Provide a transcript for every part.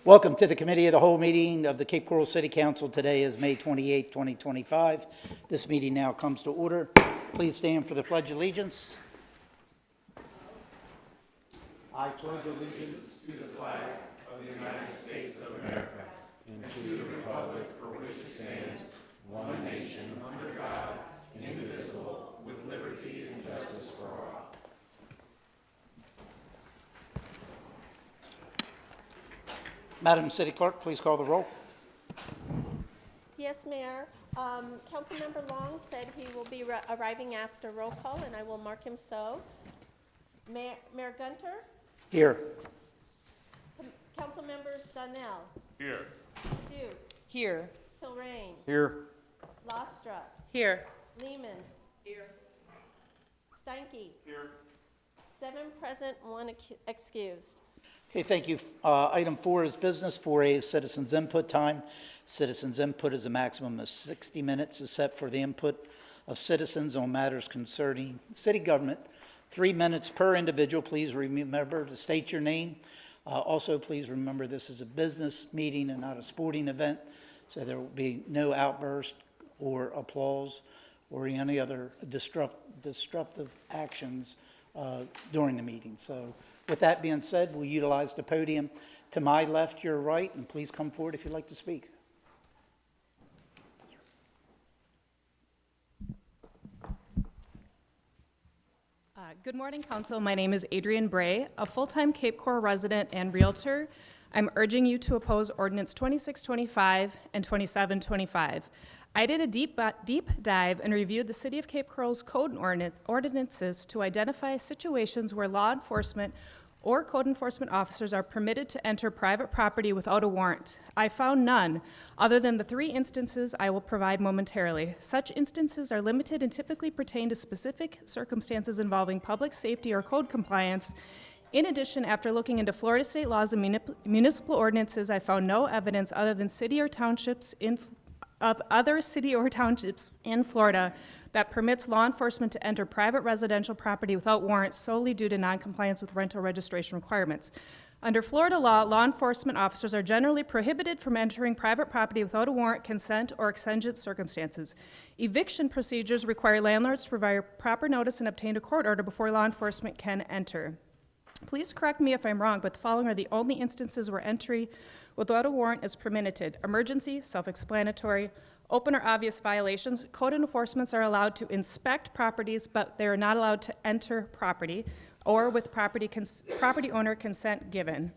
Welcome to the Committee of the Whole meeting of the Cape Coral City Council. Today is May 28, 2025. This meeting now comes to order. Please stand for the Pledge of Allegiance. I pledge allegiance to the flag of the United States of America and to the republic for which it stands, one nation, under God, indivisible, with liberty and justice for all. Madam City Clerk, please call the roll. Yes, Mayor. Councilmember Long said he will be arriving after roll call, and I will mark him so. Mayor Gunter? Here. Council members Donnell? Here. Duke? Here. Kilrain? Here. Lostra? Here. Lehman? Here. Steinke? Here. 7 present, 1 excused. Okay, thank you. Item 4 is business. 4A is citizens' input time. Citizens' input is a maximum of 60 minutes is set for the input of citizens on matters concerning city government. 3 minutes per individual. Please remember to state your name. Also, please remember this is a business meeting and not a sporting event, so there will be no outburst or applause or any other disruptive actions during the meeting. So with that being said, we'll utilize the podium to my left, your right, and please come forward if you'd like to speak. Good morning, Council. My name is Adrien Bray, a full-time Cape Coral resident and realtor. I'm urging you to oppose Ordinance 2625 and 2725. I did a deep dive and reviewed the City of Cape Coral's code and ordinances to identify situations where law enforcement or code enforcement officers are permitted to enter private property without a warrant. I found none, other than the 3 instances I will provide momentarily. Such instances are limited and typically pertain to specific circumstances involving public safety or code compliance. In addition, after looking into Florida state laws and municipal ordinances, I found no evidence other than city or townships in Florida that permits law enforcement to enter private residential property without warrants solely due to noncompliance with rental registration requirements. Under Florida law enforcement officers are generally prohibited from entering private property without a warrant, consent, or exigent circumstances. Eviction procedures require landlords to provide proper notice and obtain a court order before law enforcement can enter. Please correct me if I'm wrong, but the following are the only instances where entry without a warrant is permitted: emergency, self-explanatory, open or obvious violations. Code enforcements are allowed to inspect properties, but they are not allowed to enter property or with property owner consent given.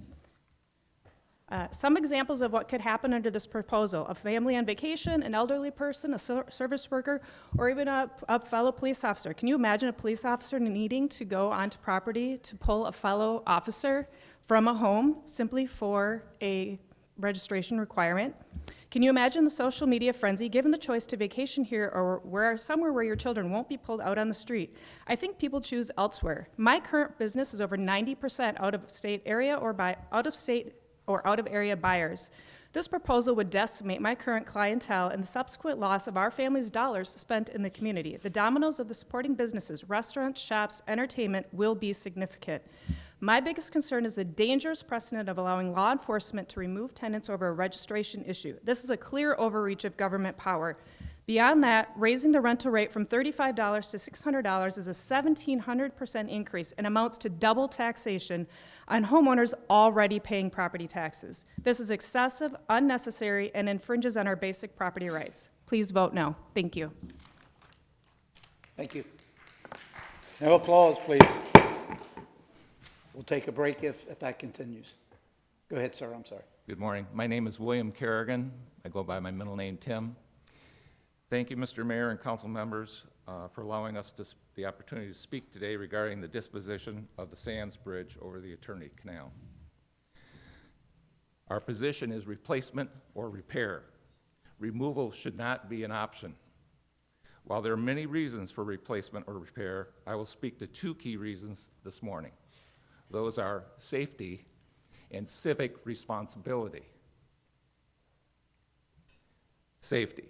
Some examples of what could happen under this proposal: a family on vacation, an elderly person, a service worker, or even a fellow police officer. Can you imagine a police officer needing to go onto property to pull a fellow officer from a home simply for a registration requirement? Can you imagine the social media frenzy given the choice to vacation here or somewhere where your children won't be pulled out on the street? I think people choose elsewhere. My current business is over 90% out of area buyers. This proposal would decimate my current clientele and the subsequent loss of our family's dollars spent in the community. The dominoes of the supporting businesses, restaurants, shops, entertainment will be significant. My biggest concern is the dangerous precedent of allowing law enforcement to remove tenants over a registration issue. This is a clear overreach of government power. Beyond that, raising the rental rate from $35 to $600 is a 1,700% increase and amounts to double taxation on homeowners already paying property taxes. This is excessive, unnecessary, and infringes on our basic property rights. Please vote no. Thank you. Thank you. No applause, please. We'll take a break if that continues. Go ahead, sir. I'm sorry. Good morning. My name is William Carrigan. I go by my middle name, Tim. Thank you, Mr. Mayor and council members, for allowing us the opportunity to speak today regarding the disposition of the Sands Bridge over the Eternity Canal. Our position is replacement or repair. Removal should not be an option. While there are many reasons for replacement or repair, I will speak to 2 key reasons this morning. Those are safety and civic responsibility. Safety.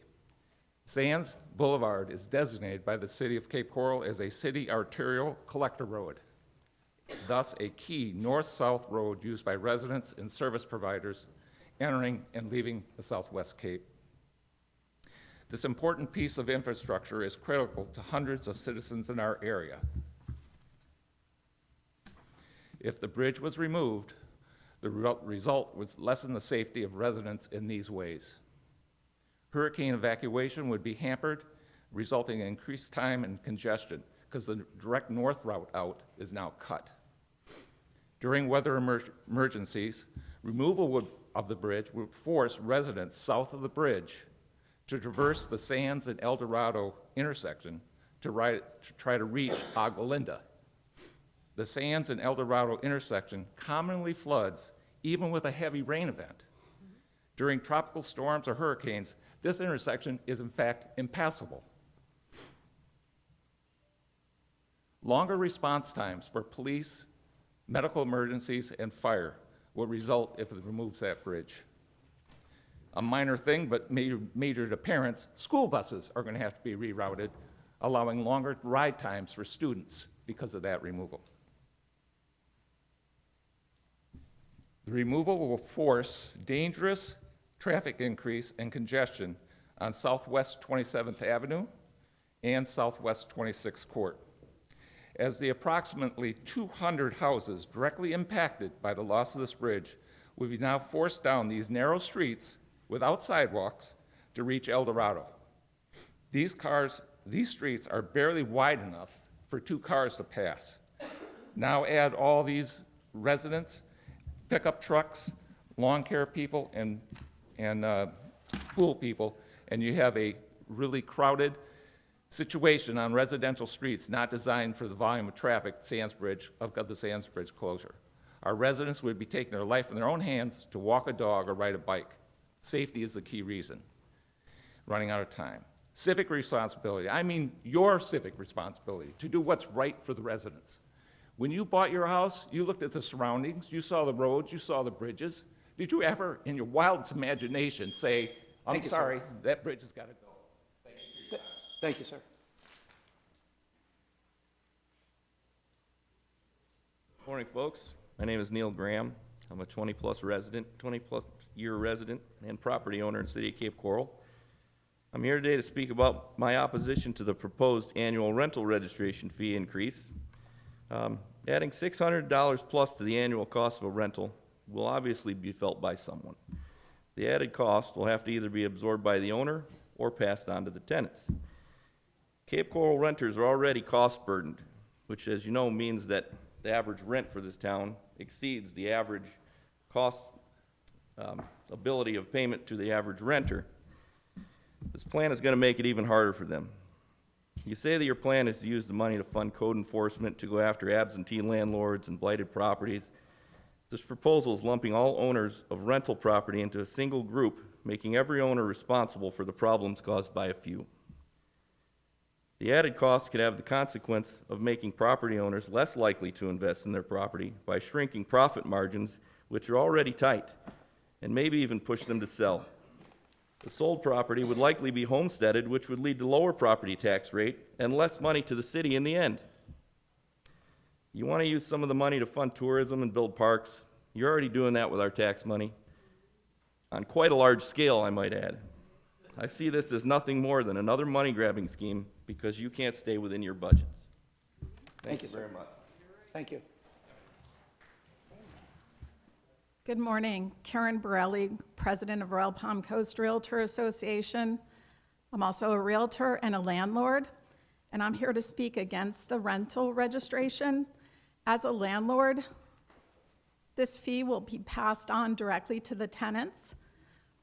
Sands Boulevard is designated by the City of Cape Coral as a city arterial collector road. thus a key north-south road used by residents and service providers entering and leaving the Southwest Cape. This important piece of infrastructure is critical to hundreds of citizens in our area. If the bridge was removed, the result would lessen the safety of residents in these ways. Hurricane evacuation would be hampered, resulting in increased time and congestion because the direct north route out is now cut. During weather emergencies, removal of the bridge would force residents south of the bridge to traverse the Sands and El Dorado intersection to try to reach Agua Linda. The Sands and El Dorado intersection commonly floods even with a heavy rain event. During tropical storms or hurricanes, this intersection is in fact impassable. Longer response times for police, medical emergencies, and fire will result if it removes that bridge. A minor thing, but major to parents, school buses are going to have to be rerouted, allowing longer ride times for students because of that removal. The removal will force dangerous traffic increase and congestion on Southwest 27th Avenue and Southwest 26th Court. As the approximately 200 houses directly impacted by the loss of this bridge will be now forced down these narrow streets without sidewalks to reach El Dorado. These streets are barely wide enough for 2 cars to pass. Now add all these residents, pickup trucks, lawn care people, and pool people, and you have a really crowded situation on residential streets not designed for the volume of traffic of the Sands Bridge closure. Our residents would be taking their life in their own hands to walk a dog or ride a bike. Safety is the key reason. Running out of time. Civic responsibility. I mean your civic responsibility to do what's right for the residents. When you bought your house, you looked at the surroundings, you saw the roads, you saw the bridges. Did you ever, in your wildest imagination, say, I'm sorry, that bridge has got to go? Thank you. Thank you, sir. Morning, folks. My name is Neil Graham. I'm a 20-plus year resident and property owner in the city of Cape Coral. I'm here today to speak about my opposition to the proposed annual rental registration fee increase. Adding $600 plus to the annual cost of a rental will obviously be felt by someone. The added cost will have to either be absorbed by the owner or passed on to the tenants. Cape Coral renters are already cost burdened, which, as you know, means that the average rent for this town exceeds the average cost ability of payment to the average renter. This plan is going to make it even harder for them. You say that your plan is to use the money to fund code enforcement, to go after absentee landlords and blighted properties. This proposal is lumping all owners of rental property into a single group, making every owner responsible for the problems caused by a few. The added cost could have the consequence of making property owners less likely to invest in their property by shrinking profit margins, which are already tight, and maybe even push them to sell. The sold property would likely be homesteaded, which would lead to lower property tax rate and less money to the city in the end. You want to use some of the money to fund tourism and build parks. You're already doing that with our tax money, on quite a large scale, I might add. I see this as nothing more than another money-grabbing scheme because you can't stay within your budgets. Thank you very much. Thank you. Good morning. Karen Borelli, president of Royal Palm Coast Realtor Association. I'm also a realtor and a landlord, and I'm here to speak against the rental registration. As a landlord, this fee will be passed on directly to the tenants.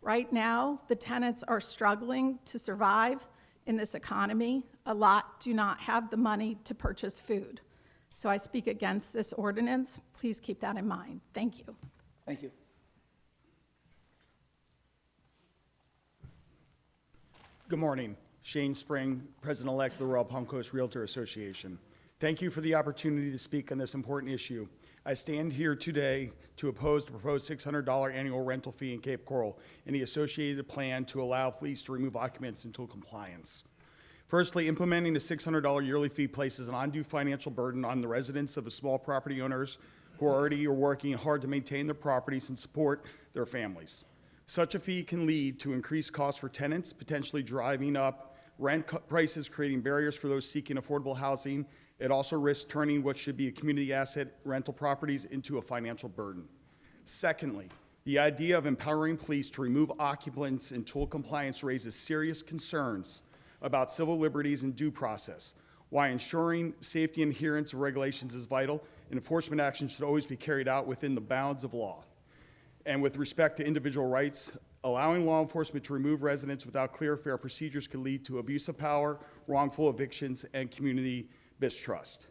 Right now, the tenants are struggling to survive in this economy. A lot do not have the money to purchase food. So I speak against this ordinance. Please keep that in mind. Thank you. Thank you. Good morning. Shane Spring, President-elect of the Royal Palm Coast Realtor Association. Thank you for the opportunity to speak on this important issue. I stand here today to oppose the proposed $600 annual rental fee in Cape Coral and the associated plan to allow police to remove occupants until compliance. Firstly, implementing the $600 yearly fee places an undue financial burden on the residents of the small property owners who already are working hard to maintain their properties and support their families. Such a fee can lead to increased costs for tenants, potentially driving up rent prices, creating barriers for those seeking affordable housing. It also risks turning what should be a community asset, rental properties, into a financial burden. Secondly, the idea of empowering police to remove occupants in toll compliance raises serious concerns about civil liberties and due process. While ensuring safety and adherence of regulations is vital, enforcement action should always be carried out within the bounds of law. And with respect to individual rights, allowing law enforcement to remove residents without clear, fair procedures could lead to abuse of power, wrongful evictions, and community mistrust.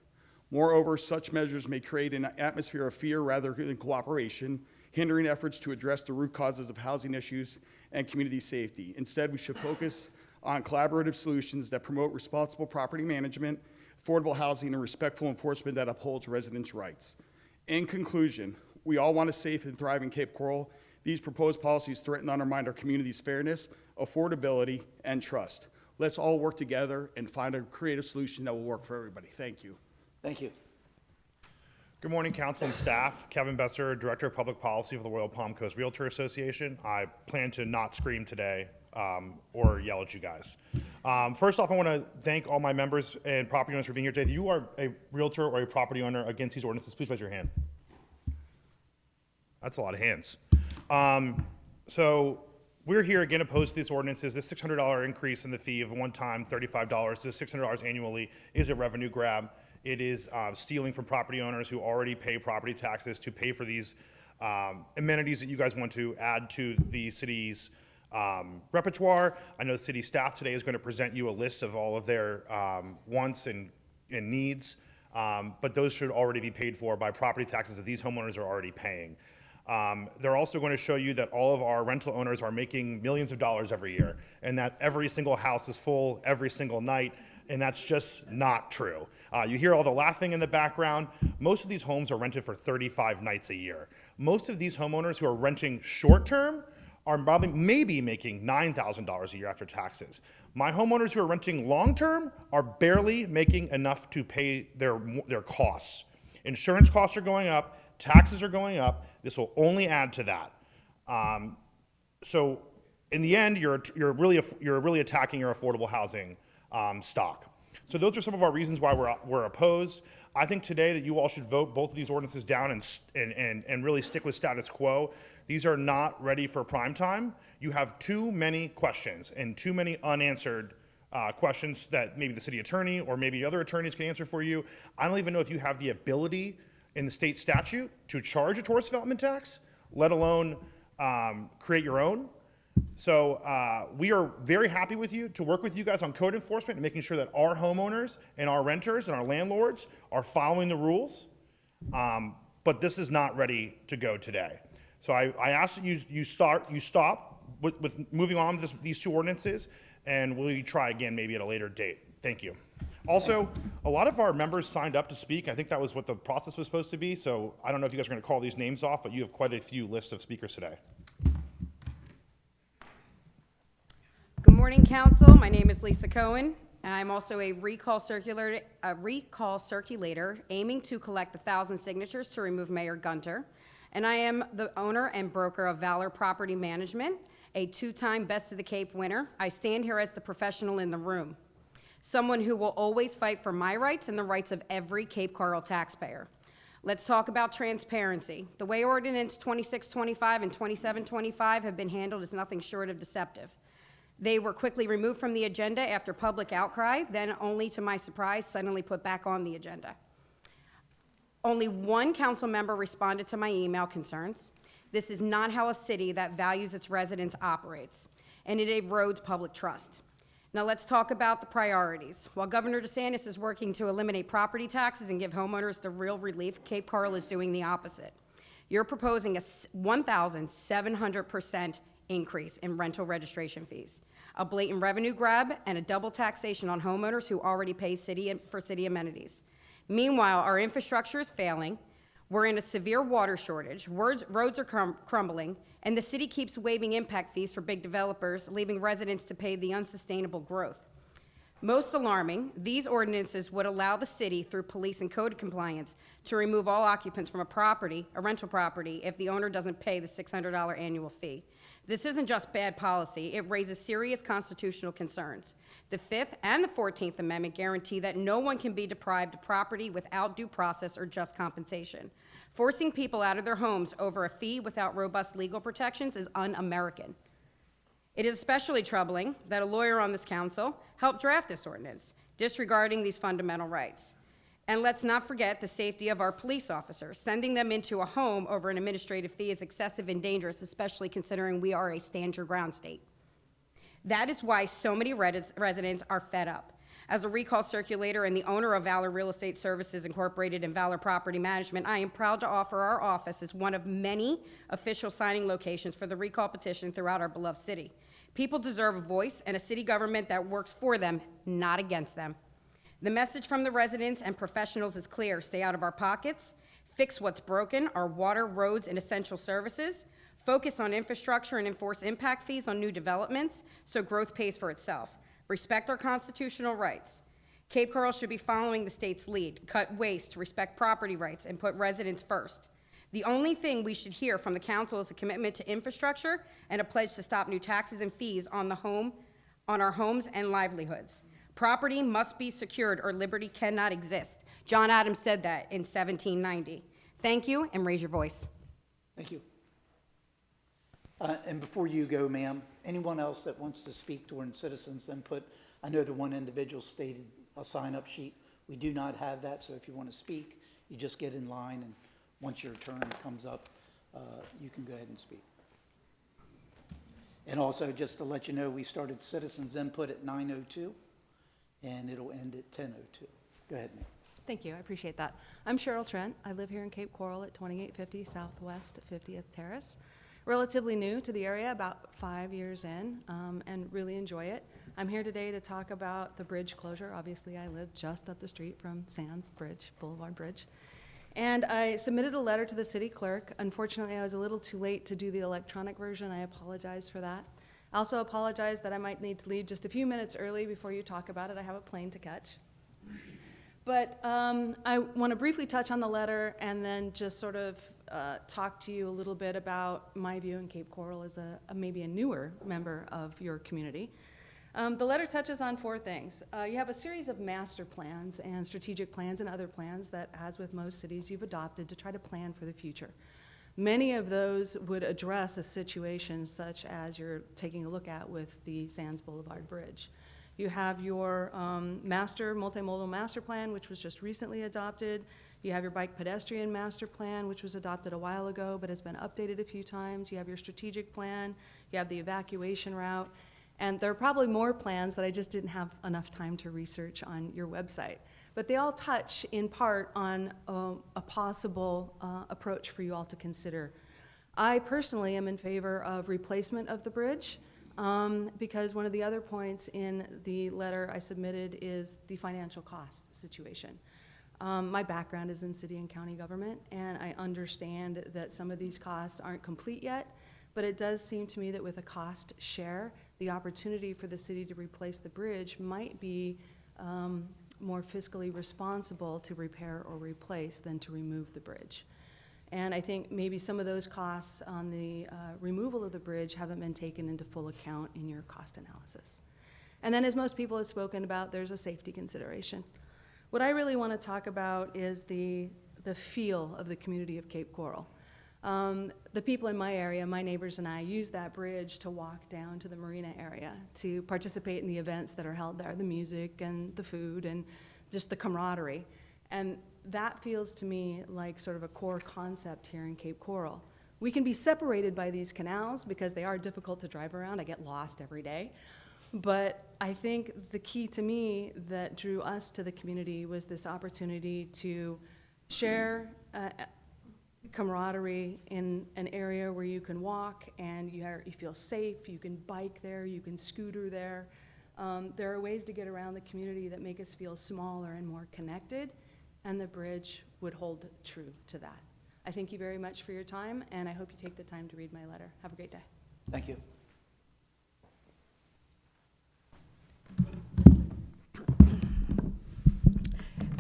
Moreover, such measures may create an atmosphere of fear rather than cooperation, hindering efforts to address the root causes of housing issues and community safety. Instead, we should focus on collaborative solutions that promote responsible property management, affordable housing, and respectful enforcement that upholds residents' rights. In conclusion, we all want a safe and thriving Cape Coral. These proposed policies threaten to undermine our community's fairness, affordability, and trust. Let's all work together and find a creative solution that will work for everybody. Thank you. Thank you. Good morning, council and staff. Kevin Besser, Director of Public Policy for the Royal Palm Coast Realtor Association. I plan to not scream today or yell at you guys. First off, I want to thank all my members and property owners for being here today. If you are a realtor or a property owner against these ordinances, please raise your hand. That's a lot of hands. So we're here again opposed to these ordinances. This $600 increase in the fee of one time $35 to $600 annually is a revenue grab. It is stealing from property owners who already pay property taxes to pay for these amenities that you guys want to add to the city's repertoire. I know the city staff today is going to present you a list of all of their wants and needs, but those should already be paid for by property taxes that these homeowners are already paying. They're also going to show you that all of our rental owners are making millions of dollars every year, and that every single house is full every single night, and that's just not true. You hear all the laughing in the background. Most of these homes are rented for 35 nights a year. Most of these homeowners who are renting short-term are probably maybe making $9,000 a year after taxes. My homeowners who are renting long-term are barely making enough to pay their costs. Insurance costs are going up, taxes are going up. This will only add to that. So in the end, you're really attacking your affordable housing stock. So those are some of our reasons why we're opposed. I think today that you all should vote both of these ordinances down and really stick with status quo. These are not ready for prime time. You have too many questions and too many unanswered questions that maybe the city attorney or maybe other attorneys can answer for you. I don't even know if you have the ability in the state statute to charge a tourist development tax, let alone create your own. So we are very happy with you to work with you guys on code enforcement and making sure that our homeowners and our renters and our landlords are following the rules. But this is not ready to go today. So I ask that you stop with moving on with these two ordinances, and we'll try again maybe at a later date. Thank you. Also, a lot of our members signed up to speak. I think that was what the process was supposed to be. So I don't know if you guys are going to call these names off, but you have quite a few lists of speakers today. Good morning, council. My name is Lisa Cohen, and I'm also a recall circulator aiming to collect 1,000 signatures to remove Mayor Gunter. And I am the owner and broker of Valor Property Management, a 2-time Best of the Cape winner. I stand here as the professional in the room, someone who will always fight for my rights and the rights of every Cape Coral taxpayer. Let's talk about transparency. The way Ordinance 2625 and 2725 have been handled is nothing short of deceptive. They were quickly removed from the agenda after public outcry, then only to my surprise, suddenly put back on the agenda. Only one council member responded to my email concerns. This is not how a city that values its residents operates, and it erodes public trust. Now let's talk about the priorities. While Governor DeSantis is working to eliminate property taxes and give homeowners the real relief, Cape Coral is doing the opposite. You're proposing a 1,700% increase in rental registration fees, a blatant revenue grab, and a double taxation on homeowners who already pay for city amenities. Meanwhile, our infrastructure is failing, we're in a severe water shortage, roads are crumbling, and the city keeps waiving impact fees for big developers, leaving residents to pay the unsustainable growth. Most alarming, these ordinances would allow the city, through police and code compliance, to remove all occupants from a rental property, if the owner doesn't pay the $600 annual fee. This isn't just bad policy, it raises serious constitutional concerns. The Fifth and the 14th Amendment guarantee that no one can be deprived of property without due process or just compensation. Forcing people out of their homes over a fee without robust legal protections is un-American. It is especially troubling that a lawyer on this council helped draft this ordinance, disregarding these fundamental rights. And let's not forget the safety of our police officers. Sending them into a home over an administrative fee is excessive and dangerous, especially considering we are a stand your ground state. That is why so many residents are fed up. As a recall circulator and the owner of Valor Real Estate Services Incorporated and Valor Property Management, I am proud to offer our office as one of many official signing locations for the recall petition throughout our beloved city. People deserve a voice and a city government that works for them, not against them. The message from the residents and professionals is clear. Stay out of our pockets, fix what's broken, our water, roads, and essential services, focus on infrastructure and enforce impact fees on new developments so growth pays for itself. Respect our constitutional rights. Cape Coral should be following the state's lead, cut waste, respect property rights, and put residents first. The only thing we should hear from the council is a commitment to infrastructure and a pledge to stop new taxes and fees on our homes and livelihoods. Property must be secured or liberty cannot exist. John Adams said that in 1790. Thank you, and raise your voice. Thank you. And before you go, ma'am, anyone else that wants to speak during citizens' input? I know the one individual stated a sign-up sheet. We do not have that, so if you want to speak, you just get in line, and once your turn comes up, you can go ahead and speak. And also, just to let you know, we started citizens' input at 9:02. And it'll end at 10:02. Go ahead, ma'am. Thank you, I appreciate that. I'm Cheryl Trent. I live here in Cape Coral at 2850 Southwest 50th Terrace. Relatively new to the area, about 5 years in, and really enjoy it. I'm here today to talk about the bridge closure. Obviously, I live just up the street from Sands Bridge, Boulevard Bridge. And I submitted a letter to the city clerk. Unfortunately, I was a little too late to do the electronic version. I apologize for that. I also apologize that I might need to leave just a few minutes early before you talk about it. I have a plane to catch. But I want to briefly touch on the letter and then just sort of talk to you a little bit about my view in Cape Coral as maybe a newer member of your community. The letter touches on four things. You have a series of master plans and strategic plans and other plans that, as with most cities, you've adopted to try to plan for the future. Many of those would address a situation such as you're taking a look at with the Sands Boulevard Bridge. You have your multimodal master plan, which was just recently adopted. You have your bike pedestrian master plan, which was adopted a while ago but has been updated a few times. You have your strategic plan. You have the evacuation route. And there are probably more plans that I just didn't have enough time to research on your website. But they all touch in part on a possible approach for you all to consider. I personally am in favor of replacement of the bridge because one of the other points in the letter I submitted is the financial cost situation. My background is in city and county government, and I understand that some of these costs aren't complete yet, but it does seem to me that with a cost share, the opportunity for the city to replace the bridge might be more fiscally responsible to repair or replace than to remove the bridge. And I think maybe some of those costs on the removal of the bridge haven't been taken into full account in your cost analysis. And then, as most people have spoken about, there's a safety consideration. What I really want to talk about is the feel of the community of Cape Coral. The people in my area, my neighbors and I, use that bridge to walk down to the marina area to participate in the events that are held there, the music and the food and just the camaraderie. And that feels to me like sort of a core concept here in Cape Coral. We can be separated by these canals because they are difficult to drive around. I get lost every day. But I think the key to me that drew us to the community was this opportunity to share camaraderie in an area where you can walk and you feel safe, you can bike there, you can scooter there. There are ways to get around the community that make us feel smaller and more connected, and the bridge would hold true to that. I thank you very much for your time, and I hope you take the time to read my letter. Have a great day. Thank you.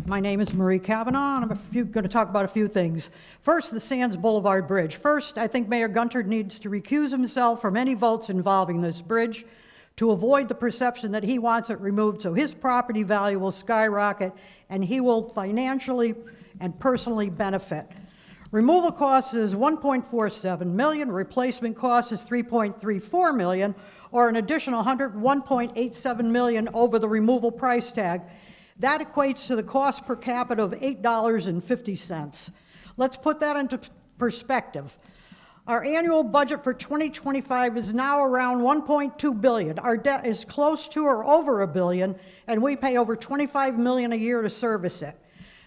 My name is Marie Kavanagh, and I'm going to talk about a few things. First, the Sands Boulevard Bridge. First, I think Mayor Gunter needs to recuse himself from any votes involving this bridge to avoid the perception that he wants it removed, so his property value will skyrocket and he will financially and personally benefit. Removal cost is $1.47 million, replacement cost is $3.34 million, or an additional $101.87 million over the removal price tag. That equates to the cost per capita of $8.50. Let's put that into perspective. Our annual budget for 2025 is now around $1.2 billion. Our debt is close to or over $1 billion, and we pay over $25 million a year to service it.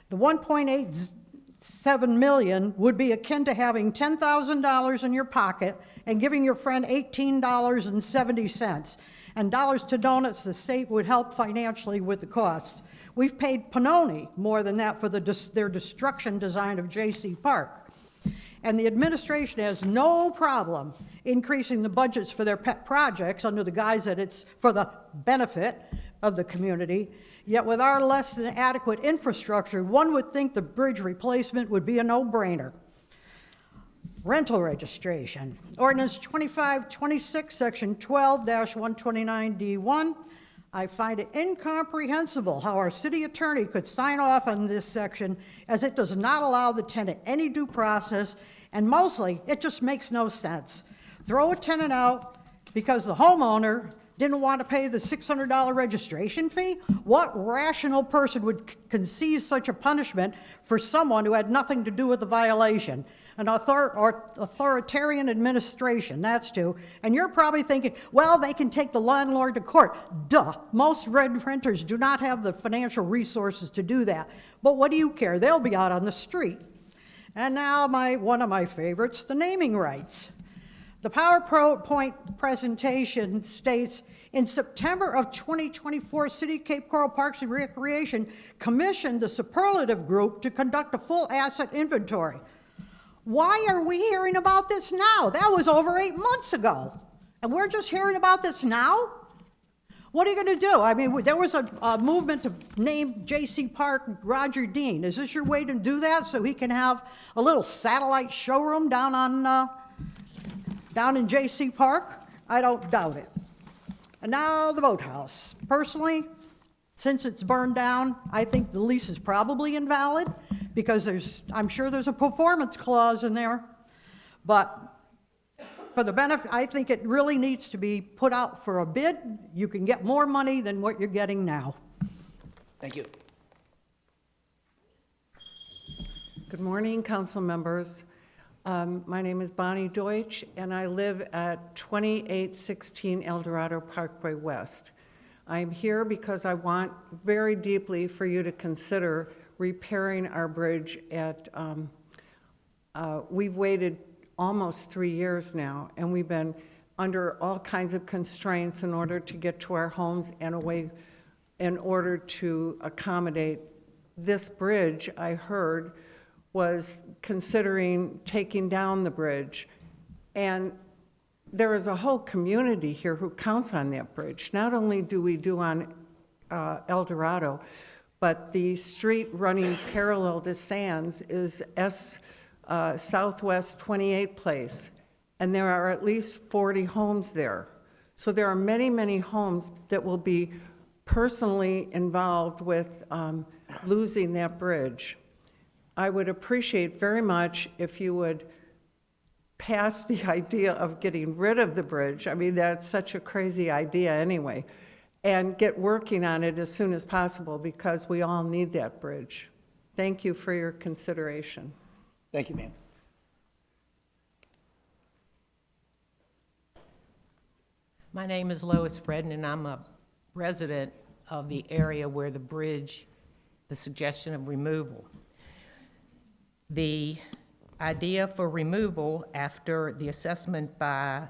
The $1.87 million would be akin to having $10,000 in your pocket and giving your friend $18.70. And dollars to donuts, the state would help financially with the cost. We've paid Pannoni more than that for their destruction design of J.C. Park. And the administration has no problem increasing the budgets for their pet projects under the guise that it's for the benefit of the community. Yet with our less than adequate infrastructure, one would think the bridge replacement would be a no-brainer. Rental registration. Ordinance 2526, section 12-129D1. I find it incomprehensible how our city attorney could sign off on this section, as it does not allow the tenant any due process, and mostly it just makes no sense. Throw a tenant out because the homeowner didn't want to pay the $600 registration fee? What rational person would conceive such a punishment for someone who had nothing to do with the violation? An authoritarian administration, that's two. And you're probably thinking, well, they can take the landlord to court. Duh, most renters do not have the financial resources to do that. But what do you care? They'll be out on the street. And now one of my favorites, the naming rights. The PowerPoint presentation states, in September of 2024, City of Cape Coral Parks and Recreation commissioned the Superlative Group to conduct a full asset inventory. Why are we hearing about this now? That was over 8 months ago. And we're just hearing about this now? What are you going to do? I mean, there was a movement to name J.C. Park Roger Dean. Is this your way to do that so he can have a little satellite showroom down in J.C. Park? I don't doubt it. And now the boathouse. Personally, since it's burned down, I think the lease is probably invalid because I'm sure there's a performance clause in there. But for the benefit, I think it really needs to be put out for a bid. You can get more money than what you're getting now. Thank you. Good morning, council members. My name is Bonnie Deutsch, and I live at 2816 El Dorado Parkway West. I'm here because I want very deeply for you to consider repairing our bridge at, we've waited almost 3 years now, and we've been under all kinds of constraints in order to get to our homes and away in order to accommodate this bridge. I heard was considering taking down the bridge. And there is a whole community here who counts on that bridge. Not only do we do on El Dorado, but the street running parallel to Sands is Southwest 28 Place. And there are at least 40 homes there. So there are many, many homes that will be personally involved with losing that bridge. I would appreciate very much if you would pass the idea of getting rid of the bridge. I mean, that's such a crazy idea anyway, and get working on it as soon as possible because we all need that bridge. Thank you for your consideration. Thank you, ma'am. My name is Lois Freden, and I'm a resident of the area where the bridge, the suggestion of removal. The idea for removal after the assessment by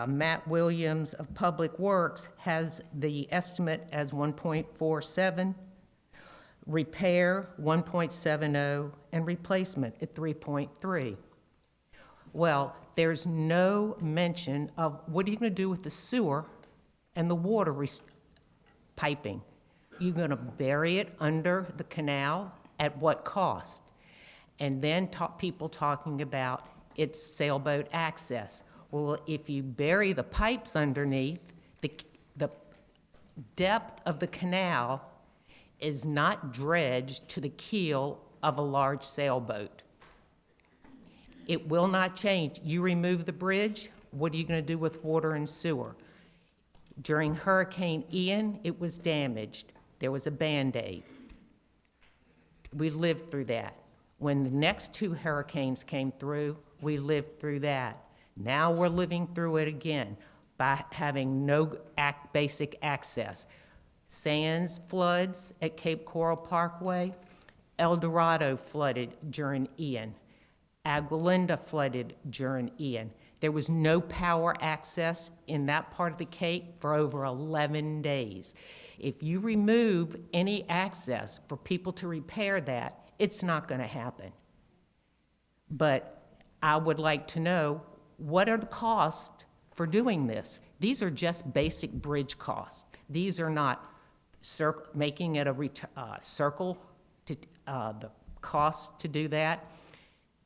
Matt Williams of Public Works has the estimate as 1.47, repair 1.70, and replacement at 3.3. Well, there's no mention of what are you going to do with the sewer and the water piping. you going to bury it under the canal? At what cost? And then people talking about its sailboat access. Well, if you bury the pipes underneath, the depth of the canal is not dredged to the keel of a large sailboat. It will not change. You remove the bridge, what are you going to do with water and sewer? During Hurricane Ian, it was damaged. There was a Band-Aid. We lived through that. When the next two hurricanes came through, we lived through that. Now we're living through it again by having no basic access. Sands floods at Cape Coral Parkway. El Dorado flooded during Ian. Agualinda flooded during Ian. There was no power access in that part of the Cape for over 11 days. If you remove any access for people to repair that, it's not going to happen. But I would like to know, what are the costs for doing this? These are just basic bridge costs. These are not making it a circle, to, the cost to do that.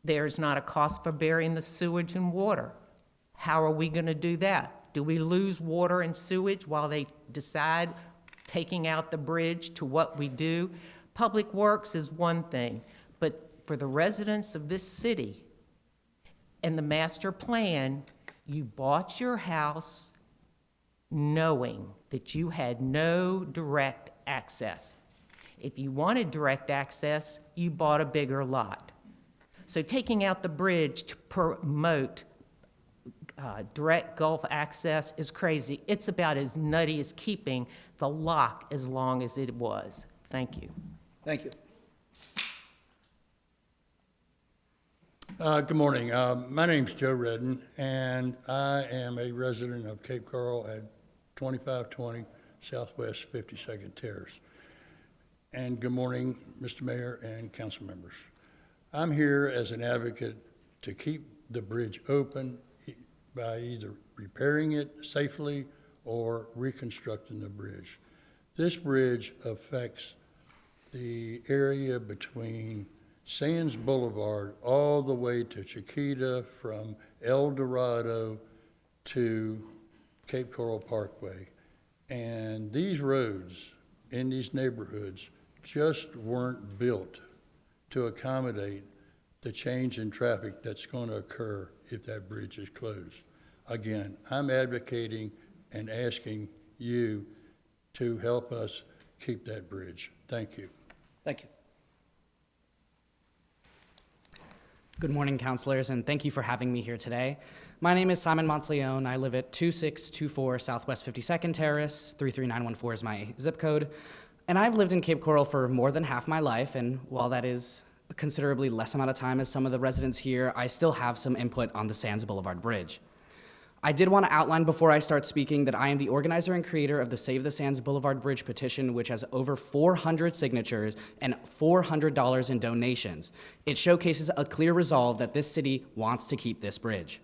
There's not a cost for burying the sewage and water. How are we going to do that? Do we lose water and sewage while they decide taking out the bridge to what we do? Public Works is one thing, but for the residents of this city and the master plan, you bought your house knowing that you had no direct access. If you wanted direct access, you bought a bigger lot. So taking out the bridge to promote direct Gulf access is crazy. It's about as nutty as keeping the lock as long as it was. Thank you. Thank you. Good morning. My name's Joe Redden, and I am a resident of Cape Coral at 2520 Southwest 52nd Terrace. And good morning, Mr. Mayor and council members. I'm here as an advocate to keep the bridge open by either repairing it safely or reconstructing the bridge. This bridge affects the area between Sands Boulevard all the way to Chiquita, from El Dorado to Cape Coral Parkway. And these roads in these neighborhoods just weren't built to accommodate the change in traffic that's going to occur if that bridge is closed. Again, I'm advocating and asking you to help us keep that bridge. Thank you. Thank you. Good morning, councilors, and thank you for having me here today. My name is Simon Monsleion. I live at 2624 Southwest 52nd Terrace. 33914 is my zip code. And I've lived in Cape Coral for more than half my life, and while that is a considerably less amount of time as some of the residents here, I still have some input on the Sands Boulevard Bridge. I did want to outline before I start speaking that I am the organizer and creator of the Save the Sands Boulevard Bridge petition, which has over 400 signatures and $400 in donations. It showcases a clear resolve that this city wants to keep this bridge.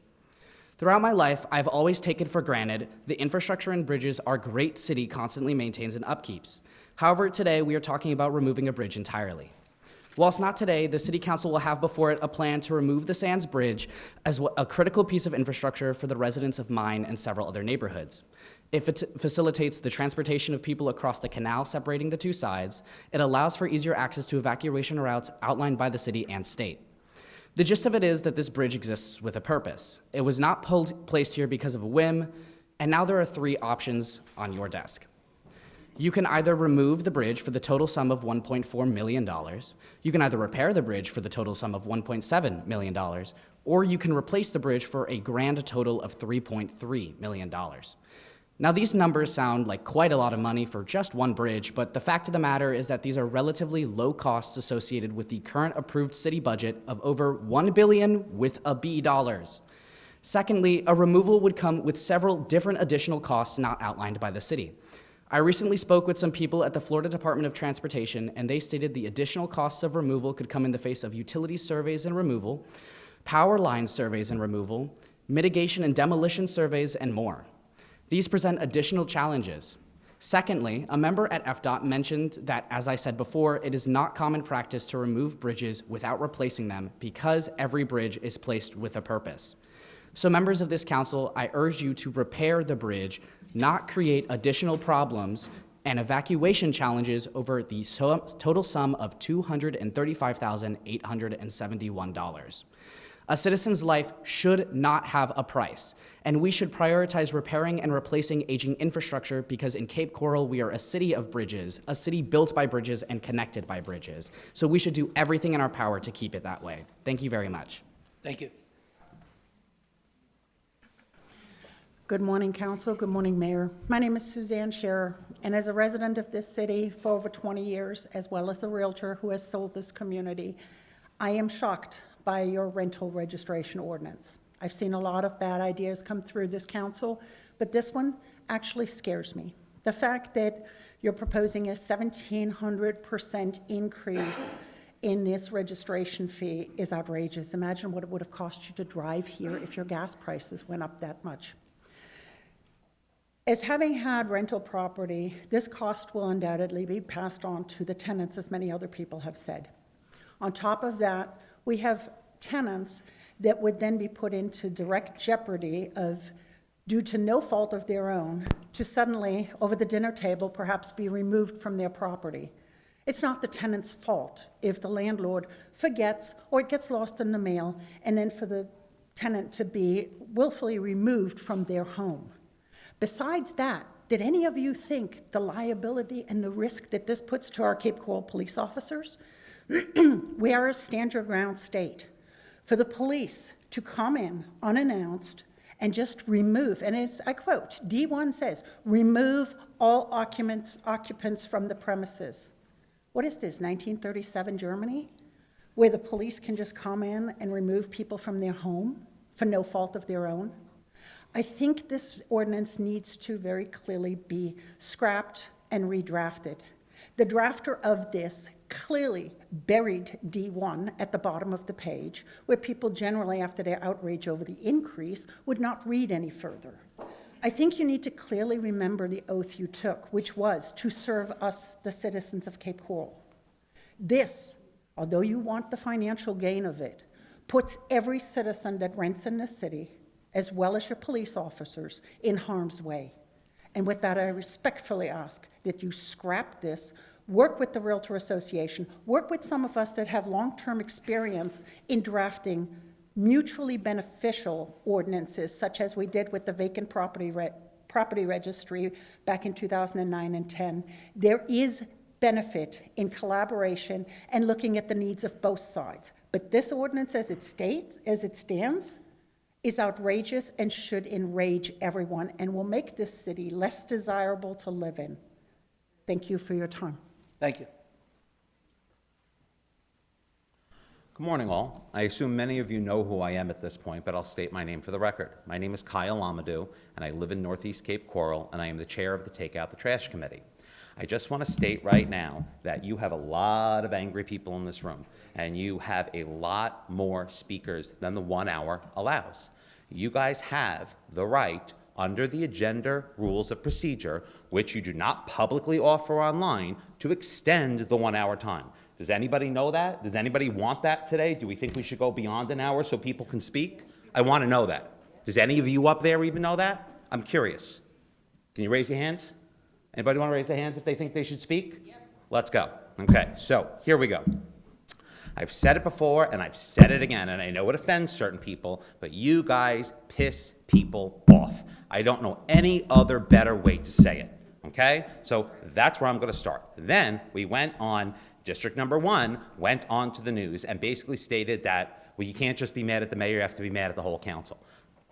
Throughout my life, I've always taken for granted the infrastructure and bridges our great city constantly maintains and upkeeps. However, today we are talking about removing a bridge entirely. Whilst not today, the City Council will have before it a plan to remove the Sands Bridge as a critical piece of infrastructure for the residents of mine and several other neighborhoods. If it facilitates the transportation of people across the canal separating the two sides, it allows for easier access to evacuation routes outlined by the city and state. The gist of it is that this bridge exists with a purpose. It was not placed here because of a whim, and now there are three options on your desk. You can either remove the bridge for the total sum of $1.4 million, you can either repair the bridge for the total sum of $1.7 million, or you can replace the bridge for a grand total of $3.3 million. Now, these numbers sound like quite a lot of money for just one bridge, but the fact of the matter is that these are relatively low costs associated with the current approved city budget of over $1 billion with a B dollars. Secondly, a removal would come with several different additional costs not outlined by the city. I recently spoke with some people at the Florida Department of Transportation, and they stated the additional costs of removal could come in the face of utility surveys and removal, power line surveys and removal, mitigation and demolition surveys, and more. These present additional challenges. Secondly, a member at FDOT mentioned that, as I said before, it is not common practice to remove bridges without replacing them because every bridge is placed with a purpose. So members of this council, I urge you to repair the bridge, not create additional problems and evacuation challenges over the total sum of $235,871. A citizen's life should not have a price, and we should prioritize repairing and replacing aging infrastructure because in Cape Coral, we are a city of bridges, a city built by bridges and connected by bridges. So we should do everything in our power to keep it that way. Thank you very much. Thank you. Good morning, Council. Good morning, Mayor. My name is Suzanne Sharer, and as a resident of this city for over 20 years, as well as a realtor who has sold this community, I am shocked by your rental registration ordinance. I've seen a lot of bad ideas come through this council, but this one actually scares me. The fact that you're proposing a 1,700% increase in this registration fee is outrageous. Imagine what it would have cost you to drive here if your gas prices went up that much. As having had rental property, this cost will undoubtedly be passed on to the tenants, as many other people have said. On top of that, we have tenants that would then be put into direct jeopardy of, due to no fault of their own, to suddenly, over the dinner table, perhaps be removed from their property. It's not the tenant's fault if the landlord forgets or it gets lost in the mail, and then for the tenant to be willfully removed from their home. Besides that, did any of you think the liability and the risk that this puts to our Cape Coral police officers? We are a stand your ground state. For the police to come in unannounced and just remove, and it's, I quote, D1 says, remove all occupants from the premises. What is this, 1937 Germany? Where the police can just come in and remove people from their home for no fault of their own? I think this ordinance needs to very clearly be scrapped and redrafted. The drafter of this clearly buried D1 at the bottom of the page, where people generally, after their outrage over the increase, would not read any further. I think you need to clearly remember the oath you took, which was to serve us, the citizens of Cape Coral. This, although you want the financial gain of it, puts every citizen that rents in this city, as well as your police officers, in harm's way. And with that, I respectfully ask that you scrap this, work with the Realtor Association, work with some of us that have long-term experience in drafting mutually beneficial ordinances, such as we did with the vacant property registry back in 2009 and 10. There is benefit in collaboration and looking at the needs of both sides. But this ordinance as it stands, is outrageous and should enrage everyone and will make this city less desirable to live in. Thank you for your time. Thank you. Good morning, all. I assume many of you know who I am at this point, but I'll state my name for the record. My name is Kyle Lamadoo, and I live in Northeast Cape Coral, and I am the chair of the Take Out the Trash Committee. I just want to state right now that you have a lot of angry people in this room, and you have a lot more speakers than the 1 hour allows. You guys have the right, under the agenda rules of procedure, which you do not publicly offer online, to extend the 1 hour time. Does anybody know that? Does anybody want that today? Do we think we should go beyond an hour so people can speak? I want to know that. Does any of you up there even know that? I'm curious. Can you raise your hands? Anybody want to raise their hands if they think they should speak? Yep. Let's go. Okay, so here we go. I've said it before and I've said it again, and I know it offends certain people, but you guys piss people off. I don't know any other better way to say it, okay? So that's where I'm going to start. Then we went on, District Number 1 went on to the news and basically stated that, well, you can't just be mad at the mayor, you have to be mad at the whole council.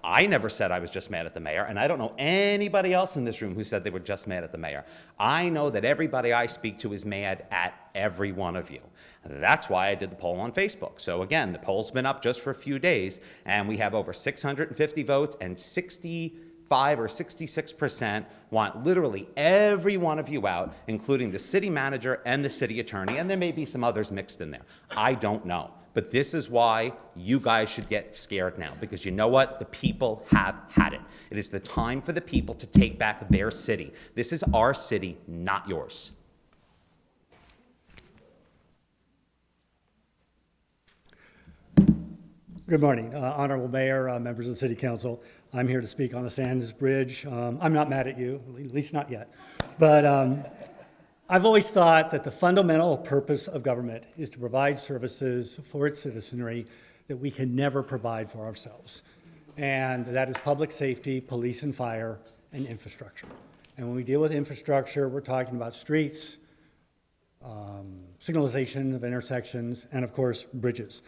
I never said I was just mad at the mayor, and I don't know anybody else in this room who said they were just mad at the mayor. I know that everybody I speak to is mad at every one of you. That's why I did the poll on Facebook. So again, the poll's been up just for a few days, and we have over 650 votes, and 65 or 66% want literally every one of you out, including the city manager and the city attorney, and there may be some others mixed in there. I don't know. But this is why you guys should get scared now, because you know what? The people have had it. It is the time for the people to take back their city. This is our city, not yours. Good morning, Honorable Mayor, members of the City Council. I'm here to speak on the Sands Bridge. I'm not mad at you, at least not yet. But I've always thought that the fundamental purpose of government is to provide services for its citizenry that we can never provide for ourselves. And that is public safety, police and fire, and infrastructure. And when we deal with infrastructure, we're talking about streets, signalization of intersections, and of course, bridges.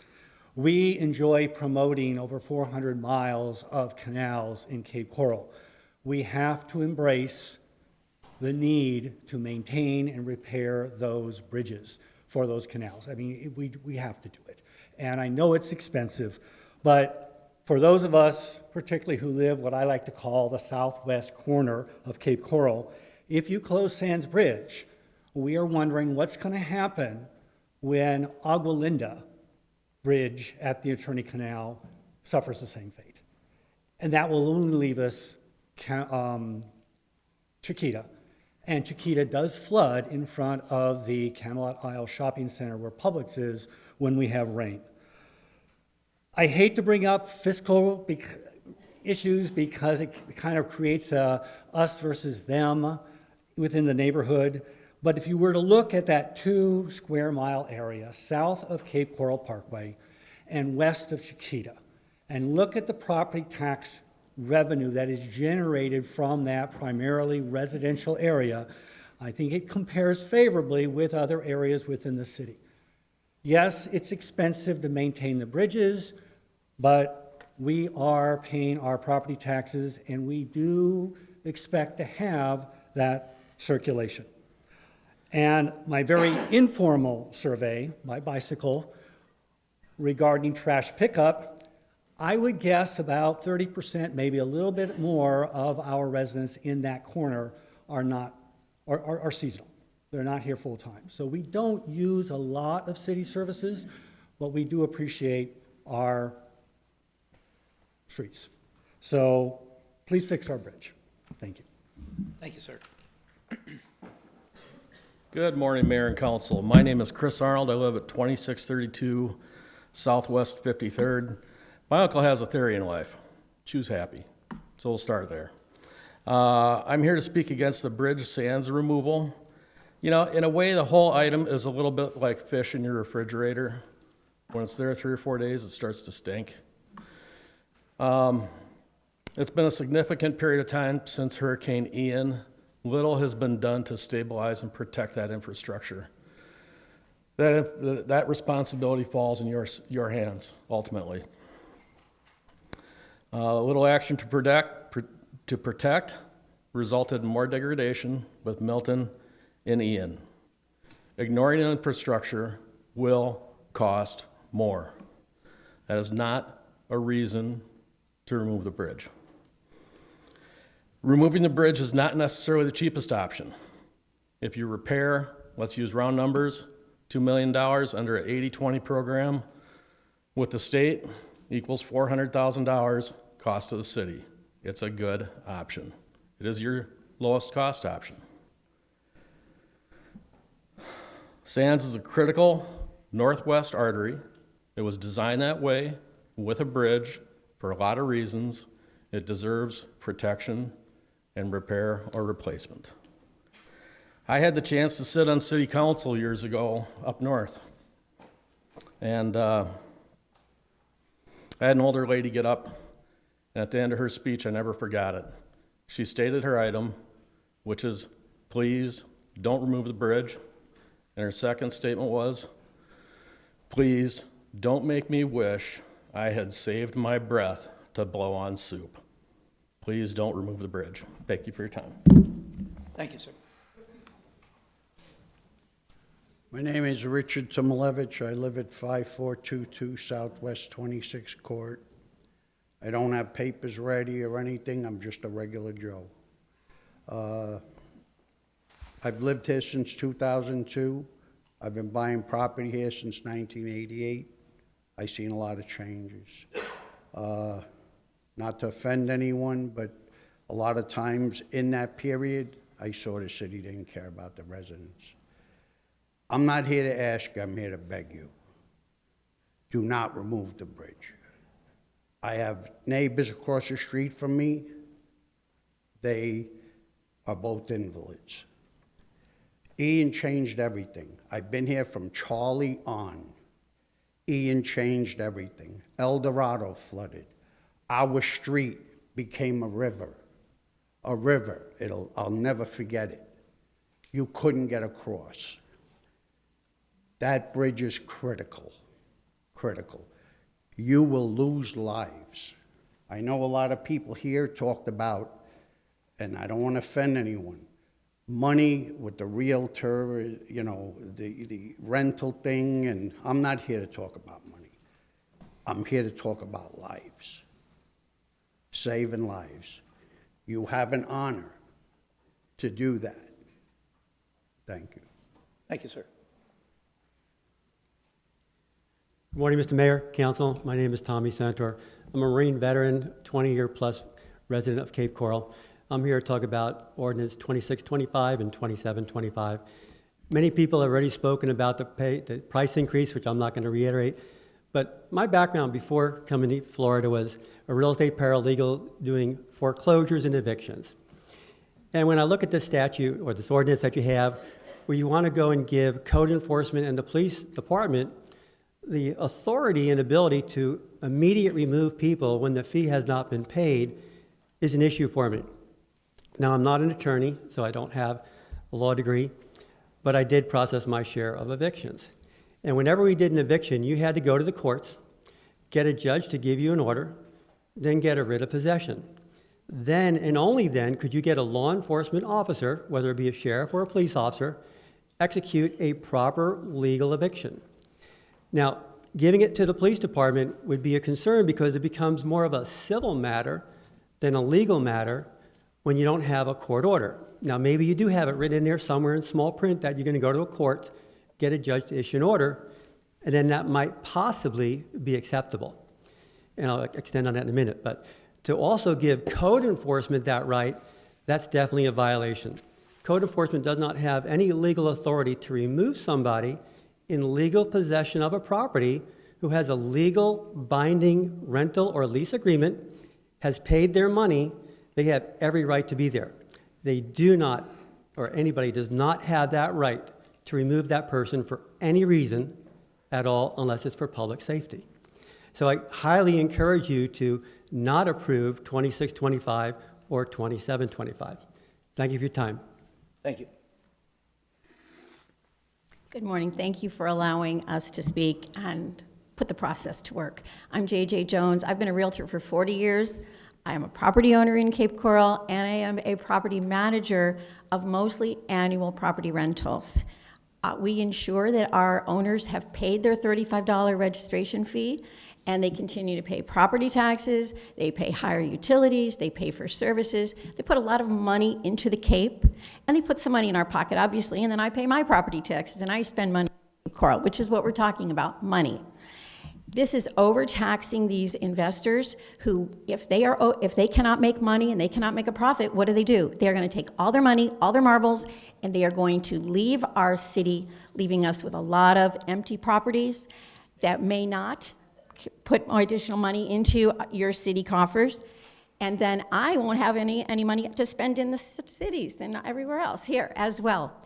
We enjoy promoting over 400 miles of canals in Cape Coral. We have to embrace the need to maintain and repair those bridges for those canals. I mean, we have to do it. And I know it's expensive, but for those of us, particularly who live what I like to call the southwest corner of Cape Coral, if you close Sands Bridge, we are wondering what's going to happen when Agua Linda Bridge at the Attorney Canal suffers the same fate. And that will only leave us Chiquita. And Chiquita does flood in front of the Camelot Isle Shopping Center where Publix is when we have rain. I hate to bring up fiscal issues because it kind of creates a us versus them within the neighborhood. But if you were to look at that 2 square mile area south of Cape Coral Parkway and west of Chiquita, and look at the property tax revenue that is generated from that primarily residential area, I think it compares favorably with other areas within the city. Yes, it's expensive to maintain the bridges, but we are paying our property taxes and we do expect to have that circulation. And my very informal survey by bicycle regarding trash pickup, I would guess about 30%, maybe a little bit more of our residents in that corner are seasonal. They're not here full time. So we don't use a lot of city services, but we do appreciate our streets. So please fix our bridge. Thank you. Thank you, sir. Good morning, Mayor and Council. My name is Chris Arnold. I live at 2632 Southwest 53rd. My uncle has a theory in life. Choose happy. So we'll start there. I'm here to speak against the bridge sands removal. You know, in a way, the whole item is a little bit like fish in your refrigerator. When it's there 3 or 4 days, it starts to stink. It's been a significant period of time since Hurricane Ian. Little has been done to stabilize and protect that infrastructure. That responsibility falls in your hands, ultimately. Little action to protect resulted in more degradation with Milton and Ian. Ignoring infrastructure will cost more. That is not a reason to remove the bridge. Removing the bridge is not necessarily the cheapest option. If you repair, let's use round numbers, $2 million under an 80-20 program with the state equals $400,000 cost to the city. It's a good option. It is your lowest cost option. Sands is a critical northwest artery. It was designed that way with a bridge for a lot of reasons. It deserves protection and repair or replacement. I had the chance to sit on city council years ago up north. And I had an older lady get up, and at the end of her speech, I never forgot it. She stated her item, which is, please don't remove the bridge. And her second statement was, please don't make me wish I had saved my breath to blow on soup. Please don't remove the bridge. Thank you for your time. Thank you, sir. My name is Richard Tomilevich. I live at 5422 Southwest 26th Court. I don't have papers ready or anything. I'm just a regular Joe. I've lived here since 2002. I've been buying property here since 1988. I seen a lot of changes. Not to offend anyone, but a lot of times in that period, I saw the city didn't care about the residents. I'm not here to ask you, I'm here to beg you. Do not remove the bridge. I have neighbors across the street from me. They are both invalids. Ian changed everything. I've been here from Charlie on. Ian changed everything. El Dorado flooded. Our street became a river. A river. I'll never forget it. You couldn't get across. That bridge is critical. Critical. You will lose lives. I know a lot of people here talked about, and I don't want to offend anyone, money with the realtor, you know, the rental thing, and I'm not here to talk about money. I'm here to talk about lives, saving lives. You have an honor to do that. Thank you. Thank you, sir. Good morning, Mr. Mayor, Council. My name is Tommy Santor. I'm a Marine veteran, 20-year-plus resident of Cape Coral. I'm here to talk about Ordinance 2625 and 2725. Many people have already spoken about the price increase, which I'm not going to reiterate. But my background before coming to Florida was a real estate paralegal doing foreclosures and evictions. And when I look at this statute or this ordinance that you have, where you want to go and give code enforcement and the police department the authority and ability to immediately remove people when the fee has not been paid, is an issue for me. Now, I'm not an attorney, so I don't have a law degree, but I did process my share of evictions. And whenever we did an eviction, you had to go to the courts, get a judge to give you an order, then get a writ of possession. Then, and only then, could you get a law enforcement officer, whether it be a sheriff or a police officer, execute a proper legal eviction. Now, giving it to the police department would be a concern because it becomes more of a civil matter than a legal matter when you don't have a court order. Now, maybe you do have it written in there somewhere in small print that you're going to go to a court, get a judge to issue an order, and then that might possibly be acceptable. And I'll extend on that in a minute. But to also give code enforcement that right, that's definitely a violation. Code enforcement does not have any legal authority to remove somebody in legal possession of a property who has a legal binding rental or lease agreement, has paid their money. They have every right to be there. They do not, or anybody does not have that right to remove that person for any reason at all unless it's for public safety. So I highly encourage you to not approve 2625 or 2725. Thank you for your time. Thank you. Good morning. Thank you for allowing us to speak and put the process to work. I'm J.J. Jones. I've been a realtor for 40 years. I am a property owner in Cape Coral, and I am a property manager of mostly annual property rentals. We ensure that our owners have paid their $35 registration fee, and they continue to pay property taxes, they pay higher utilities, they pay for services. They put a lot of money into the Cape, and they put some money in our pocket, obviously, and then I pay my property taxes, and I spend money in Coral, which is what we're talking about, money. This is overtaxing these investors who, if they cannot make money and they cannot make a profit, what do? They're going to take all their money, all their marbles, and they are going to leave our city, leaving us with a lot of empty properties that may not put more additional money into your city coffers. And then I won't have any money to spend in the cities and everywhere else here as well.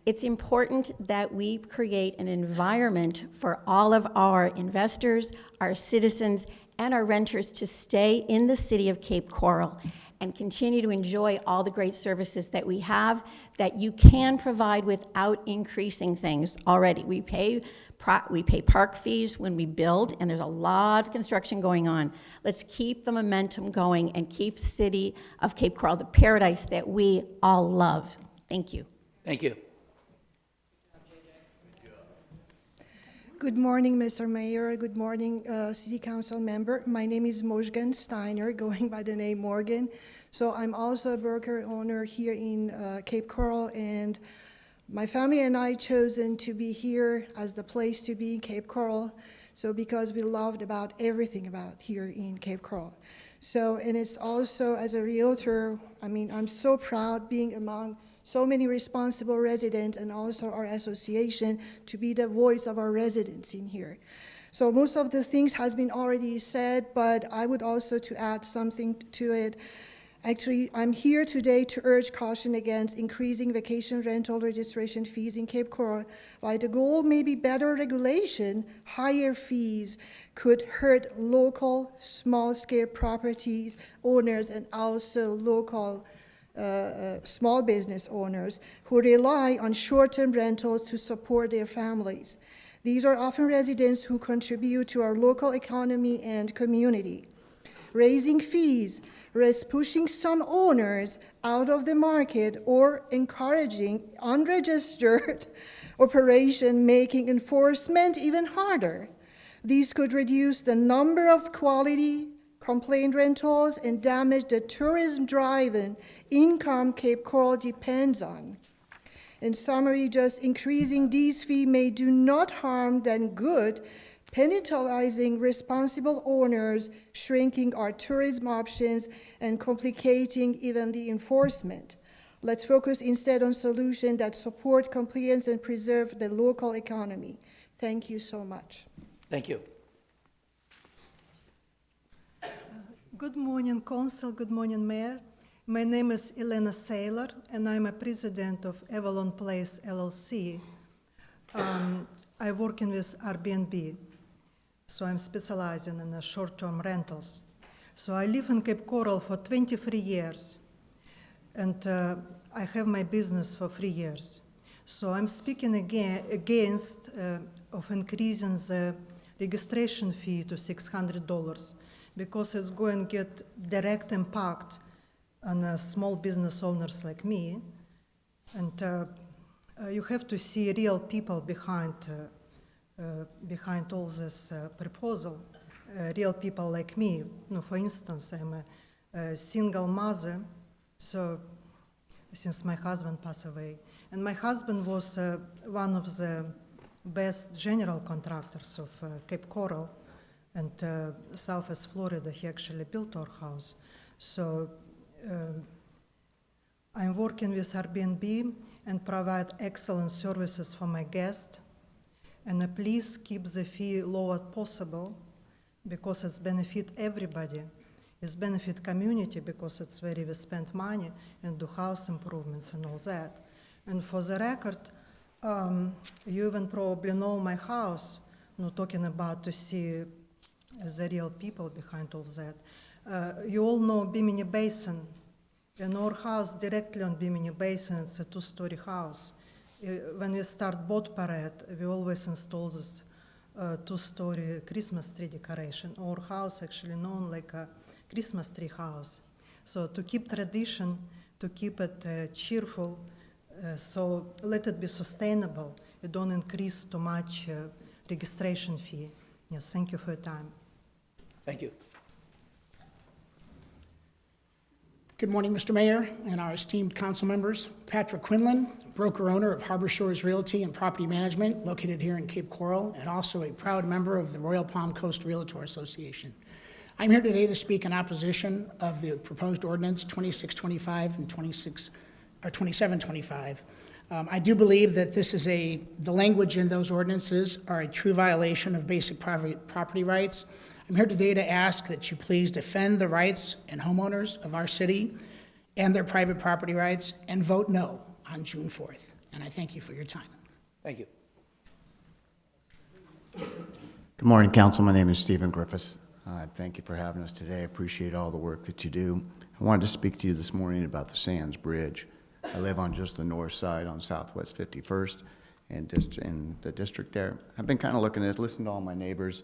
It's important that we create an environment for all of our investors, our citizens, and our renters to stay in the city of Cape Coral and continue to enjoy all the great services that we have that you can provide without increasing things already. We pay park fees when we build, and there's a lot of construction going on. Let's keep the momentum going and keep city of Cape Coral the paradise that we all love. Thank you. Thank you. Good morning, Mr. Mayor. Good morning, City Council member. My name is Morgan Steiner, going by the name Morgan. So I'm also a broker owner here in Cape Coral, and my family and I chosen to be here as the place to be in Cape Coral So because we loved about everything about here in Cape Coral. So, and it's also as a realtor, I mean, I'm so proud being among so many responsible residents and also our association to be the voice of our residents in here. So most of the things has been already said, but I would also to add something to it. Actually, I'm here today to urge caution against increasing vacation rental registration fees in Cape Coral. While the goal may be better regulation, higher fees could hurt local small-scale properties owners and also local small business owners who rely on short-term rentals to support their families. These are often residents who contribute to our local economy and community. Raising fees risks pushing some owners out of the market or encouraging unregistered operation, making enforcement even harder. These could reduce the number of quality complaint rentals and damage the tourism-driven income Cape Coral depends on. In summary, just increasing these fees may do not harm than good, penalizing responsible owners, shrinking our tourism options, and complicating even the enforcement. Let's focus instead on solutions that support compliance and preserve the local economy. Thank you so much. Thank you. Good morning, Council. Good morning, Mayor. My name is Elena Saylor, and I'm a president of Avalon Place LLC. I work in with Airbnb, so I'm specializing in short-term rentals. So I live in Cape Coral for 23 years, and I have my business for 3 years. So I'm speaking against of increasing the registration fee to $600 because it's going to get direct impact on small business owners like me. And you have to see real people behind all this proposal, real people like me. For instance, I'm a single mother, so since my husband passed away. And my husband was one of the best general contractors of Cape Coral and Southwest Florida. He actually built our house. So I'm working with Airbnb and provide excellent services for my guests. And please keep the fee low as possible because it's benefit everybody. It's benefit community because it's where we spend money and do house improvements and all that. And for the record, you even probably know my house, talking about to see the real people behind all that. You all know Bimini Basin. And our house directly on Bimini Basin, it's a 2-story house. When we start boat parade, we always install this 2-story Christmas tree decoration. Our house actually known like a Christmas tree house. So to keep tradition, to keep it cheerful, so let it be sustainable. You don't increase too much registration fee. Yes, thank you for your time. Thank you. Good morning, Mr. Mayor and our esteemed council members. Patrick Quinlan, broker-owner of Harbor Shores Realty and Property Management, located here in Cape Coral, and also a proud member of the Royal Palm Coast Realtor Association. I'm here today to speak in opposition of the proposed ordinance 2625 and 2725. I do believe that this is the language in those ordinances are a true violation of basic property rights. I'm here today to ask that you please defend the rights and homeowners of our city and their private property rights and vote no on June 4th. And I thank you for your time. Thank you. Good morning, Council. My name is Stephen Griffith. Thank you for having us today. I appreciate all the work that you do. I wanted to speak to you this morning about the Sands Bridge. I live on just the north side on Southwest 51st and in the district there. I've been kind of looking at this, listening to all my neighbors,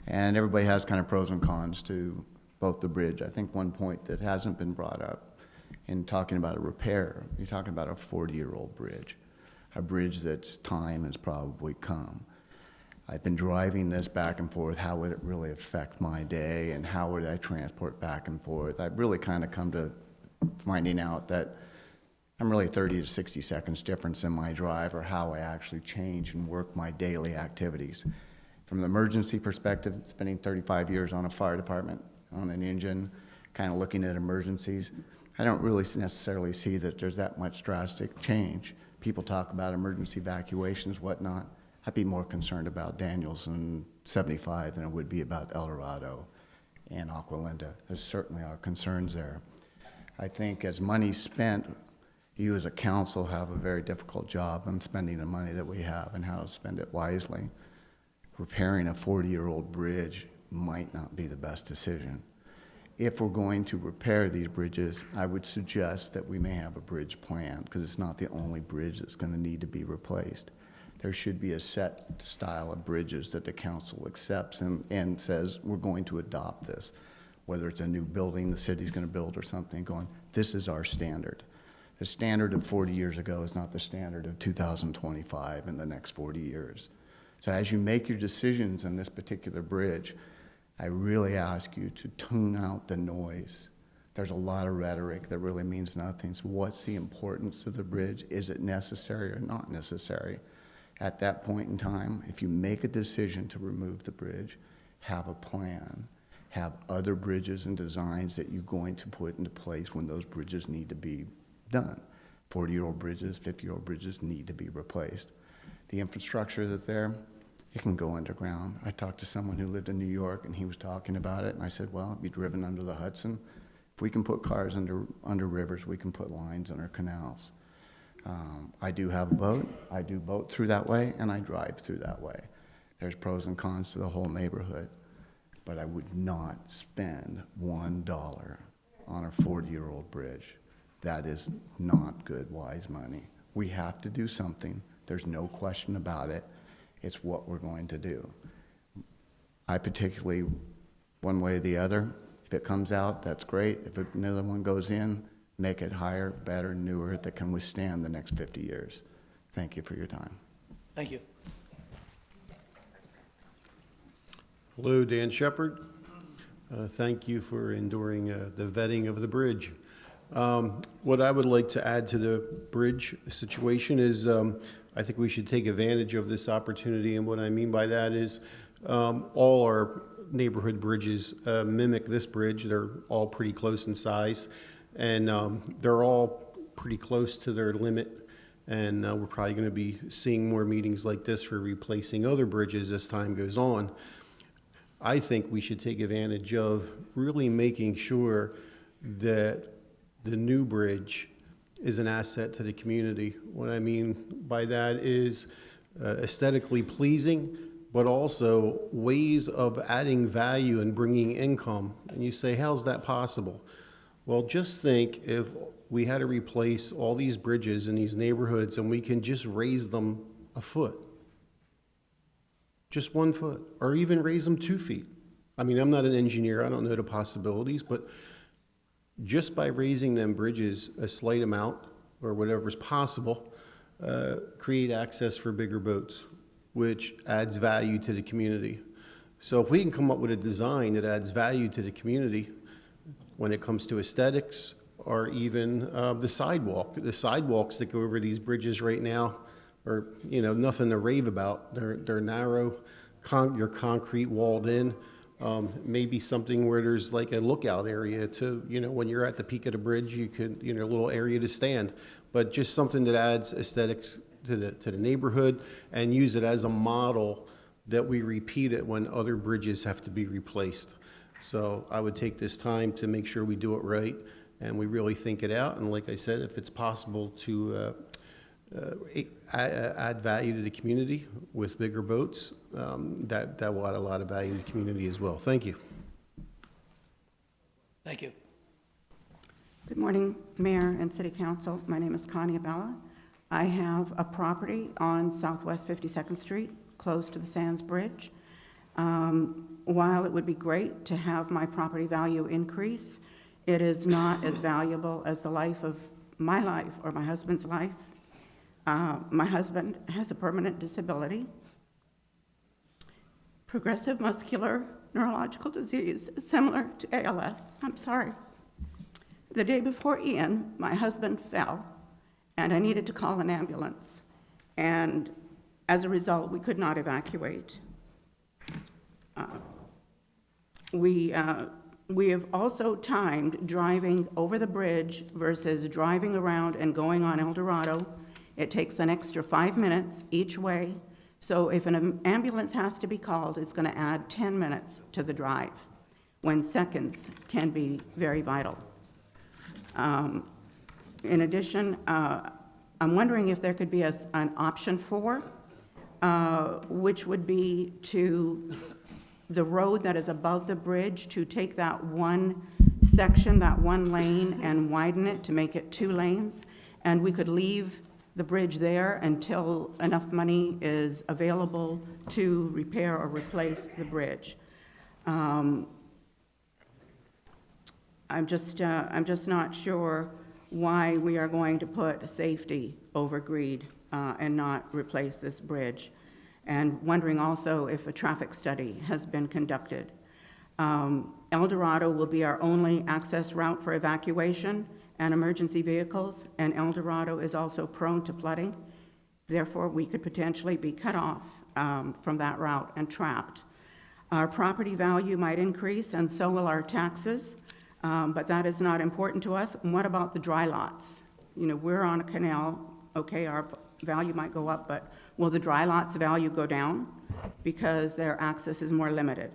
and everybody has kind of pros and cons to both the bridge. I think one point that hasn't been brought up in talking about a repair, you're talking about a 40-year-old bridge, a bridge that's time has probably come. I've been driving this back and forth. How would it really affect my day, and how would I transport back and forth? I've really kind of come to finding out that I'm really 30 to 60 seconds difference in my drive or how I actually change and work my daily activities. From the emergency perspective, spending 35 years on a fire department, on an engine, kind of looking at emergencies, I don't really necessarily see that there's that much drastic change. People talk about emergency evacuations, whatnot. I'd be more concerned about Daniels and 75 than it would be about El Dorado and Aqualinda. There certainly are concerns there. I think as money's spent, you as a council have a very difficult job on spending the money that we have and how to spend it wisely. Repairing a 40-year-old bridge might not be the best decision. If we're going to repair these bridges, I would suggest that we may have a bridge plan, because it's not the only bridge that's going to need to be replaced. There should be a set style of bridges that the council accepts and says, we're going to adopt this. Whether it's a new building the city's going to build or something, going, this is our standard. The standard of 40 years ago is not the standard of 2025 in the next 40 years. So as you make your decisions on this particular bridge, I really ask you to tune out the noise. There's a lot of rhetoric that really means nothing. So what's the importance of the bridge? Is it necessary or not necessary? At that point in time, if you make a decision to remove the bridge, have a plan. Have other bridges and designs that you're going to put into place when those bridges need to be done. 40-year-old bridges, 50-year-old bridges need to be replaced. The infrastructure that's there, it can go underground. I talked to someone who lived in New York, and he was talking about it, and I said, well, it'd be driven under the Hudson. If we can put cars under rivers, we can put lines under canals. I do have a boat. I do boat through that way, and I drive through that way. There's pros and cons to the whole neighborhood, but I would not spend $1 on a 40-year-old bridge. That is not good, wise money. We have to do something. There's no question about it. It's what we're going to do. I particularly, one way or the other, if it comes out, that's great. If another one goes in, make it higher, better, newer, that can withstand the next 50 years. Thank you for your time. Thank you. Hello, Dan Shepard. Thank you for enduring the vetting of the bridge. What I would like to add to the bridge situation is I think we should take advantage of this opportunity, and what I mean by that is all our neighborhood bridges mimic this bridge. They're all pretty close in size, and they're all pretty close to their limit, and we're probably going to be seeing more meetings like this for replacing other bridges as time goes on. I think we should take advantage of really making sure that the new bridge is an asset to the community. What I mean by that is aesthetically pleasing, but also ways of adding value and bringing income. And you say, how's that possible? Well, just think if we had to replace all these bridges in these neighborhoods and we can just raise them a foot. Just 1 foot, or even raise them 2 feet. I mean, I'm not an engineer, I don't know the possibilities, but just by raising them bridges a slight amount, or whatever's possible, create access for bigger boats, which adds value to the community. So if we can come up with a design that adds value to the community when it comes to aesthetics, or even the sidewalks that go over these bridges right now, or nothing to rave about. They're narrow, you're concrete walled in. Maybe something where there's like a lookout area to, when you're at the peak of the bridge, you could, a little area to stand. But just something that adds aesthetics to the neighborhood, and use it as a model that we repeat it when other bridges have to be replaced. So I would take this time to make sure we do it right, and we really think it out. And like I said, if it's possible to add value to the community with bigger boats, that will add a lot of value to the community as well. Thank you. Thank you. Good morning, Mayor and City Council. My name is Connie Bella. I have a property on Southwest 52nd Street, close to the Sands Bridge. While it would be great to have my property value increase, it is not as valuable as the life of my life or my husband's life. My husband has a permanent disability, progressive muscular neurological disease similar to ALS. I'm sorry. The day before Ian, my husband fell, and I needed to call an ambulance. And as a result, we could not evacuate. We have also timed driving over the bridge versus driving around and going on El Dorado. It takes an extra 5 minutes each way. So if an ambulance has to be called, it's going to add 10 minutes to the drive, when seconds can be very vital. In addition, I'm wondering if there could be an option 4, which would be to the road that is above the bridge, to take that one section, that one lane, and widen it to make it 2 lanes. And we could leave the bridge there until enough money is available to repair or replace the bridge. I'm just not sure why we are going to put safety over greed and not replace this bridge. And wondering also if a traffic study has been conducted. El Dorado will be our only access route for evacuation and emergency vehicles, and El Dorado is also prone to flooding. Therefore, we could potentially be cut off from that route and trapped. Our property value might increase, and so will our taxes, but that is not important to us. And what about the dry lots? You know, we're on a canal, okay, our value might go up, but will the dry lots value go down because their access is more limited?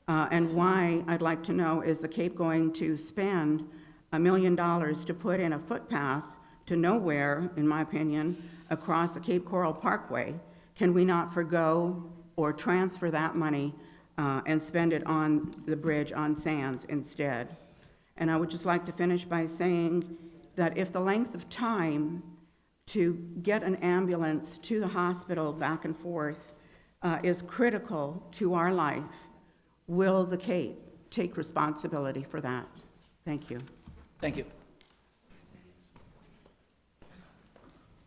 And why, I'd like to know, is the Cape going to spend $1 million to put in a footpath to nowhere, in my opinion, across the Cape Coral Parkway? Can we not forgo or transfer that money and spend it on the bridge on Sands instead? And I would just like to finish by saying that if the length of time to get an ambulance to the hospital back and forth is critical to our life, will the Cape take responsibility for that? Thank you. Thank you.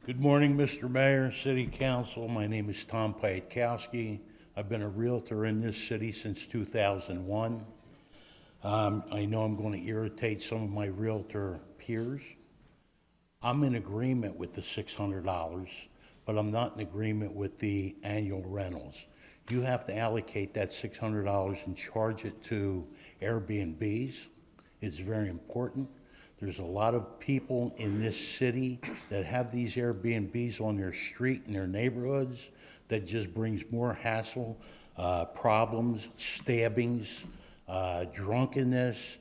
Good morning, Mr. Mayor, City Council. My name is Tom Pacowski. I've been a realtor in this city since 2001. I know I'm going to irritate some of my realtor peers. I'm in agreement with the $600, but I'm not in agreement with the annual rentals. You have to allocate that $600 and charge it to Airbnbs. It's very important. There's a lot of people in this city that have these Airbnbs on their street in their neighborhoods that just brings more hassle, problems, stabbings, drunkenness,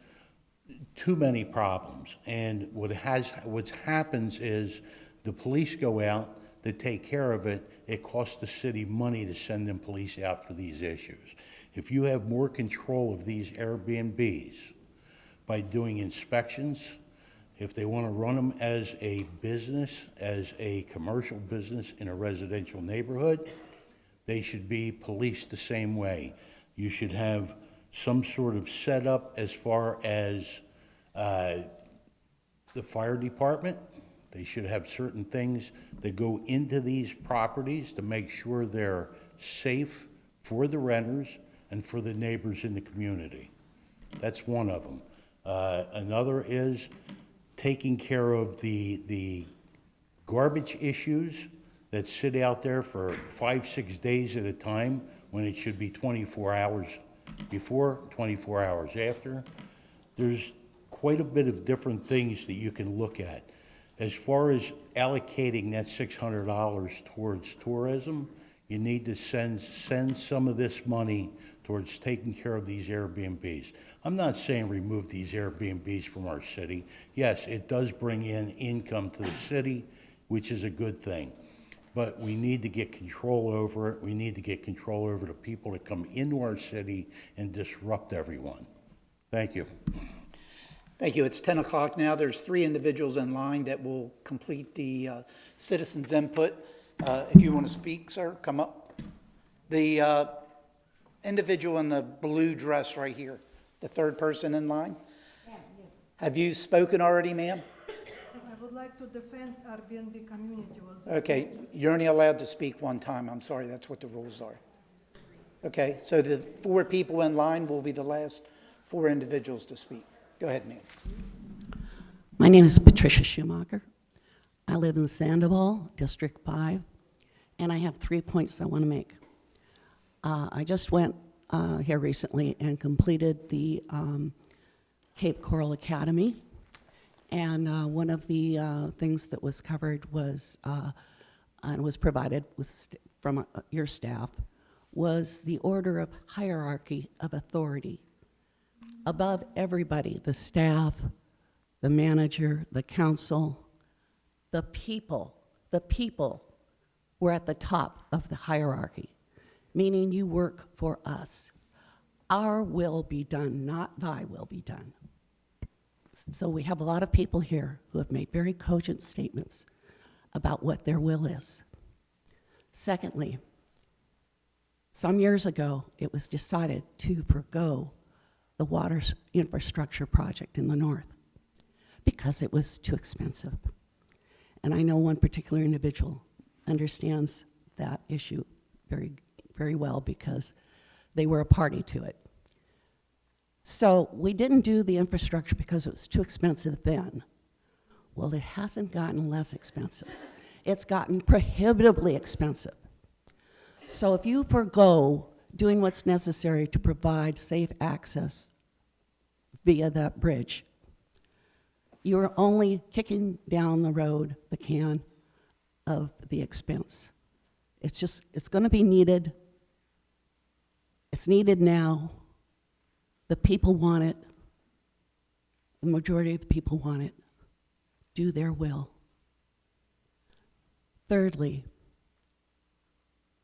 too many problems. And what happens is the police go out, they take care of it. It costs the city money to send them police out for these issues. If you have more control of these Airbnbs by doing inspections, if they want to run them as a business, as a commercial business in a residential neighborhood, they should be policed the same way. You should have some sort of setup as far as the fire department. They should have certain things that go into these properties to make sure they're safe for the renters and for the neighbors in the community. That's one of them. Another is taking care of the garbage issues that sit out there for 5-6 days at a time when it should be 24 hours before, 24 hours after. There's quite a bit of different things that you can look at. As far as allocating that $600 towards tourism, you need to send some of this money towards taking care of these Airbnbs. I'm not saying remove these Airbnbs from our city. Yes, it does bring in income to the city, which is a good thing. But we need to get control over it. We need to get control over the people that come into our city and disrupt everyone. Thank you. Thank you. It's 10 o'clock now. There's 3 individuals in line that will complete the citizens' input. If you want to speak, sir, come up. The individual in the blue dress right here, the third person in line. Have you spoken already, ma'am? I would like to defend Airbnb community. Okay, you're only allowed to speak one time. I'm sorry, that's what the rules are. Okay, so the 4 people in line will be the last 4 individuals to speak. Go ahead, ma'am. My name is Patricia Schumacher. I live in Sandoval, District 5, and I have 3 points I want to make. I just went here recently and completed the Cape Coral Academy. And one of the things that was covered was, and was provided from your staff, was the order of hierarchy of authority. Above everybody, the staff, the manager, the council, the people were at the top of the hierarchy, meaning you work for us. Our will be done, not thy will be done. So we have a lot of people here who have made very cogent statements about what their will is. Secondly, some years ago, it was decided to forgo the water infrastructure project in the north because it was too expensive. And I know one particular individual understands that issue very, very well because they were a party to it. So we didn't do the infrastructure because it was too expensive then. Well, it hasn't gotten less expensive. It's gotten prohibitively expensive. So if you forgo doing what's necessary to provide safe access via that bridge, you're only kicking down the road the can of the expense. It's going to be needed. It's needed now. The people want it. The majority of the people want it. Do their will. Thirdly,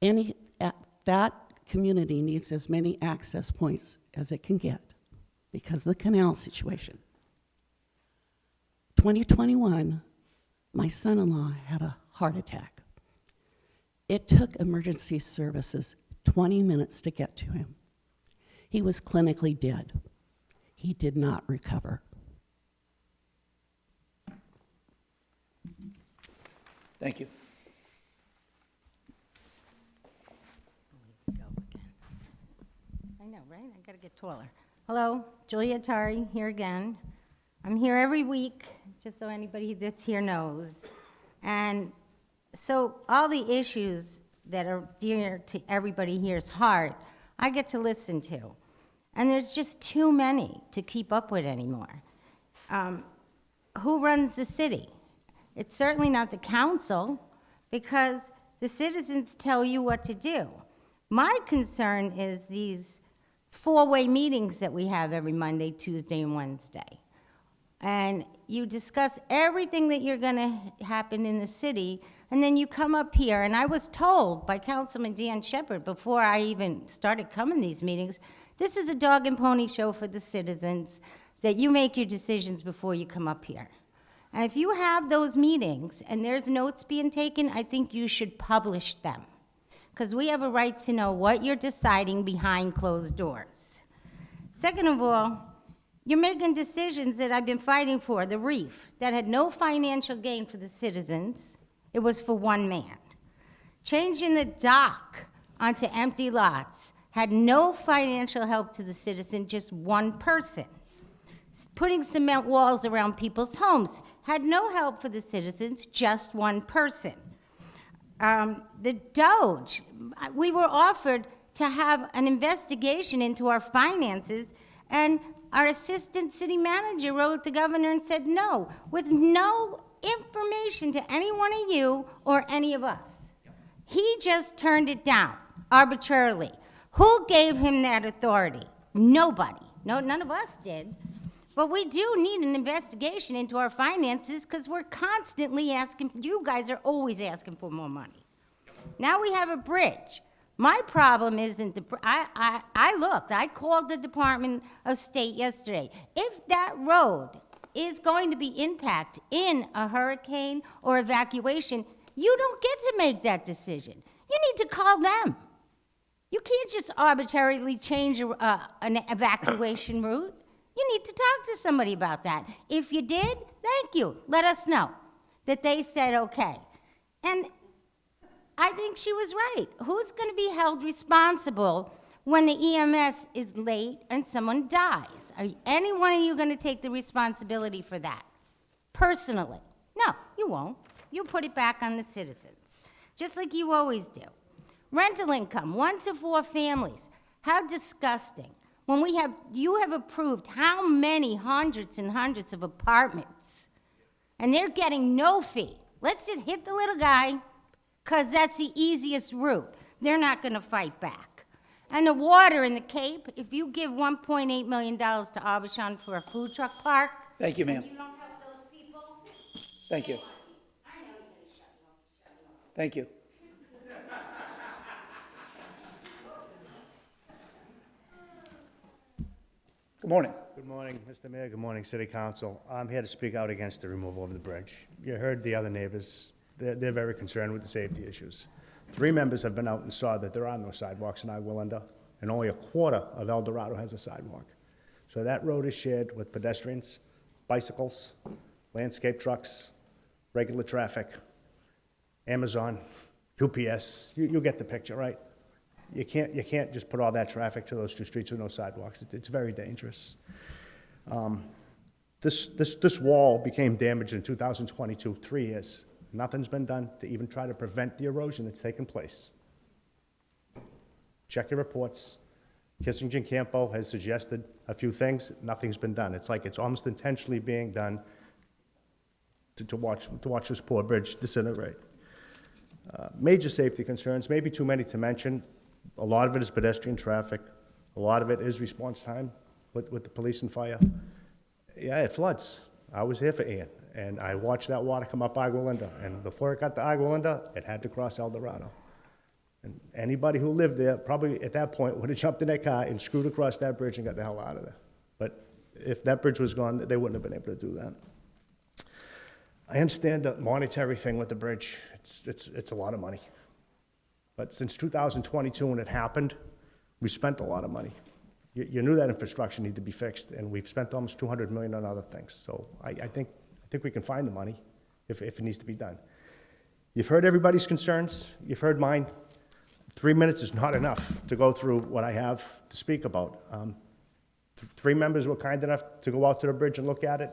that community needs as many access points as it can get because of the canal situation. 2021, my son-in-law had a heart attack. It took emergency services 20 minutes to get to him. He was clinically dead. He did not recover. Thank you. I know, right? I gotta get taller. Hello, Julia Tari here again. I'm here every week, just so anybody that's here knows. And so all the issues that are dear to everybody here's heart, I get to listen to. And there's just too many to keep up with anymore. Who runs the city? It's certainly not the council, because the citizens tell you what to do. My concern is these four-way meetings that we have every Monday, Tuesday, and Wednesday. And you discuss everything that you're gonna happen in the city, and then you come up here, and I was told by Councilman Dan Shepard before I even started coming to these meetings, this is a dog and pony show for the citizens, that you make your decisions before you come up here. And if you have those meetings and there's notes being taken, I think you should publish them, because we have a right to know what you're deciding behind closed doors. Second of all, you're making decisions that I've been fighting for, the reef, that had no financial gain for the citizens. It was for one man. Changing the dock onto empty lots had no financial help to the citizen, just one person. Putting cement walls around people's homes had no help for the citizens, just one person. The Doge, we were offered to have an investigation into our finances, and our assistant city manager wrote the governor and said no, with no information to any one of you or any of us. He just turned it down arbitrarily. Who gave him that authority? Nobody. No, none of us did. But we do need an investigation into our finances, because we're constantly asking, you guys are always asking for more money. Now we have a bridge. My problem isn't I looked, I called the Department of State yesterday. If that road is going to be impacted in a hurricane or evacuation, you don't get to make that decision. You need to call them. You can't just arbitrarily change an evacuation route. You need to talk to somebody about that. If you did, thank you. Let us know that they said okay. And I think she was right. Who's going to be held responsible when the EMS is late and someone dies? Are any one of you going to take the responsibility for that? Personally? No, you won't. You put it back on the citizens, just like you always do. Rental income, 1 to 4 families. How disgusting. When you have approved how many hundreds and hundreds of apartments, and they're getting no fee. Let's just hit the little guy, because that's the easiest route. They're not going to fight back. And the water in the Cape, if you give $1.8 million to Abishan for a food truck park. Thank you, ma'am. And you don't help those people. Thank you. I know you're going to shut me up. Thank you. Good morning. Good morning, Mr. Mayor. Good morning, City Council. I'm here to speak out against the removal of the bridge. You heard the other neighbors. They're very concerned with the safety issues. 3 members have been out and saw that there are no sidewalks in Aguilinda, and only a quarter of El Dorado has a sidewalk. So that road is shared with pedestrians, bicycles, landscape trucks, regular traffic, Amazon, UPS. You get the picture, right? You can't just put all that traffic to those 2 streets with no sidewalks. It's very dangerous. This wall became damaged in 2022, 3 years. Nothing's been done to even try to prevent the erosion that's taken place. Check your reports. Kissington Campo has suggested a few things. Nothing's been done. It's like it's almost intentionally being done to watch this poor bridge disintegrate. Major safety concerns, maybe too many to mention. A lot of it is pedestrian traffic. A lot of it is response time with the police and fire. Yeah, it floods. I was here for Ian, and I watched that water come up Aguilinda, and before it got to Aguilinda, it had to cross El Dorado. And anybody who lived there probably at that point would have jumped in their car and screwed across that bridge and got the hell out of there. But if that bridge was gone, they wouldn't have been able to do that. I understand the monetary thing with the bridge. It's a lot of money. But since 2022, when it happened, we spent a lot of money. You knew that infrastructure needed to be fixed, and we've spent almost $200 million on other things. So I think we can find the money if it needs to be done. You've heard everybody's concerns. You've heard mine. 3 minutes is not enough to go through what I have to speak about. 3 members were kind enough to go out to the bridge and look at it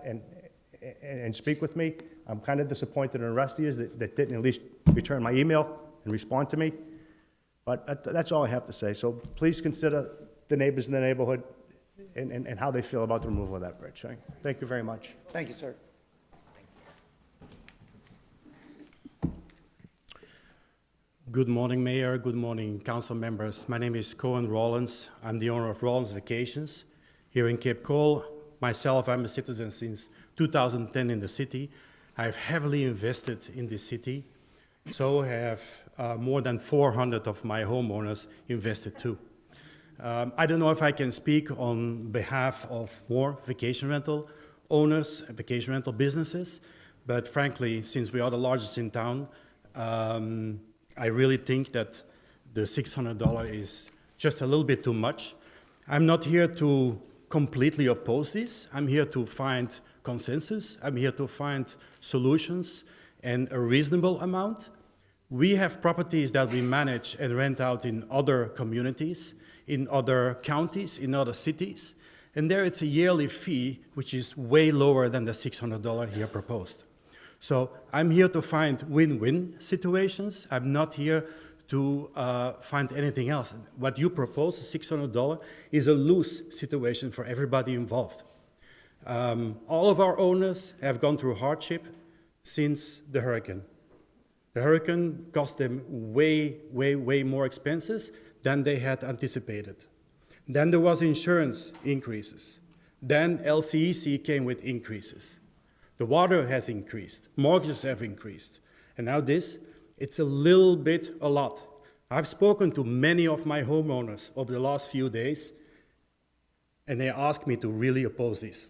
and speak with me. I'm kind of disappointed in the rest of you that didn't at least return my email and respond to me. But that's all I have to say. So please consider the neighbors in the neighborhood and how they feel about the removal of that bridge. Thank you very much. Thank you, sir. Good morning, Mayor. Good morning, council members. My name is Cohen Rollins. I'm the owner of Rollins Vacations here in Cape Coral. Myself, I'm a citizen since 2010 in the city. I've heavily invested in this city. So have more than 400 of my homeowners invested too. I don't know if I can speak on behalf of more vacation rental owners, vacation rental businesses, but frankly, since we are the largest in town, I really think that the $600 is just a little bit too much. I'm not here to completely oppose this. I'm here to find consensus. I'm here to find solutions and a reasonable amount. We have properties that we manage and rent out in other communities, in other counties, in other cities, and there it's a yearly fee which is way lower than the $600 here proposed. So I'm here to find win-win situations. I'm not here to find anything else. What you propose, $600, is a loose situation for everybody involved. All of our owners have gone through hardship since the hurricane. The hurricane cost them way, way, way more expenses than they had anticipated. Then there was insurance increases. Then LCEC came with increases. The water has increased, mortgages have increased. And now this, it's a little bit a lot. I've spoken to many of my homeowners over the last few days, and they asked me to really oppose this.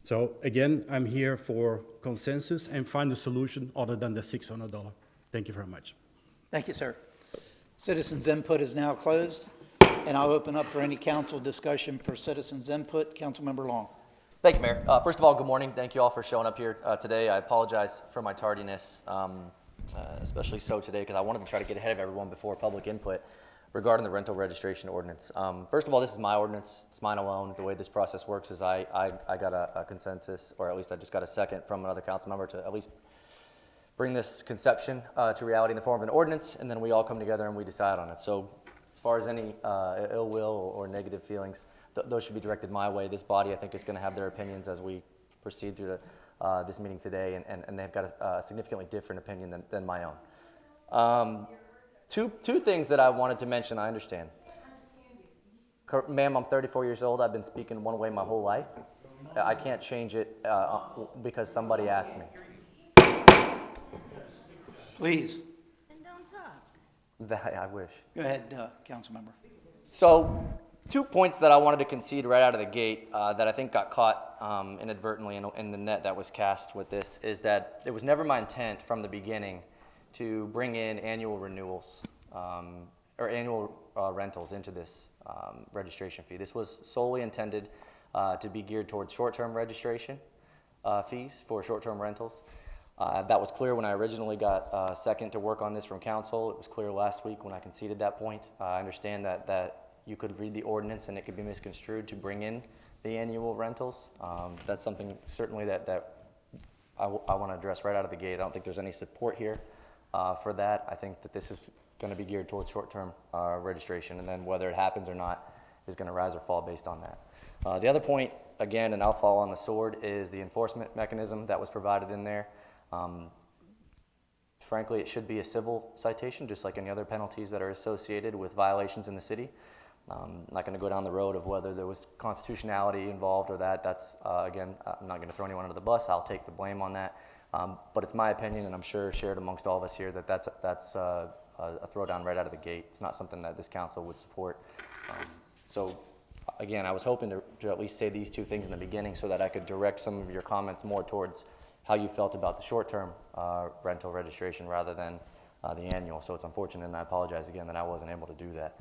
So again, I'm here for consensus and find a solution other than the $600. Thank you very much. Thank you, sir. Citizens' input is now closed, and I'll open up for any council discussion for citizens' input. Councilmember Long. Thank you, Mayor. First of all, good morning. Thank you all for showing up here today. I apologize for my tardiness, especially so today, because I wanted to try to get ahead of everyone before public input regarding the rental registration ordinance. First of all, this is my ordinance. It's mine alone. The way this process works is I got a consensus, or at least I just got a second from another council member to at least bring this conception to reality in the form of an ordinance, and then we all come together and we decide on it. So As far as any ill will or negative feelings, those should be directed my way. This body, I think, is going to have their opinions as we proceed through this meeting today, and they've got a significantly different opinion than my own. Two things that I wanted to mention. I understand. Ma'am, I'm 34 years old. I've been speaking one way my whole life. I can't change it because somebody asked me. Please. Then don't talk. I wish. Go ahead, council member. So, 2 points that I wanted to concede right out of the gate that I think got caught inadvertently in the net that was cast with this is that it was never my intent from the beginning to bring in annual renewals or annual rentals into this registration fee. This was solely intended to be geared towards short-term registration fees for short-term rentals. That was clear when I originally got a second to work on this from council. It was clear last week when I conceded that point. I understand that you could read the ordinance and it could be misconstrued to bring in the annual rentals. That's something certainly that I want to address right out of the gate. I don't think there's any support here for that. I think that this is going to be geared towards short-term registration, and then whether it happens or not is going to rise or fall based on that. The other point, again, and I'll fall on the sword, is the enforcement mechanism that was provided in there. Frankly, it should be a civil citation, just like any other penalties that are associated with violations in the city. I'm not going to go down the road of whether there was constitutionality involved or that. That's, again, I'm not going to throw anyone under the bus. I'll take the blame on that. But it's my opinion, and I'm sure shared amongst all of us here, that that's a throwdown right out of the gate. It's not something that this council would support. So, again, I was hoping to at least say these two things in the beginning so that I could direct some of your comments more towards how you felt about the short-term rental registration rather than the annual. So it's unfortunate, and I apologize again that I wasn't able to do that.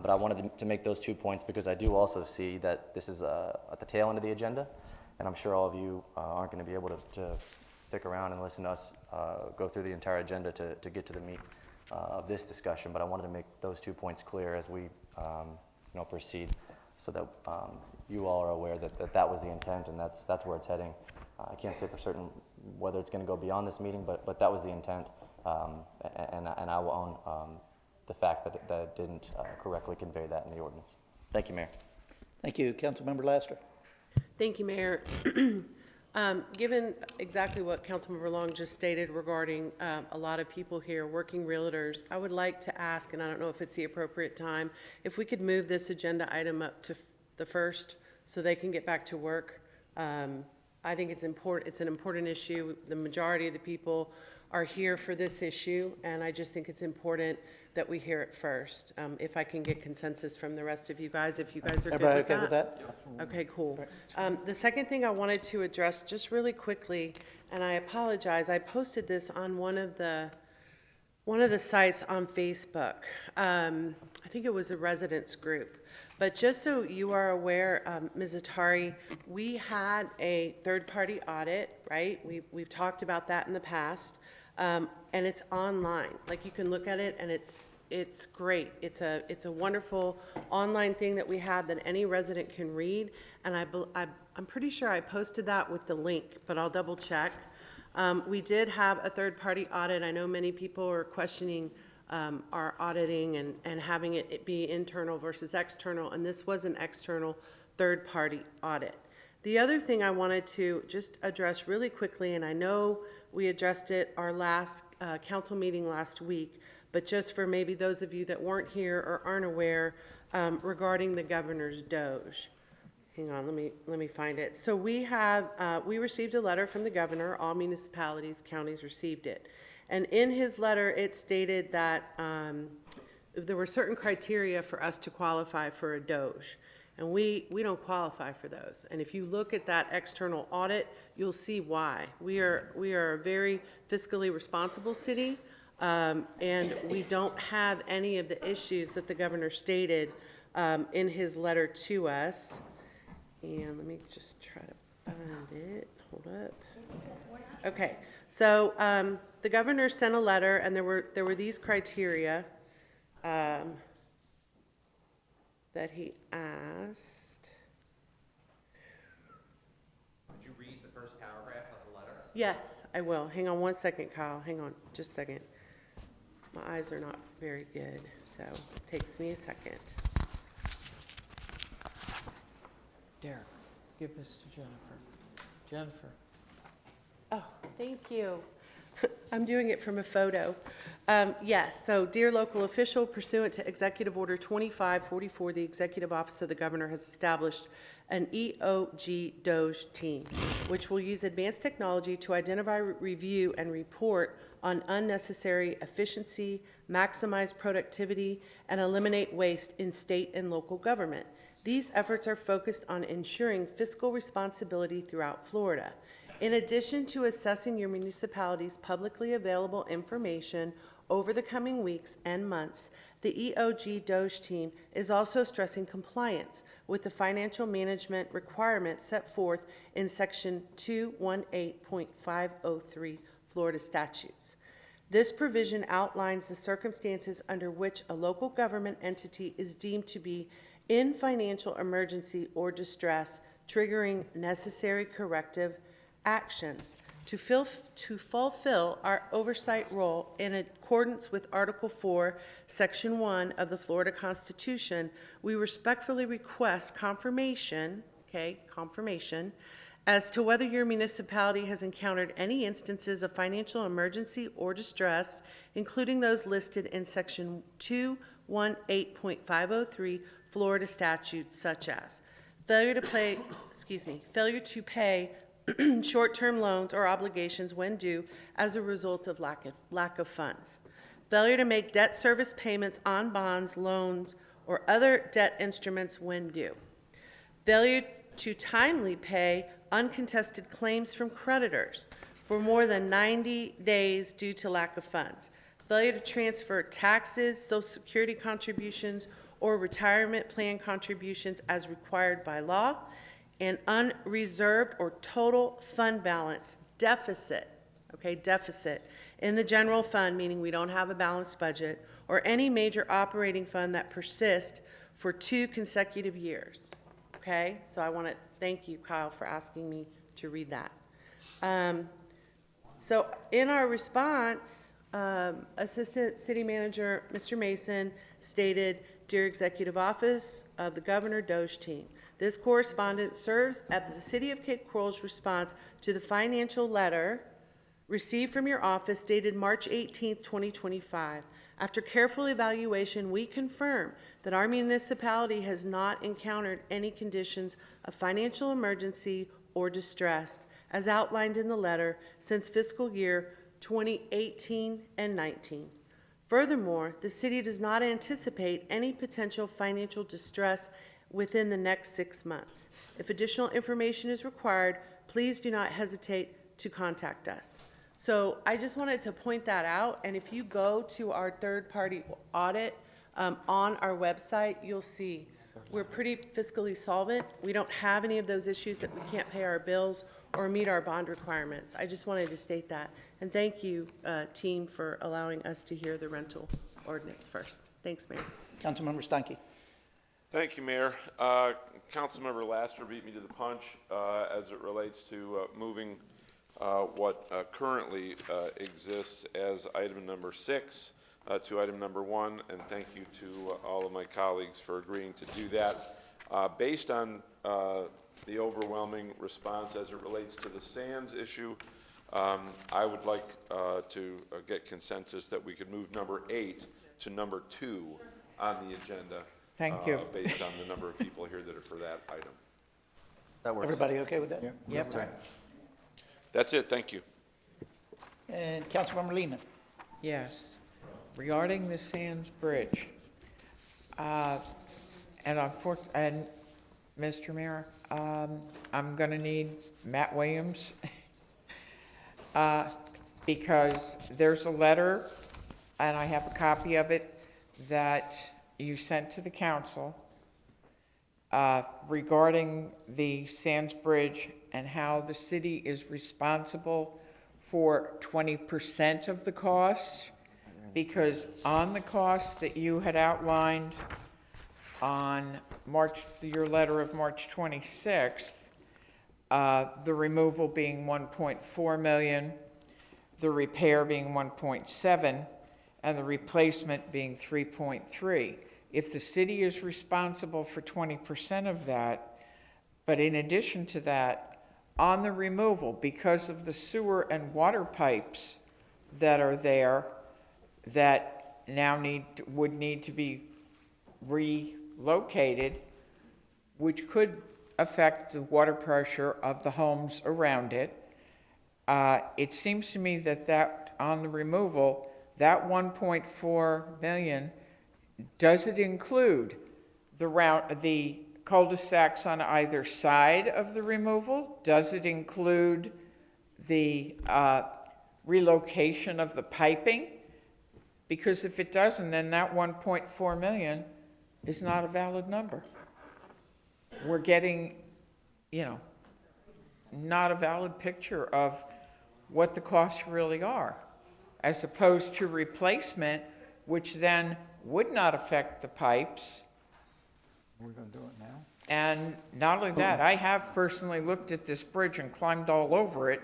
But I wanted to make those 2 points because I do also see that this is at the tail end of the agenda, and I'm sure all of you aren't going to be able to stick around and listen to us go through the entire agenda to get to the meat of this discussion. But I wanted to make those 2 points clear as we proceed, so that you all are aware that was the intent, and that's where it's heading. I can't say for certain whether it's going to go beyond this meeting, but that was the intent, and I will own the fact that it didn't correctly convey that in the ordinance. Thank you, Mayor. Thank you. Councilmember Laster. Thank you, Mayor. Given exactly what Councilmember Long just stated regarding a lot of people here, working realtors, I would like to ask, and I don't know if it's the appropriate time, if we could move this agenda item up to the first so they can get back to work. I think it's important. It's an important issue. The majority of the people are here for this issue, and I just think it's important that we hear it first. If I can get consensus from the rest of you guys, if you guys are good with that. Everybody okay with that? Okay, cool. The second thing I wanted to address just really quickly, and I apologize, I posted this on one of the sites on Facebook. I think it was a residents group. But just so you are aware, Ms. Atari, we had a third-party audit, right? We've talked about that in the past, and it's online. Like, you can look at it, and it's great. It's a wonderful online thing that we had that any resident can read, and I'm pretty sure I posted that with the link, but I'll double check. We did have a third-party audit. I know many people are questioning our auditing and having it be internal versus external, and this was an external third-party audit. The other thing I wanted to just address really quickly, and I know we addressed it our last council meeting last week, but just for maybe those of you that weren't here or aren't aware, regarding the governor's Doge. Hang on, let me find it. So we received a letter from the governor. All municipalities, counties received it. And in his letter, it stated that there were certain criteria for us to qualify for a Doge. And we don't qualify for those. And if you look at that external audit, you'll see why. We are a very fiscally responsible city, and we don't have any of the issues that the governor stated in his letter to us. And let me just try to find it. Hold up. Okay. So the governor sent a letter, and there were these criteria that he asked. Would you read the first paragraph of the letter? Yes, I will. Hang on one second, Kyle. Hang on just a second. My eyes are not very good. so it takes me a second. Derek, give this to Jennifer. Jennifer. Oh, thank you. I'm doing it from a photo. Yes, so dear local official, pursuant to Executive Order 2544, the Executive Office of the Governor has established an EOG Doge team, which will use advanced technology to identify, review, and report on unnecessary efficiency, maximize productivity, and eliminate waste in state and local government. These efforts are focused on ensuring fiscal responsibility throughout Florida. In addition to assessing your municipality's publicly available information over the coming weeks and months, the EOG Doge team is also stressing compliance with the financial management requirements set forth in Section 218.503 Florida statutes. This provision outlines the circumstances under which a local government entity is deemed to be in financial emergency or distress, triggering necessary corrective actions. To fulfill our oversight role in accordance with Article 4, Section 1 of the Florida Constitution, we respectfully request confirmation as to whether your municipality has encountered any instances of financial emergency or distress, including those listed in Section 218.503 Florida statutes, such as failure to pay short-term loans or obligations when due as a result of lack of funds, failure to make debt service payments on bonds, loans, or other debt instruments when due, failure to timely pay uncontested claims from creditors for more than 90 days due to lack of funds, failure to transfer taxes, Social Security contributions, or retirement plan contributions as required by law, and unreserved or total fund balance deficit in the general fund, meaning we don't have a balanced budget, or any major operating fund that persists for 2 consecutive years. Okay, so I want to thank you, Kyle, for asking me to read that. So in our response, Assistant City Manager Mr. Mason stated, "Dear Executive Office of the Governor Doge team, this correspondence serves as the City of Cape Coral's response to the financial letter received from your office dated March 18, 2025. After careful evaluation, we confirm that our municipality has not encountered any conditions of financial emergency or distress, as outlined in the letter, since fiscal year 2018 and 19. Furthermore, the city does not anticipate any potential financial distress within the next 6 months. If additional information is required, please do not hesitate to contact us." So I just wanted to point that out, and if you go to our third-party audit on our website, you'll see we're pretty fiscally solvent. We don't have any of those issues that we can't pay our bills or meet our bond requirements. I just wanted to state that. And thank you, team, for allowing us to hear the rental ordinance first. Thanks, Mayor. Councilmember Steinke. Thank you, Mayor. Councilmember Laster beat me to the punch as it relates to moving what currently exists as item number 6 to item number 1, and thank you to all of my colleagues for agreeing to do that. Based on the overwhelming response as it relates to the sands issue, I would like to get consensus that we could move number 8 to number 2 on the agenda. Thank you. Based on the number of people here that are for that item. That works. Everybody okay with that? Yep. That's right. That's it, thank you. And Councilmember Lehman. Yes. Regarding the Sands Bridge, and Mr. Mayor, I'm going to need Matt Williams because there's a letter, and I have a copy of it, that you sent to the council regarding the Sands Bridge and how the city is responsible for 20% of the cost, because on the cost that you had outlined on your letter of March 26th, the removal being 1.4 million, the repair being 1.7, and the replacement being 3.3. If the city is responsible for 20% of that, but in addition to that, on the removal, because of the sewer and water pipes that are there that now would need to be relocated, which could affect the water pressure of the homes around it, it seems to me that on the removal, that 1.4 million, does it include the cul-de-sacs on either side of the removal? Does it include the relocation of the piping? Because if it doesn't, then that 1.4 million is not a valid number. We're getting, not a valid picture of what the costs really are, as opposed to replacement, which then would not affect the pipes. We're going to do it now? And not only that, I have personally looked at this bridge and climbed all over it.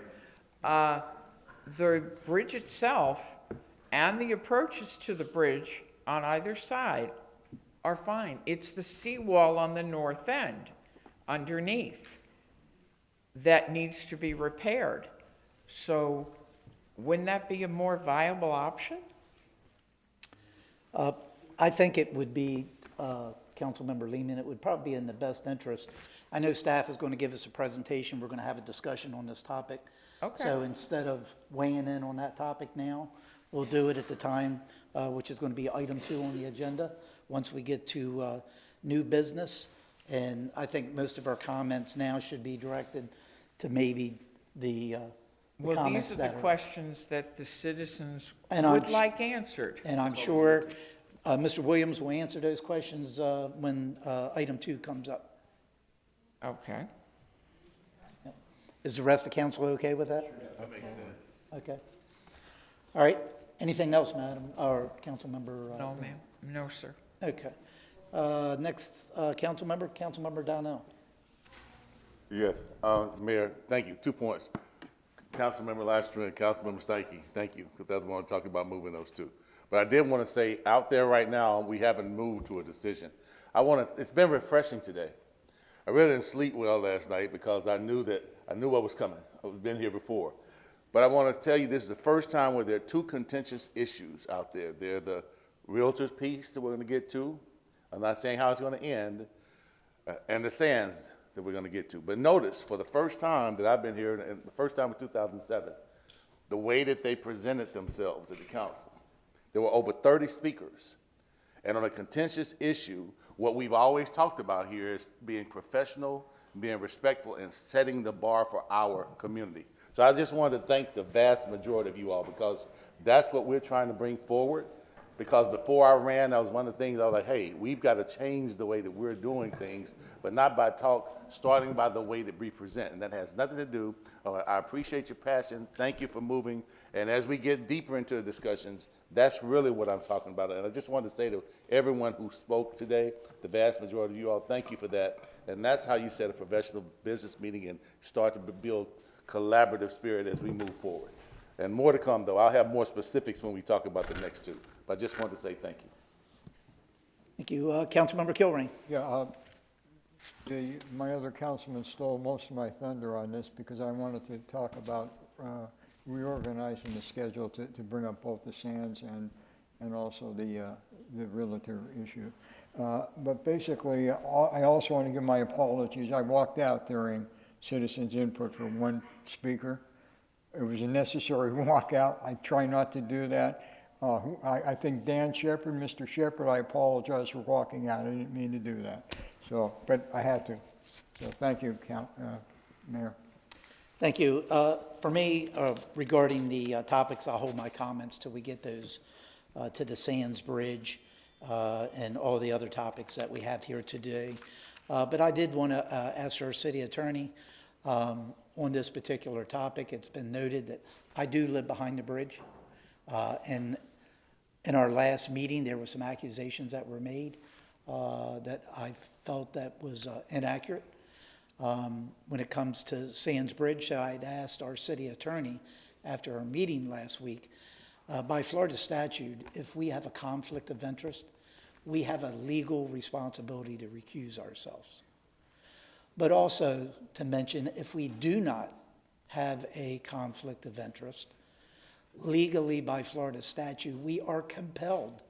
The bridge itself and the approaches to the bridge on either side are fine. It's the seawall on the north end underneath that needs to be repaired. So wouldn't that be a more viable option? I think it would be, Councilmember Lehman, it would probably be in the best interest. I know staff is going to give us a presentation. We're going to have a discussion on this topic. Okay. So instead of weighing in on that topic now, we'll do it at the time, which is going to be item 2 on the agenda, once we get to new business. And I think most of our comments now should be directed to maybe the well, comments these are the questions that the citizens would like answered. And I'm sure Mr. Williams will answer those questions when item 2 comes up. Okay. Yep. Is the rest of council okay with that? Sure, that makes sense. Okay. All right. Anything else, Madam or Councilmember? No, ma'am. No, sir. Okay. Next, Councilmember Donnell. Yes, Mayor, thank you. 2 points. Councilmember Lastry and Councilmember Steinke, thank you, because that's what I'm talking about, moving those 2. But I did want to say, out there right now, we haven't moved to a decision. It's been refreshing today. I really didn't sleep well last night because I knew what was coming. I've been here before. But I want to tell you, this is the first time where there are 2 contentious issues out there. They're the realtors piece that we're going to get to. I'm not saying how it's going to end, and the sands that we're going to get to. But notice, for the first time that I've been here, and the first time in 2007, the way that they presented themselves at the council. There were over 30 speakers. And on a contentious issue, what we've always talked about here is being professional, being respectful, and setting the bar for our community. So I just wanted to thank the vast majority of you all, because that's what we're trying to bring forward. Because before I ran, that was one of the things I was like, hey, we've got to change the way that we're doing things, but not by talk, starting by the way that we present. And that has nothing to do. I appreciate your passion. Thank you for moving. And as we get deeper into the discussions, that's really what I'm talking about. And I just wanted to say to everyone who spoke today, the vast majority of you all, thank you for that. And that's how you set a professional business meeting and start to build collaborative spirit as we move forward. And more to come, though. I'll have more specifics when we talk about the next 2. But I just wanted to say thank you. Thank you. Councilmember Kilrain. Yeah, my other councilman stole most of my thunder on this because I wanted to talk about reorganizing the schedule to bring up both the sands and also the realtor issue. But basically, I also want to give my apologies. I walked out during citizens' input for one speaker. It was a necessary walkout. I try not to do that. I think Dan Shepard, Mr. Shepard, I apologize for walking out. I didn't mean to do that. So, but I had to. So thank you, Mayor. Thank you. For me, regarding the topics, I'll hold my comments till we get those to the Sands Bridge and all the other topics that we have here today. But I did want to ask our city attorney on this particular topic. It's been noted that I do live behind the bridge. And in our last meeting, there were some accusations that were made that I felt that was inaccurate. When it comes to Sands Bridge, I'd asked our city attorney after our meeting last week By Florida statute, if we have a conflict of interest, we have a legal responsibility to recuse ourselves. But also to mention, if we do not have a conflict of interest, legally by Florida statute, we are compelled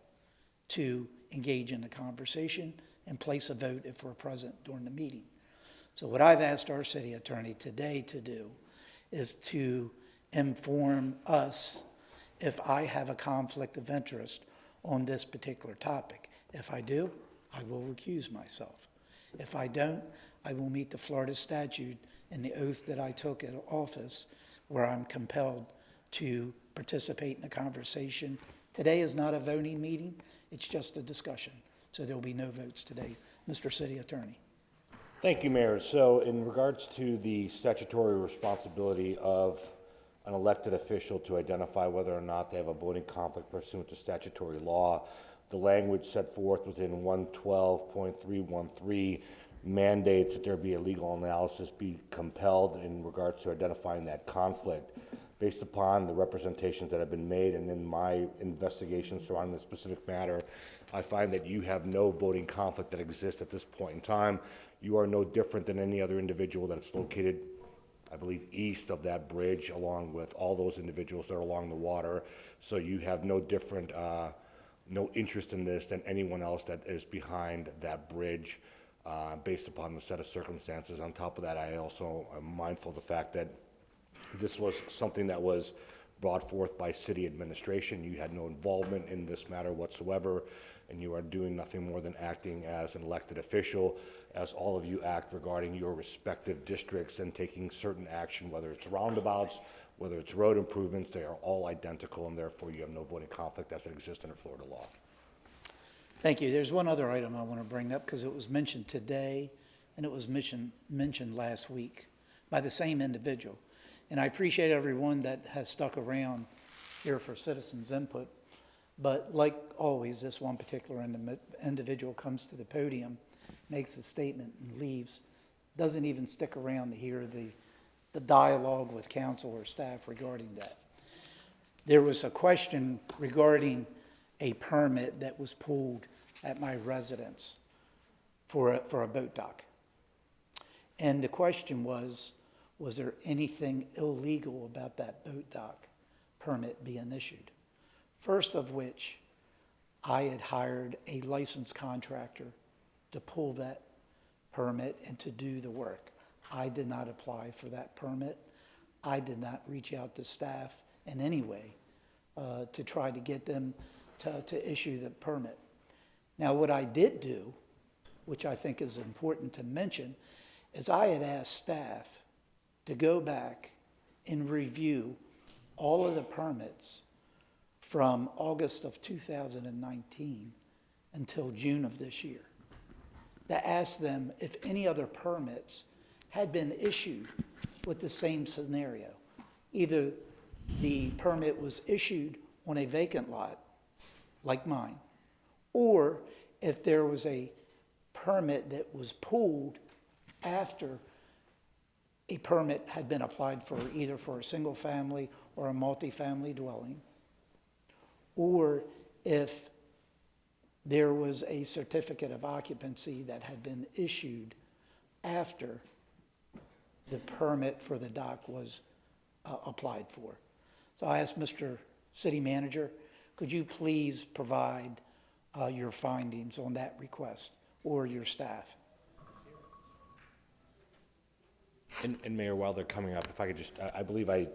to engage in the conversation and place a vote if we're present during the meeting. So what I've asked our city attorney today to do is to inform us if I have a conflict of interest on this particular topic. If I do, I will recuse myself. If I don't, I will meet the Florida statute and the oath that I took at office where I'm compelled to participate in the conversation. Today is not a voting meeting, it's just a discussion. So there will be no votes today. Mr. City Attorney. Thank you, Mayor. So in regards to the statutory responsibility of an elected official to identify whether or not they have a voting conflict pursuant to statutory law, the language set forth within 112.313 mandates that there be a legal analysis be compelled in regards to identifying that conflict. Based upon the representations that have been made and in my investigation surrounding this specific matter, I find that you have no voting conflict that exists at this point in time. You are no different than any other individual that's located, I believe, east of that bridge, along with all those individuals that are along the water. So you have no different, no interest in this than anyone else that is behind that bridge, based upon the set of circumstances. On top of that, I also am mindful of the fact that this was something that was brought forth by city administration. You had no involvement in this matter whatsoever, and you are doing nothing more than acting as an elected official, as all of you act regarding your respective districts and taking certain action, whether it's roundabouts, whether it's road improvements. They are all identical, and therefore you have no voting conflict as it exists under Florida law. Thank you. There's one other item I want to bring up because it was mentioned today and it was mentioned last week by the same individual. And I appreciate everyone that has stuck around here for citizens' input. But like always, this one particular individual comes to the podium, makes a statement and leaves, doesn't even stick around to hear the dialogue with council or staff regarding that. There was a question regarding a permit that was pulled at my residence for a boat dock. And the question was there anything illegal about that boat dock permit being issued? First of which, I had hired a licensed contractor to pull that permit and to do the work. I did not apply for that permit. I did not reach out to staff in any way to try to get them to issue the permit. Now, what I did do, which I think is important to mention, is I had asked staff to go back and review all of the permits from August of 2019 until June of this year, to ask them if any other permits had been issued with the same scenario. Either the permit was issued on a vacant lot, like mine, or if there was a permit that was pulled after a permit had been applied for either for a single family or a multifamily dwelling, or if there was a certificate of occupancy that had been issued after the permit for the dock was applied for. So I asked Mr. City Manager, could you please provide your findings on that request, or your staff? And Mayor, while they're coming up, if I could just, I believe I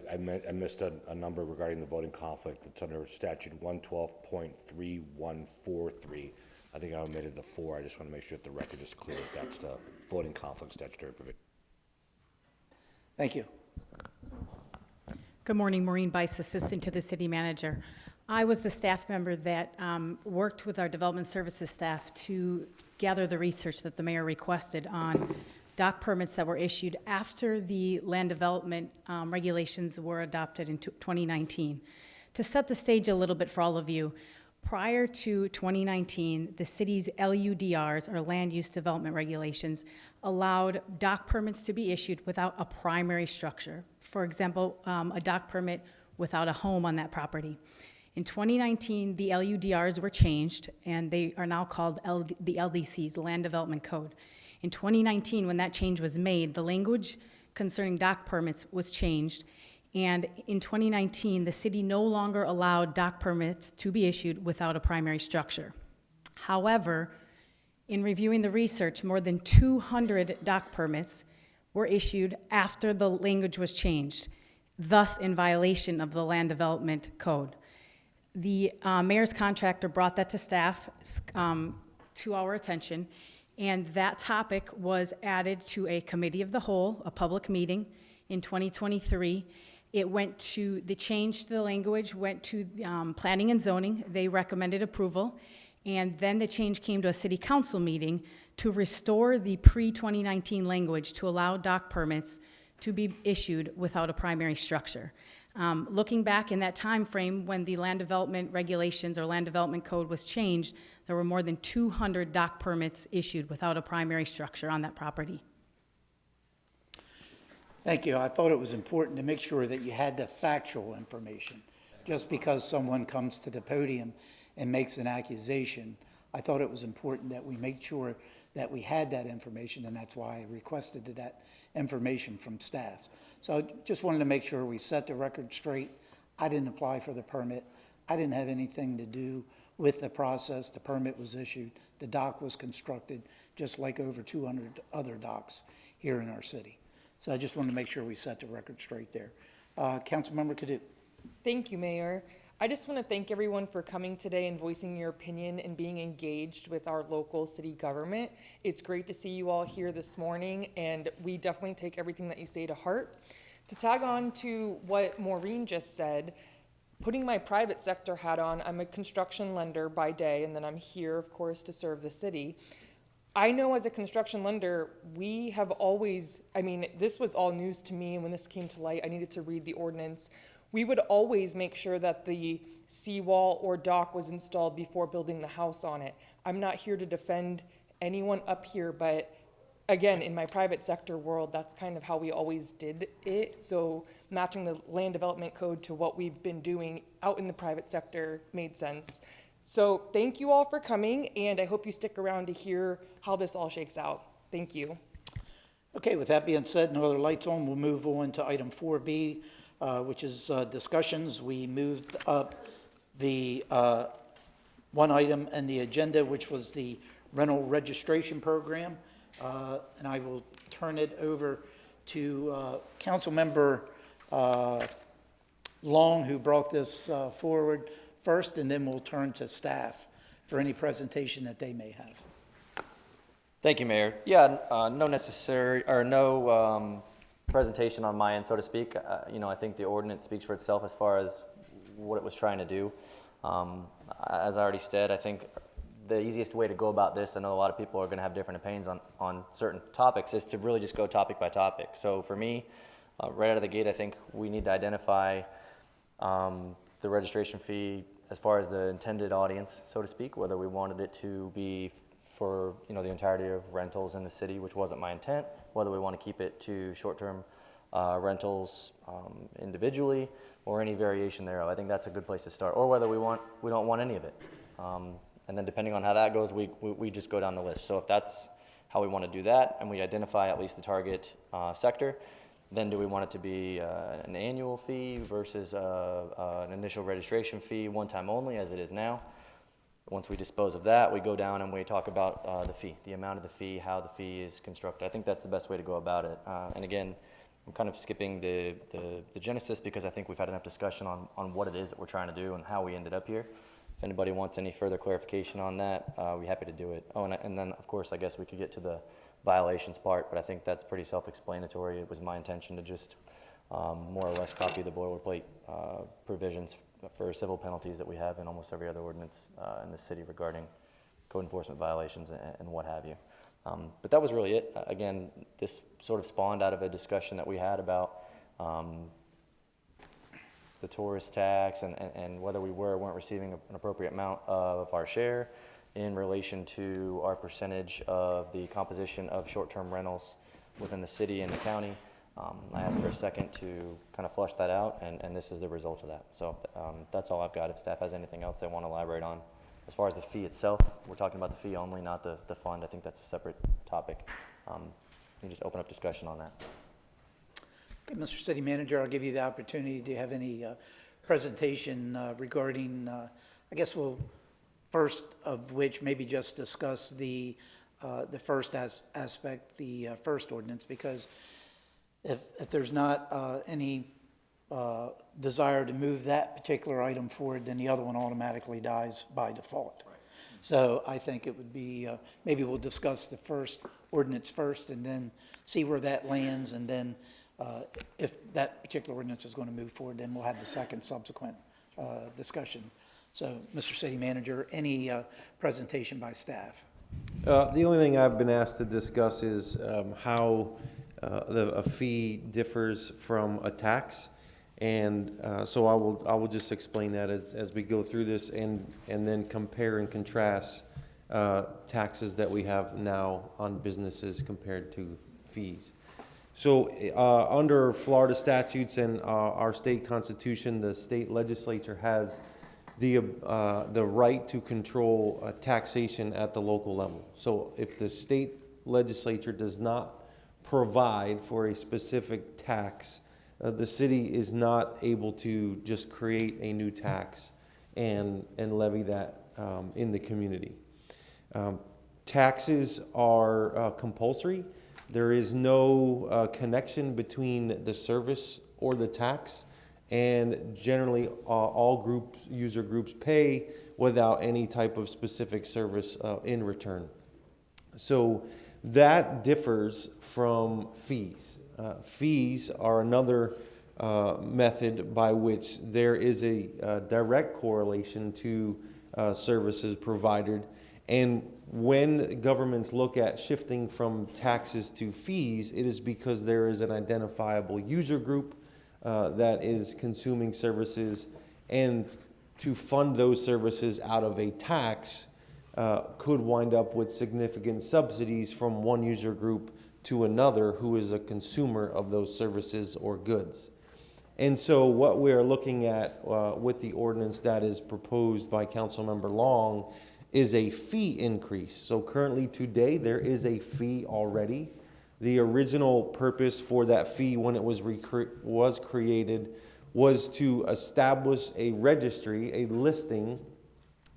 missed a number regarding the voting conflict. It's under statute 112.3143. I think I omitted the 4. I just want to make sure that the record is clear that that's the voting conflict statutory provision. Thank you. Good morning, Maureen Bice, Assistant to the City Manager. I was the staff member that worked with our development services staff to gather the research that the mayor requested on dock permits that were issued after the land development regulations were adopted in 2019. To set the stage a little bit for all of you, prior to 2019, the city's LUDRs, or land use development regulations, allowed dock permits to be issued without a primary structure. For example, a dock permit without a home on that property. In 2019, the LUDRs were changed, and they are now called the LDCs, Land Development Code. In 2019, when that change was made, the language concerning dock permits was changed, and in 2019, the city no longer allowed dock permits to be issued without a primary structure. However, in reviewing the research, more than 200 dock permits were issued after the language was changed, thus in violation of the Land Development Code. The mayor's contractor brought that to staff, to our attention, and that topic was added to a committee of the whole, a public meeting in 2023. It went to, the change to the language went to planning and zoning. They recommended approval. And then the change came to a city council meeting to restore the pre-2019 language to allow dock permits to be issued without a primary structure. Looking back in that time frame when the land development regulations or land development code was changed, there were more than 200 dock permits issued without a primary structure on that property. Thank you. I thought it was important to make sure that you had the factual information. Just because someone comes to the podium and makes an accusation, I thought it was important that we make sure that we had that information, and that's why I requested that information from staff. So I just wanted to make sure we set the record straight. I didn't apply for the permit. I didn't have anything to do with the process. The permit was issued. The dock was constructed, just like over 200 other docks here in our city. So I just wanted to make sure we set the record straight there. Councilmember Caduce. Thank you, Mayor. I just want to thank everyone for coming today and voicing your opinion and being engaged with our local city government. It's great to see you all here this morning, and we definitely take everything that you say to heart. To tag on to what Maureen just said, putting my private sector hat on, I'm a construction lender by day, and then I'm here, of course, to serve the city. I know as a construction lender, we have always, I mean, this was all news to me, and when this came to light, I needed to read the ordinance. We would always make sure that the seawall or dock was installed before building the house on it. I'm not here to defend anyone up here, but again, in my private sector world, that's kind of how we always did it. So matching the land development code to what we've been doing out in the private sector made sense. So thank you all for coming, and I hope you stick around to hear how this all shakes out. Thank you. Okay, with that being said, no other lights on, we'll move on to item 4B, which is discussions. We moved up the one item in the agenda, which was the rental registration program, and I will turn it over to Councilmember Long, who brought this forward first, and then we'll turn to staff for any presentation that they may have. Thank you, Mayor. Yeah, no presentation on my end, so to speak. I think the ordinance speaks for itself as far as what it was trying to do. As I already said, I think the easiest way to go about this, I know a lot of people are going to have different opinions on certain topics, is to really just go topic by topic. So for me, right out of the gate, I think we need to identify the registration fee as far as the intended audience, so to speak, whether we wanted it to be for the entirety of rentals in the city, which wasn't my intent, whether we want to keep it to short-term rentals individually, or any variation thereof. I think that's a good place to start, or whether we don't want any of it. And then depending on how that goes, we just go down the list. So if that's how we want to do that, and we identify at least the target sector, then do we want it to be an annual fee versus an initial registration fee, one time only, as it is now? Once we dispose of that, we go down and we talk about the fee, the amount of the fee, how the fee is constructed. I think that's the best way to go about it. And again, I'm kind of skipping the genesis because I think we've had enough discussion on what it is that we're trying to do and how we ended up here. If anybody wants any further clarification on that, we're happy to do it. Oh, and then, of course, I guess we could get to the violations part, but I think that's pretty self-explanatory. It was my intention to just more or less copy the boilerplate provisions for civil penalties that we have in almost every other ordinance in the city regarding code enforcement violations and what have you. But that was really it. Again, this sort of spawned out of a discussion that we had about the tourist tax and whether we were or weren't receiving an appropriate amount of our share in relation to our percentage of the composition of short-term rentals within the city and the county. I asked for a second to kind of flush that out, and this is the result of that. So that's all I've got. If staff has anything else they want to elaborate on. As far as the fee itself, we're talking about the fee only, not the fund. I think that's a separate topic. You just open up discussion on that. Okay, Mr. City Manager, I'll give you the opportunity. Do you have any presentation regarding, I guess we'll first of which maybe just discuss the first aspect, the first ordinance, because if there's not any desire to move that particular item forward, then the other one automatically dies by default. Right. So I think it would be, maybe we'll discuss the first ordinance first and then see where that lands, and then if that particular ordinance is going to move forward, then we'll have the second subsequent discussion. So, Mr. City Manager, any presentation by staff? The only thing I've been asked to discuss is how a fee differs from a tax, and so I will just explain that as we go through this, and then compare and contrast taxes that we have now on businesses compared to fees. So under Florida statutes and our state constitution, the state legislature has the right to control taxation at the local level. So if the state legislature does not provide for a specific tax, the city is not able to just create a new tax and levy that in the community. Taxes are compulsory. There is no connection between the service or the tax, and generally all user groups pay without any type of specific service in return. So that differs from fees. Fees are another method by which there is a direct correlation to services provided, and when governments look at shifting from taxes to fees, it is because there is an identifiable user group that is consuming services, and to fund those services out of a tax could wind up with significant subsidies from one user group to another who is a consumer of those services or goods. And so what we're looking at with the ordinance that is proposed by Councilmember Long is a fee increase. So currently today there is a fee already. The original purpose for that fee when it was created was to establish a registry, a listing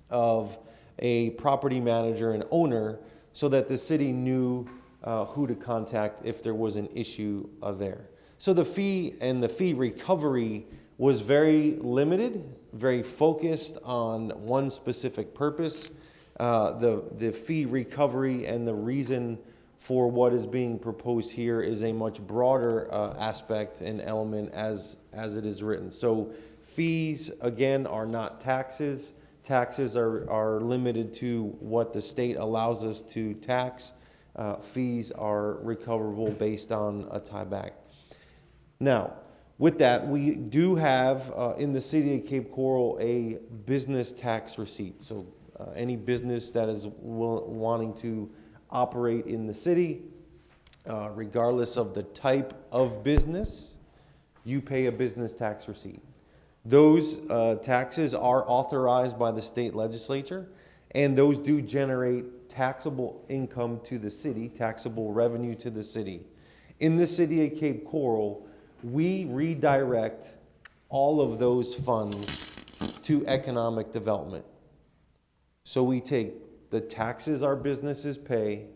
of a property manager and owner, so that the city knew who to contact if there was an issue there. So the fee and the fee recovery was very limited, very focused on one specific purpose. The fee recovery and the reason for what is being proposed here is a much broader aspect and element as it is written. So fees, again, are not taxes. Taxes are limited to what the state allows us to tax. Fees are recoverable based on a tieback. Now, with that, we do have in the city of Cape Coral a business tax receipt. So any business that is wanting to operate in the city, regardless of the type of business, you pay a business tax receipt. Those taxes are authorized by the state legislature, and those do generate taxable income to the city, taxable revenue to the city. In the city of Cape Coral, we redirect all of those funds to economic development. So we take the taxes our businesses pay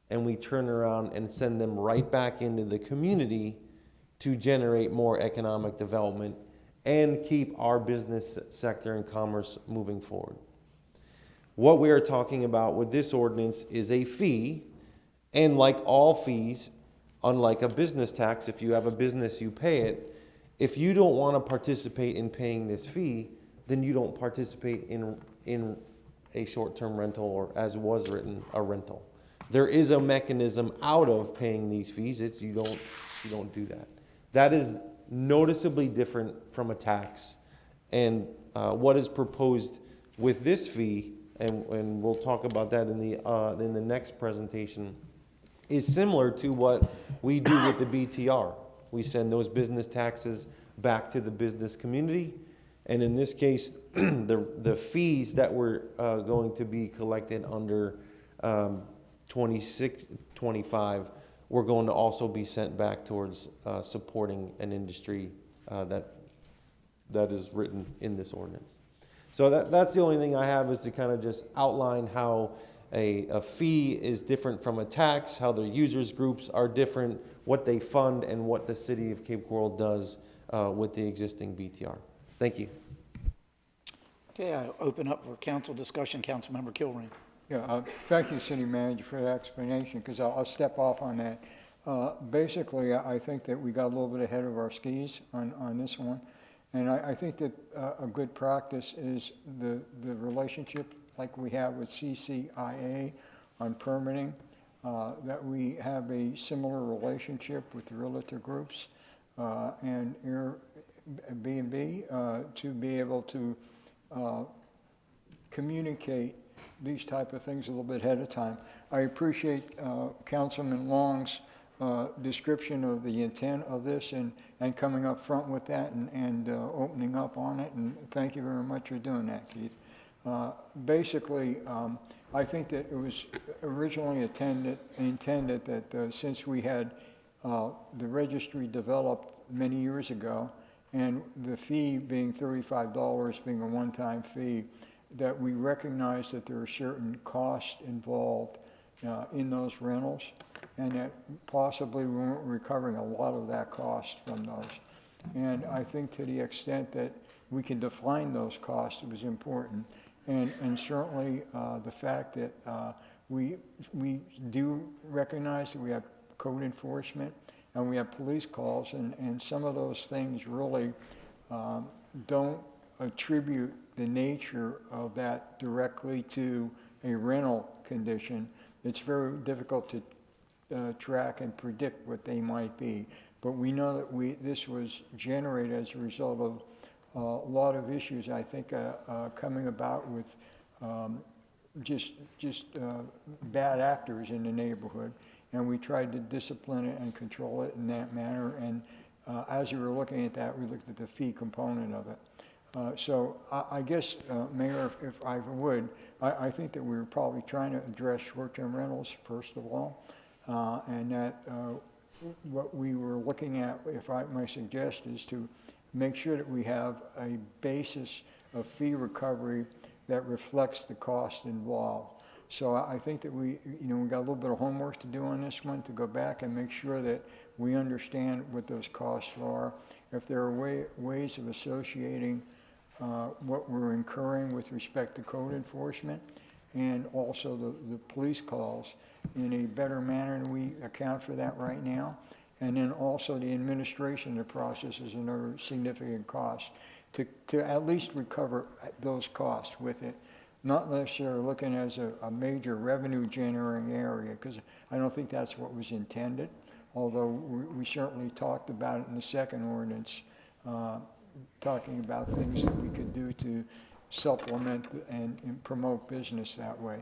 and we turn around and send them right back into the community to generate more economic development and keep our business sector and commerce moving forward. What we are talking about with this ordinance is a fee, and like all fees, unlike a business tax, if you have a business, you pay it. If you don't want to participate in paying this fee, then you don't participate in a short-term rental, or as was written, a rental. There is a mechanism out of paying these fees. It's you don't do that. That is noticeably different from a tax. And what is proposed with this fee, and we'll talk about that in the next presentation, is similar to what we do with the BTR. we send those business taxes back to the business community. And in this case, the fees that were going to be collected under 26, 25, were going to also be sent back towards supporting an industry that is written in this ordinance. So that's the only thing I have, is to kind of just outline how a fee is different from a tax, how their users groups are different, what they fund, and what the city of Cape Coral does with the existing BTR. Thank you. Okay, I open up for council discussion. Councilmember Kilrain. Yeah, thank you, City Manager, for that explanation, because I'll step off on that. Basically, I think that we got a little bit ahead of our skis on this one. And I think that a good practice is the relationship like we have with CCIA on permitting, that we have a similar relationship with the realtor groups and Airbnb to be able to communicate these type of things a little bit ahead of time. I appreciate Councilman Long's description of the intent of this and coming up front with that and opening up on it, and thank you very much for doing that, Keith. Basically, I think that it was originally intended that since we had the registry developed many years ago, and the fee being $35 being a one-time fee, that we recognize that there are certain costs involved in those rentals, and that possibly we weren't recovering a lot of that cost from those. And I think to the extent that we can define those costs, it was important. And certainly the fact that we do recognize that we have code enforcement and we have police calls, and some of those things really don't attribute the nature of that directly to a rental condition. It's very difficult to track and predict what they might be. But we know that this was generated as a result of a lot of issues, I think, coming about with just bad actors in the neighborhood. And we tried to discipline it and control it in that manner. And as we were looking at that, we looked at the fee component of it. So I guess, Mayor, if I would, I think that we were probably trying to address short-term rentals, first of all, and that what we were looking at, if I might suggest, is to make sure that we have a basis of fee recovery that reflects the cost involved. So I think that we got a little bit of homework to do on this one, to go back and make sure that we understand what those costs are. If there are ways of associating what we're incurring with respect to code enforcement and also the police calls in a better manner, and we account for that right now. And then also the administration of the process is another significant cost to at least recover those costs with it. Not necessarily looking as a major revenue generating area, because I don't think that's what was intended, although we certainly talked about it in the second ordinance, talking about things that we could do to supplement and promote business that way.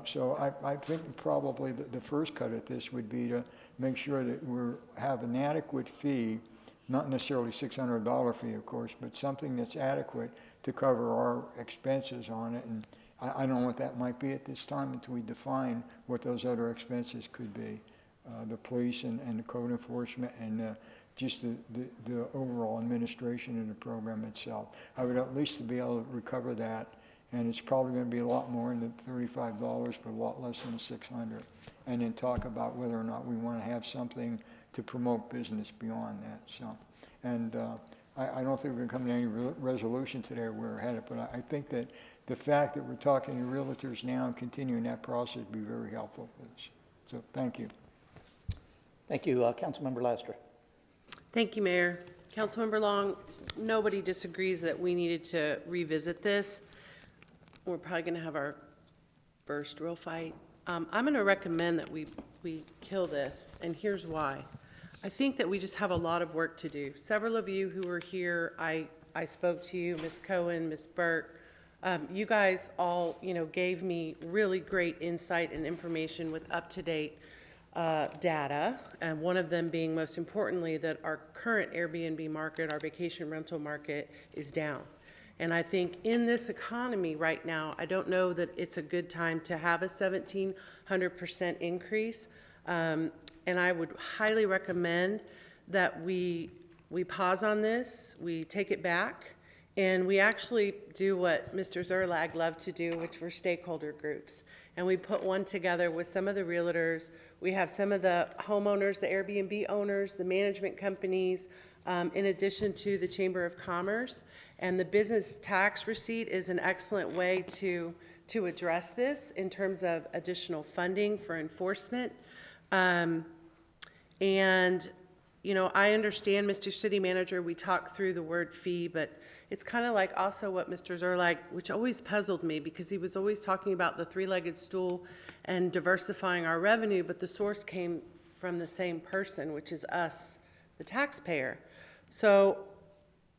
So I think probably the first cut at this would be to make sure that we have an adequate fee, not necessarily $600 fee, of course, but something that's adequate to cover our expenses on it. And I don't know what that might be at this time until we define what those other expenses could be, the police and the code enforcement and just the overall administration of the program itself. I would at least be able to recover that, and it's probably going to be a lot more than $35, but a lot less than $600. And then talk about whether or not we want to have something to promote business beyond that. So, and I don't think we're going to come to any resolution today where we're headed, but I think that the fact that we're talking to realtors now and continuing that process would be very helpful for us. So, thank you. Thank you. Councilmember Laster. Thank you, Mayor. Councilmember Long, nobody disagrees that we needed to revisit this. We're probably going to have our first real fight. I'm going to recommend that we kill this, and here's why. I think that we just have a lot of work to do. Several of you who were here, I spoke to you, Ms. Cohen, Ms. Burt. You guys all, gave me really great insight and information with up-to-date data, and one of them being most importantly that our current Airbnb market, our vacation rental market, is down. And I think in this economy right now, I don't know that it's a good time to have a 1,700% increase. And I would highly recommend that we pause on this, we take it back, and we actually do what Mr. Zerlag loved to do, which were stakeholder groups. And we put one together with some of the realtors. We have some of the homeowners, the Airbnb owners, the management companies, in addition to the Chamber of Commerce. And the business tax receipt is an excellent way to address this in terms of additional funding for enforcement. And, you know, I understand, Mr. City Manager, we talked through the word fee, but it's kind of like also what Mr. Zerlag, which always puzzled me because he was always talking about the three-legged stool and diversifying our revenue, but the source came from the same person, which is us, the taxpayer. So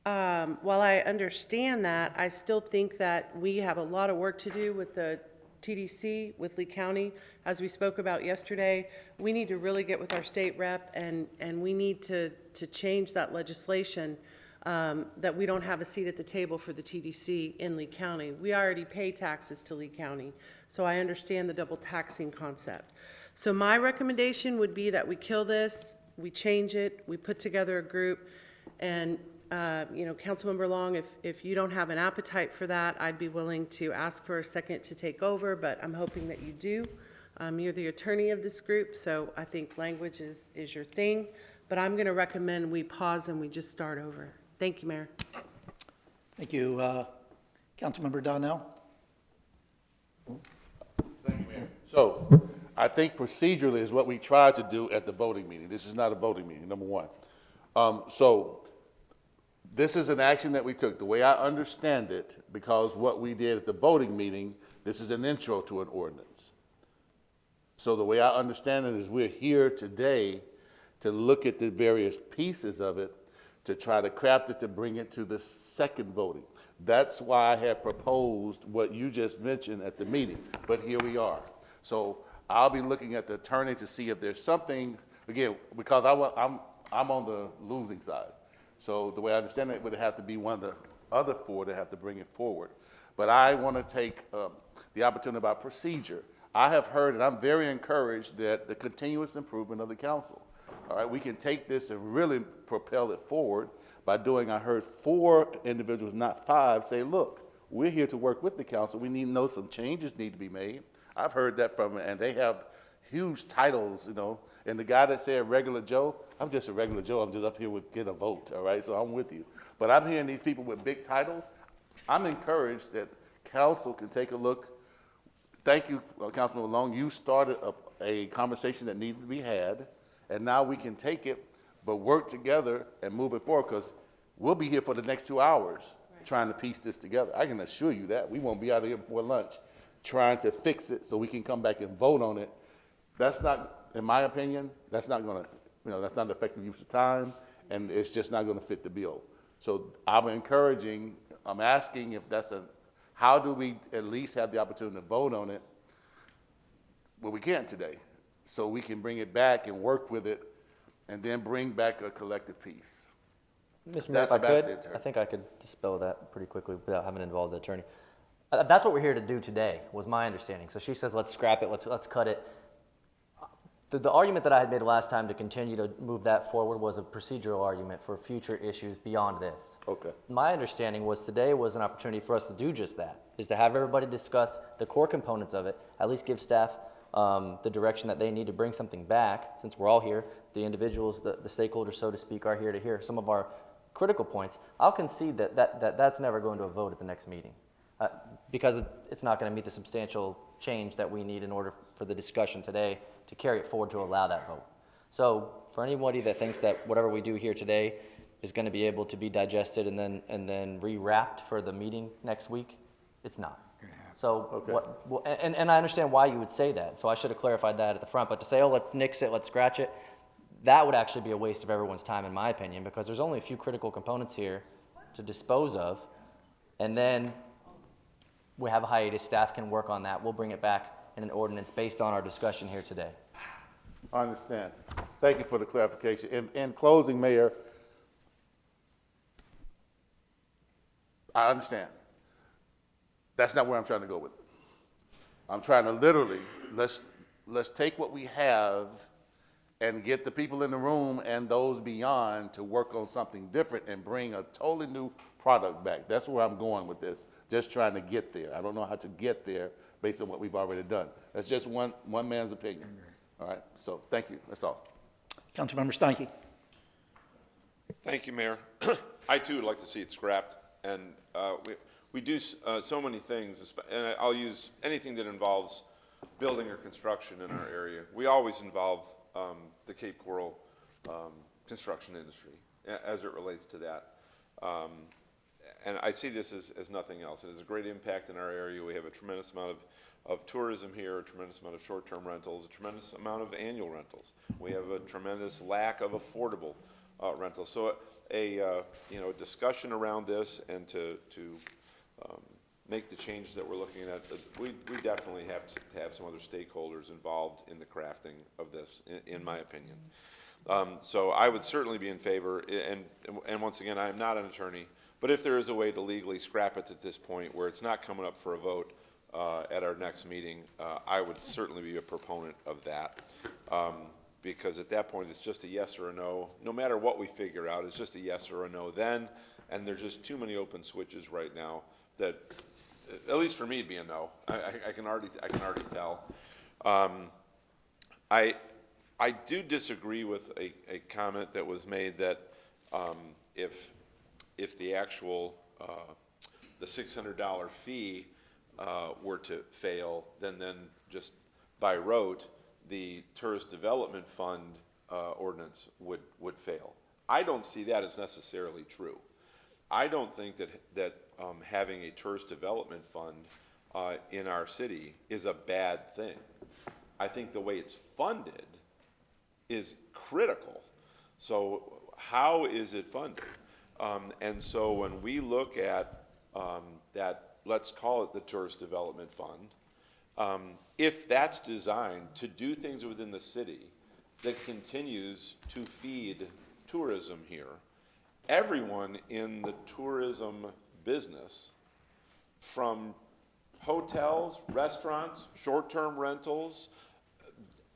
while I understand that, I still think that we have a lot of work to do with the TDC, with Lee County. As we spoke about yesterday, we need to really get with our state rep and we need to change that legislation that we don't have a seat at the table for the TDC in Lee County. We already pay taxes to Lee County, so I understand the double taxing concept. So my recommendation would be that we kill this, we change it, we put together a group, and you know, Councilmember Long, if you don't have an appetite for that, I'd be willing to ask for a second to take over, but I'm hoping that you do. You're the attorney of this group, so I think language is your thing, but I'm gonna recommend we pause and we just start over. Thank you, Mayor. Thank you. Councilmember Donnell? Thank you, Mayor. So, I think procedurally is what we tried to do at the voting meeting. This is not a voting meeting, number one. So, this is an action that we took. The way I understand it, because what we did at the voting meeting, this is an intro to an ordinance. So the way I understand it is we're here today to look at the various pieces of it, to try to craft it, to bring it to the second voting. That's why I had proposed what you just mentioned at the meeting, but here we are. So I'll be looking at the attorney to see if there's something, again, because I'm on the losing side. So the way I understand it would have to be one of the other four that have to bring it forward. But I want to take the opportunity about procedure. I have heard, and I'm very encouraged, that the continuous improvement of the council. All right, we can take this and really propel it forward by doing, I heard 4 individuals, not 5, say, look, we're here to work with the council. We need to know some changes need to be made. I've heard that from, and they have huge titles, you know, and the guy that said regular Joe, I'm just a regular Joe. I'm just up here with get a vote, all right? So I'm with you. But I'm hearing these people with big titles. I'm encouraged that council can take a look. Thank you, Councilman Long. You started a conversation that needed to be had, and now we can take it, but work together and move it forward, because we'll be here for the next 2 hours trying to piece this together. I can assure you that. We won't be out of here before lunch trying to fix it so we can come back and vote on it. That's not, in my opinion, that's not going to, you know, that's not an effective use of time, and it's just not going to fit the bill. So I'm encouraging, I'm asking if that's how do we at least have the opportunity to vote on it? Well, we can't today. So we can bring it back and work with it and then bring back a collective piece. Mr. Mayor, if I could, I think I could dispel that pretty quickly without having to involve the attorney. That's what we're here to do today, was my understanding. So she says, let's scrap it, let's cut it. The argument that I had made last time to continue to move that forward was a procedural argument for future issues beyond this. Okay. My understanding was today was an opportunity for us to do just that, is to have everybody discuss the core components of it, at least give staff the direction that they need to bring something back, since we're all here. The individuals, the stakeholders, so to speak, are here to hear some of our critical points. I'll concede that's never going to a vote at the next meeting, because it's not going to meet the substantial change that we need in order for the discussion today to carry it forward to allow that vote. So for anybody that thinks that whatever we do here today is going to be able to be digested and then rewrapped for the meeting next week, it's not. So okay. And I understand why you would say that. So I should have clarified that at the front. But to say, oh, let's nix it, let's scratch it, that would actually be a waste of everyone's time, in my opinion, because there's only a few critical components here to dispose of, and then we have a hiatus. Staff can work on that. We'll bring it back in an ordinance based on our discussion here today. I understand. Thank you for the clarification. In closing, Mayor, I understand. That's not where I'm trying to go with it. I'm trying to literally, let's take what we have and get the people in the room and those beyond to work on something different and bring a totally new product back. That's where I'm going with this, just trying to get there. I don't know how to get there based on what we've already done. That's just one man's opinion. All right, so thank you, that's all. Councilmember Steinke. Thank you, Mayor. I too would like to see it scrapped, and we do so many things, and I'll use anything that involves building or construction in our area. We always involve the Cape Coral construction industry as it relates to that. And I see this as nothing else. It has a great impact in our area. We have a tremendous amount of tourism here, a tremendous amount of short-term rentals, a tremendous amount of annual rentals. We have a tremendous lack of affordable rentals. So a discussion around this and to make the changes that we're looking at, we definitely have to have some other stakeholders involved in the crafting of this, in my opinion. So I would certainly be in favor, and once again, I am not an attorney, but if there is a way to legally scrap it at this point where it's not coming up for a vote at our next meeting, I would certainly be a proponent of that. Because at that point, it's just a yes or a no. No matter what we figure out, it's just a yes or a no then, and there's just too many open switches right now that, at least for me, it'd be a no. I can already tell. I do disagree with a comment that was made that if the actual the $600 fee were to fail, then just by rote the tourist development fund ordinance would fail. I don't see that as necessarily true. I don't think that having a tourist development fund in our city is a bad thing. I think the way it's funded is critical. So how is it funded? And so when we look at that, let's call it the Tourist Development Fund, if that's designed to do things within the city that continues to feed tourism here, everyone in the tourism business, from hotels, restaurants, short-term rentals,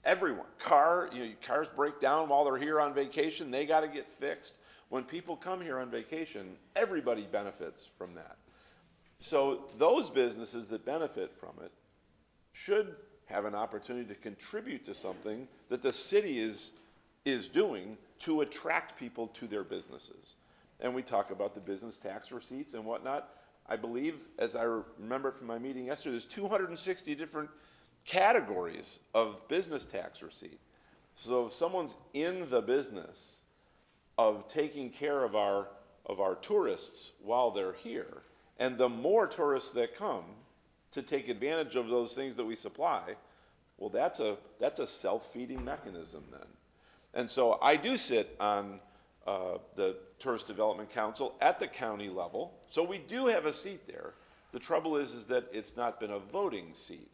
everyone, cars break down while they're here on vacation, they got to get fixed. When people come here on vacation, everybody benefits from that. So those businesses that benefit from it should have an opportunity to contribute to something that the city is doing to attract people to their businesses. And we talk about the business tax receipts and whatnot. I believe, as I remember from my meeting yesterday, there's 260 different categories of business tax receipt. So if someone's in the business of taking care of our tourists while they're here, and the more tourists that come to take advantage of those things that we supply, well, that's a self-feeding mechanism then. And so I do sit on the Tourist Development Council at the county level, so we do have a seat there. The trouble is that it's not been a voting seat.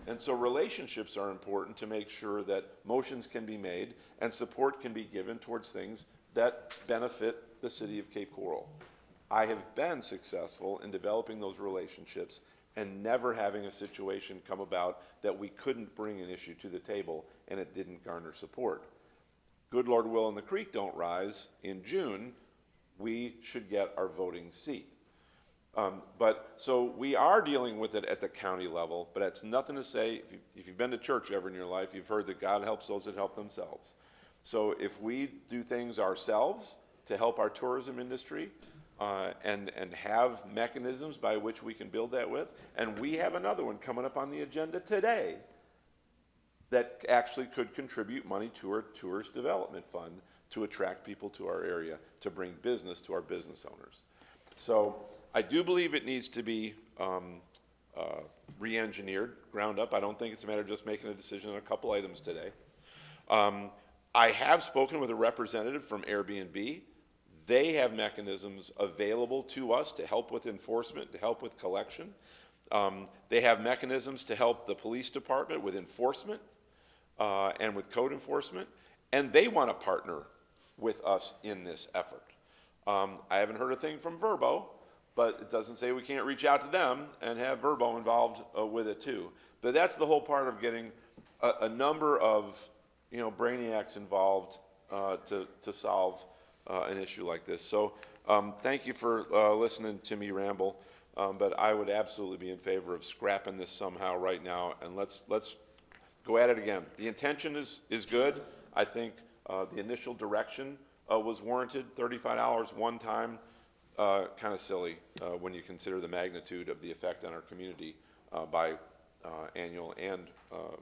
And so relationships are important to make sure that motions can be made and support can be given towards things that benefit the city of Cape Coral. I have been successful in developing those relationships and never having a situation come about that we couldn't bring an issue to the table and it didn't garner support. Good Lord willing the creek don't rise, in June, we should get our voting seat. But so we are dealing with it at the county level, but that's nothing to say, if you've been to church ever in your life, you've heard that God helps those that help themselves. So if we do things ourselves to help our tourism industry and have mechanisms by which we can build that with, and we have another one coming up on the agenda today that actually could contribute money to our tourist development fund to attract people to our area, to bring business to our business owners. So I do believe it needs to be re-engineered, ground up. I don't think it's a matter of just making a decision on a couple items today. I have spoken with a representative from Airbnb. They have mechanisms available to us to help with enforcement, to help with collection. They have mechanisms to help the police department with enforcement. and with code enforcement, and they want to partner with us in this effort. I haven't heard a thing from Verbo, but it doesn't say we can't reach out to them and have Verbo involved with it too. But that's the whole part of getting a number of brainiacs involved to solve an issue like this. So thank you for listening to me ramble, but I would absolutely be in favor of scrapping this somehow right now, and let's go at it again. The intention is good. I think the initial direction was warranted. $35 one time, kind of silly when you consider the magnitude of the effect on our community by annual and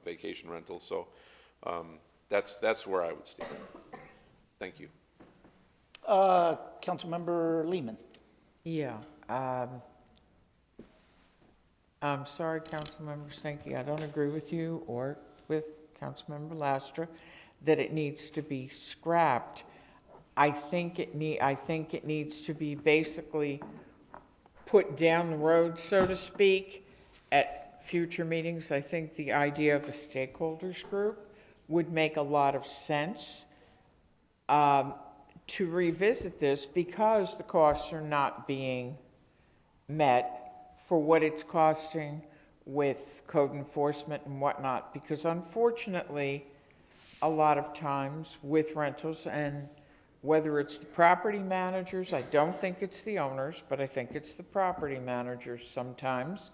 vacation rentals. So that's where I would stand. Thank you. Councilmember Lehman. Yeah. I'm sorry, Councilmember Stanky, I don't agree with you or with Councilmember Lastra that it needs to be scrapped. I think it needs to be basically put down the road, so to speak, at future meetings. I think the idea of a stakeholders group would make a lot of sense to revisit this because the costs are not being met for what it's costing with code enforcement and whatnot. Because unfortunately, a lot of times with rentals, and whether it's the property managers, I don't think it's the owners, but I think it's the property managers sometimes,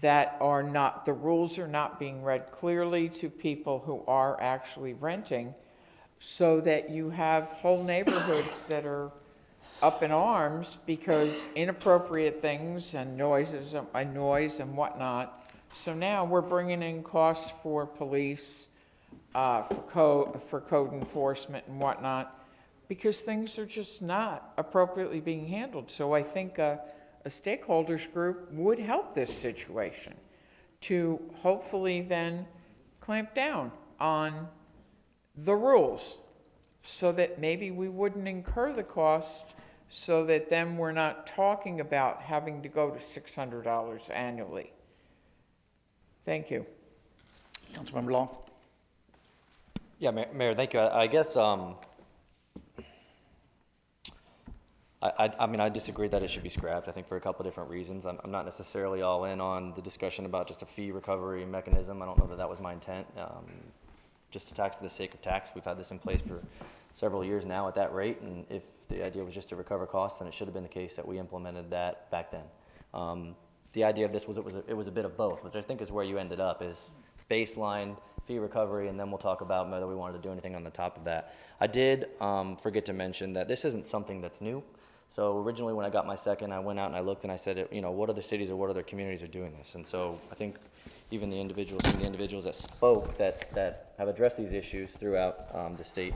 that are not, the rules are not being read clearly to people who are actually renting, so that you have whole neighborhoods that are up in arms because inappropriate things and noise and whatnot. So now we're bringing in costs for police, for code enforcement and whatnot, because things are just not appropriately being handled. So I think a stakeholders group would help this situation to hopefully then clamp down on the rules so that maybe we wouldn't incur the cost, so that then we're not talking about having to go to $600 annually. Thank you. Councilmember Long. Yeah, Mayor, thank you. I guess I mean, I disagree that it should be scrapped. I think for a couple of different reasons. I'm not necessarily all in on the discussion about just a fee recovery mechanism. I don't know that that was my intent. Just to tax for the sake of tax. We've had this in place for several years now at that rate, and if the idea was just to recover costs, then it should have been the case that we implemented that back then. The idea of this was it was a bit of both, which I think is where you ended up, is baseline fee recovery, and then we'll talk about whether we wanted to do anything on the top of that. I did forget to mention that this isn't something that's new. So originally when I got my second, I went out and I looked and I said, what other cities or what other communities are doing this? And so I think even some of the individuals that spoke that have addressed these issues throughout the state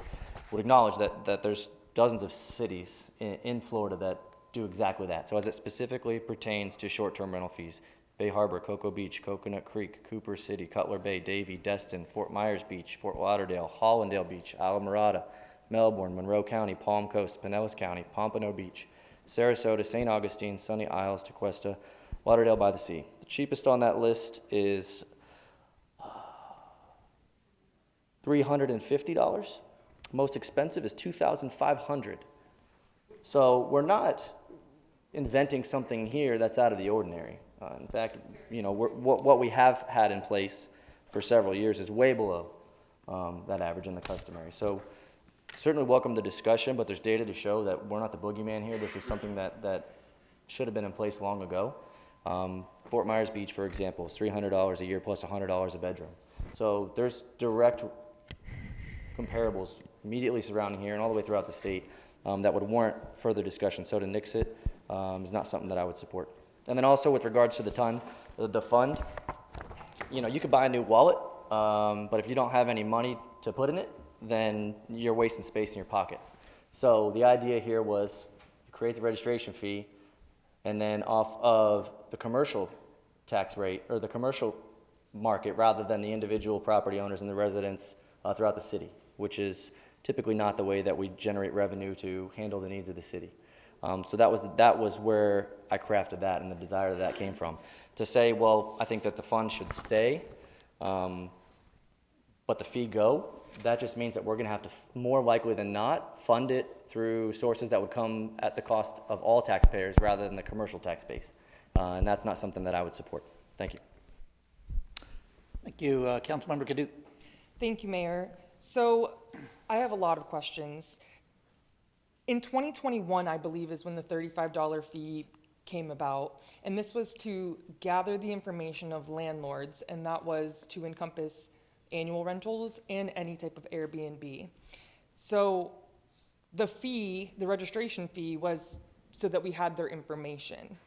would acknowledge that there's dozens of cities in Florida that do exactly that. So as it specifically pertains to short-term rental fees, Bay Harbor, Cocoa Beach, Coconut Creek, Cooper City, Cutler Bay, Davie, Destin, Fort Myers Beach, Fort Lauderdale, Hollandale Beach, Alamorada, Melbourne, Monroe County, Palm Coast, Pinellas County, Pompano Beach, Sarasota, St. Augustine, Sunny Isles, Tequesta, Lauderdale by the Sea. The cheapest on that list is $350. Most expensive is $2,500. So we're not inventing something here that's out of the ordinary. In fact, what we have had in place for several years is way below that average in the customary. So certainly welcome the discussion, but there's data to show that we're not the boogeyman here. This is something that should have been in place long ago. Fort Myers Beach, for example, is $300 a year plus $100 a bedroom. So there's direct comparables immediately surrounding here and all the way throughout the state that would warrant further discussion. So to nix it is not something that I would support. And then also with regards to the fund, you could buy a new wallet, but if you don't have any money to put in it, then you're wasting space in your pocket. So the idea here was to create the registration fee, and then off of the commercial tax rate, or the commercial market, rather than the individual property owners and the residents throughout the city, which is typically not the way that we generate revenue to handle the needs of the city. So that was where I crafted that, and the desire that came from. To say, well, I think that the fund should stay, but the fee go, that just means that we're going to have to, more likely than not, fund it through sources that would come at the cost of all taxpayers rather than the commercial tax base. And that's not something that I would support. Thank you. Thank you. Councilmember Kadouk. Thank you, Mayor. So I have a lot of questions. In 2021, I believe, is when the $35 fee came about, and this was to gather the information of landlords, and that was to encompass annual rentals and any type of Airbnb. So the fee, the registration fee, was so that we had their information.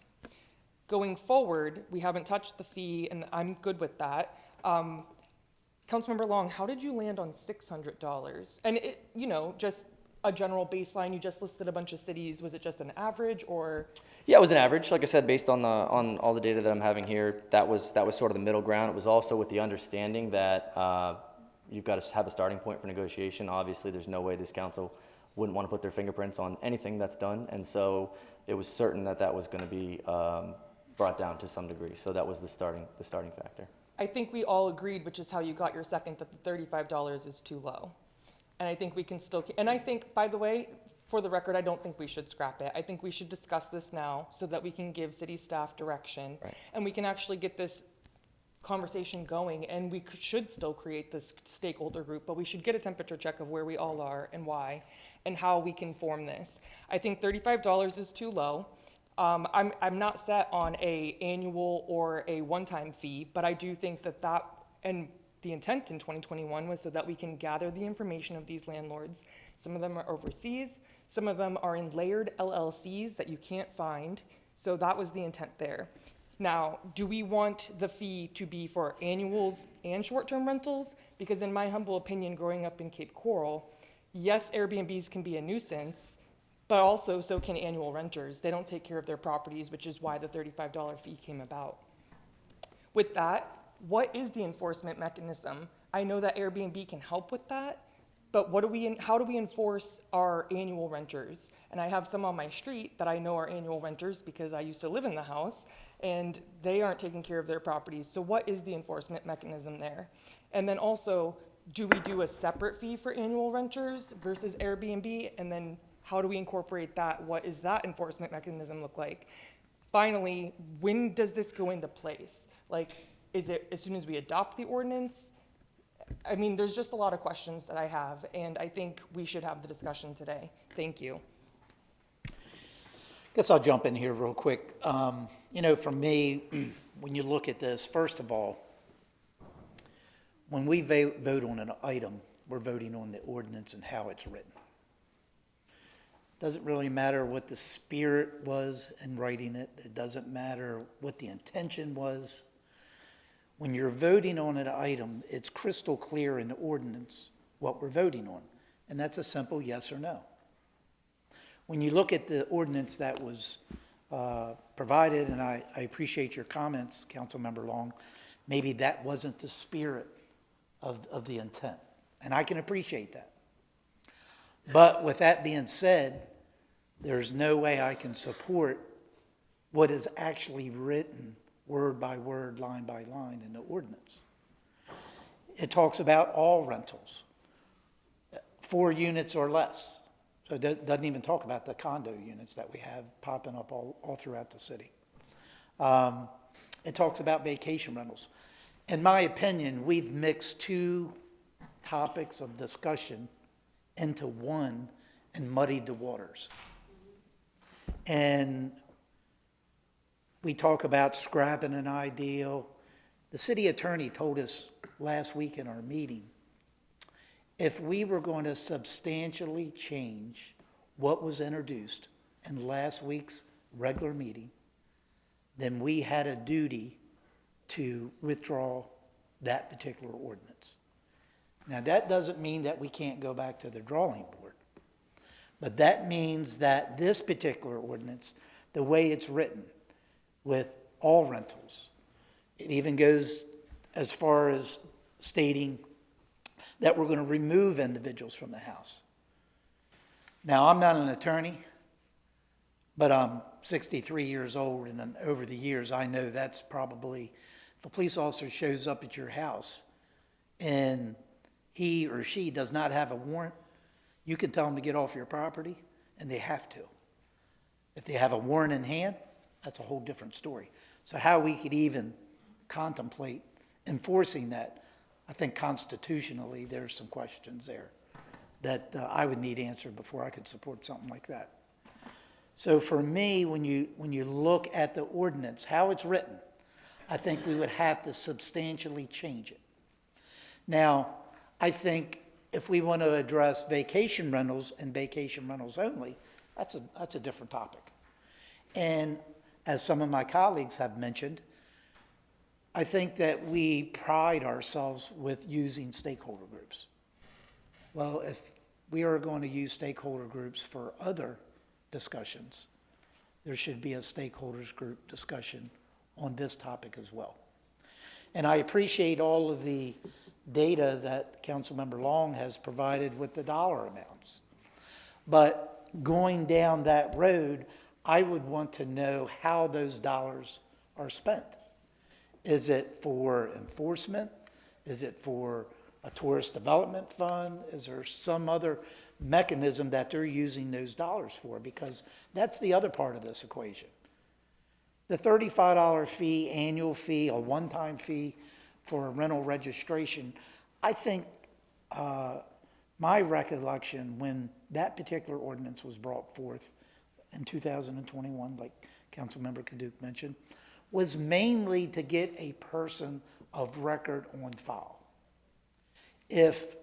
Going forward, we haven't touched the fee, and I'm good with that. Councilmember Long, how did you land on $600? And it, you know, just a general baseline, you just listed a bunch of cities. Was it just an average, or? Yeah, it was an average. Like I said, based on all the data that I'm having here, that was sort of the middle ground. It was also with the understanding that you've got to have a starting point for negotiation. Obviously, there's no way this council wouldn't want to put their fingerprints on anything that's done, and so it was certain that that was going to be brought down to some degree. So that was the starting factor. I think we all agreed, which is how you got your second, that the $35 is too low. And I think we can still, and I think, by the way, for the record, I don't think we should scrap it. I think we should discuss this now so that we can give city staff direction. Right. And we can actually get this conversation going, and we should still create this stakeholder group, but we should get a temperature check of where we all are and why and how we can form this. I think $35 is too low. I'm not set on a annual or a one-time fee, but I do think that and the intent in 2021 was so that we can gather the information of these landlords. Some of them are overseas, some of them are in layered LLCs that you can't find, so that was the intent there. Now, do we want the fee to be for annuals and short-term rentals? Because in my humble opinion, growing up in Cape Coral, yes, Airbnbs can be a nuisance, but also so can annual renters. They don't take care of their properties, which is why the $35 fee came about. With that, what is the enforcement mechanism? I know that Airbnb can help with that, but how do we enforce our annual renters? And I have some on my street that I know are annual renters because I used to live in the house, and they aren't taking care of their properties. So what is the enforcement mechanism there? And then also, do we do a separate fee for annual renters versus Airbnb? And then how do we incorporate that? What does that enforcement mechanism look like? Finally, when does this go into place? Like, is it as soon as we adopt the ordinance? I mean, there's just a lot of questions that I have, and I think we should have the discussion today. Thank you. Guess I'll jump in here real quick. You know, for me, when you look at this, first of all, when we vote on an item, we're voting on the ordinance and how it's written. Doesn't really matter what the spirit was in writing it. It doesn't matter what the intention was. When you're voting on an item, it's crystal clear in the ordinance what we're voting on, and that's a simple yes or no. When you look at the ordinance that was provided, and I appreciate your comments, Councilmember Long, maybe that wasn't the spirit of the intent, and I can appreciate that. But with that being said, there's no way I can support what is actually written word by word, line by line in the ordinance. It talks about all rentals, 4 units or less. So it doesn't even talk about the condo units that we have popping up all throughout the city. It talks about vacation rentals. In my opinion, we've mixed 2 topics of discussion into one and muddied the waters. And we talk about scrapping an ideal. The city attorney told us last week in our meeting, if we were going to substantially change what was introduced in last week's regular meeting, then we had a duty to withdraw that particular ordinance. Now, that doesn't mean that we can't go back to the drawing board, but that means that this particular ordinance, the way it's written, with all rentals, it even goes as far as stating that we're going to remove individuals from the house. Now, I'm not an attorney, but I'm 63 years old, and then over the years, I know that's probably, if a police officer shows up at your house and he or she does not have a warrant, you can tell them to get off your property, and they have to. If they have a warrant in hand, that's a whole different story. So how we could even contemplate enforcing that, I think constitutionally, there's some questions there that I would need answered before I could support something like that. So for me, when you look at the ordinance, how it's written, I think we would have to substantially change it. Now, I think if we want to address vacation rentals and vacation rentals only, that's a different topic. And as some of my colleagues have mentioned, I think that we pride ourselves with using stakeholder groups. Well, if we are going to use stakeholder groups for other discussions, there should be a stakeholders group discussion on this topic as well. And I appreciate all of the data that Councilmember Long has provided with the dollar amounts. But going down that road, I would want to know how those dollars are spent. Is it for enforcement? Is it for a tourist development fund? Is there some other mechanism that they're using those dollars for? Because that's the other part of this equation. The $35 fee, annual fee, a one-time fee for a rental registration, I think my recollection when that particular ordinance was brought forth in 2021, like Councilmember Kaduke mentioned, was mainly to get a person of record on file. If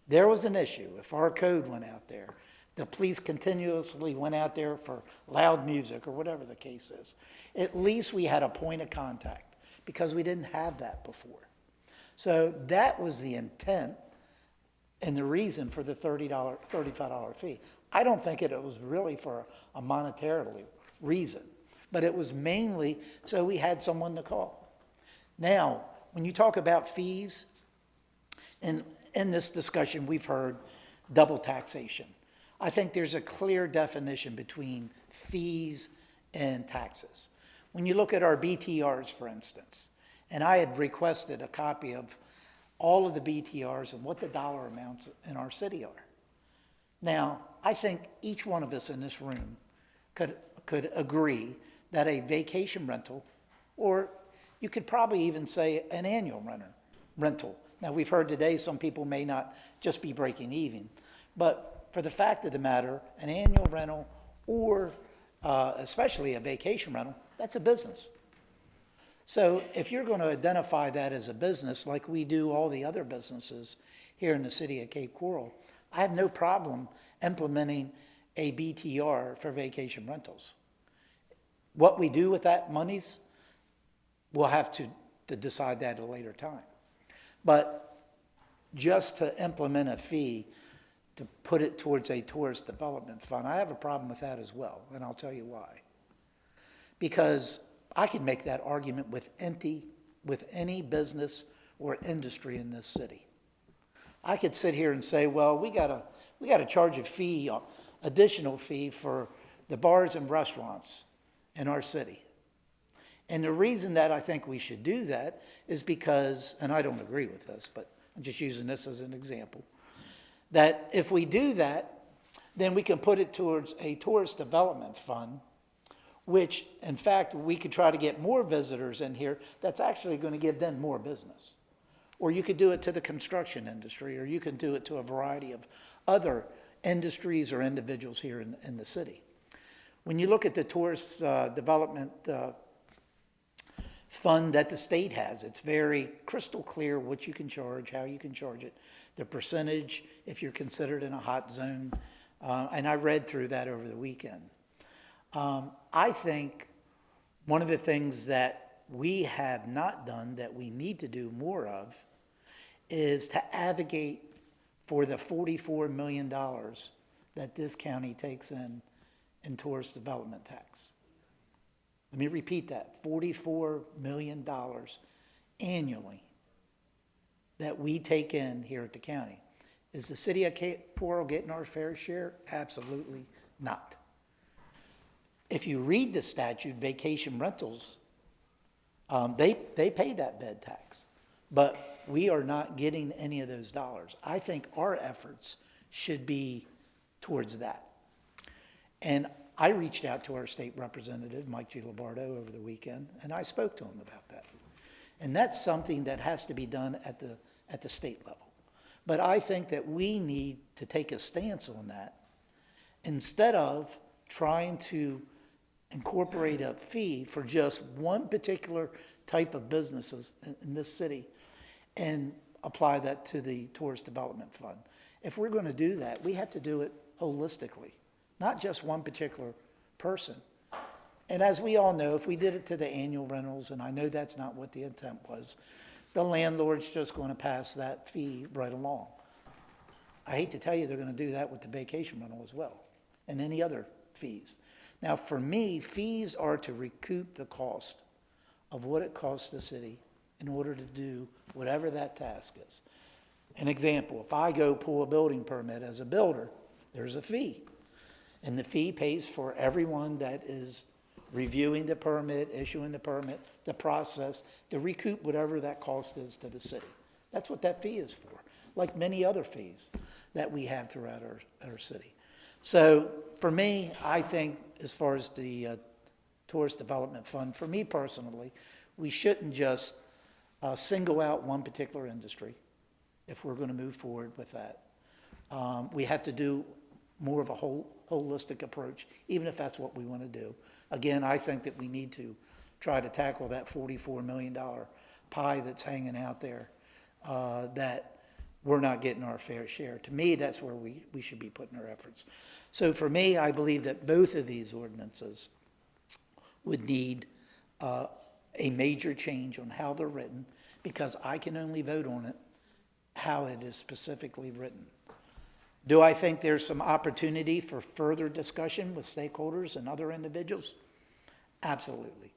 there was an issue, if our code went out there, the police continuously went out there for loud music or whatever the case is, at least we had a point of contact because we didn't have that before. So that was the intent and the reason for the $35 fee. I don't think it was really for a monetarily reason, but it was mainly so we had someone to call. Now, when you talk about fees, and in this discussion we've heard double taxation. I think there's a clear definition between fees and taxes. When you look at our BTRs, for instance, and I had requested a copy of all of the BTRs and what the dollar amounts in our city are. Now, I think each one of us in this room could agree that a vacation rental, or you could probably even say an annual rental. Now, we've heard today some people may not just be breaking even, but for the fact of the matter, an annual rental or especially a vacation rental, that's a business. So if you're going to identify that as a business like we do all the other businesses here in the city of Cape Coral, I have no problem implementing a BTR for vacation rentals. What we do with that monies, we'll have to decide that at a later time. But just to implement a fee to put it towards a tourist development fund, I have a problem with that as well, and I'll tell you why. Because I can make that argument with any business or industry in this city. I could sit here and say, well, we got to charge a fee, additional fee for the bars and restaurants in our city. And the reason that I think we should do that is because, and I don't agree with this, but I'm just using this as an example, that if we do that, then we can put it towards a tourist development fund, which, in fact, we could try to get more visitors in here that's actually going to give them more business. Or you could do it to the construction industry, or you can do it to a variety of other industries or individuals here in the city. When you look at the tourist development fund that the state has, it's very crystal clear what you can charge, how you can charge it, the percentage if you're considered in a hot zone, and I read through that over the weekend. I think one of the things that we have not done that we need to do more of is to advocate for the $44 million that this county takes in tourist development tax. Let me repeat that, $44 million annually that we take in here at the county. Is the city of Cape Coral getting our fair share? Absolutely not. If you read the statute, vacation rentals, they pay that bed tax. But we are not getting any of those dollars. I think our efforts should be towards that. And I reached out to our state representative, Mike Gilabardo, over the weekend, and I spoke to him about that. And that's something that has to be done at the state level. But I think that we need to take a stance on that instead of trying to incorporate a fee for just one particular type of businesses in this city and apply that to the Tourist Development Fund. If we're going to do that, we have to do it holistically, not just one particular person. And as we all know, if we did it to the annual rentals, and I know that's not what the intent was, the landlord's just going to pass that fee right along. I hate to tell you, they're going to do that with the vacation rental as well, and any other fees. Now, for me, fees are to recoup the cost of what it costs the city in order to do whatever that task is. An example, if I go pull a building permit as a builder, there's a fee. And the fee pays for everyone that is reviewing the permit, issuing the permit, the process, to recoup whatever that cost is to the city. That's what that fee is for, like many other fees that we have throughout our city. So for me, I think as far as the Tourist Development Fund, for me personally, we shouldn't just single out one particular industry if we're going to move forward with that. We have to do more of a holistic approach, even if that's what we want to do. Again, I think that we need to try to tackle that $44 million pie that's hanging out there that we're not getting our fair share. To me, that's where we should be putting our efforts. So for me, I believe that both of these ordinances would need a major change on how they're written, because I can only vote on it how it is specifically written. Do I think there's some opportunity for further discussion with stakeholders and other individuals? Absolutely.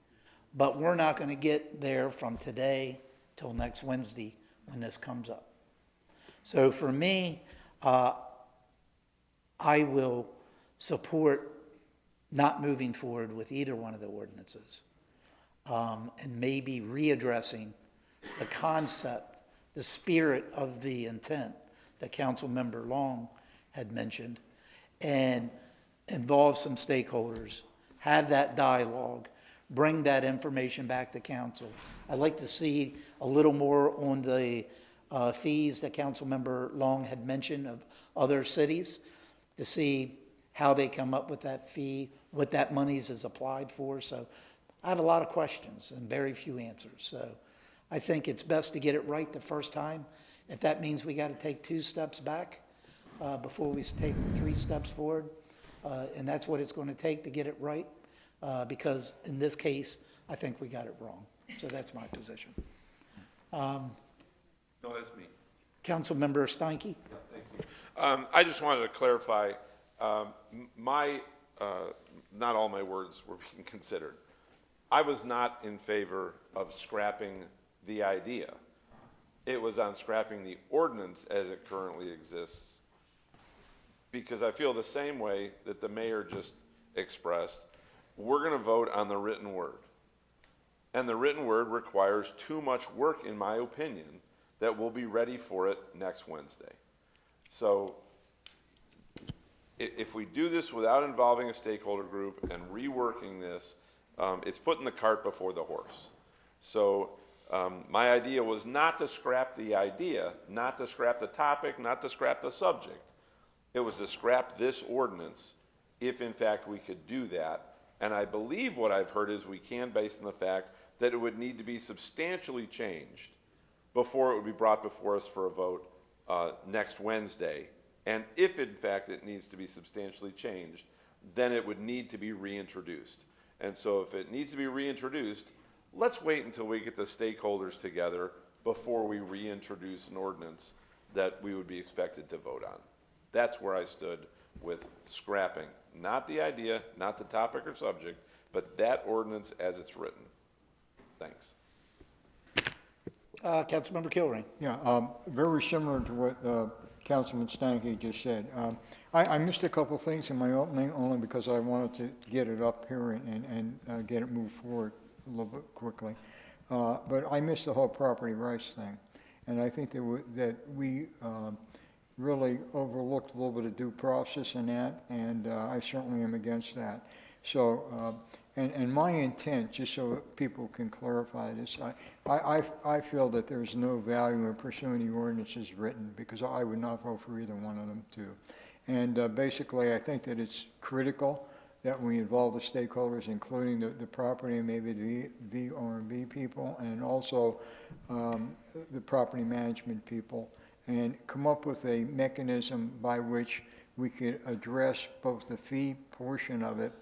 But we're not going to get there from today till next Wednesday when this comes up. So for me, I will support not moving forward with either one of the ordinances, and maybe readdressing the concept, the spirit of the intent that Councilmember Long had mentioned, and involve some stakeholders, have that dialogue, bring that information back to council. I'd like to see a little more on the fees that Councilmember Long had mentioned of other cities, to see how they come up with that fee, what that monies is applied for. So I have a lot of questions and very few answers. So I think it's best to get it right the first time. If that means we got to take 2 steps back before we take 3 steps forward, and that's what it's going to take to get it right, because in this case, I think we got it wrong. So that's my position. No, that's me. Councilmember Steinke? Yeah, thank you. I just wanted to clarify, not all my words were being considered. I was not in favor of scrapping the idea. It was on scrapping the ordinance as it currently exists, because I feel the same way that the mayor just expressed. We're going to vote on the written word, and the written word requires too much work, in my opinion, that we'll be ready for it next Wednesday. So if we do this without involving a stakeholder group and reworking this, it's putting the cart before the horse. So my idea was not to scrap the idea, not to scrap the topic, not to scrap the subject. It was to scrap this ordinance, if in fact we could do that. And I believe what I've heard is we can, based on the fact that it would need to be substantially changed before it would be brought before us for a vote next Wednesday. And if in fact it needs to be substantially changed, then it would need to be reintroduced. And so if it needs to be reintroduced, let's wait until we get the stakeholders together before we reintroduce an ordinance that we would be expected to vote on. That's where I stood with scrapping, not the idea, not the topic or subject, but that ordinance as it's written. Thanks. Councilmember Kilrain. Yeah, very similar to what Councilman Stanky just said. I missed a couple things in my opening only because I wanted to get it up here and get it moved forward a little bit quickly. But I missed the whole property rights thing. And I think that we really overlooked a little bit of due process in that, and I certainly am against that. So, and my intent, just so people can clarify this, I feel that there's no value in pursuing the ordinances written, because I would not vote for either one of them too. And basically, I think that it's critical that we involve the stakeholders, including the property and maybe the VRB people, and also the property management people, and come up with a mechanism by which we could address both the fee portion of it,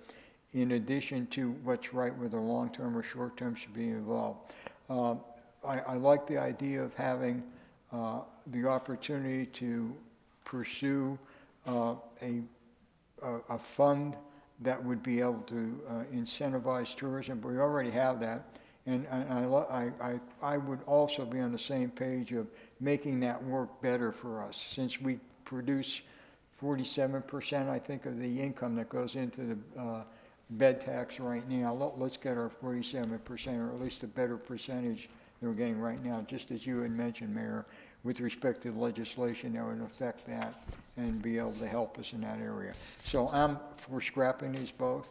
in addition to what's right, whether long-term or short-term should be involved. I like the idea of having the opportunity to pursue a fund that would be able to incentivize tourism, but we already have that. And I would also be on the same page of making that work better for us, since we produce 47%, I think, of the income that goes into the bed tax right now. Let's get our 47%, or at least a better percentage than we're getting right now, just as you had mentioned, Mayor, with respect to legislation that would affect that and be able to help us in that area. So I'm for scrapping these both,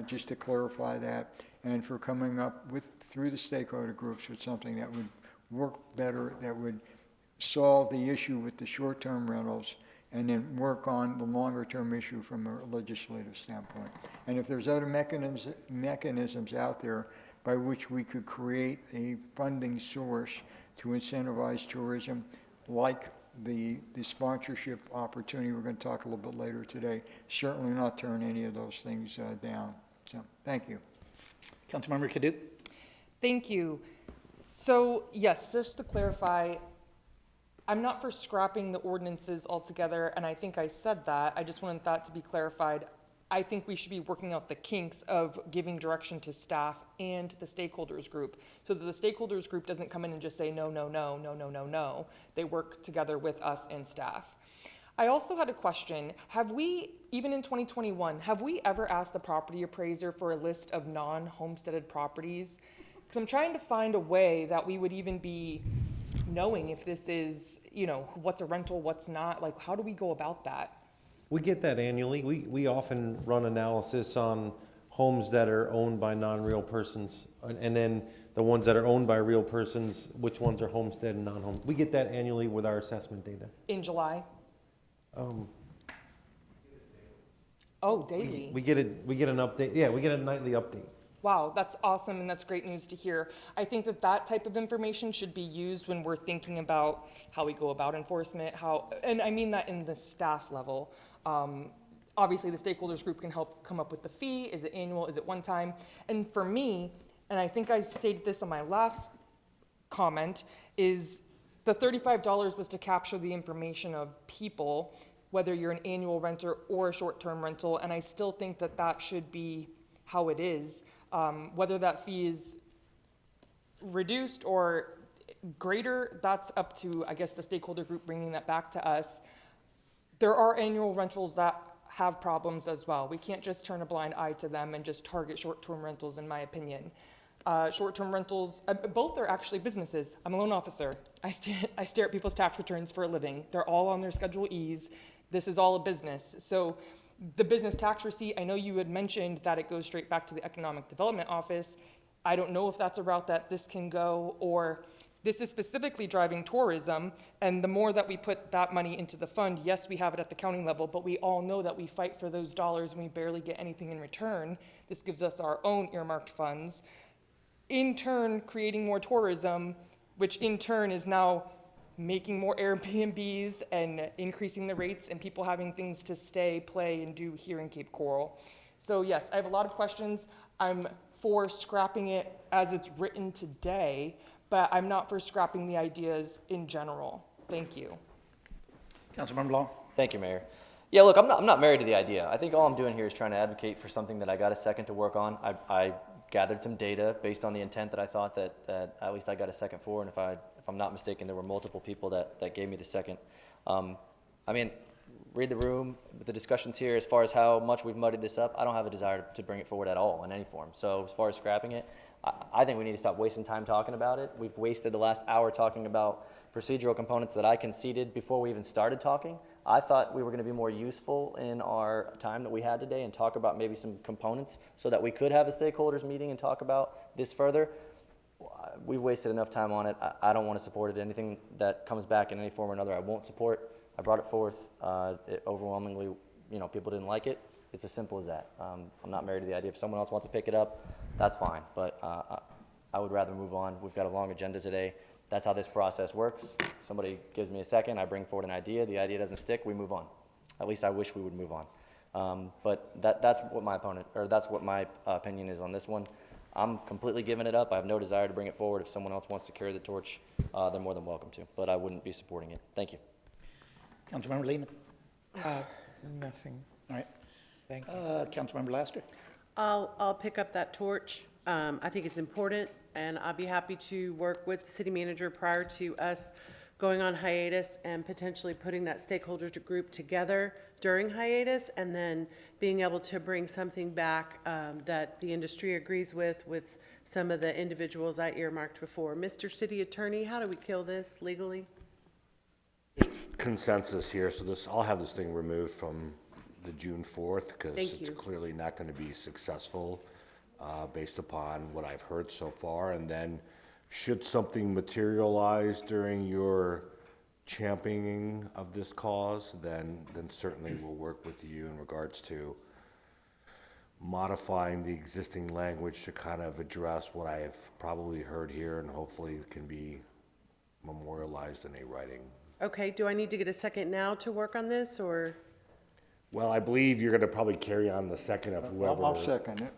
just to clarify that, and for coming up with, through the stakeholder groups, with something that would work better, that would solve the issue with the short-term rentals, and then work on the longer-term issue from a legislative standpoint. And if there's other mechanisms out there by which we could create a funding source to incentivize tourism, like the sponsorship opportunity we're going to talk a little bit later today, certainly not turn any of those things down. So, thank you. Councilmember Kadouk. Thank you. So, yes, just to clarify, I'm not for scrapping the ordinances altogether, and I think I said that. I just wanted that to be clarified. I think we should be working out the kinks of giving direction to staff and the stakeholders group, so that the stakeholders group doesn't come in and just say no, no, no, no, no, no, no. They work together with us and staff. I also had a question. Have we, even in 2021, have we ever asked the property appraiser for a list of non-homesteaded properties? Because I'm trying to find a way that we would even be knowing if this is, you know, what's a rental, what's not. Like, how do we go about that? We get that annually. We often run analysis on homes that are owned by non-real persons, and then the ones that are owned by real persons, which ones are homestead and non-home. We get that annually with our assessment data. In July? Oh, daily? We get an update. Yeah, we get a nightly update. Wow, that's awesome, and that's great news to hear. I think that that type of information should be used when we're thinking about how we go about enforcement, and I mean that in the staff level. Obviously, the stakeholders group can help come up with the fee. Is it annual? Is it one time? And for me, and I think I stated this on my last comment, is the $35 was to capture the information of people, whether you're an annual renter or a short-term rental, and I still think that that should be how it is. Whether that fee is reduced or greater, that's up to, I guess, the stakeholder group bringing that back to us. There are annual rentals that have problems as well. We can't just turn a blind eye to them and just target short-term rentals, in my opinion. Short-term rentals, both are actually businesses. I'm a loan officer. I stare at people's tax returns for a living. They're all on their Schedule E's. This is all a business. So the business tax receipt, I know you had mentioned that it goes straight back to the Economic Development Office. I don't know if that's a route that this can go, or this is specifically driving tourism, and the more that we put that money into the fund, yes, we have it at the county level, but we all know that we fight for those dollars and we barely get anything in return. This gives us our own earmarked funds, in turn creating more tourism, which in turn is now making more Airbnbs and increasing the rates and people having things to stay, play, and do here in Cape Coral. So yes, I have a lot of questions. I'm for scrapping it as it's written today, but I'm not for scrapping the ideas in general. Thank you. Councilmember Law. Thank you, Mayor. Yeah, look, I'm not married to the idea. I think all I'm doing here is trying to advocate for something that I got a second to work on. I gathered some data based on the intent that I thought that at least I got a second for, and if I'm not mistaken, there were multiple people that gave me the second. I mean, read the room with the discussions here as far as how much we've muddied this up. I don't have a desire to bring it forward at all in any form. So as far as scrapping it, I think we need to stop wasting time talking about it. We've wasted the last hour talking about procedural components that I conceded before we even started talking. I thought we were going to be more useful in our time that we had today and talk about maybe some components so that we could have a stakeholders meeting and talk about this further. We've wasted enough time on it. I don't want to support it. Anything that comes back in any form or another, I won't support. I brought it forth. Overwhelmingly, people didn't like it. It's as simple as that. I'm not married to the idea. If someone else wants to pick it up, that's fine. But I would rather move on. We've got a long agenda today. That's how this process works. Somebody gives me a second, I bring forward an idea. The idea doesn't stick, we move on. At least I wish we would move on. But that's what my opinion is on this one. I'm completely giving it up. I have no desire to bring it forward. If someone else wants to carry the torch, they're more than welcome to. But I wouldn't be supporting it. Thank you. Councilmember Lehman. Nothing. All right. Thank you. Councilmember Laster. I'll pick up that torch. I think it's important, and I'll be happy to work with the city manager prior to us going on hiatus and potentially putting that stakeholder group together during hiatus, and then being able to bring something back that the industry agrees with some of the individuals I earmarked before. Mr. City Attorney, how do we kill this legally? Consensus here, so I'll have this thing removed from the June 4th because it's clearly not going to be successful based upon what I've heard so far. And then should something materialize during your championing of this cause, then certainly we'll work with you in regards to modifying the existing language to kind of address what I have probably heard here, and hopefully it can be memorialized in a writing. Okay, do I need to get a second now to work on this, or? Well, I believe you're going to probably carry on the second of whoever. I'll second it.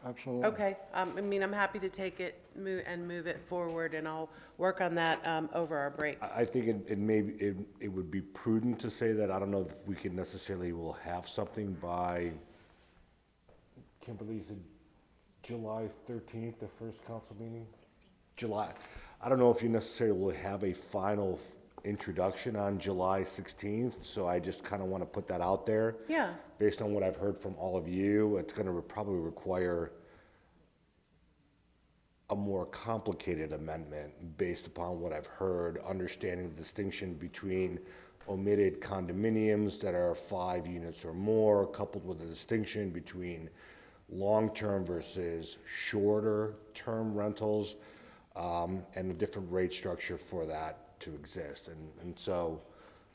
Absolutely. Okay, I'm happy to take it and move it forward, and I'll work on that over our break. I think it would be prudent to say that. I don't know if we can necessarily will have something by, Kimberly, is it July 13th, the first council meeting? 16th. July. I don't know if you necessarily will have a final introduction on July 16th, so I just kind of want to put that out there. Yeah. Based on what I've heard from all of you, it's going to probably require a more complicated amendment based upon what I've heard, understanding the distinction between omitted condominiums that are 5 units or more, coupled with the distinction between long-term versus shorter-term rentals, and a different rate structure for that to exist. And so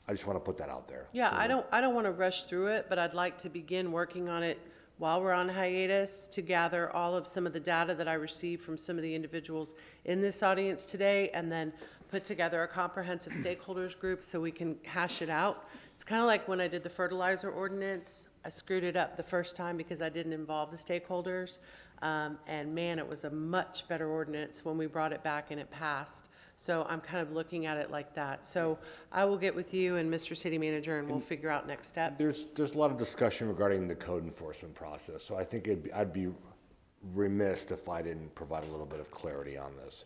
I just want to put that out there. Yeah, So I don't want to rush through it, but I'd like to begin working on it while we're on hiatus to gather all of some of the data that I received from some of the individuals in this audience today, and then put together a comprehensive stakeholders group so we can hash it out. It's kind of like when I did the fertilizer ordinance. I screwed it up the first time because I didn't involve the stakeholders. And man, it was a much better ordinance when we brought it back and it passed. So I'm kind of looking at it like that. So I will get with you and Mr. City Manager, and we'll figure out next steps. there's a lot of discussion regarding the code enforcement process, so I think I'd be remiss if I didn't provide a little bit of clarity on this.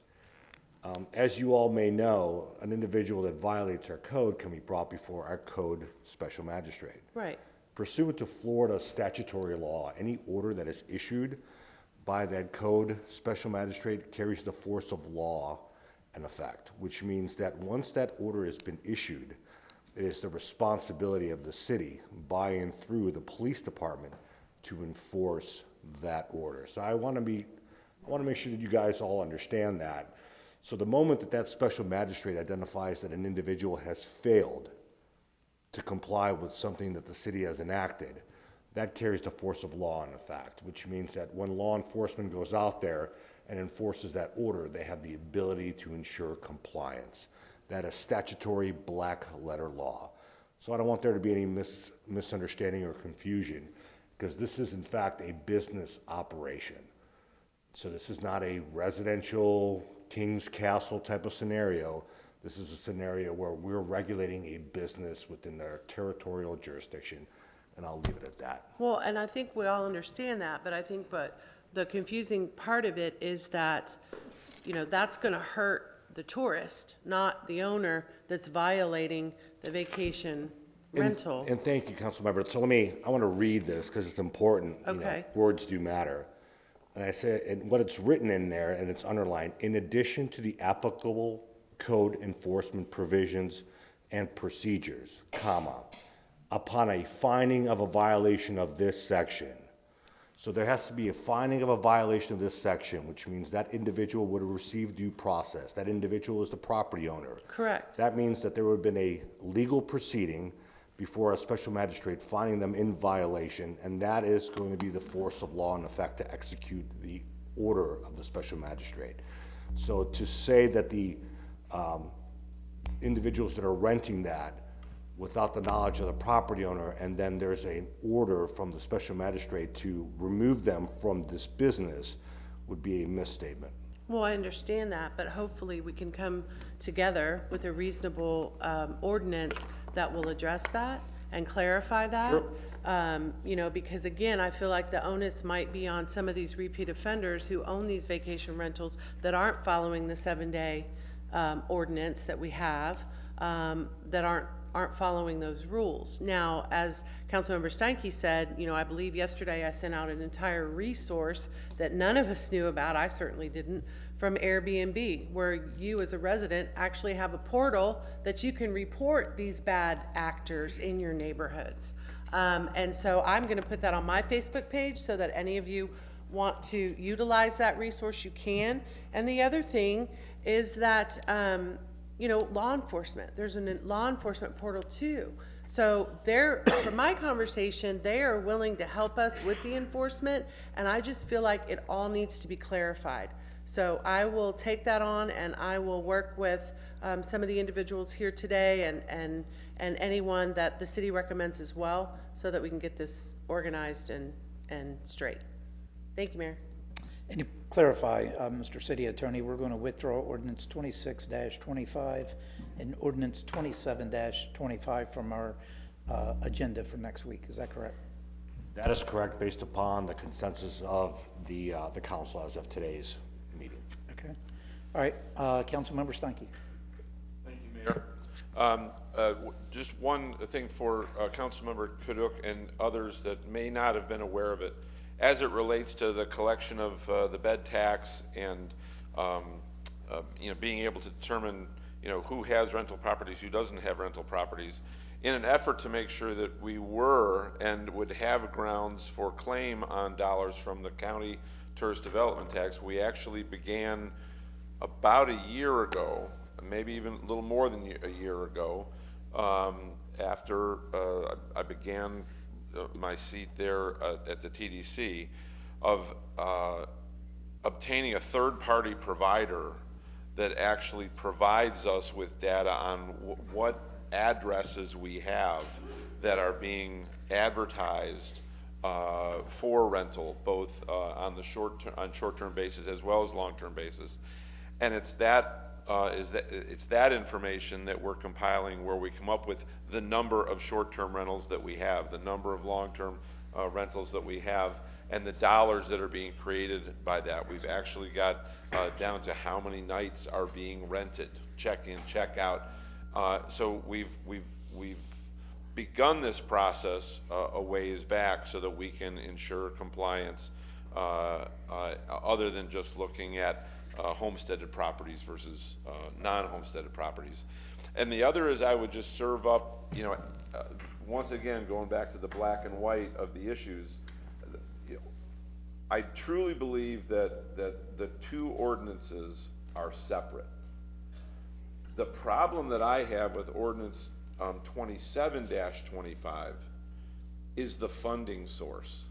As you all may know, an individual that violates our code can be brought before our code special magistrate. Right. Pursuant to Florida statutory law, any order that is issued by that code special magistrate carries the force of law and effect, which means that once that order has been issued, it is the responsibility of the city by and through the police department to enforce that order. So I want to make sure that you guys all understand that. So the moment that that special magistrate identifies that an individual has failed to comply with something that the city has enacted, that carries the force of law in effect, which means that when law enforcement goes out there and enforces that order, they have the ability to ensure compliance. That is statutory black letter law. So I don't want there to be any misunderstanding or confusion, because this is in fact a business operation. So this is not a residential King's Castle type of scenario. This is a scenario where we're regulating a business within their territorial jurisdiction, and I'll leave it at that. Well, and I think we all understand that, but the confusing part of it is that, that's going to hurt the tourist, not the owner that's violating the vacation rental. And thank you, Councilmember. So I want to read this because it's important. Okay. Words do matter. And I say, and what it's written in there, and it's underlined, in addition to the applicable code enforcement provisions and procedures, comma, upon a finding of a violation of this section. So there has to be a finding of a violation of this section, which means that individual would have received due process. That individual is the property owner. Correct. That means that there would have been a legal proceeding before a special magistrate finding them in violation, and that is going to be the force of law in effect to execute the order of the special magistrate. So to say that the individuals that are renting that without the knowledge of the property owner, and then there's an order from the special magistrate to remove them from this business would be a misstatement. Well, I understand that, but hopefully we can come together with a reasonable ordinance that will address that and clarify that. Sure. You know, because again, I feel like the onus might be on some of these repeat offenders who own these vacation rentals that aren't following the 7-day ordinance that we have, that aren't following those rules. Now, as Councilmember Steinke said, you know, I believe yesterday I sent out an entire resource that none of us knew about, I certainly didn't, from Airbnb, where you as a resident actually have a portal that you can report these bad actors in your neighborhoods. And so I'm gonna put that on my Facebook page so that any of you want to utilize that resource, you can. And the other thing is that, you know, law enforcement, there's a law enforcement portal too. So from my conversation, they are willing to help us with the enforcement, and I just feel like it all needs to be clarified. So I will take that on, and I will work with some of the individuals here today and anyone that the city recommends as well, so that we can get this organized and straight. Thank you, Mayor. And to clarify, Mr. City Attorney, we're going to withdraw ordinance 26-25 and ordinance 27-25 from our agenda for next week. Is that correct? That is correct, based upon the consensus of the council as of today's meeting. Okay. All right, Councilmember Steinke. Thank you, Mayor. Just one thing for Councilmember Kaduk and others that may not have been aware of it. As it relates to the collection of the bed tax and you know, being able to determine, you know, who has rental properties, who doesn't have rental properties, in an effort to make sure that we were and would have grounds for claim on dollars from the county tourist development tax, we actually began about a year ago, maybe even a little more than a year ago, after I began my seat there at the TDC, of obtaining a third-party provider that actually provides us with data on what addresses we have that are being advertised for rental, both on the short-term basis as well as long-term basis. And it's that information that we're compiling, where we come up with the number of short-term rentals that we have, the number of long-term rentals that we have, and the dollars that are being created by that. We've actually got down to how many nights are being rented, check in, check out. So we've begun this process a ways back so that we can ensure compliance other than just looking at homesteaded properties versus non-homesteaded properties. And the other is, I would just serve up, you know, once again, going back to the black and white of the issues, you know, I truly believe that the two ordinances are separate. The problem that I have with ordinance 27-25 is the funding source.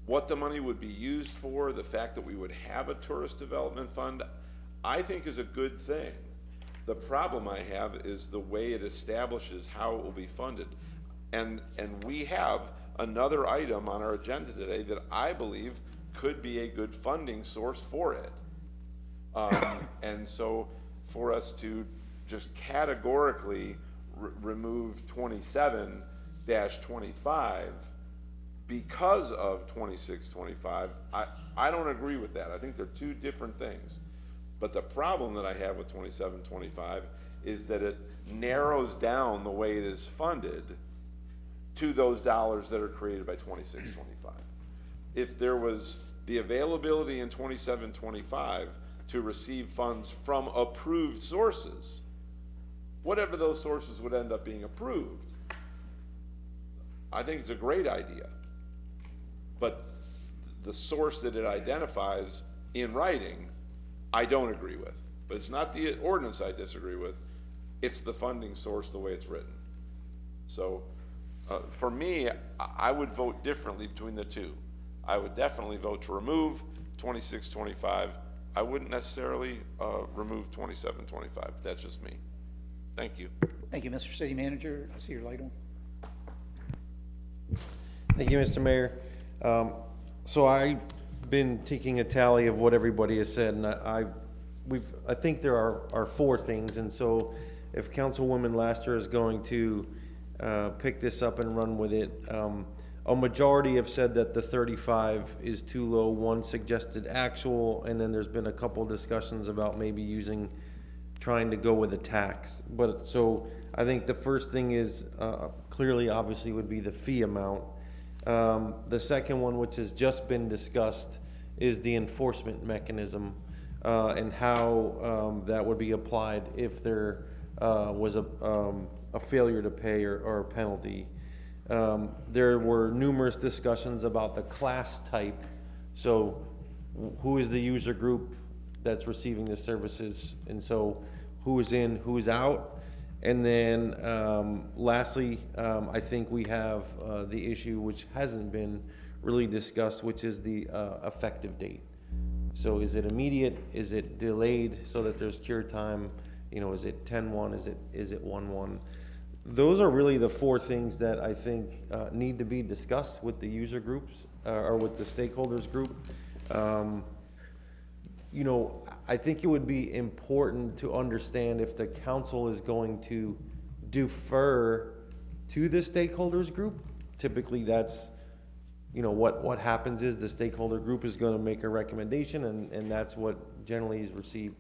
What the money would be used for, the fact that we would have a tourist development fund, I think is a good thing. The problem I have is the way it establishes how it will be funded. And we have another item on our agenda today that I believe could be a good funding source for it. And so for us to just categorically remove 27-25 because of 26-25, I don't agree with that. I think they're two different things. But the problem that I have with 27-25 is that it narrows down the way it is funded to those dollars that are created by 26-25. If there was the availability in 27-25 to receive funds from approved sources, whatever those sources would end up being approved, I think it's a great idea. But the source that it identifies in writing, I don't agree with. But it's not the ordinance I disagree with, it's the funding source, the way it's written. So for me, I would vote differently between the two. I would definitely vote to remove 2625. I wouldn't necessarily remove 2725. That's just me. Thank you. Thank you, Mr. City Manager. I see your light on. Thank you, Mr. Mayor. So I've been taking a tally of what everybody has said, and I think there are four things, and so if Councilwoman Laster is going to pick this up and run with it, a majority have said that the 35 is too low. One suggested actual, and then there's been a couple discussions about maybe trying to go with a tax. But so I think the first thing is clearly, obviously, would be the fee amount. The second one, which has just been discussed, is the enforcement mechanism and how that would be applied if there was a failure to pay or a penalty. There were numerous discussions about the class type. So who is the user group that's receiving the services? And so who is in, who is out? And then lastly, I think we have the issue which hasn't been really discussed, which is the effective date. So is it immediate? Is it delayed so that there's cure time? You know, is it 10-1? Is it 1-1? Those are really the four things that I think need to be discussed with the user groups or with the stakeholders group. You know, I think it would be important to understand if the council is going to defer to the stakeholders group. Typically that's, you know, what happens is the stakeholder group is going to make a recommendation and that's what generally is received.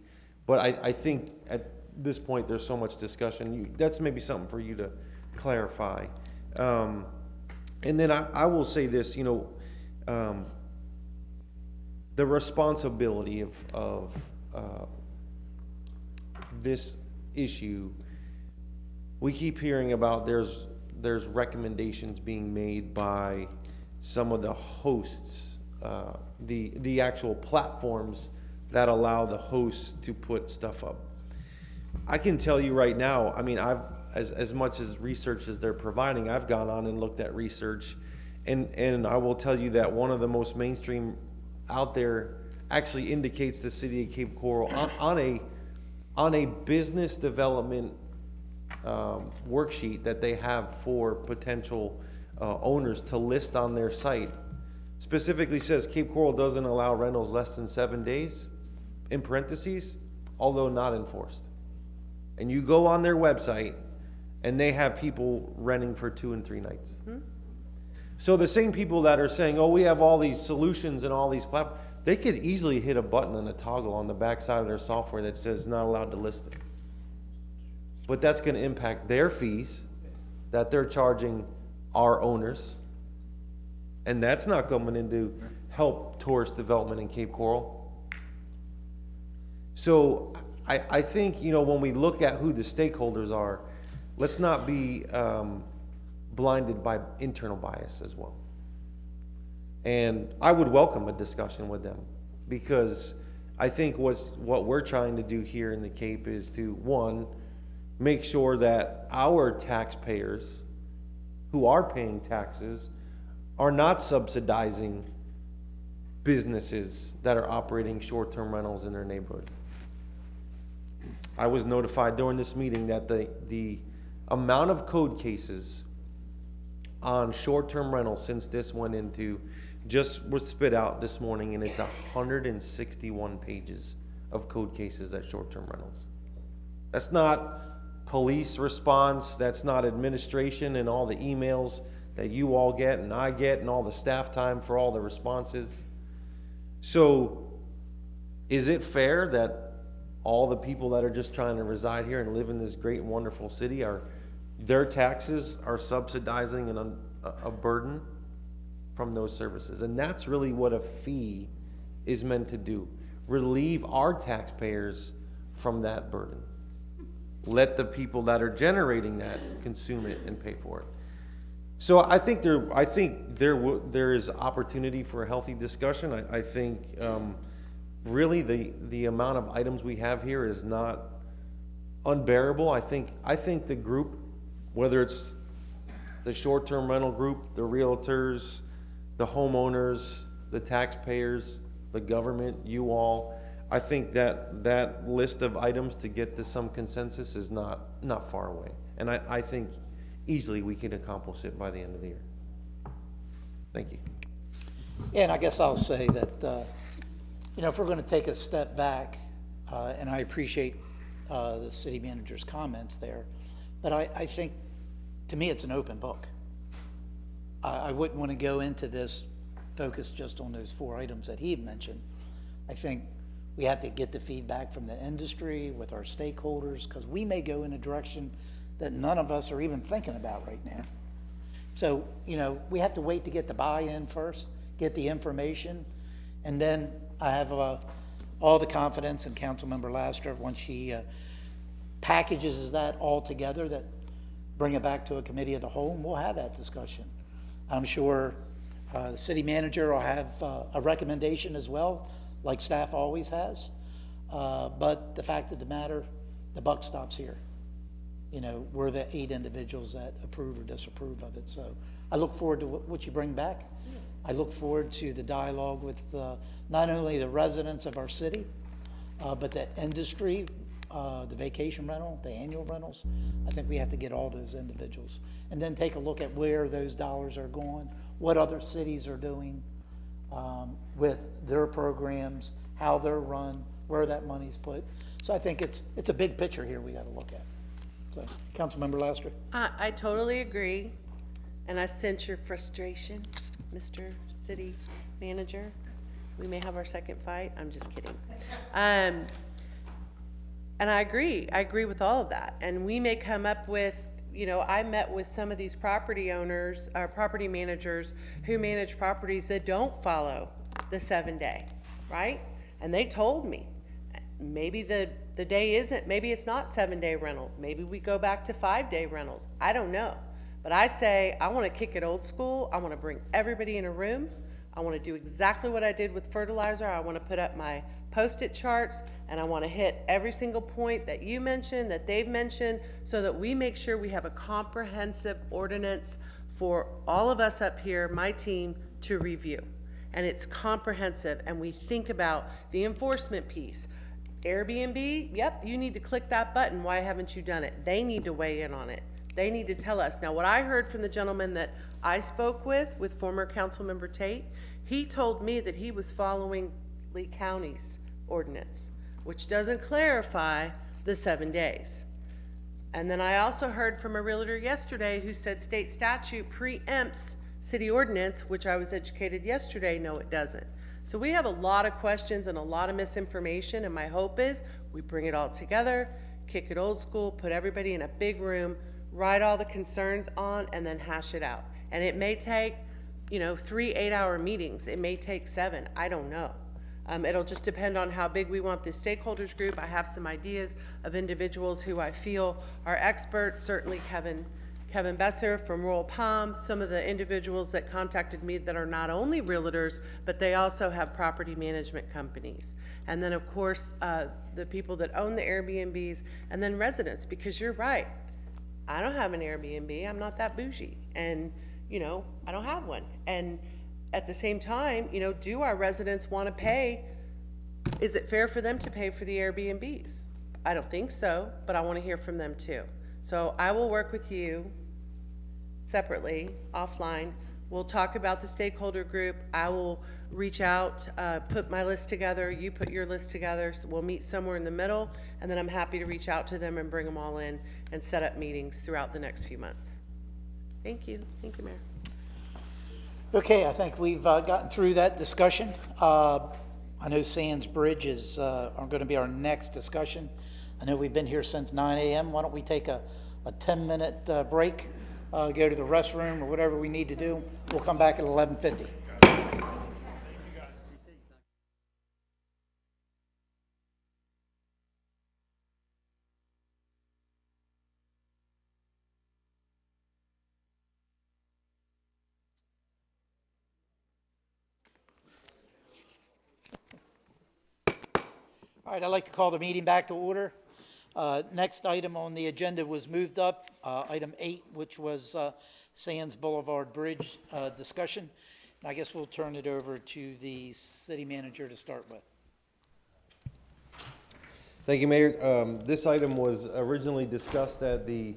But I think at this point there's so much discussion. That's maybe something for you to clarify. And then I will say this, you know, the responsibility of this issue, we keep hearing about there's recommendations being made by some of the hosts, the actual platforms that allow the hosts to put stuff up. I can tell you right now, I mean, as much as research as they're providing, I've gone on and looked at research, and I will tell you that one of the most mainstream out there actually indicates the city of Cape Coral on a business development worksheet that they have for potential owners to list on their site. Specifically says Cape Coral doesn't allow rentals less than 7 days, in parentheses, although not enforced. And you go on their website and they have people renting for 2 and 3 nights. So the same people that are saying, oh, we have all these solutions and all these platforms, they could easily hit a button and a toggle on the back side of their software that says not allowed to list it. But that's going to impact their fees that they're charging our owners. And that's not going into help tourist development in Cape Coral. So I think, you know, when we look at who the stakeholders are, let's not be blinded by internal bias as well. And I would welcome a discussion with them, because I think what we're trying to do here in the Cape is to, one, make sure that our taxpayers who are paying taxes are not subsidizing businesses that are operating short-term rentals in their neighborhood. I was notified during this meeting that the amount of code cases on short-term rentals since this went into just was spit out this morning, and it's 161 pages of code cases at short-term rentals. That's not police response, that's not administration and all the emails that you all get and I get and all the staff time for all the responses. So is it fair that all the people that are just trying to reside here and live in this great and wonderful city, their taxes are subsidizing a burden from those services? And that's really what a fee is meant to do. relieve our taxpayers from that burden. Let the people that are generating that consume it and pay for it. So I think there is opportunity for a healthy discussion. I think really the amount of items we have here is not unbearable. I think the group, whether it's the short-term rental group, the realtors, the homeowners, the taxpayers, the government, you all, I think that list of items to get to some consensus is not far away. And I think easily we can accomplish it by the end of the year. Thank you. Yeah, and I guess I'll say that, if we're going to take a step back, and I appreciate the city manager's comments there, but I think, to me, it's an open book. I wouldn't want to go into this focused just on those 4 items that he had mentioned. I think we have to get the feedback from the industry with our stakeholders, because we may go in a direction that none of us are even thinking about right now. So, we have to wait to get the buy-in first, get the information, and then I have all the confidence in Councilmember Laster once she packages that all together, that bring it back to a committee of the whole, and we'll have that discussion. I'm sure the city manager will have a recommendation as well, like staff always has. But the fact of the matter, the buck stops here. We're the 8 individuals that approve or disapprove of it. So I look forward to what you bring back. I look forward to the dialogue with not only the residents of our city, but the industry, the vacation rental, the annual rentals. I think we have to get all those individuals and then take a look at where those dollars are going, what other cities are doing with their programs, how they're run, where that money's put. So I think it's a big picture here we got to look at. So, Councilmember Laster. I totally agree, and I sense your frustration, Mr. City Manager. We may have our second fight. I'm just kidding. And I agree. I agree with all of that. And we may come up with, I met with some of these property owners, or property managers who manage properties that don't follow the 7-day, right? And they told me, maybe the day isn't, maybe it's not 7-day rental. Maybe we go back to 5-day rentals. I don't know. But I say, I want to kick it old school. I want to bring everybody in a room. I want to do exactly what I did with fertilizer. I want to put up my Post-it charts, and I want to hit every single point that you mentioned, that they've mentioned, so that we make sure we have a comprehensive ordinance for all of us up here, my team, to review. And it's comprehensive, and we think about the enforcement piece. Airbnb, yep, you need to click that button. Why haven't you done it? They need to weigh in on it. They need to tell us. Now, what I heard from the gentleman that I spoke with former Councilmember Tate, he told me that he was following Lee County's ordinance, which doesn't clarify the 7 days. And then I also heard from a realtor yesterday who said state statute preempts city ordinance, which I was educated yesterday, no, it doesn't. So we have a lot of questions and a lot of misinformation, and my hope is we bring it all together, kick it old school, put everybody in a big room, write all the concerns on, and then hash it out. And it may take, 3 8-hour meetings. It may take 7. I don't know. It'll just depend on how big we want this stakeholders group. I have some ideas of individuals who I feel are experts, certainly Kevin Besser from Royal Palm, some of the individuals that contacted me that are not only realtors, but they also have property management companies. And then, of course, the people that own the Airbnbs, and then residents, because you're right. I don't have an Airbnb. I'm not that bougie. And, I don't have one. And at the same time, do our residents want to pay? Is it fair for them to pay for the Airbnbs? I don't think so, but I want to hear from them too. So I will work with you separately, offline. We'll talk about the stakeholder group. I will reach out, put my list together, you put your list together, so we'll meet somewhere in the middle, and then I'm happy to reach out to them and bring them all in and set up meetings throughout the next few months. Thank you, Mayor. Okay, I think we've gotten through that discussion. I know Sands Bridge is are going to be our next discussion. I know we've been here since 9 a.m. Why don't we take a 10-minute break, go to the restroom or whatever we need to do. We'll come back at 11:50. All right, I'd like to call the meeting back to order. Next item on the agenda was moved up, item 8, which was Sands Boulevard Bridge discussion. And I guess we'll turn it over to the city manager to start with. Thank you, Mayor. This item was originally discussed at the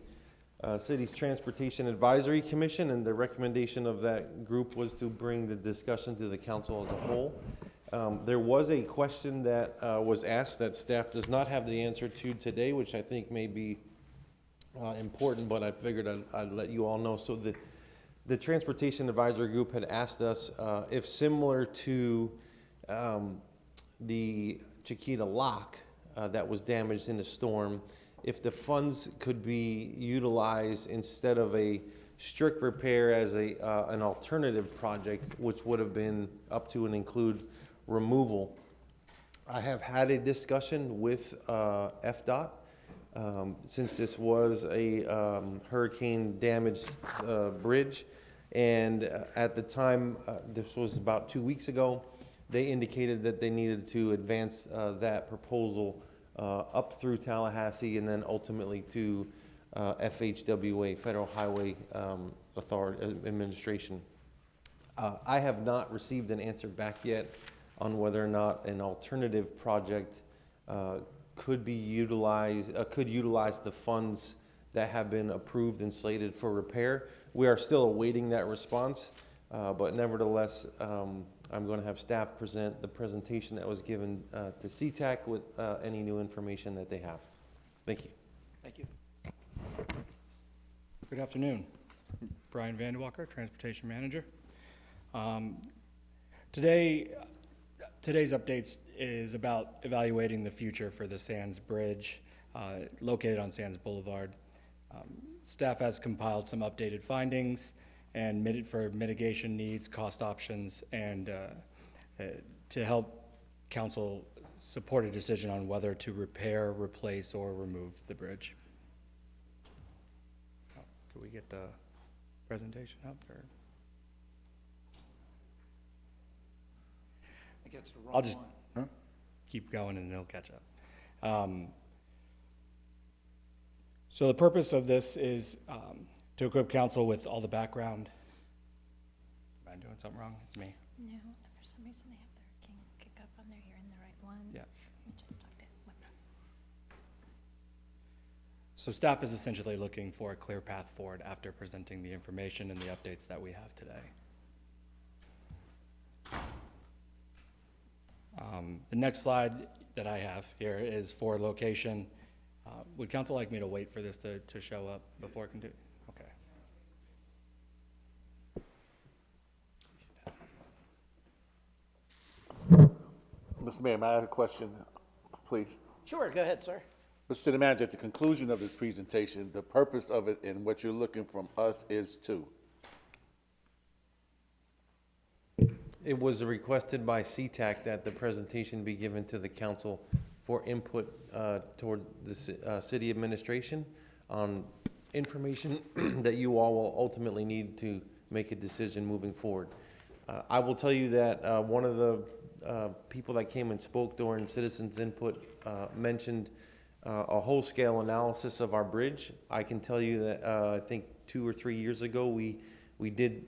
city's Transportation Advisory Commission, and the recommendation of that group was to bring the discussion to the council as a whole. There was a question that was asked that staff does not have the answer to today, which I think may be important, but I figured I'd let you all know. So the Transportation Advisory Group had asked us if similar to the Chiquita Lock that was damaged in the storm, if the funds could be utilized instead of a strict repair as an alternative project, which would have been up to and include removal. I have had a discussion with FDOT since this was a hurricane damaged bridge, and at the time, this was about 2 weeks ago, they indicated that they needed to advance that proposal up through Tallahassee and then ultimately to FHWA, Federal Highway Authority Administration. I have not received an answer back yet on whether or not an alternative project could utilize the funds that have been approved and slated for repair. We are still awaiting that response, but nevertheless, I'm going to have staff present the presentation that was given to CTAC with any new information that they have. Thank you. Thank you. Good afternoon. Brian Vandewalker, Transportation Manager. Today's updates is about evaluating the future for the Sands Bridge located on Sands Boulevard. Staff has compiled some updated findings and for mitigation needs, cost options, and to help council support a decision on whether to repair, replace, or remove the bridge. Could we get the presentation up? Or? I guess the wrong I'll just one. keep going and it'll catch up. So the purpose of this is to equip council with all the background. Am I doing something wrong? It's me. No, for some reason they have their king kick up on there. You're in the right one. Yeah. We just looked at what. So staff is essentially looking for a clear path forward after presenting the information and the updates that we have today. The next slide that I have here is for location. Would council like me to wait for this to show up before I can do? Okay. Mr. Mayor, may I have a question, please? Sure, go ahead, sir. Mr. City Manager, at the conclusion of this presentation, the purpose of it and what you're looking from us is to? It was requested by CTAC that the presentation be given to the council for input toward the city administration on information that you all will ultimately need to make a decision moving forward. I will tell you that one of the people that came and spoke during citizens input mentioned a whole-scale analysis of our bridge. I can tell you that I think 2 or 3 years ago we did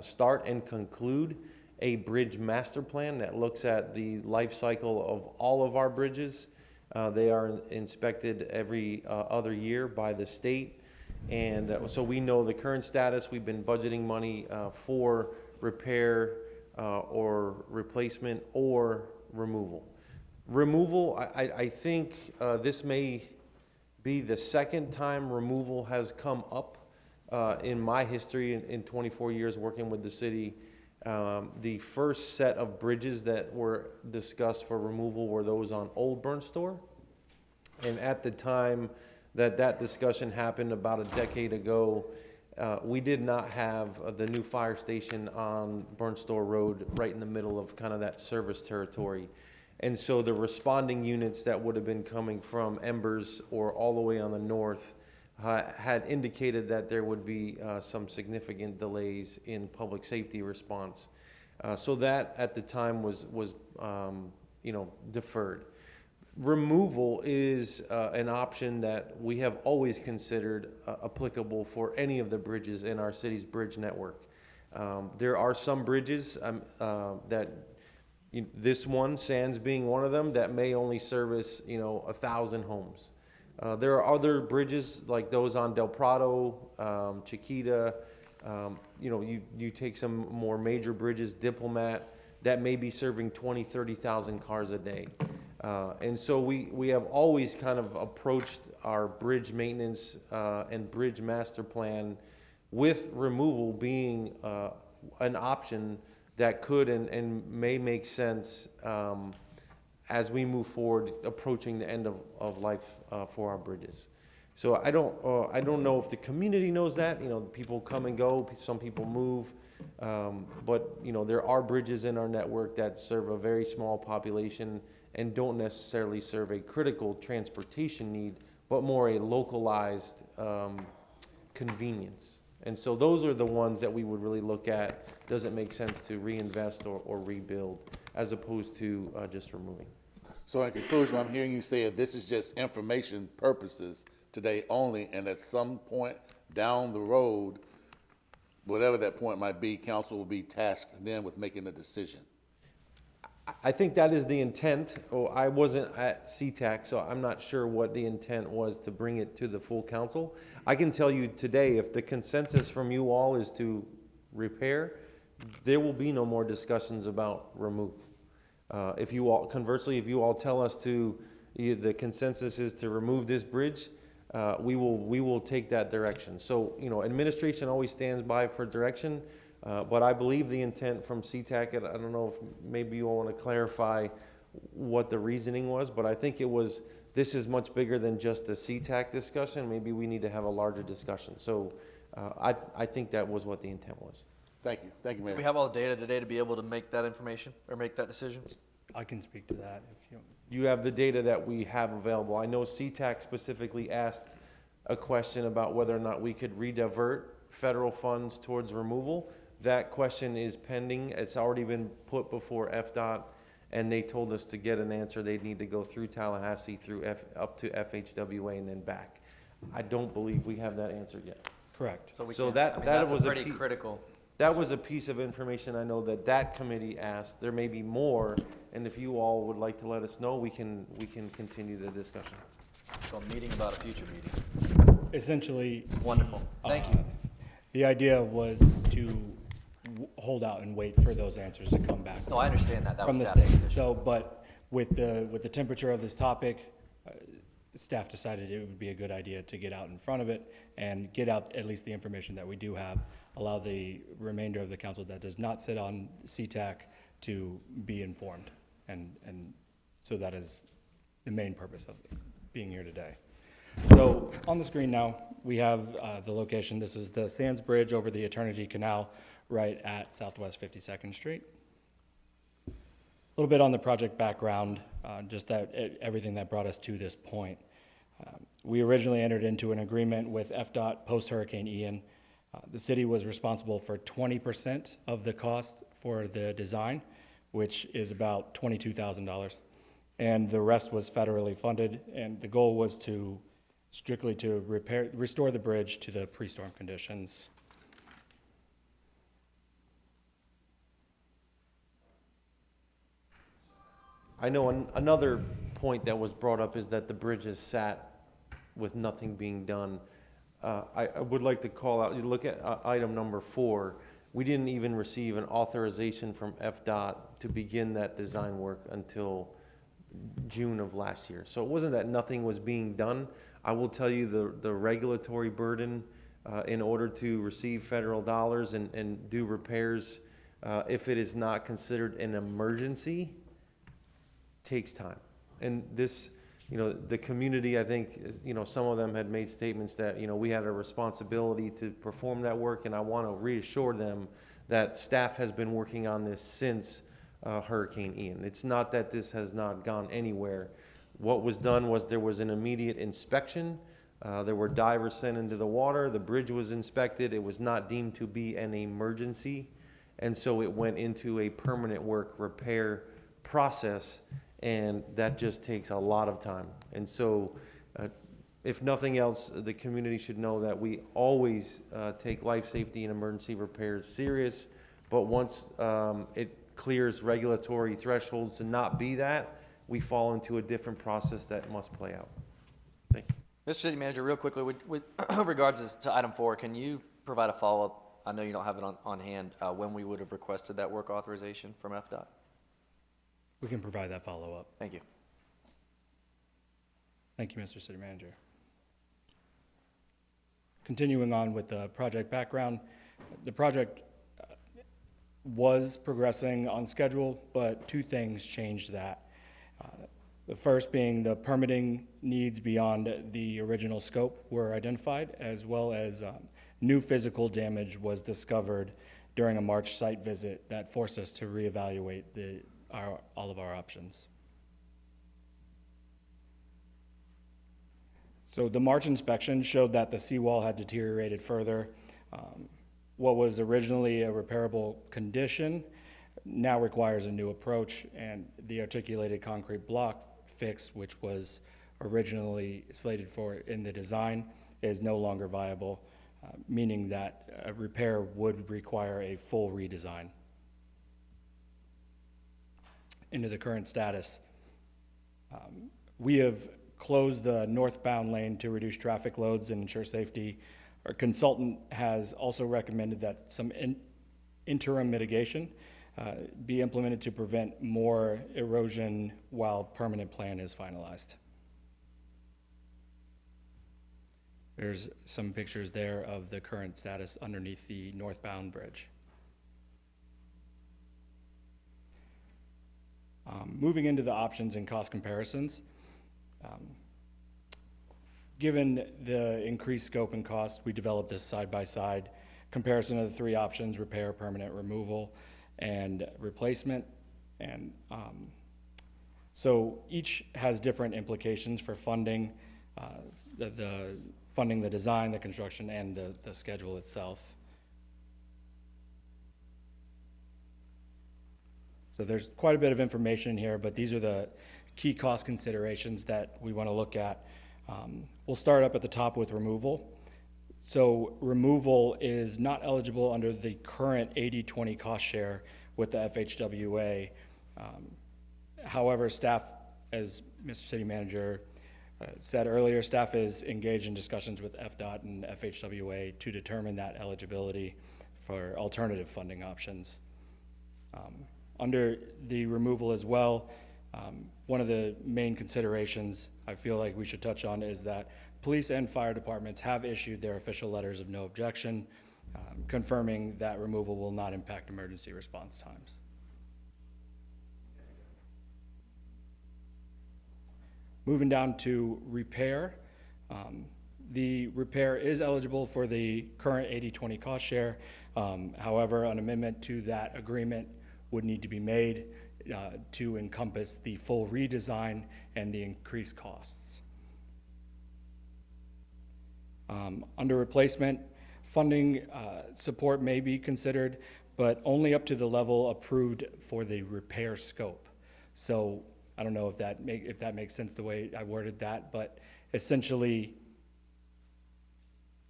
start and conclude a bridge master plan that looks at the life cycle of all of our bridges. They are inspected every other year by the state, and so we know the current status. We've been budgeting money for repair or replacement or removal. Removal, I think this may be the second time removal has come up in my history in 24 years working with the city. The first set of bridges that were discussed for removal were those on Old Burn Store. And at the time that discussion happened about a decade ago, we did not have the new fire station on Burn Store Road right in the middle of kind of that service territory. And so the responding units that would have been coming from Embers or all the way on the north had indicated that there would be some significant delays in public safety response. So that at the time was deferred. removal is an option that we have always considered applicable for any of the bridges in our city's bridge network. There are some bridges that, this one, Sands being one of them, that may only service 1,000 homes. There are other bridges like those on Del Prado, Chiquita. You take some more major bridges, Diplomat, that may be serving 20, 30,000 cars a day. And so we have always kind of approached our bridge maintenance and bridge master plan with removal being an option that could and may make sense as we move forward, approaching the end of life for our bridges. So I don't know if the community knows that. People come and go, some people move, but there are bridges in our network that serve a very small population and don't necessarily serve a critical transportation need, but more a localized convenience. And so those are the ones that we would really look at. Does it make sense to reinvest or rebuild as opposed to just removing? So in conclusion, I'm hearing you say that this is just information purposes today only, and at some point down the road, whatever that point might be, council will be tasked then with making a decision. I think that is the intent. I wasn't at CTAC, so I'm not sure what the intent was to bring it to the full council. I can tell you today, if the consensus from you all is to repair, there will be no more discussions about remove. Conversely, if you all tell us the consensus is to remove this bridge, we will take that direction. So, administration always stands by for direction. But I believe the intent from CTAC, and I don't know if maybe you all want to clarify what the reasoning was, but I think it was, this is much bigger than just a CTAC discussion. Maybe we need to have a larger discussion. So I think that was what the intent was. Thank you. Thank you, Mayor. Do we have all the data today to be able to make that information or make that decision? I can speak to that if you. You have the data that we have available. I know CTAC specifically asked a question about whether or not we could redivert federal funds towards removal. That question is pending. It's already been put before FDOT, and they told us to get an answer. They'd need to go through Tallahassee, up to FHWA, and then back. I don't believe we have that answer yet. Correct. So that was pretty critical. That was a piece of information I know that committee asked. There may be more, and if you all would like to let us know, we can continue the discussion. So a meeting about a future meeting. Essentially. Wonderful. Thank you. The idea was to hold out and wait for those answers to come back. No, I understand that. That from was the staff's state. position. So, but with the temperature of this topic, staff decided it would be a good idea to get out in front of it and get out at least the information that we do have, allow the remainder of the council that does not sit on CTAC to be informed. And so that is the main purpose of being here today. So on the screen now, we have the location. This is the Sands Bridge over the Eternity Canal right at Southwest 52nd Street. A little bit on the project background, just everything that brought us to this point. We originally entered into an agreement with FDOT post-Hurricane Ian. The city was responsible for 20% of the cost for the design, which is about $22,000. And the rest was federally funded, and the goal was strictly to restore the bridge to the pre-storm conditions. I know another point that was brought up is that the bridge is sat with nothing being done. I would like to call out, you look at item number 4, we didn't even receive an authorization from FDOT to begin that design work until June of last year. So it wasn't that nothing was being done. I will tell you the regulatory burden in order to receive federal dollars and do repairs, if it is not considered an emergency, takes time. And this, the community, I think, some of them had made statements that, we had a responsibility to perform that work, and I want to reassure them that staff has been working on this since Hurricane Ian. It's not that this has not gone anywhere. What was done was there was an immediate inspection. There were divers sent into the water. The bridge was inspected. It was not deemed to be an emergency, and so it went into a permanent work repair process. and that just takes a lot of time. And so, if nothing else, the community should know that we always take life safety and emergency repairs serious, but once it clears regulatory thresholds to not be that, we fall into a different process that must play out. Thank you. Mr. City Manager, real quickly, with regards to item 4, can you provide a follow-up? I know you don't have it on hand, when we would have requested that work authorization from FDOT? We can provide that follow-up. Thank you. Thank you, Mr. City Manager. Continuing on with the project background, the project was progressing on schedule, but 2 things changed that. The first being the permitting needs beyond the original scope were identified, as well as new physical damage was discovered during a March site visit that forced us to reevaluate all of our options. So the March inspection showed that the seawall had deteriorated further. What was originally a repairable condition now requires a new approach, and the articulated concrete block fix, which was originally slated for in the design, is no longer viable, meaning that a repair would require a full redesign. Into the current status, we have closed the northbound lane to reduce traffic loads and ensure safety. Our consultant has also recommended that some interim mitigation be implemented to prevent more erosion while permanent plan is finalized. There's some pictures there of the current status underneath the northbound bridge. Moving into the options and cost comparisons, given the increased scope and cost, we developed this side-by-side comparison of the 3 options: repair, permanent removal, and replacement. And so each has different implications for funding, the funding the design, the construction, and the schedule itself. So there's quite a bit of information here, but these are the key cost considerations that we want to look at. We'll start up at the top with removal. So removal is not eligible under the current 80-20 cost share with the FHWA. However, staff, as Mr. City Manager said earlier, staff is engaged in discussions with FDOT and FHWA to determine that eligibility for alternative funding options. Under the removal as well, one of the main considerations I feel like we should touch on is that police and fire departments have issued their official letters of no objection, confirming that removal will not impact emergency response times. Moving down to repair, the repair is eligible for the current 80-20 cost share. However, an amendment to that agreement would need to be made to encompass the full redesign and the increased costs. Under replacement, funding support may be considered, but only up to the level approved for the repair scope. So I don't know if that makes sense the way I worded that, but essentially,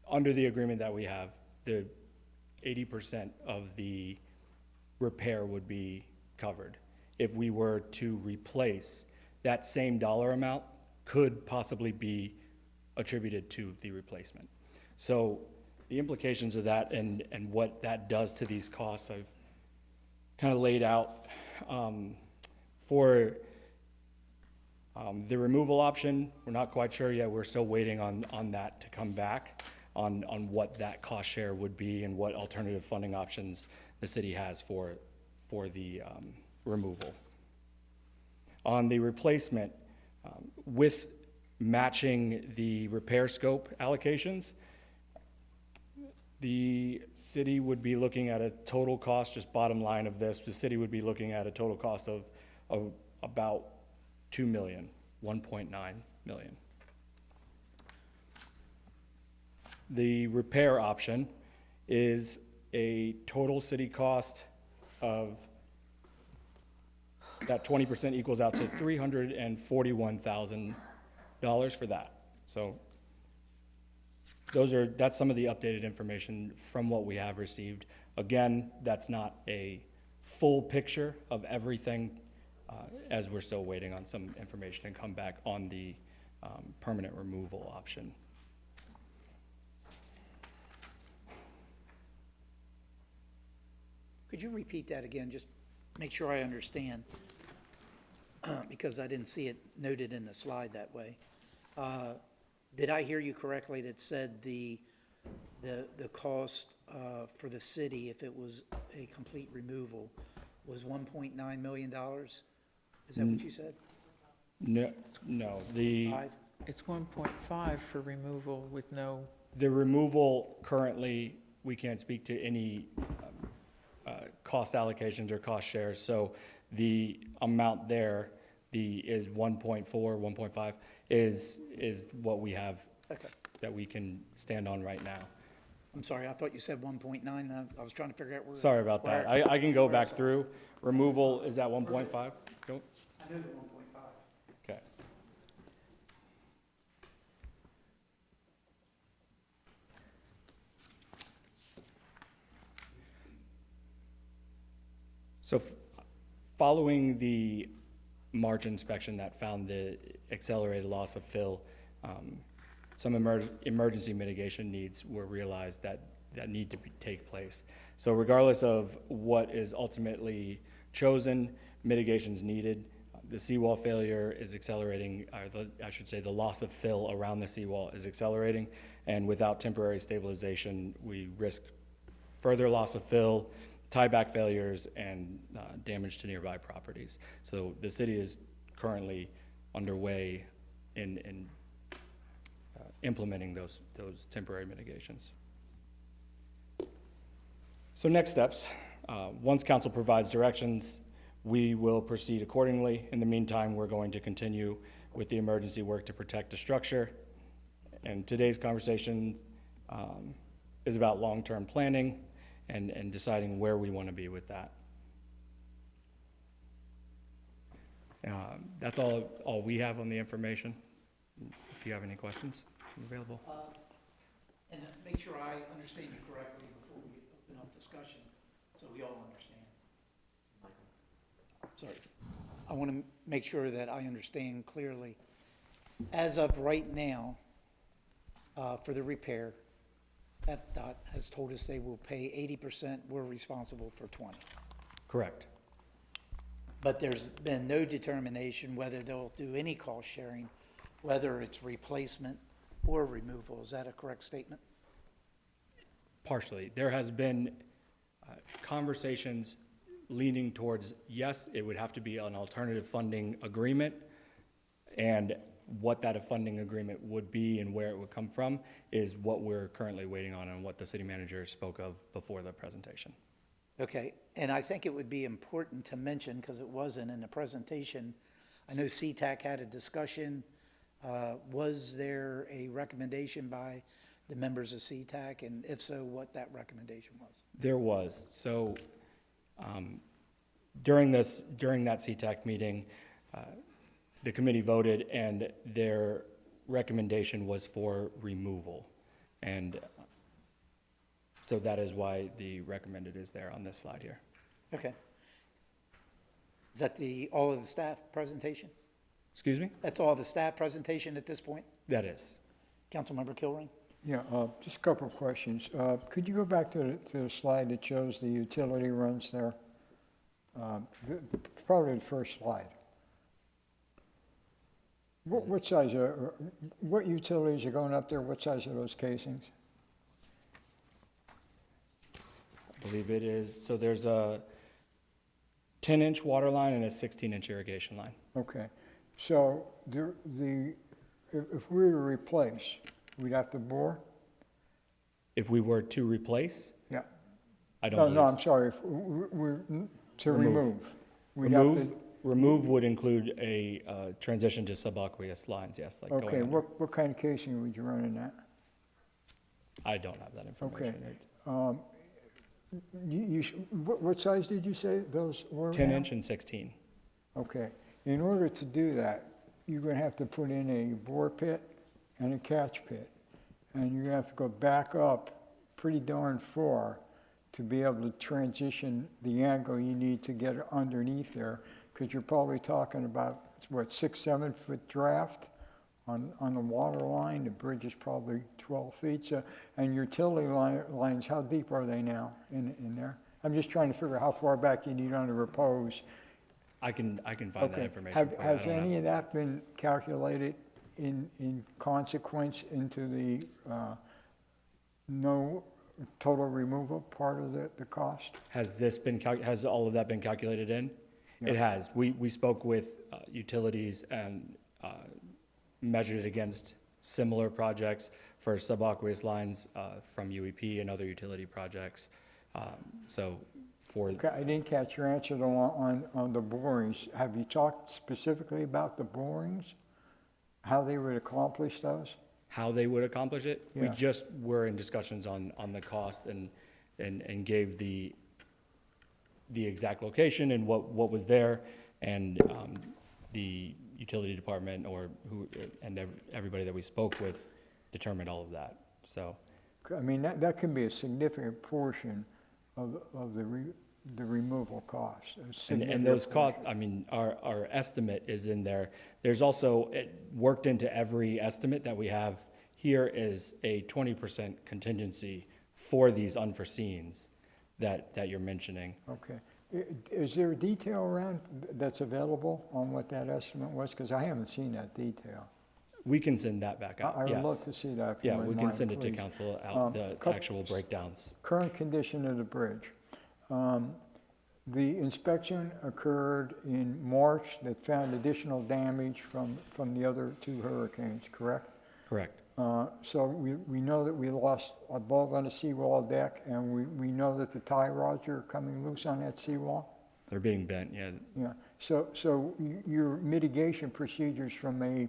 under the agreement that we have, the 80% of the repair would be covered. If we were to replace, that same dollar amount could possibly be attributed to the replacement. So the implications of that and what that does to these costs, I've kind of laid out. For the removal option, we're not quite sure yet. We're still waiting on that to come back on what that cost share would be and what alternative funding options the city has for the removal. On the replacement, with matching the repair scope allocations, the city would be looking at a total cost, just bottom line of this, the city would be looking at a total cost of about $2 million, $1.9 million. The repair option is a total city cost of that 20% equals out to $341,000 for that. So that's some of the updated information from what we have received. Again, that's not a full picture of everything, as we're still waiting on some information and come back on the permanent removal option. Could you repeat that again, just make sure I understand, because I didn't see it noted in the slide that way. Did I hear you correctly that said the cost for the city, if it was a complete removal, was $1.9 million? Is that what you said? No, It's 1.5 for removal with no. The removal currently, we can't speak to any cost allocations or cost shares. So the amount there, is 1.4, 1.5 is what we have that we can stand on right now. I'm sorry, I thought you said 1.9. I was trying to figure out where. Sorry about that. I can go back through. Removal is at 1.5? Nope. I know the 1.5. Okay. So following the March inspection that found the accelerated loss of fill, some emergency mitigation needs were realized that need to take place. So regardless of what is ultimately chosen, mitigation's needed. The seawall failure is accelerating, or I should say the loss of fill around the seawall is accelerating, and without temporary stabilization, we risk further loss of fill, tieback failures, and damage to nearby properties. So the city is currently underway in implementing those temporary mitigations. So next steps, once council provides directions, we will proceed accordingly. In the meantime, we're going to continue with the emergency work to protect the structure. And today's conversation is about long-term planning and deciding where we want to be with that. That's all we have on the information. If you have any questions, I'm available. And make sure I understand you correctly before we open up discussion, so we all understand. Sorry. I want to make sure that I understand clearly. As of right now, for the repair, FDOT has told us they will pay 80%, we're responsible for 20%. Correct. But there's been no determination whether they'll do any cost sharing, whether it's replacement or removal. Is that a correct statement? Partially. There has been conversations leaning towards, yes, it would have to be an alternative funding agreement, and what that funding agreement would be and where it would come from is what we're currently waiting on and what the city manager spoke of before the presentation. Okay, and I think it would be important to mention, because it wasn't in the presentation, I know CTAC had a discussion. Was there a recommendation by the members of CTAC, and if so, what that recommendation was? There was. So during that CTAC meeting, the committee voted, and their recommendation was for removal. And so that is why the recommended is there on this slide here. Okay. Is that all of the staff presentation? Excuse me? That's all the staff presentation at this point? That is. Councilmember Kilrain? Yeah, just a couple of questions. Could you go back to the slide that shows the utility runs there? Probably the first slide. What size what utilities are going up there? What size are those casings? I believe it is. So there's a 10-inch water line and a 16-inch irrigation line. Okay. So if we were to replace, we'd have to bore? If we were to replace? Yeah. I don't know. No, I'm sorry. If we're to remove. We'd have to. Remove would include a transition to subaqueous lines, yes. Like Okay, going what kind of casing would you run in that? I don't have that information. Okay. What size did you say those were? 10-inch and 16. Okay, in order to do that, you're gonna have to put in a bore pit and a catch pit. And you're gonna have to go back up pretty darn far to be able to transition the angle you need to get underneath there, because you're probably talking about, what, 6, 7 foot draft on the water line. The bridge is probably 12 feet, so, and your utility lines, how deep are they now in there? I'm just trying to figure out how far back you need on the repose. I can find that information for you. Has any of that been calculated in consequence into the no total removal part of the cost? Has all of that been calculated in? Yeah. It has. We spoke with utilities and measured it against similar projects for subaqueous lines from UEP and other utility projects. Okay, I didn't catch your answer though on the borings. Have you talked specifically about the borings? How they would accomplish those? How they would accomplish it? Yeah. We just were in discussions on the cost and gave the exact location and what was there, and the utility department everybody that we spoke with determined all of that. So, I mean, that can be a significant portion of the removal cost. and those costs, I mean, our estimate is in there. There's also, worked into every estimate that we have here is a 20% contingency for these unforeseens that you're mentioning. Okay. Is there a detail around that's available on what that estimate was? Because I haven't seen that detail. We can send that back out, I would yes. love to see that. If you Yeah, wouldn't we can mind, send it to please. council out, the actual breakdowns. Current condition of the bridge. The inspection occurred in March that found additional damage from the other 2 hurricanes, correct? Correct. So we know that we lost a bulb on the seawall deck, and we know that the tie rods are coming loose on that seawall? They're being bent, yeah. Yeah, so your mitigation procedures from a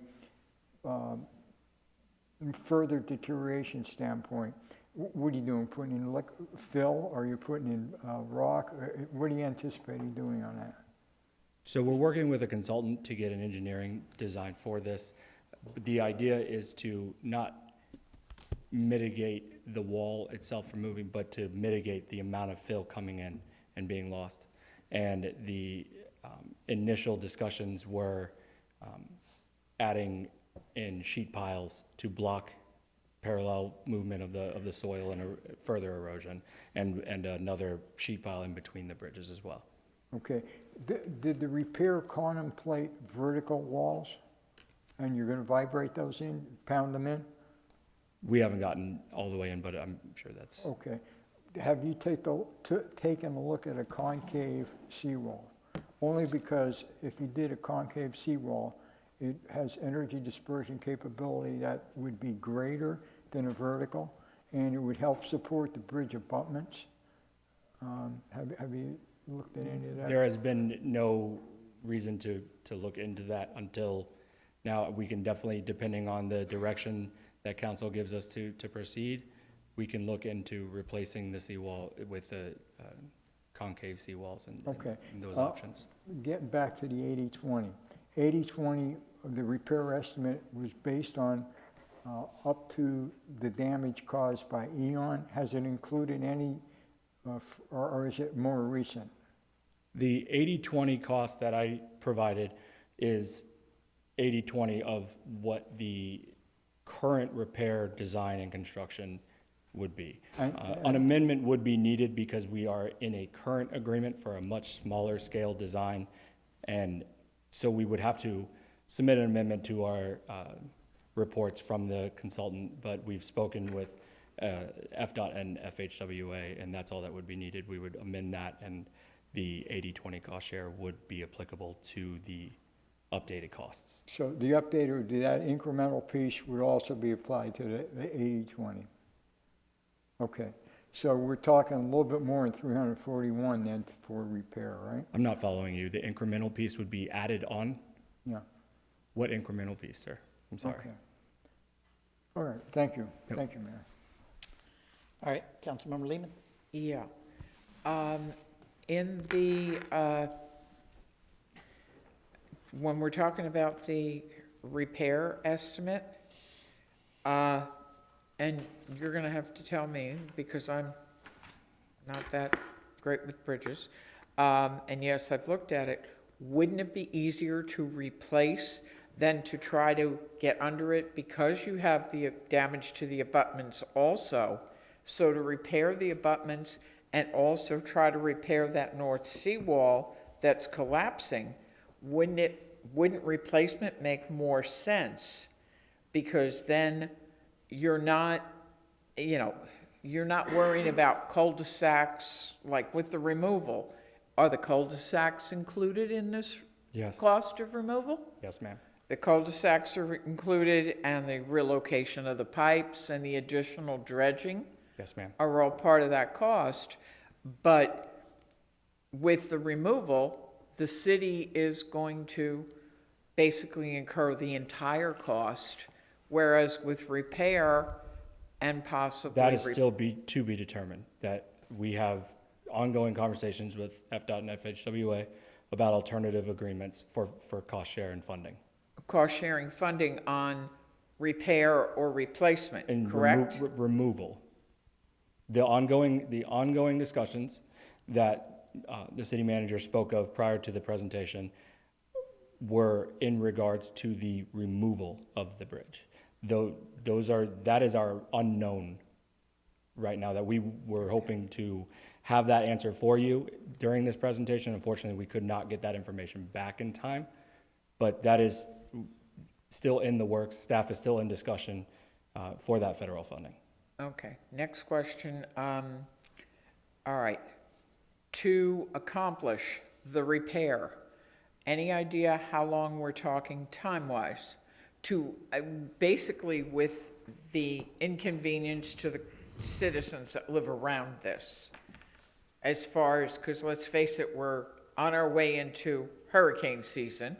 further deterioration standpoint, what are you doing? Putting in fill, or are you putting in rock? What are you anticipating doing on that? So we're working with a consultant to get an engineering design for this. The idea is to not mitigate the wall itself from moving, but to mitigate the amount of fill coming in and being lost. And the initial discussions were adding in sheet piles to block parallel movement of the soil and further erosion, and another sheet pile in between the bridges as well. Okay. Did the repair contemplate vertical walls? And you're going to vibrate those in, pound them in? We haven't gotten all the way in, but I'm sure that's... Okay. Have you taken a look at a concave seawall? Only because if you did a concave seawall, it has energy dispersion capability that would be greater than a vertical, and it would help support the bridge abutments. Have you looked at any of that? There has been no reason to look into that until now. We can definitely, depending on the direction that council gives us to proceed, we can look into replacing the seawall with the concave seawalls and those options. Getting back to the 80-20. 80-20, the repair estimate was based on up to the damage caused by Eon. Has it included any, or is it more recent? The 80-20 cost that I provided is 80-20 of what the current repair, design, and construction would be. An amendment would be needed because we are in a current agreement for a much smaller scale design, and so we would have to submit an amendment to our reports from the consultant, but we've spoken with FDOT and FHWA, and that's all that would be needed. We would amend that, and the 80-20 cost share would be applicable to the updated costs. So the updated, that incremental piece would also be applied to the 80-20? Okay, so we're talking a little bit more than 341 then for repair, right? I'm not following you. The incremental piece would be added on? Yeah. What incremental piece, sir? I'm sorry. Okay. All right, thank you. Yep. Thank you, Mayor. All right, Councilmember Lehman? Yeah. In the when we're talking about the repair estimate, and you're gonna have to tell me, because I'm not that great with bridges, and yes, I've looked at it, wouldn't it be easier to replace than to try to get under it, because you have the damage to the abutments also? So to repair the abutments and also try to repair that north seawall that's collapsing, wouldn't replacement make more sense? Because then you're not, you're not worrying about cul-de-sacs, like with the removal. Are the cul-de-sacs included in this Yes. cost of removal? Yes, ma'am. The cul-de-sacs are included, and the relocation of the pipes and the additional dredging Yes, ma'am. are all part of that cost. But with the removal, the city is going to basically incur the entire cost, whereas with repair and possibly... That is still to be determined. That we have ongoing conversations with FDOT and FHWA about alternative agreements for cost share and funding. Cost sharing funding on repair or replacement, And correct? removal. The ongoing discussions that the city manager spoke of prior to the presentation were in regards to the removal of the bridge. That is our unknown right now, that we were hoping to have that answer for you during this presentation. Unfortunately, we could not get that information back in time, but that is still in the works. Staff is still in discussion for that federal funding. Okay, next question. All right, to accomplish the repair, any idea how long we're talking time-wise? To basically with the inconvenience to the citizens that live around this, as far as, because let's face it, we're on our way into hurricane season.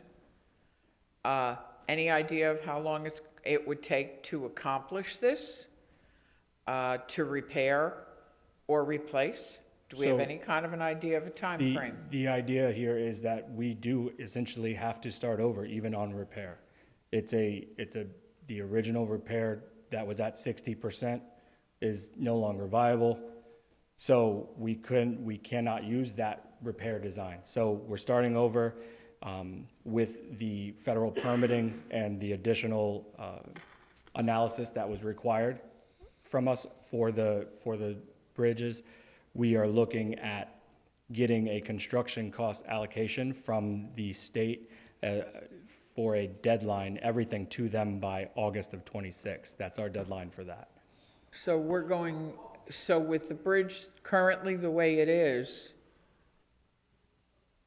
Any idea of how long it would take to accomplish this, to repair or replace? Do we have any kind of an idea of a time frame? The idea here is that we do essentially have to start over even on repair. The original repair that was at 60% is no longer viable. So we cannot use that repair design. So we're starting over with the federal permitting and the additional analysis that was required from us for the bridges. We are looking at getting a construction cost allocation from the state for a deadline, everything to them by August of 26. That's our deadline for that. So so with the bridge currently the way it is,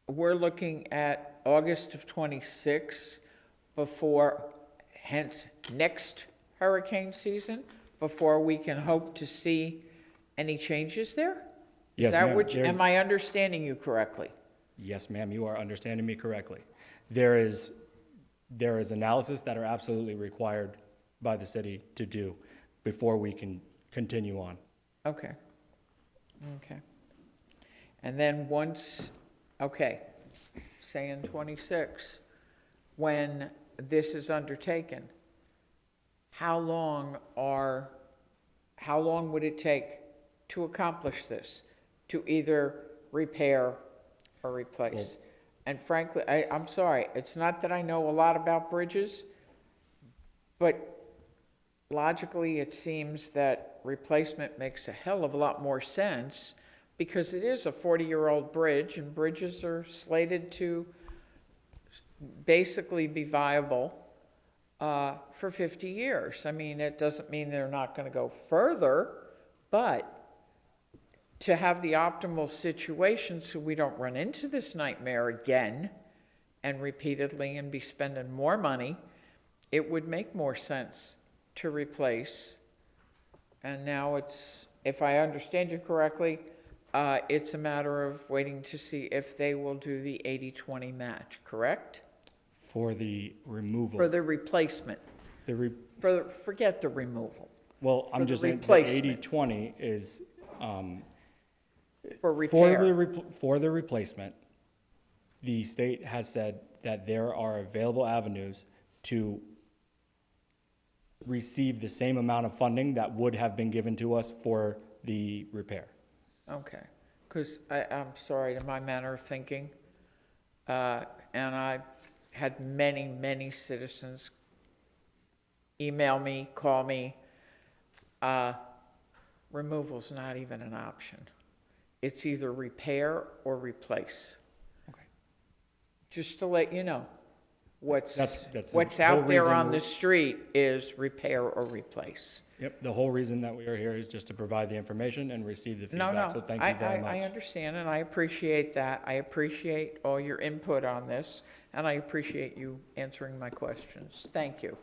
we're looking at August of 26 before, hence next hurricane season, before we can hope to see any changes there? Yes, ma'am. Am I understanding you correctly? Yes, ma'am, you are understanding me correctly. There is analysis that are absolutely required by the city to do before we can continue on. Okay. Okay. And then once, okay, say in 26, when this is undertaken, how long would it take to accomplish this, to either repair or replace? Well, and frankly, I'm sorry, it's not that I know a lot about bridges, but logically it seems that replacement makes a hell of a lot more sense, because it is a 40-year-old bridge, and bridges are slated to basically be viable for 50 years. I mean, it doesn't mean they're not going to go further, but to have the optimal situation so we don't run into this nightmare again and repeatedly and be spending more money, it would make more sense to replace. And now it's, if I understand you correctly, it's a matter of waiting to see if they will do the 80-20 match, correct? For the removal. For the replacement. Forget the removal. Well, I'm just saying the 80-20 is for repair. For the replacement. The state has said that there are available avenues to receive the same amount of funding that would have been given to us for the repair. Okay, because I'm sorry to my manner of thinking, and I had many, many citizens email me, call me. Removal's not even an option. It's either repair or replace. Okay. Just to let you know, what's the out whole there reason on the street is repair or replace. Yep, the whole reason that we are here is just to provide the information and receive the No, feedback, no, so thank you very much. I understand, and I appreciate that. I appreciate all your input on this, and I appreciate you answering my questions. Thank you.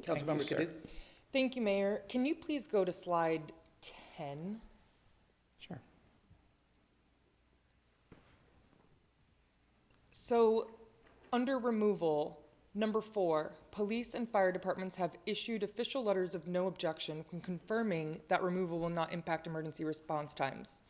Thank you, Councilmember sir. Kadir? Thank you, Mayor. Can you please go to slide 10? Sure. So, under removal, number 4, police and fire departments have issued official letters of no objection confirming that removal will not impact emergency response times.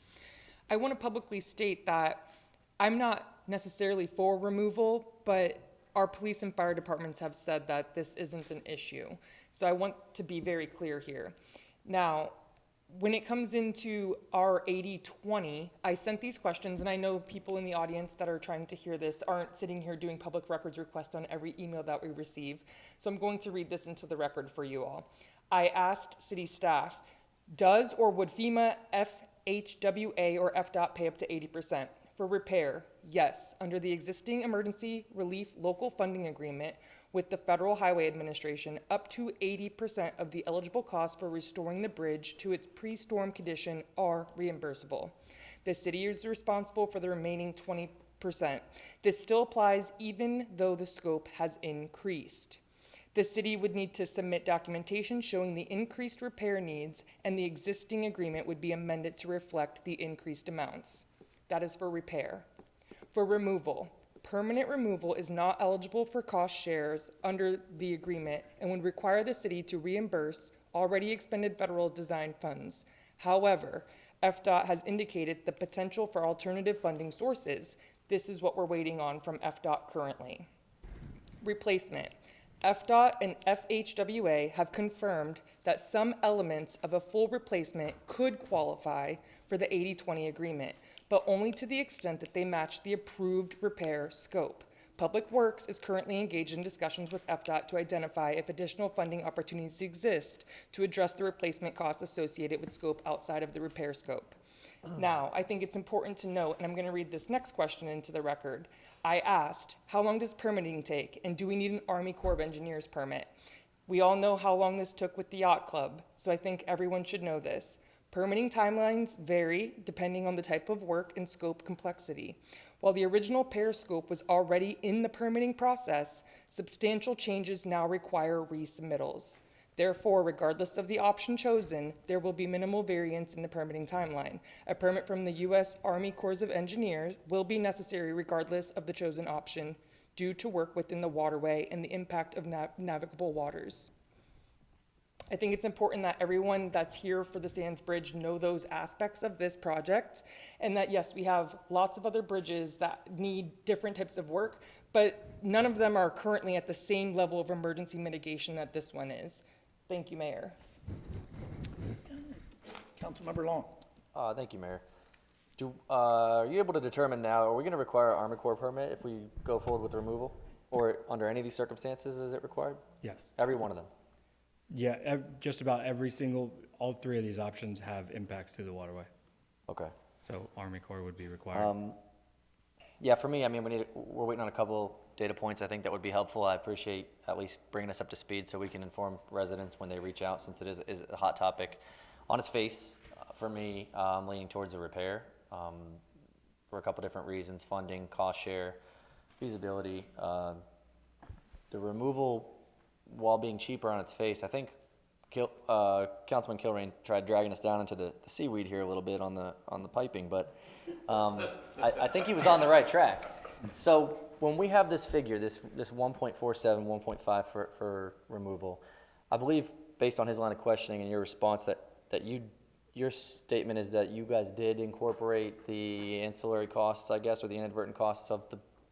I want to publicly state that I'm not necessarily for removal, but our police and fire departments have said that this isn't an issue. So I want to be very clear here. Now, when it comes into our 80-20, I sent these questions, and I know people in the audience that are trying to hear this aren't sitting here doing public records requests on every email that we receive. So I'm going to read this into the record for you all. I asked city staff, does or would FEMA, FHWA, or FDOT pay up to 80%? For repair, yes, under the existing emergency relief local funding agreement with the Federal Highway Administration, up to 80% of the eligible costs for restoring the bridge to its pre-storm condition are reimbursable. The city is responsible for the remaining 20%. This still applies even though the scope has increased. The city would need to submit documentation showing the increased repair needs, and the existing agreement would be amended to reflect the increased amounts. That is for repair. For removal, permanent removal is not eligible for cost shares under the agreement and would require the city to reimburse already expended federal design funds. However, FDOT has indicated the potential for alternative funding sources. This is what we're waiting on from FDOT currently. Replacement. FDOT and FHWA have confirmed that some elements of a full replacement could qualify for the 80-20 agreement, but only to the extent that they match the approved repair scope. Public Works is currently engaged in discussions with FDOT to identify if additional funding opportunities exist to address the replacement costs associated with scope outside of the repair scope. Now, I think it's important to note, and I'm going to read this next question into the record. I asked, how long does permitting take, and do we need an Army Corps of Engineers permit? We all know how long this took with the yacht club, so I think everyone should know this. Permitting timelines vary depending on the type of work and scope complexity. While the original repair scope was already in the permitting process, substantial changes now require resubmittals. Therefore, regardless of the option chosen, there will be minimal variance in the permitting timeline. A permit from the U.S. Army Corps of Engineers will be necessary regardless of the chosen option due to work within the waterway and the impact of navigable waters. I think it's important that everyone that's here for the Sands Bridge know those aspects of this project, and that yes, we have lots of other bridges that need different types of work, but none of them are currently at the same level of emergency mitigation that this one is. Thank you, Mayor. Councilmember Long. Thank you, Mayor. Are you able to determine now, are we going to require an Army Corps permit if we go forward with removal? Or under any of these circumstances, is it required? Yes. Every one of them? Yeah, just about all three of these options have impacts to the waterway. Okay. So Army Corps would be required. Yeah, for me, I mean, we're waiting on a couple data points. I think that would be helpful. I appreciate at least bringing us up to speed so we can inform residents when they reach out, since it is a hot topic. On its face, for me, I'm leaning towards a repair for a couple different reasons: funding, cost share, feasibility. The removal, while being cheaper on its face, I think Councilman Kilrain tried dragging us down into the seaweed here a little bit on the piping, but I think he was on the right track. So when we have this figure, this 1.47, 1.5 for removal, I believe based on his line of questioning and your response that your statement is that you guys did incorporate the ancillary costs, I guess, or the inadvertent costs of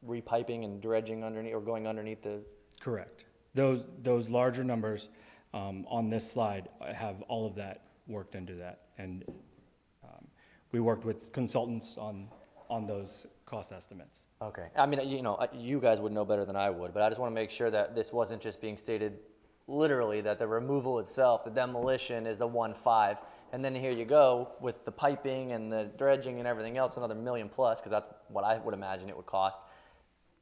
repiping and dredging underneath, or going underneath the? Correct. Those larger numbers on this slide have all of that worked into that. And we worked with consultants on those cost estimates. Okay. I mean, you guys would know better than I would, but I just want to make sure that this wasn't just being stated literally, that the removal itself, the demolition is the 1.5, and then here you go with the piping and the dredging and everything else, another $1 million plus, because that's what I would imagine it would cost.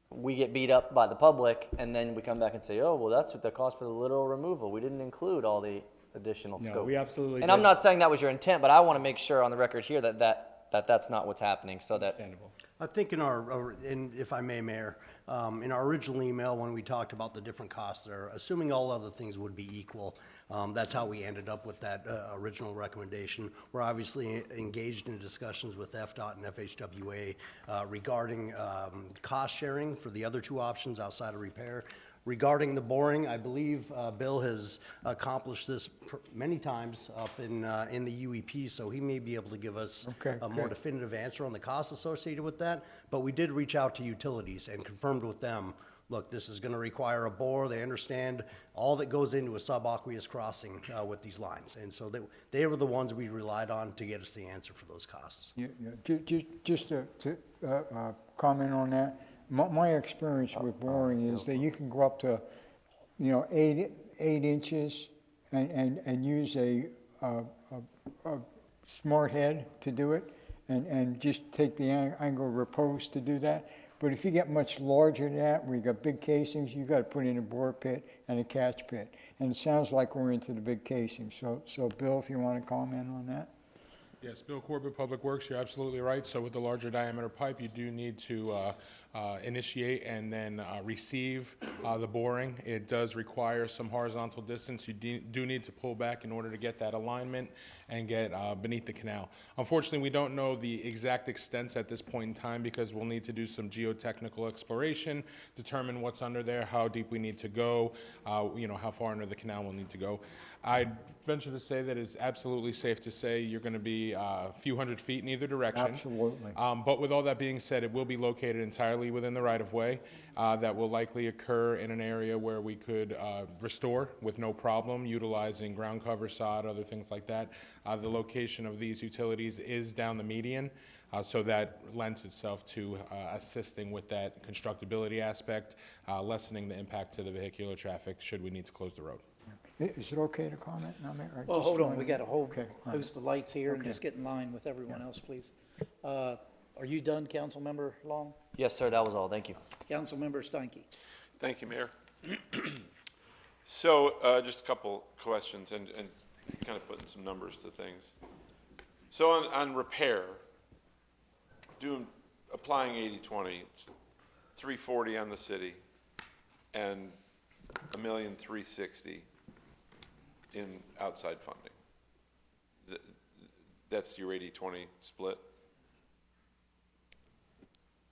We get beat up by the public, and then we come back and say, oh, well, that's what the cost for the literal removal. We didn't include all the additional scope. No, we absolutely And did. I'm not saying that was your intent, but I want to make sure on the record here that's not what's happening, so that. Understandable. I think if I may, Mayor, in our original email, when we talked about the different costs there, assuming all other things would be equal, that's how we ended up with that original recommendation. We're obviously engaged in discussions with FDOT and FHWA regarding cost sharing for the other two options outside of repair. Regarding the boring, I believe Bill has accomplished this many times up in the UEP, so he may be able to give us a more definitive answer on the costs associated with that. But we did reach out to utilities and confirmed with them, look, this is going to require a bore. They understand all that goes into a subaqueous crossing with these lines. And so they were the ones we relied on to get us the answer for those costs. Just to comment on that. My experience with boring is that you can go up to, 8 inches and use a smart head to do it, and just take the angle of repose to do that. But if you get much larger than that, where you got big casings, you got to put in a bore pit and a catch pit. And it sounds like we're into the big casings. So Bill, if you want to comment on that. Yes, Bill Corbett, Public Works, you're absolutely right. So with the larger diameter pipe, you do need to initiate and then receive the boring. It does require some horizontal distance. You do need to pull back in order to get that alignment and get beneath the canal. Unfortunately, we don't know the exact extents at this point in time because we'll need to do some geotechnical exploration, determine what's under there, how deep we need to go, how far under the canal we'll need to go. I'd venture to say that it's absolutely safe to say you're going to be a few hundred feet in either direction. Absolutely. But with all that being said, it will be located entirely within the right-of-way. That will likely occur in an area where we could restore with no problem, utilizing ground cover, sod, other things like that. The location of these utilities is down the median, so that lends itself to assisting with that constructability aspect, lessening the impact to the vehicular traffic should we need to close the road. Is it okay to comment on that? Well, hold on, we got a whole host of lights here, and just get in line with everyone else, please. Are you done, Councilmember Long? Yes, sir, that was all. Thank you. Councilmember Steinke. Thank you, Mayor. So just a couple questions and kind of putting some numbers to things. So on repair, applying 80-20, it's $340 on the city and $1,360,000 in outside funding. That's your 80-20 split?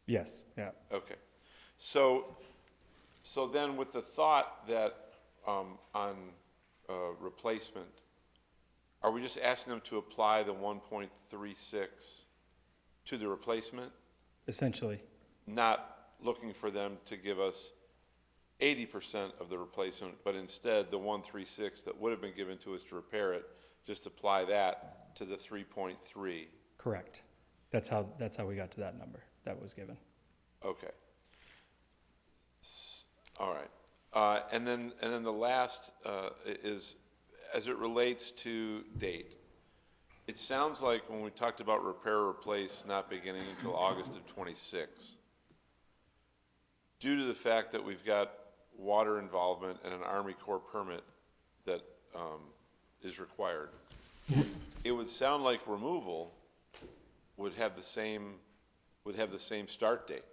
Yes, yeah. Okay. So then with the thought that on replacement, are we just asking them to apply the 1.36 to the replacement? Essentially. Not looking for them to give us 80% of the replacement, but instead the 136 that would have been given to us to repair it, just apply that to the 3.3. Correct. That's how we got to that number that was given. Okay. All right. And then the last is, as it relates to date, it sounds like when we talked about repair or replace not beginning until August of 26, due to the fact that we've got water involvement and an Army Corps permit that is required, it would sound like removal would have the same start date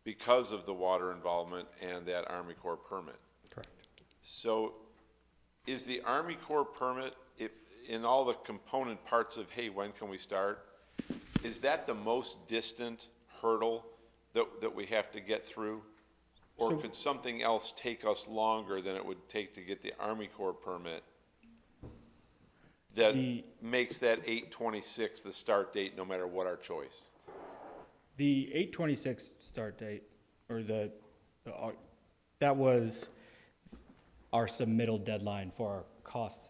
because of the water involvement and that Army Corps permit. Correct. So is the Army Corps permit, in all the component parts of, hey, when can we start, is that the most distant hurdle that we have to get through? Or could something else take us longer than it would take to get the Army Corps permit that makes that 8/26 the start date no matter what our choice? The 8/26 start date that was our submittal deadline for our cost,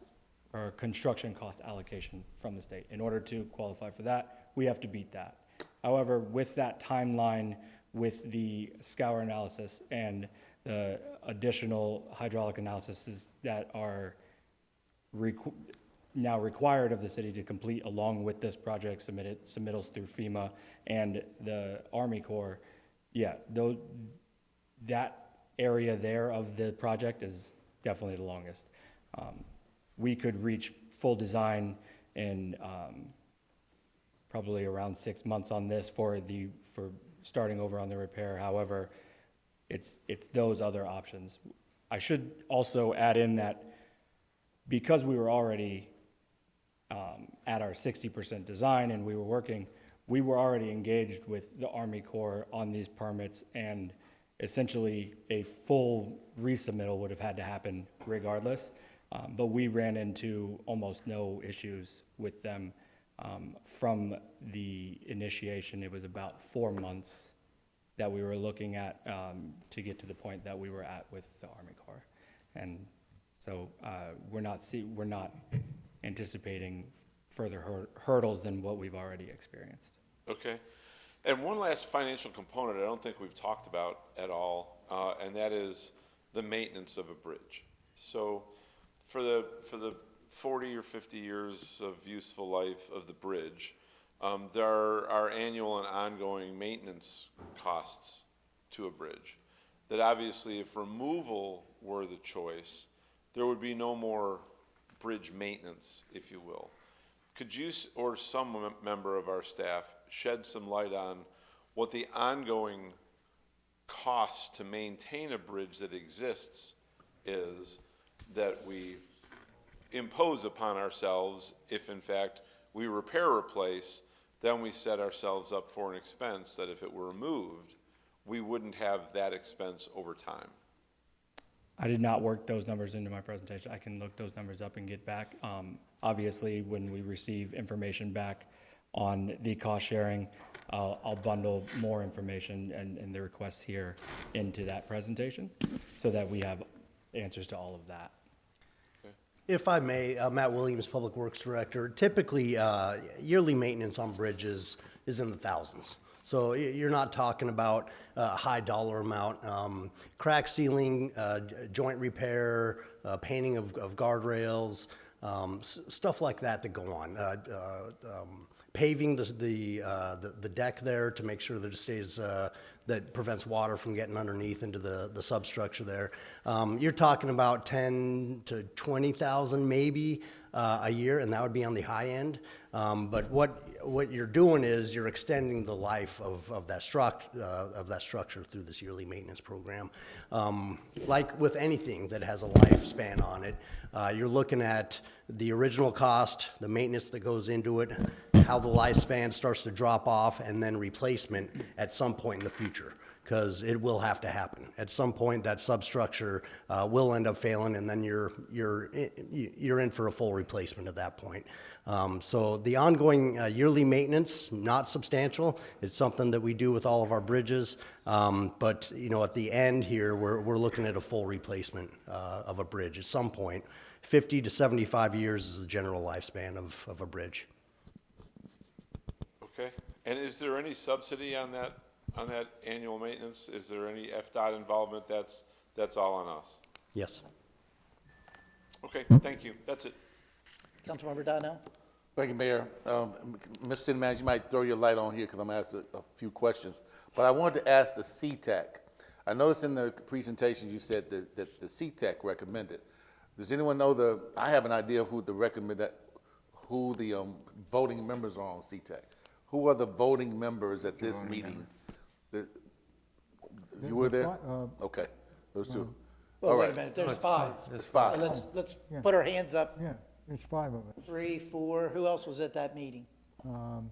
or construction cost allocation from the state. In order to qualify for that, we have to beat that. However, with that timeline, with the scour analysis and the additional hydraulic analyses that are now required of the city to complete along with this project, submittals through FEMA and the Army Corps, yeah, that area there of the project is definitely the longest. We could reach full design in probably around 6 months on this for starting over on the repair. However, it's those other options. I should also add in that because we were already at our 60% design and we were already engaged with the Army Corps on these permits, and essentially a full resubmittal would have had to happen regardless. But we ran into almost no issues with them from the initiation. It was about 4 months that we were looking at to get to the point that we were at with the Army Corps. And so we're not anticipating further hurdles than what we've already experienced. Okay. And one last financial component I don't think we've talked about at all, and that is the maintenance of a bridge. So for the 40 or 50 years of useful life of the bridge, there are annual and ongoing maintenance costs to a bridge that obviously if removal were the choice, there would be no more bridge maintenance, if you will. Could you or some member of our staff shed some light on what the ongoing cost to maintain a bridge that exists is that we impose upon ourselves if in fact we repair or replace, then we set ourselves up for an expense that if it were removed, we wouldn't have that expense over time? I did not work those numbers into my presentation. I can look those numbers up and get back. Obviously, when we receive information back on the cost sharing, I'll bundle more information and the requests here into that presentation so that we have answers to all of that. If I may, Matt Williams, Public Works Director, typically yearly maintenance on bridges is in the thousands. So you're not talking about a high dollar amount. Crack sealing, joint repair, painting of guardrails, stuff like that go on. Paving the deck there to make sure that it stays, that prevents water from getting underneath into the substructure there. You're talking about 10 to 20,000 maybe a year, and that would be on the high end. But what you're doing is you're extending the life of that structure through this yearly maintenance program. Like with anything that has a lifespan on it, you're looking at the original cost, the maintenance that goes into it, how the lifespan starts to drop off, and then replacement at some point in the future, because it will have to happen. At some point, that substructure will end up failing, and then you're in for a full replacement at that point. So the ongoing yearly maintenance, not substantial. It's something that we do with all of our bridges. But at the end here, we're looking at a full replacement of a bridge at some point. 50 to 75 years is the general lifespan of a bridge. Okay. And is there any subsidy on that annual maintenance? Is there any FDOT involvement? That's all on us? Yes. Okay, thank you. That's it. Councilmember Donnell? Thank you, Mayor. Mr. City Manager, you might throw your light on here because I'm going to ask a few questions. But I wanted to ask the CTEC. I noticed in the presentation you said that the CTEC recommended. Does anyone know I have an idea of who the voting members are on CTEC. Who are the voting members at this meeting? You were there? Okay, those two. Well, all wait right. a minute, there's five. There's five. So let's put our hands up. Yeah, there's 5 of us. 3, 4, who else was at that meeting? 5,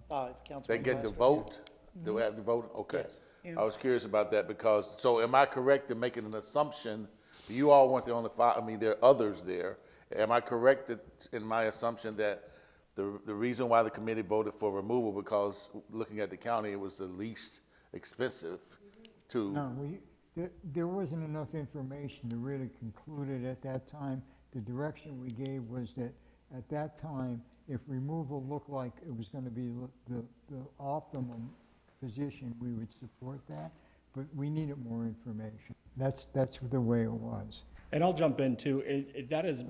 Councilmember. They get to Lasker. vote? Do we have to vote? Okay. Yes. I was curious about that because, so am I correct in making an assumption, you all weren't the only 5, there are others there. Am I correct in my assumption that the reason why the committee voted for removal, because looking at the county, it was the least expensive to? No, there wasn't enough information to really conclude it at that time. The direction we gave was that at that time, if removal looked like it was going to be the optimum position, we would support that, but we needed more information. That's the way it was. And I'll jump in too. That is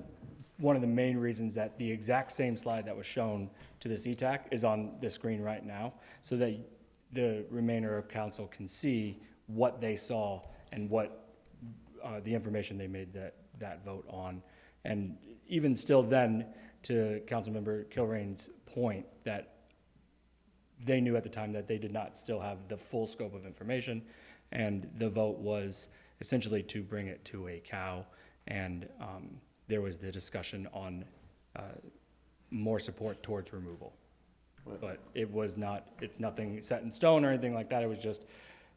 one of the main reasons that the exact same slide that was shown to the CTAC is on the screen right now, so that the remainder of council can see what they saw and what the information they made that vote on. And even still then, to Councilmember Kilrain's point, that they knew at the time that they did not still have the full scope of information, and the vote was essentially to bring it to a cow, and there was the discussion on more support towards removal. But it's nothing set in stone or anything like that. It was just,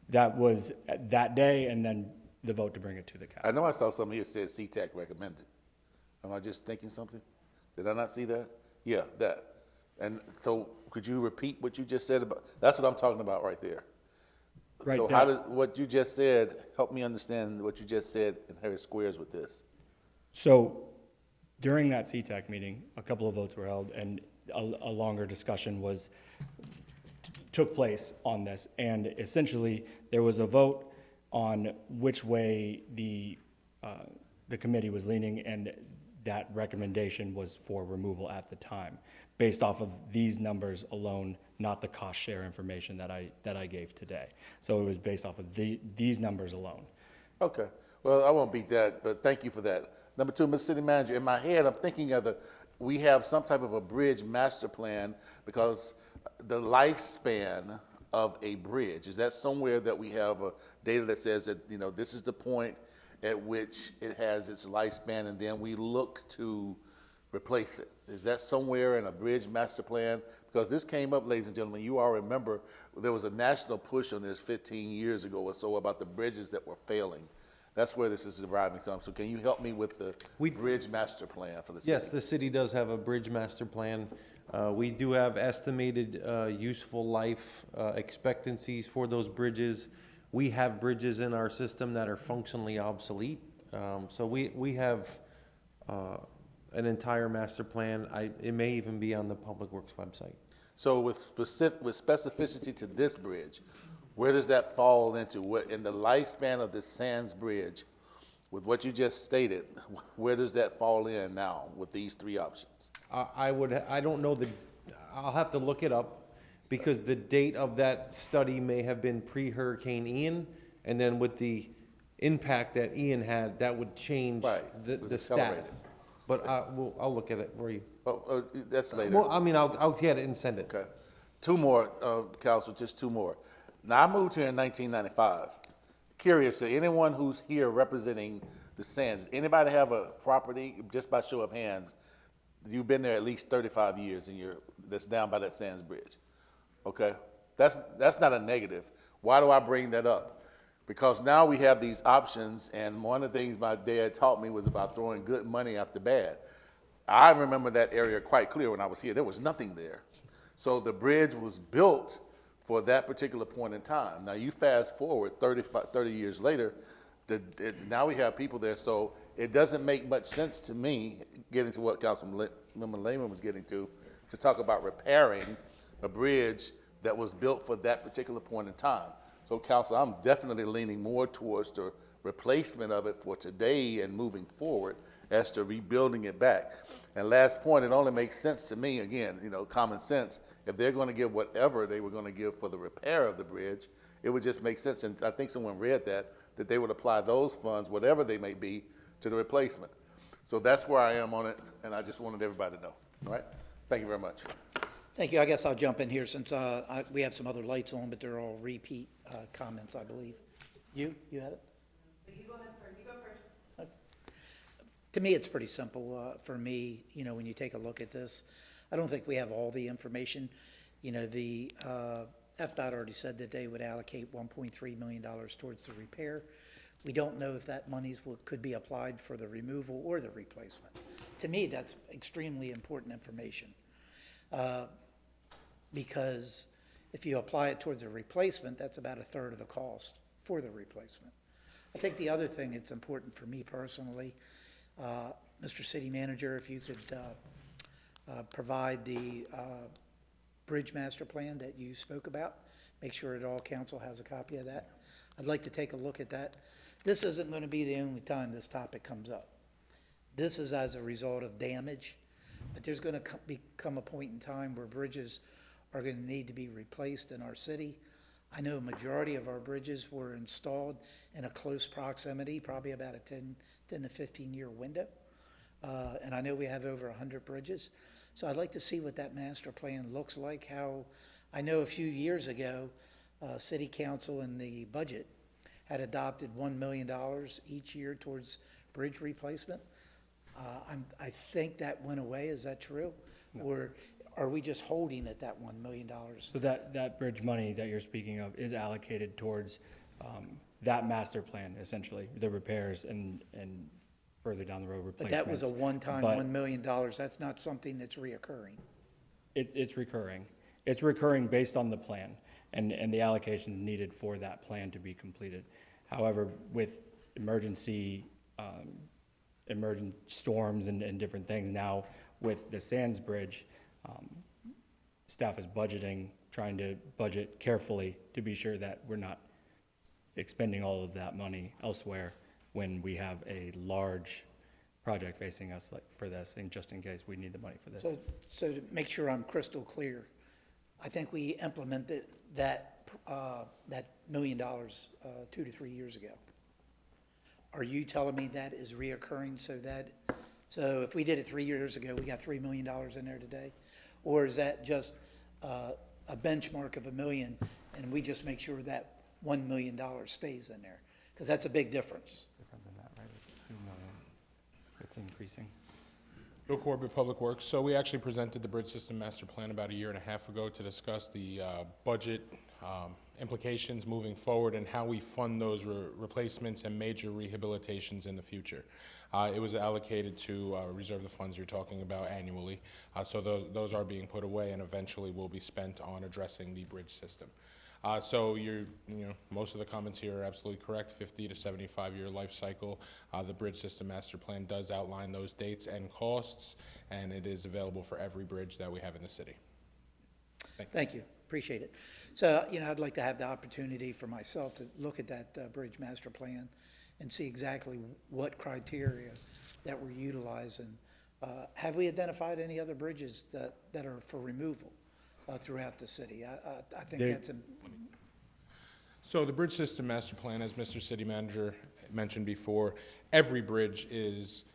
that was that day, and then the vote to bring it to the cow. I know I saw something here that said CTAC recommended. Am I just thinking something? Did I not see that? Yeah, that. And so could you repeat what you just said about, that's what I'm talking about right there. Right. So how does, what you just said, help me understand what you just said and how it squares with this. So during that CTAC meeting, a couple of votes were held, and a longer discussion took place on this. And essentially, there was a vote on which way the committee was leaning, and that recommendation was for removal at the time, based off of these numbers alone, not the cost share information that I gave today. So it was based off of these numbers alone. Okay, well, I won't beat that, but thank you for that. Number two, Mr. City Manager, in my head, I'm thinking of we have some type of a bridge master plan, because the lifespan of a bridge, is that somewhere that we have a data that says that, you know, this is the point at which it has its lifespan, and then we look to replace it? Is that somewhere in a bridge master plan? Because this came up, ladies and gentlemen, you all remember there was a national push on this 15 years ago or so about the bridges that were failing. That's where this is arriving from. So can you help me with the bridge master plan for the city? Yes, the city does have a bridge master plan. We do have estimated useful life expectancies for those bridges. We have bridges in our system that are functionally obsolete. So we have an entire master plan. It may even be on the Public Works website. So with specificity to this bridge, where does that fall into? What, in the lifespan of the Sands Bridge, with what you just stated, where does that fall in now with these three options? I don't know I'll have to look it up, because the date of that study may have been pre-Hurricane Ian, and then with the impact that Ian had, that would change the status. But I'll look at it for you. Oh, that's later. Well, I mean, I'll get it and send it. Okay. Two more, Council, just two more. Now, I moved here in 1995. Curious, to anyone who's here representing the Sands, does anybody have a property, just by show of hands, you've been there at least 35 years and that's down by that Sands Bridge? Okay, that's not a negative. Why do I bring that up? Because now we have these options, and one of the things my dad taught me was about throwing good money after bad. I remember that area quite clear when I was here. There was nothing there. So the bridge was built for that particular point in time. Now you fast forward 30 years later, now we have people there, so it doesn't make much sense to me, getting to what Councilman Lehman was getting to talk about repairing a bridge that was built for that particular point in time. So Council, I'm definitely leaning more towards the replacement of it for today and moving forward as to rebuilding it back. And last point, it only makes sense to me, again, you know, common sense, if they're going to give whatever they were going to give for the repair of the bridge, it would just make sense, and I think someone read that they would apply those funds, whatever they may be, to the replacement. So that's where I am on it, and I just wanted everybody to know. All right? Thank you very much. Thank you. I guess I'll jump in here since we have some other lights on, but they're all repeat comments, I believe. You had it? You go ahead first. You go first. To me, it's pretty simple. For me, you know, when you take a look at this, I don't think we have all the information. You know, the FDOT already said that they would allocate $1.3 million towards the repair. We don't know if that monies could be applied for the removal or the replacement. To me, that's extremely important information. Because if you apply it towards a replacement, that's about a third of the cost for the replacement. I think the other thing that's important for me personally, Mr. City Manager, if you could provide the bridge master plan that you spoke about, make sure that all council has a copy of that. I'd like to take a look at that. This isn't going to be the only time this topic comes up. This is as a result of damage, but there's going to become a point in time where bridges are going to need to be replaced in our city. I know a majority of our bridges were installed in a close proximity, probably about a 10 to 15-year window. And I know we have over 100 bridges. So I'd like to see what that master plan looks like. I know a few years ago, City Council in the budget had adopted $1 million each year towards bridge replacement. I think that went away. Is that true? No. Or are we just holding at that $1 million? So that bridge money that you're speaking of is allocated towards that master plan, essentially, the repairs and further down the road replacements. But that was a one-time $1 million. That's not something that's reoccurring. It's recurring. It's recurring based on the plan and the allocation needed for that plan to be completed. However, with emergent storms and different things now with the Sands Bridge, staff is trying to budget carefully to be sure that we're not expending all of that money elsewhere when we have a large project facing us for this, and just in case we need the money for this. So to make sure I'm crystal clear, I think we implemented that $1 million 2 to 3 years ago. Are you telling me that is reoccurring so if we did it 3 years ago, we got $3 million in there today? Or is that just a benchmark of $1 million and we just make sure that $1 million stays in there? Because that's a big difference. Different than that, right? It's $2 million. It's increasing. Bill Corbett, Public Works. So we actually presented the Bridge System Master Plan about 1.5 years ago to discuss the budget implications moving forward and how we fund those replacements and major rehabilitations in the future. It was allocated to reserve the funds you're talking about annually. So those are being put away and eventually will be spent on addressing the bridge system. So most of the comments here are absolutely correct. 50 to 75-year life cycle. The Bridge System Master Plan does outline those dates and costs, and it is available for every bridge that we have in the city. Thank you. Appreciate it. So, I'd like to have the opportunity for myself to look at that Bridge Master Plan and see exactly what criteria that we're utilizing. Have we identified any other bridges that are for removal throughout the city? I think that's So the Bridge System Master Plan, as Mr. City Manager mentioned before, every bridge is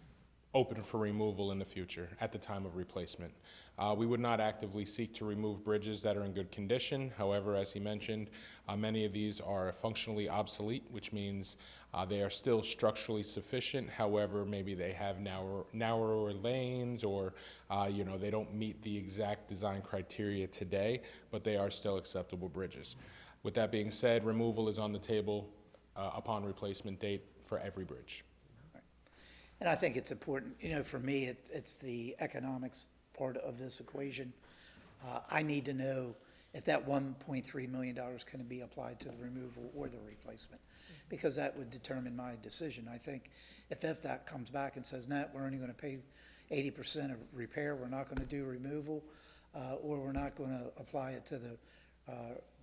open for removal in the future at the time of replacement. We would not actively seek to remove bridges that are in good condition. However, as he mentioned, many of these are functionally obsolete, which means they are still structurally sufficient. However, maybe they have narrower lanes or they don't meet the exact design criteria today, but they are still acceptable bridges. With that being said, removal is on the table upon replacement date for every bridge. And I think it's important, for me, it's the economics part of this equation. I need to know if that $1.3 million can be applied to the removal or the replacement, because that would determine my decision. I think if FDOT comes back and says, no, we're only going to pay 80% of repair, we're not going to do removal, or we're not going to apply it to the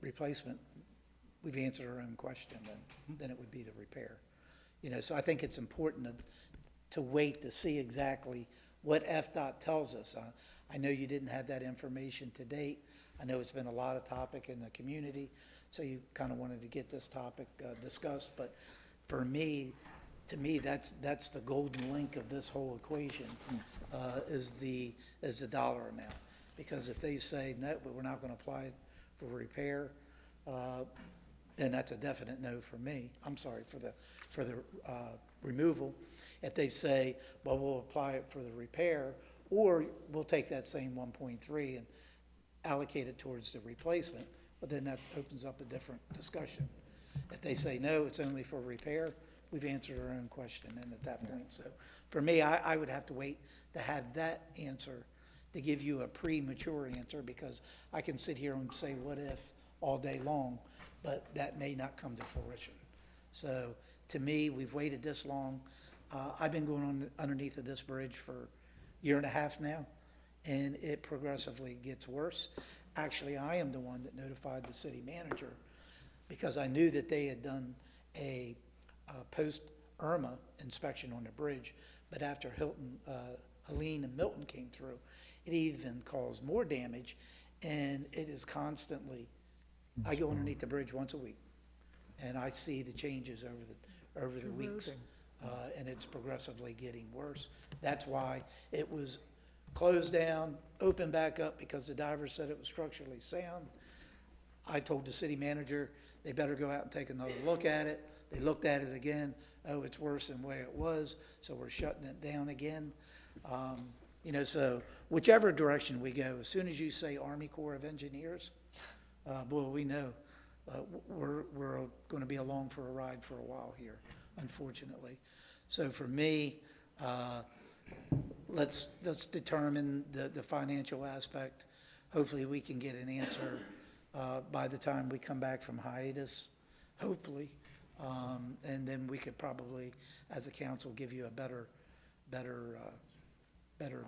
replacement, we've answered our own question, then it would be the repair. So I think it's important to wait to see exactly what FDOT tells us. I know you didn't have that information to date. I know it's been a lot of topic in the community, so you kind of wanted to get this topic discussed. But to me, that's the golden link of this whole equation, is the dollar amount. Because if they say, no, we're not going to apply it for repair, then that's a definite no for me. I'm sorry, for the removal. If they say, well, we'll apply it for the repair, or we'll take that same 1.3 and allocate it towards the replacement, but then that opens up a different discussion. If they say, no, it's only for repair, we've answered our own question then at that point. So for me, I would have to wait to have that answer to give you a premature answer, because I can sit here and say what if all day long, but that may not come to fruition. So to me, we've waited this long. I've been going on underneath of this bridge for a year and a half now, and it progressively gets worse. Actually, I am the one that notified the city manager because I knew that they had done a post-Irma inspection on the bridge, but after Helene and Milton came through, it even caused more damage, and it is constantly, I go underneath the bridge once a week, and I see the changes over the weeks, and it's progressively getting worse. That's why it was closed down, opened back up because the diver said it was structurally sound. I told the city manager they better go out and take another look at it. They looked at it again. Oh, it's worse than the way it was, so we're shutting it down again. You know, so whichever direction we go, as soon as you say Army Corps of Engineers, boy, we know we're going to be along for a ride for a while here, unfortunately. So for me, let's determine the financial aspect. Hopefully we can get an answer by the time we come back from hiatus, hopefully. And then we could probably, as a council, give you a better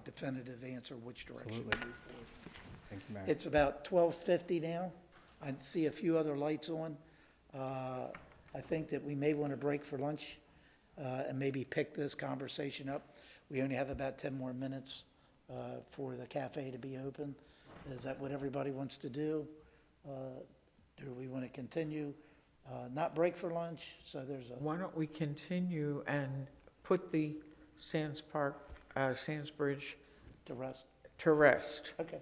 definitive answer which direction to move forward. Thank you, Mayor. It's about 12:50 now. I see a few other lights on. I think that we may want to break for lunch and maybe pick this conversation up. We only have about 10 more minutes for the cafe to be open. Is that what everybody wants to do? Do we want to continue? Not break for lunch, so there's a... Why don't we continue and put the Sands Bridge to rest. Okay.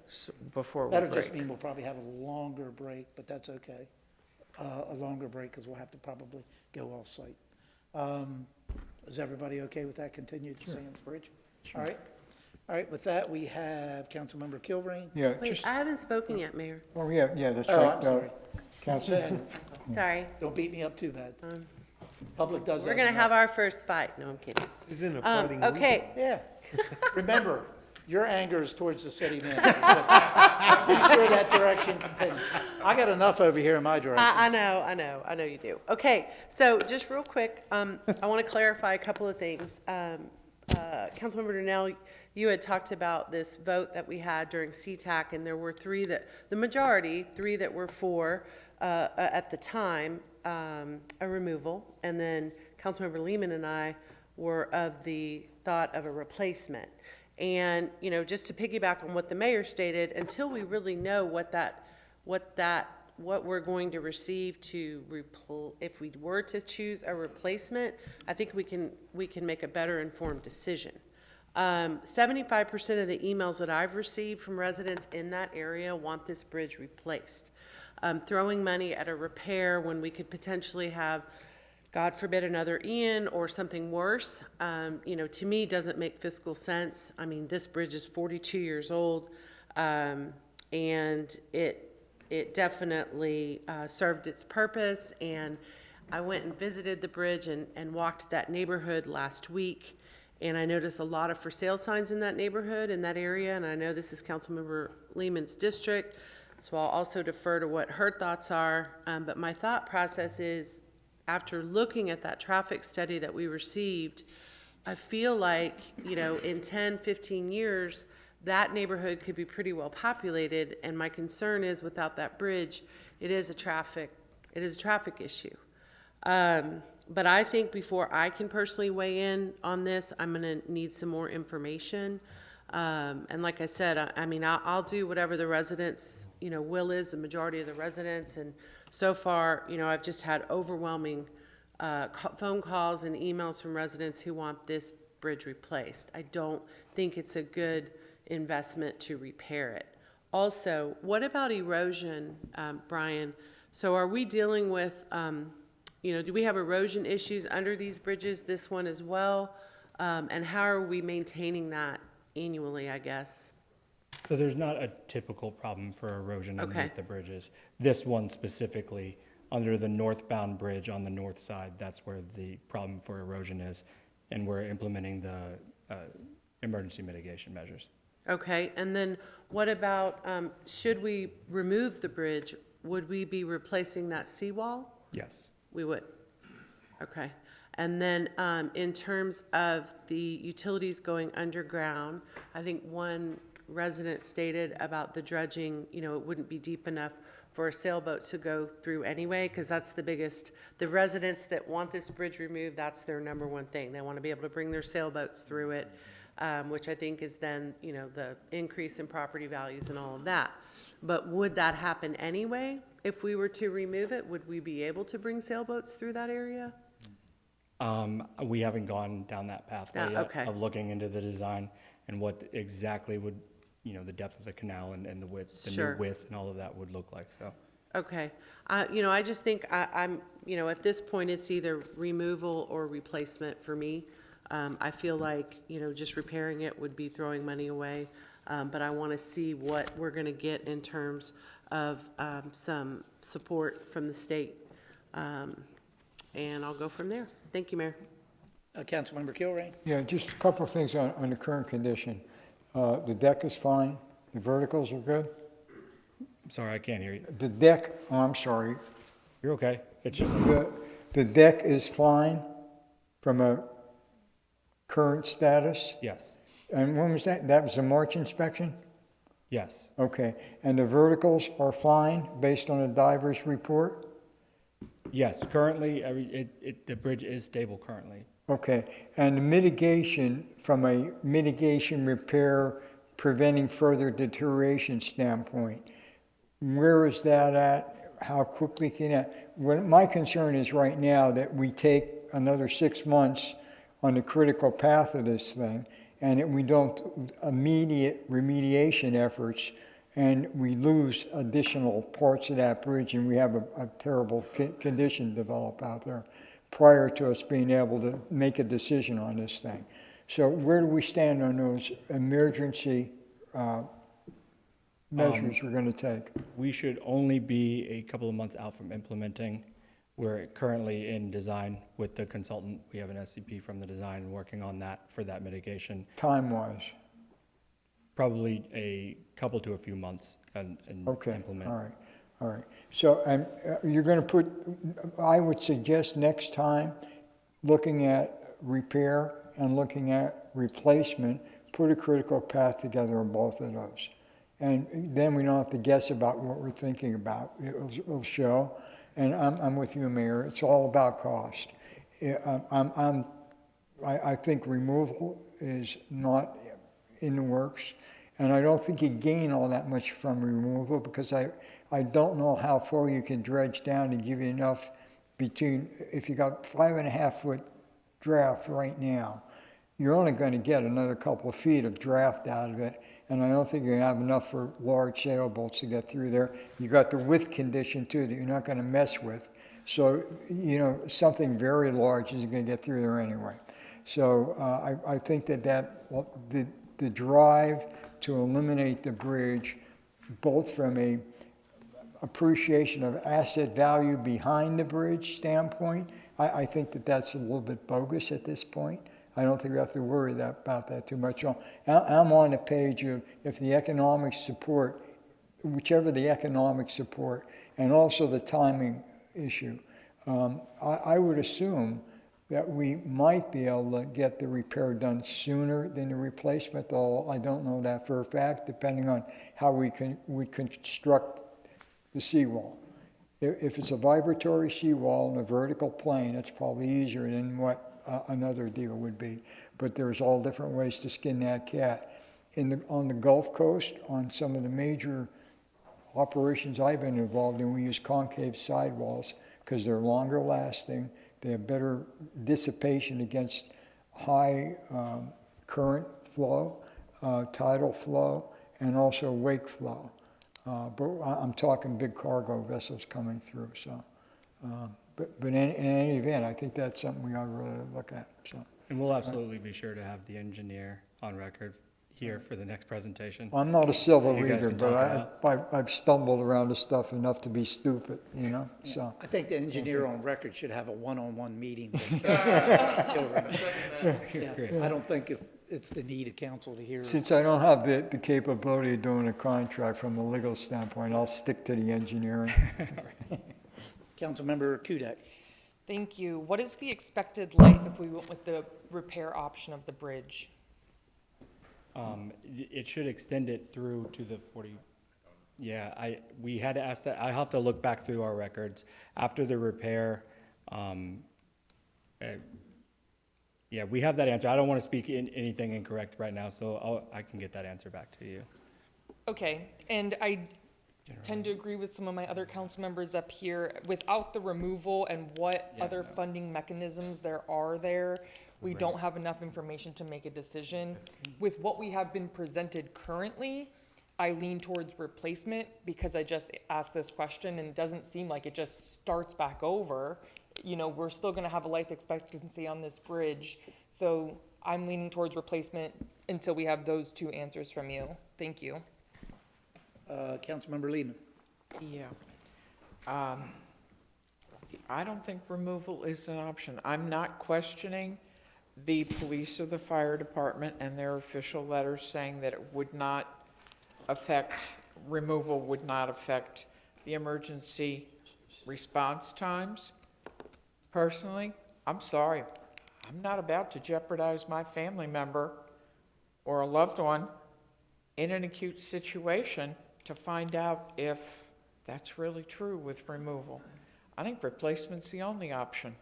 Before we break. That'll just mean we'll probably have a longer break, but that's okay. A longer break because we'll have to probably go off-site. Is everybody okay with that? Continue to Sands Bridge? Sure. All right. All right, with that, we have Councilmember Kilrain. Yeah, Wait, I haven't spoken yet, Mayor. Oh, yeah, that's right. Oh, I'm sorry. Council. Sorry. Don't beat me up too bad. Public does that We're gonna enough. have our first fight. No, I'm kidding. She's in a fighting mood. Okay. Yeah. Remember, your anger is towards the city manager. Let's make sure that direction continues. I got enough over here in my direction. I know you do. Okay, so just real quick, I want to clarify a couple of things. Councilmember Donnell, you had talked about this vote that we had during CTAC, and there were three that were for, at the time, a removal, and then Councilmember Lehman and I were of the thought of a replacement. And, you know, just to piggyback on what the mayor stated, until we really know what we're going to receive if we were to choose a replacement, I think we can make a better informed decision. 75% of the emails that I've received from residents in that area want this bridge replaced. Throwing money at a repair when we could potentially have, God forbid, another Ian or something worse, you know, to me doesn't make fiscal sense. I mean, this bridge is 42 years old, and it definitely served its purpose. And I went and visited the bridge and walked that neighborhood last week, and I noticed a lot of for sale signs in that neighborhood, in that area, and I know this is Councilmember Lehman's district, so I'll also defer to what her thoughts are. But my thought process is, after looking at that traffic study that we received, I feel like, you know, in 10, 15 years, that neighborhood could be pretty well populated, and my concern is without that bridge, it is a traffic issue. But I think before I can personally weigh in on this, I'm gonna need some more information. And like I said, I mean, I'll do whatever the residents, you know, will is, the majority of the residents, and so far, you know, I've just had overwhelming phone calls and emails from residents who want this bridge replaced. I don't think it's a good investment to repair it. Also, what about erosion, Brian? So are we dealing with, you know, do we have erosion issues under these bridges, this one as well? And how are we maintaining that annually, I guess? So there's not a typical problem for erosion underneath the bridges. This one specifically, under the northbound bridge on the north side, that's where the problem for erosion is, and we're implementing the emergency mitigation measures. Okay, and then what about, should we remove the bridge, would we be replacing that seawall? Yes. We would. Okay. And then in terms of the utilities going underground, I think one resident stated about the dredging, you know, it wouldn't be deep enough for a sailboat to go through anyway, because that's the biggest, the residents that want this bridge removed, that's their number one thing. They want to be able to bring their sailboats through it, which I think is then, you know, the increase in property values and all of that. But would that happen anyway? If we were to remove it, would we be able to bring sailboats through that area? We haven't gone down that pathway yet okay. of looking into the design and what exactly would, you know, the depth of the canal and the width, the Sure. new width and all of that would look like, so. Okay. You know, I just think I'm, you know, at this point, it's either removal or replacement for me. I feel like, you know, just repairing it would be throwing money away. But I want to see what we're going to get in terms of some support from the state. And I'll go from there. Thank you, Mayor. Councilmember Kilrain? Yeah, just a couple of things on the current condition. The deck is fine, the verticals are good. I'm sorry, I can't hear you. The deck, oh, I'm sorry. You're okay. It's just. The deck is fine from a current status? Yes. And when was that? That was a March inspection? Yes. Okay, and the verticals are fine based on a diver's report? Yes, currently, the bridge is stable currently. Okay, and the mitigation, from a mitigation repair preventing further deterioration standpoint, where is that at? How quickly can that? My concern is right now that we take another 6 months on the critical path of this thing, and that we don't immediate remediation efforts, and we lose additional parts of that bridge, and we have a terrible condition develop out there prior to us being able to make a decision on this thing. So where do we stand on those emergency measures we're going to take? We should only be a couple of months out from implementing. We're currently in design with the consultant. We have an SCP from the design and working on that for that mitigation. Time-wise? Probably a couple to a few months and Okay, implement. all right. So you're going to put, I would suggest next time, looking at repair and looking at replacement, put a critical path together on both of those. And then we don't have to guess about what we're thinking about. It'll show. And I'm with you, Mayor. It's all about cost. I think removal is not in the works. And I don't think you gain all that much from removal, because I don't know how far you can dredge down to give you enough between, if you got 5.5 foot draft right now, you're only going to get another couple of feet of draft out of it. And I don't think you're going to have enough for large sailboats to get through there. You got the width condition too that you're not going to mess with. So, you know, something very large isn't going to get through there anyway. So I think that the drive to eliminate the bridge, both from a appreciation of asset value behind the bridge standpoint, I think that that's a little bit bogus at this point. I don't think we have to worry about that too much. I'm on the page of if the economic support, whichever the economic support, and also the timing issue, I would assume that we might be able to get the repair done sooner than the replacement, though I don't know that for a fact, depending on how we construct the seawall. If it's a vibratory seawall in a vertical plane, it's probably easier than what another deal would be. But there's all different ways to skin that cat. On the Gulf Coast, on some of the major operations I've been involved in, we use concave sidewalls because they're longer lasting. They have better dissipation against high current flow, tidal flow, and also wake flow. But I'm talking big cargo vessels coming through. So, but in any event, I think that's something we ought to really look at. So. And we'll absolutely be sure to have the engineer on record here for the next presentation. I'm not a civil You guys reader, can talk but I've stumbled around this stuff enough to be stupid, you know. So I think the engineer on record should have a one-on-one meeting with council. Yeah, I don't think if it's the need of council to hear. Since I don't have the capability of doing a contract from a legal standpoint, I'll stick to the engineering. Councilmember Kudak. Thank you. What is the expected life if we went with the repair option of the bridge? It should extend it through to the 40. Yeah, we had to ask that. I'll have to look back through our records after the repair. Yeah, we have that answer. I don't want to speak anything incorrect right now, so I can get that answer back to you. Okay, and I tend to agree with some of my other council members up here. Without the removal and what other funding mechanisms there are there, we don't have enough information to make a decision. With what we have been presented currently, I lean towards replacement because I just asked this question and it doesn't seem like it just starts back over. You know, we're still gonna have a life expectancy on this bridge. So I'm leaning towards replacement until we have those two answers from you. Thank you. Councilmember Lehman. Yeah. I don't think removal is an option. I'm not questioning the police or the fire department and their official letters saying that it would not affect, removal would not affect the emergency response times. Personally, I'm sorry. I'm not about to jeopardize my family member or a loved one in an acute situation to find out if that's really true with removal. I think replacement's the only option.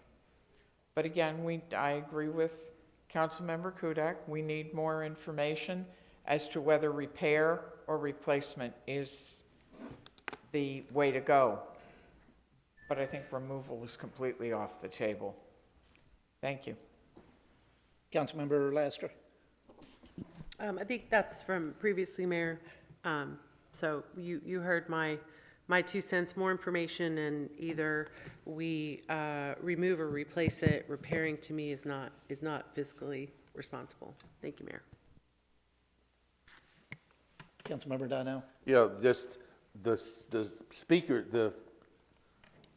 But again, I agree with Councilmember Kudak. We need more information as to whether repair or replacement is the way to go. But I think removal is completely off the table. Thank you. Councilmember Laster. I think that's from previously, Mayor. So you heard my 2 cents. More information, and either we remove or replace it. Repairing to me is not fiscally responsible. Thank you, Mayor. Councilmember Donnell. Yeah, just the speaker, the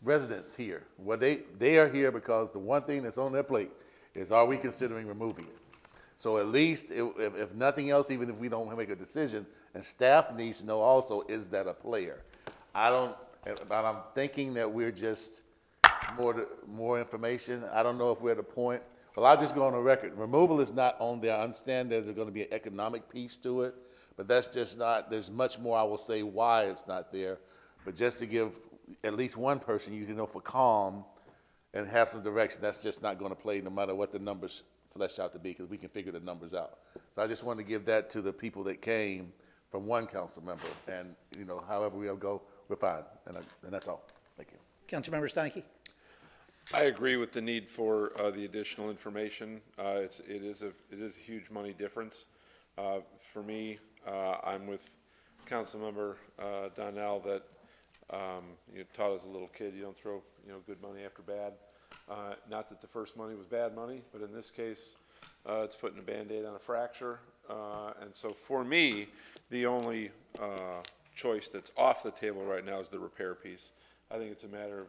residents here, well, they are here because the one thing that's on their plate is, are we considering removing it? So at least, if nothing else, even if we don't make a decision, and staff needs to know also, is that a player? But I'm thinking that we're just more information. I don't know if we're at a point. Well, I'll just go on the record. Removal is not on there. I understand there's going to be an economic piece to it, but that's just not, there's much more I will say why it's not there. But just to give at least one person, you can know, for calm and have some direction, that's just not going to play no matter what the numbers flesh out to be, because we can figure the numbers out. So I just wanted to give that to the people that came from one council member, and however we'll go, we're fine, and that's all. Thank you. Councilmember Steinke. I agree with the need for the additional information. It is a huge money difference. For me, I'm with Councilmember Donnell that you taught as a little kid, you don't throw good money after bad. Not that the first money was bad money, but in this case, it's putting a Band-Aid on a fracture. And so for me, the only choice that's off the table right now is the repair piece. I think it's a matter of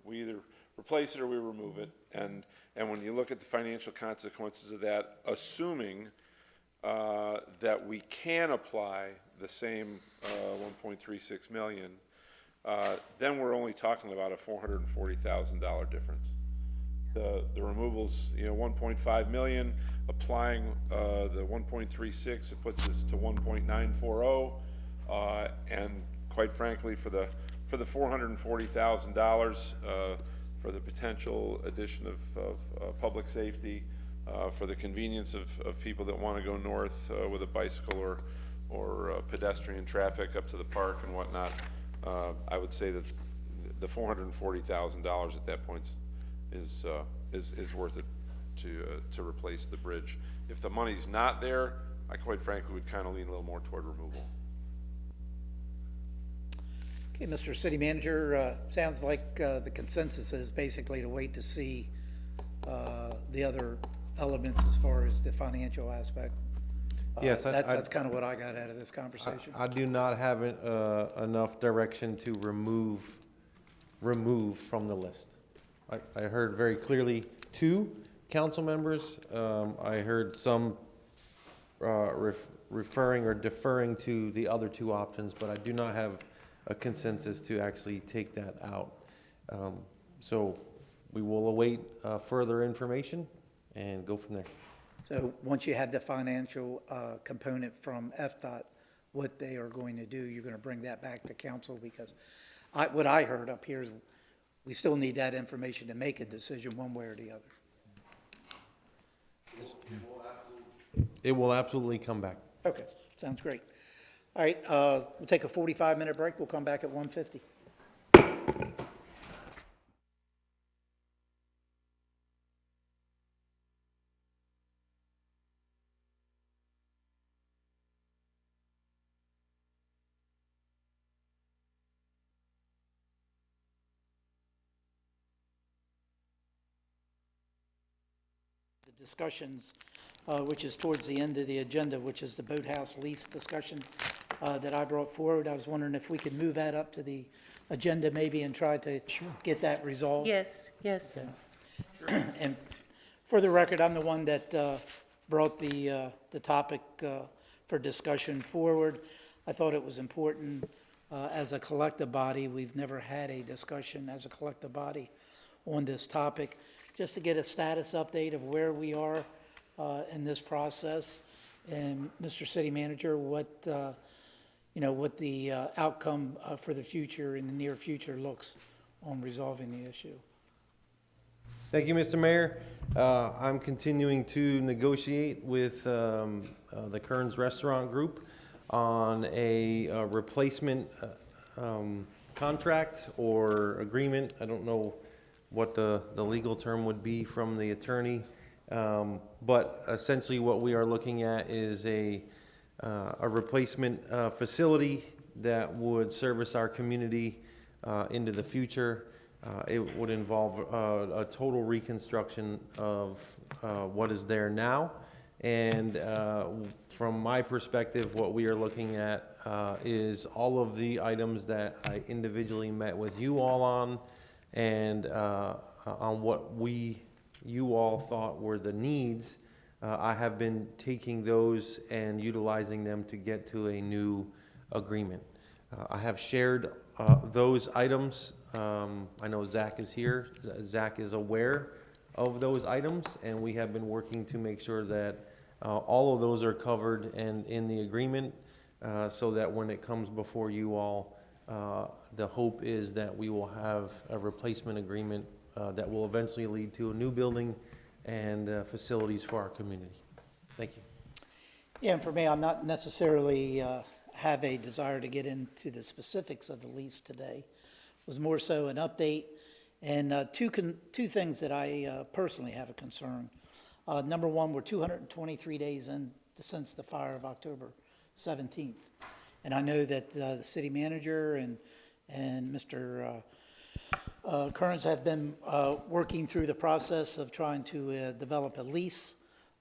we either replace it or we remove it. And when you look at the financial consequences of that, assuming that we can apply the same 1.36 million, then we're only talking about a $440,000 difference. The removals, 1.5 million, applying the 1.36, it puts us to 1.940, and quite frankly, for the $440,000, for the potential addition of public safety, for the convenience of people that want to go north with a bicycle or pedestrian traffic up to the park and whatnot, I would say that the $440,000 at that point is worth it to replace the bridge. If the money's not there, I quite frankly would kind of lean a little more toward removal. Okay, Mr. City Manager, sounds like the consensus is basically to wait to see the other elements as far as the financial aspect. Yes, that's kind of what I got out of this conversation. I do not have enough direction to remove from the list. I heard very clearly 2 council members. I heard some referring or deferring to the other 2 options, but I do not have a consensus to actually take that out. So we will await further information and go from there. So once you have the financial component from FDOT, what they are going to do, you're going to bring that back to council? Because what I heard up here is we still need that information to make a decision one way or the other. It will absolutely come back. Okay, sounds great. All right, we'll take a 45-minute break. We'll come back at 1:50. Discussions, which is towards the end of the agenda, which is the boathouse lease discussion that I brought forward. I was wondering if we could move that up to the agenda maybe and try to get that resolved. Yes, yes. Okay. And for the record, I'm the one that brought the topic for discussion forward. I thought it was important as a collective body. We've never had a discussion as a collective body on this topic, just to get a status update of where we are in this process. And Mr. City Manager, what what the outcome for the future, in the near future, looks on resolving the issue. Thank you, Mr. Mayor. I'm continuing to negotiate with the Kearns Restaurant Group on a replacement contract or agreement. I don't know what the legal term would be from the attorney. But essentially what we are looking at is a replacement facility that would service our community into the future. It would involve a total reconstruction of what is there now. And from my perspective, what we are looking at is all of the items that I individually met with you all on, and on what you all thought were the needs. I have been taking those and utilizing them to get to a new agreement. I have shared those items. I know Zach is here. Zach is aware of those items, and we have been working to make sure that all of those are covered and in the agreement, so that when it comes before you all, the hope is that we will have a replacement agreement that will eventually lead to a new building and facilities for our community. Thank you. Yeah, and for me, I'm not necessarily have a desire to get into the specifics of the lease today. It was more so an update, and two things that I personally have a concern. Number one, we're 223 days in since the fire of October 17th. And I know that the city manager and Mr. Kearns have been working through the process of trying to develop a lease.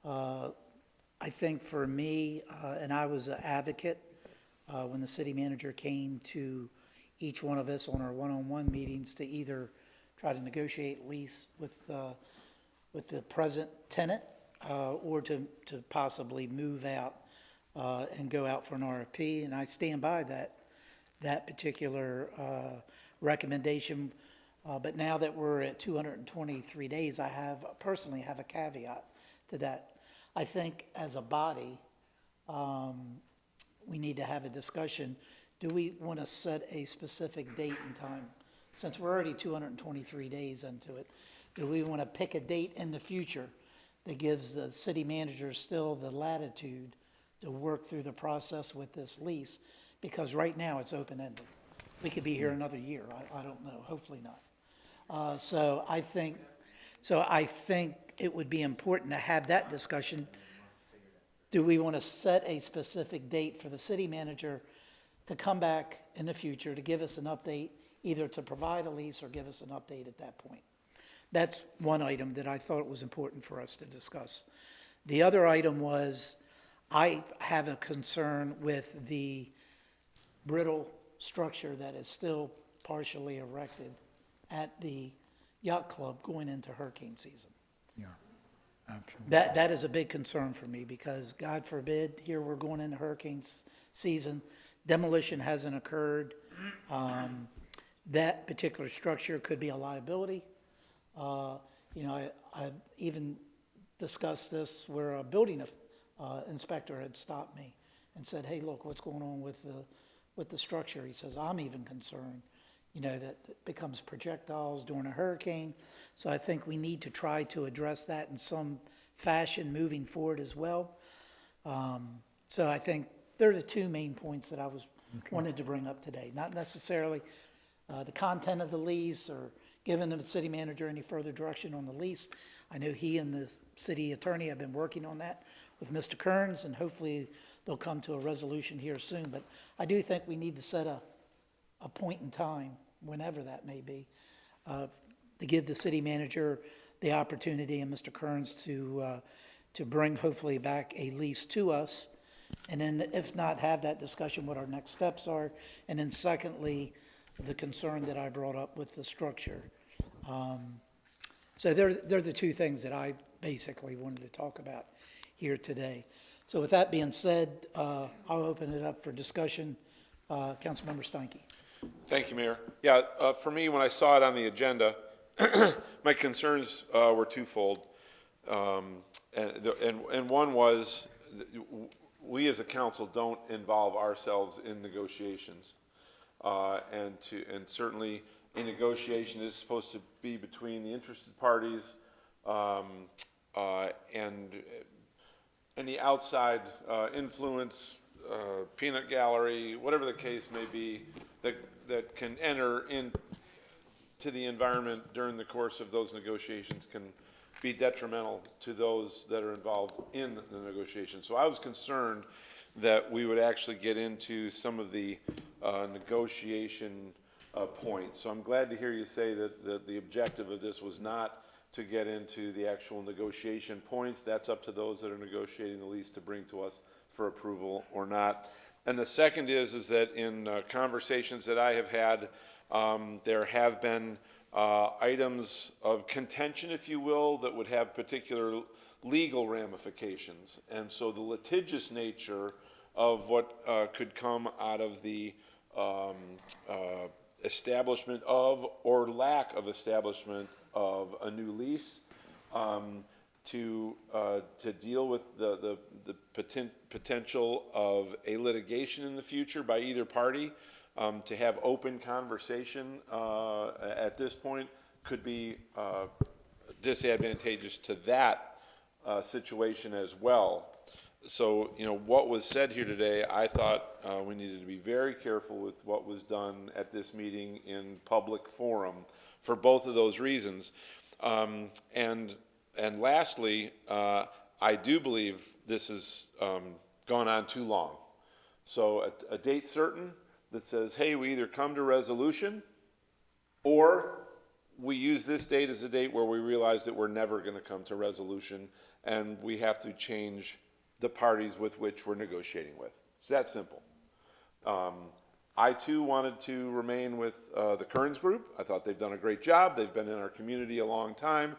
I think for me, and I was an advocate when the city manager came to each one of us on our one-on-one meetings to either try to negotiate lease with the present tenant or to possibly move out and go out for an RFP, and I stand by that particular recommendation. But now that we're at 223 days, I personally have a caveat to that. I think as a body, we need to have a discussion. Do we want to set a specific date and time? Since we're already 223 days into it, do we want to pick a date in the future that gives the city manager still the latitude to work through the process with this lease? Because right now it's open-ended. We could be here another year. I don't know. Hopefully not. So I think it would be important to have that discussion. Do we want to set a specific date for the city manager to come back in the future to give us an update, either to provide a lease or give us an update at that point? That's one item that I thought was important for us to discuss. The other item was, I have a concern with the brittle structure that is still partially erected at the yacht club going into hurricane season. Yeah, absolutely. That is a big concern for me, because God forbid, here we're going into hurricane season, demolition hasn't occurred. That particular structure could be a liability. You know, I even discussed this where a building inspector had stopped me and said, hey, look, what's going on with the structure? He says, I'm even concerned, you know, that it becomes projectiles during a hurricane. So I think we need to try to address that in some fashion moving forward as well. So I think they're the two main points that I wanted to bring up today. Not necessarily the content of the lease or giving the city manager any further direction on the lease. I know he and the city attorney have been working on that with Mr. Kearns, and hopefully they'll come to a resolution here soon. But I do think we need to set a point in time, whenever that may be, to give the city manager the opportunity and Mr. Kearns to bring hopefully back a lease to us. And then if not, have that discussion what our next steps are. And then secondly, the concern that I brought up with the structure. So they're the two things that I basically wanted to talk about here today. So with that being said, I'll open it up for discussion. Councilmember Steinke. Thank you, Mayor. Yeah, for me, when I saw it on the agenda, my concerns were twofold. And one was, we as a council don't involve ourselves in negotiations. And certainly a negotiation is supposed to be between the interested parties and the outside influence, peanut gallery, whatever the case may be, that can enter into the environment during the course of those negotiations can be detrimental to those that are involved in the negotiation. So I was concerned that we would actually get into some of the negotiation points. So I'm glad to hear you say that the objective of this was not to get into the actual negotiation points. That's up to those that are negotiating the lease to bring to us for approval or not. And the second is that in conversations that I have had, there have been items of contention, if you will, that would have particular legal ramifications. And so the litigious nature of what could come out of the establishment of or lack of establishment of a new lease to deal with the potential of a litigation in the future by either party, to have open conversation at this point could be disadvantageous to that situation as well. So, you know, what was said here today, I thought we needed to be very careful with what was done at this meeting in public forum for both of those reasons. And lastly, I do believe this has gone on too long. So a date certain that says, hey, we either come to resolution or we use this date as a date where we realize that we're never going to come to resolution and we have to change the parties with which we're negotiating with. It's that simple. I too wanted to remain with the Kearns Group. I thought they've done a great job. They've been in our community a long time.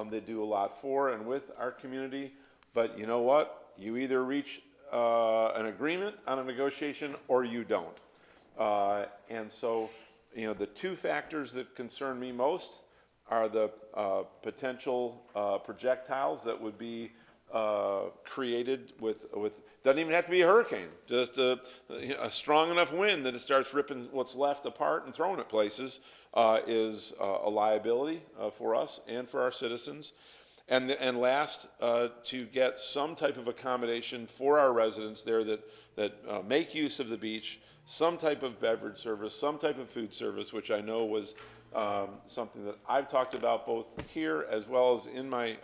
They do a lot for and with our community. But you know what? You either reach an agreement on a negotiation or you don't. And so, you know, the two factors that concern me most are the potential projectiles that would be created with doesn't even have to be a hurricane, just a strong enough wind that it starts ripping what's left apart and throwing it places is a liability for us and for our citizens. And last, to get some type of accommodation for our residents there that make use of the beach, some type of beverage service, some type of food service, which I know was something that I've talked about both here as well as in my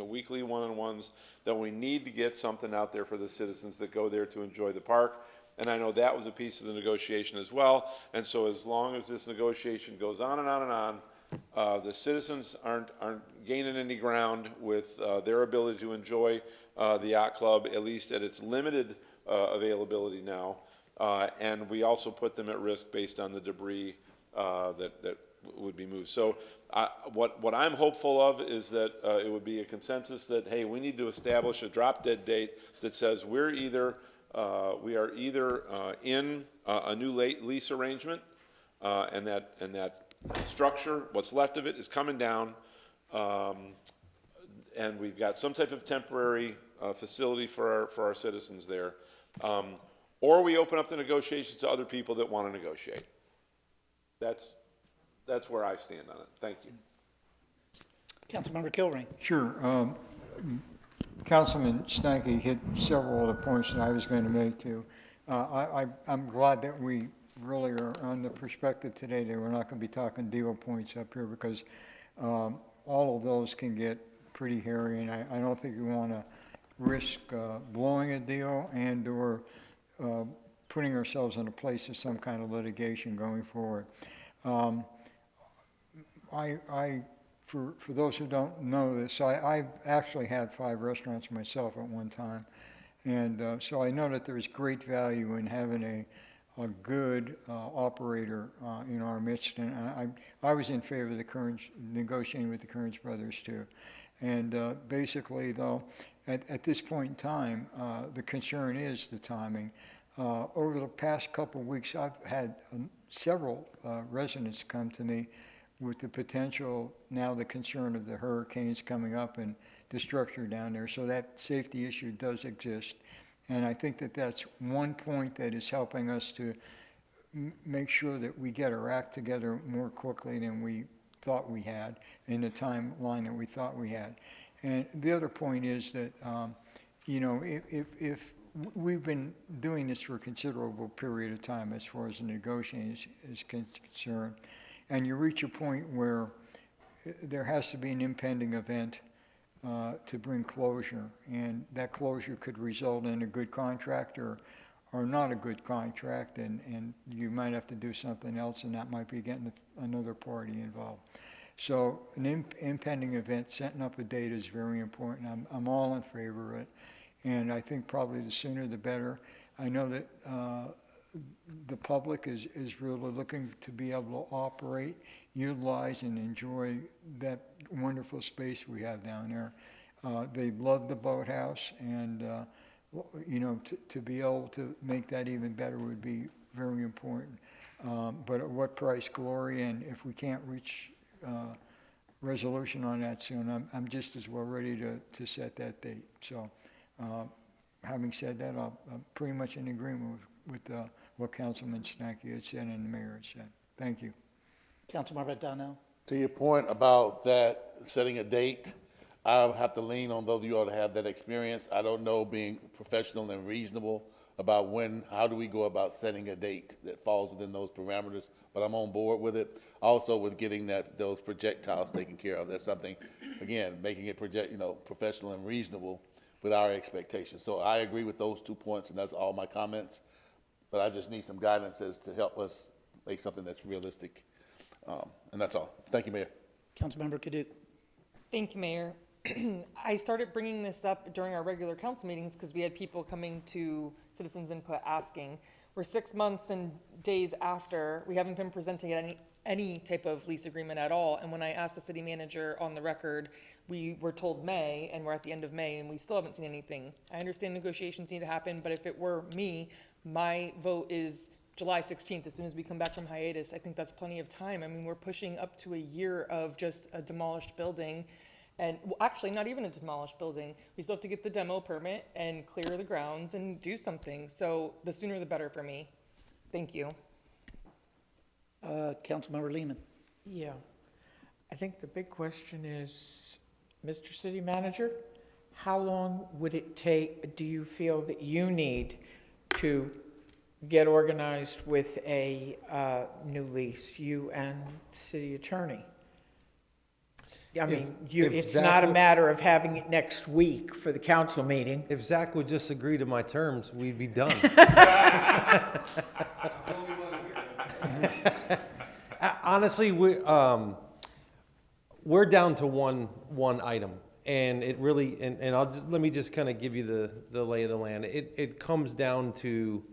weekly one-on-ones, that we need to get something out there for the citizens that go there to enjoy the park. And I know that was a piece of the negotiation as well. And so as long as this negotiation goes on and on and on, the citizens aren't gaining any ground with their ability to enjoy the yacht club, at least at its limited availability now. And we also put them at risk based on the debris that would be moved. So what I'm hopeful of is that it would be a consensus that, hey, we need to establish a drop-dead date that says we are either in a new lease arrangement, and that structure, what's left of it, is coming down, and we've got some type of temporary facility for our citizens there, or we open up the negotiations to other people that want to negotiate. That's where I stand on it. Thank you. Councilmember Kilrain. Sure. Councilman Stanky hit several of the points that I was going to make too. I'm glad that we really are on the perspective today that we're not going to be talking deal points up here, because all of those can get pretty hairy, and I don't think we want to risk blowing a deal and or putting ourselves in a place of some kind of litigation going forward. For those who don't know this, I've actually had 5 restaurants myself at one time, and so I know that there's great value in having a good operator in our midst, and I was in favor of the Kearns, negotiating with the Kearns brothers too. And basically, though, at this point in time, the concern is the timing. Over the past couple of weeks, I've had several residents come to me with the potential, now the concern of the hurricanes coming up and the structure down there. So that safety issue does exist. And I think that that's one point that is helping us to make sure that we get our act together more quickly than we thought we had in the timeline that we thought we had. And the other point is that, if we've been doing this for a considerable period of time as far as the negotiating is concerned, and you reach a point where there has to be an impending event to bring closure, and that closure could result in a good contract or not a good contract, and you might have to do something else, and that might be getting another party involved. So an impending event, setting up a date is very important. I'm all in favor of it, and I think probably the sooner the better. I know that the public is really looking to be able to operate, utilize, and enjoy that wonderful space we have down there. They love the boathouse, and to be able to make that even better would be very important. But at what price, Glory? And if we can't reach resolution on that soon, I'm just as well ready to set that date. So having said that, I'm pretty much in agreement with what Councilman Stanky had said and the mayor had said. Thank you. Councilmember Donnell. To your point about that, setting a date, I'll have to lean on those of you all to have that experience. I don't know, being professional and reasonable about how do we go about setting a date that falls within those parameters, but I'm on board with it. Also with getting those projectiles taken care of. That's something, again, making it professional and reasonable with our expectations. So I agree with those 2 points, and that's all my comments. But I just need some guidance as to help us make something that's realistic. And that's all. Thank you, Mayor. Councilmember Kadook. Thank you, Mayor. I started bringing this up during our regular council meetings because we had people coming to citizens input asking. We're 6 months and days after, we haven't been presenting any type of lease agreement at all. And when I asked the city manager on the record, we were told May, and we're at the end of May, and we still haven't seen anything. I understand negotiations need to happen, but if it were me, my vote is July 16th, as soon as we come back from hiatus. I think that's plenty of time. I mean, we're pushing up to a year of just a demolished building. And well, actually, not even a demolished building. We still have to get the demo permit and clear the grounds and do something. So the sooner the better for me. Thank you. Councilmember Lehman. Yeah. I think the big question is, Mr. City Manager, how long would it take, do you feel that you need to get organized with a new lease, you and city attorney? I mean, it's not a matter of having it next week for the council meeting. If Zach would just agree to my terms, we'd be done. Honestly, we're down to one item, and it really, and let me just kind of give you the lay of the land. It comes down to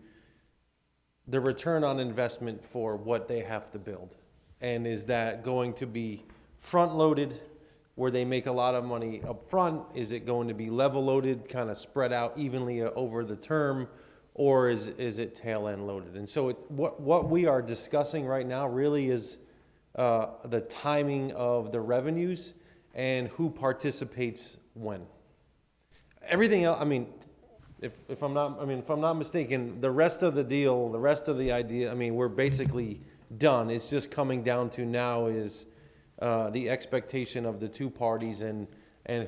the return on investment for what they have to build, and is that going to be front loaded, where they make a lot of money up front? Is it going to be level loaded, kind of spread out evenly over the term, or is it tail end loaded? And so what we are discussing right now really is the timing of the revenues and who participates when. Everything else, I mean, if I'm not mistaken, the rest of the deal, the rest of the idea, I mean, we're basically done. It's just coming down to now is the expectation of the two parties and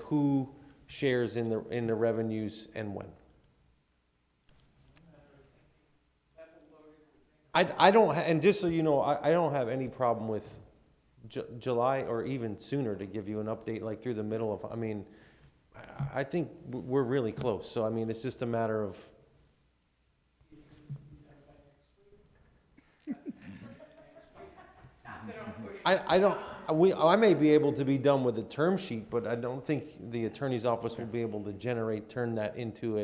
who shares in the revenues and when. I don't, and just so you know, I don't have any problem with July or even sooner to give you an update, like through the middle of, I mean, I think we're really close. So, I mean, it's just a matter of. I may be able to be done with the term sheet, but I don't think the attorney's office will be able to turn that into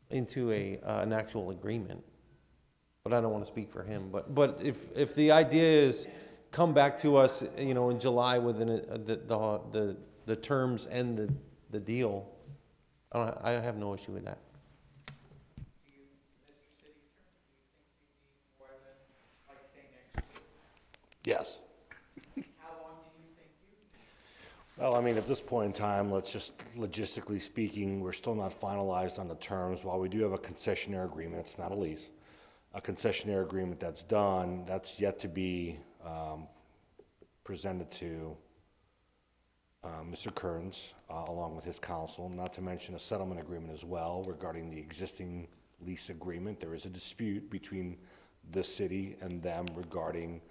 an actual agreement. But I don't want to speak for him. But if the idea is come back to us, you know, in July with the terms and the deal, I have no issue with that. Yes. How long do you think Well, I mean, at this point in time, let's just, logistically speaking, we're still not finalized on the terms. While we do have a concessionaire agreement, it's not a lease. A concessionaire agreement that's done, that's yet to be presented to Mr. Kearns, along with his counsel, not to mention a settlement agreement as well regarding the existing lease agreement. There is a dispute between the city and them regarding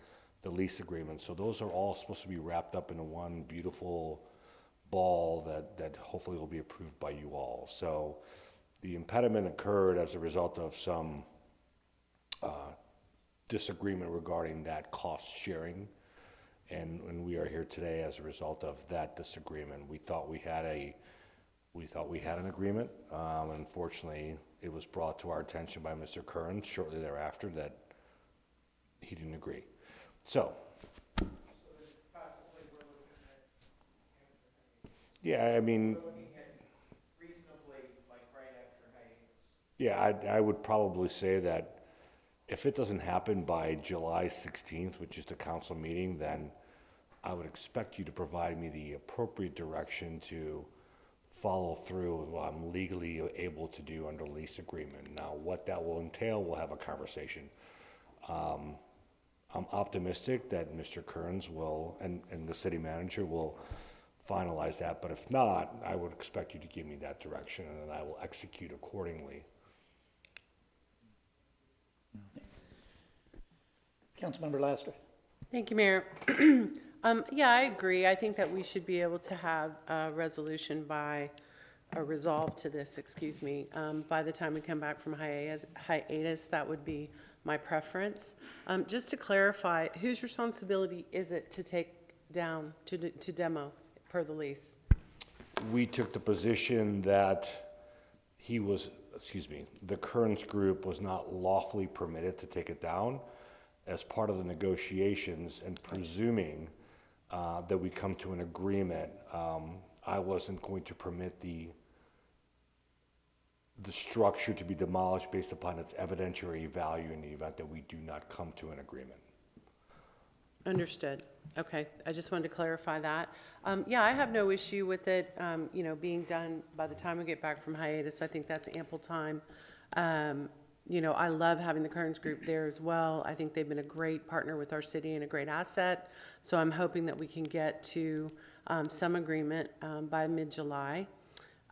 the lease agreement. So those are all supposed to be wrapped up into one beautiful ball that hopefully will be approved by you all. So the impediment occurred as a result of some disagreement regarding that cost sharing. And we are here today as a result of that disagreement. We thought we had an agreement. Unfortunately, it was brought to our attention by Mr. Kearns shortly thereafter that he didn't agree. So, yeah, I mean, yeah, I would probably say that if it doesn't happen by July 16th, which is the council meeting, then I would expect you to provide me the appropriate direction to follow through with what I'm legally able to do under lease agreement. Now, what that will entail, we'll have a conversation. I'm optimistic that Mr. Kearns will, and the city manager will finalize that, but if not, I would expect you to give me that direction and then I will execute accordingly. Councilmember Laster. Thank you, Mayor. Yeah, I agree. I think that we should be able to have a resolution by, a resolve to this, excuse me, by the time we come back from hiatus. That would be my preference. Just to clarify, whose responsibility is it to take down, to demo per the lease? We took the position that the Kearns group was not lawfully permitted to take it down. As part of the negotiations and presuming that we come to an agreement, I wasn't going to permit the structure to be demolished based upon its evidentiary value in the event that we do not come to an agreement. Understood. Okay, I just wanted to clarify that. Yeah, I have no issue with it, being done by the time we get back from hiatus. I think that's ample time. I love having the Kearns group there as well. I think they've been a great partner with our city and a great asset. So I'm hoping that we can get to some agreement by mid-July.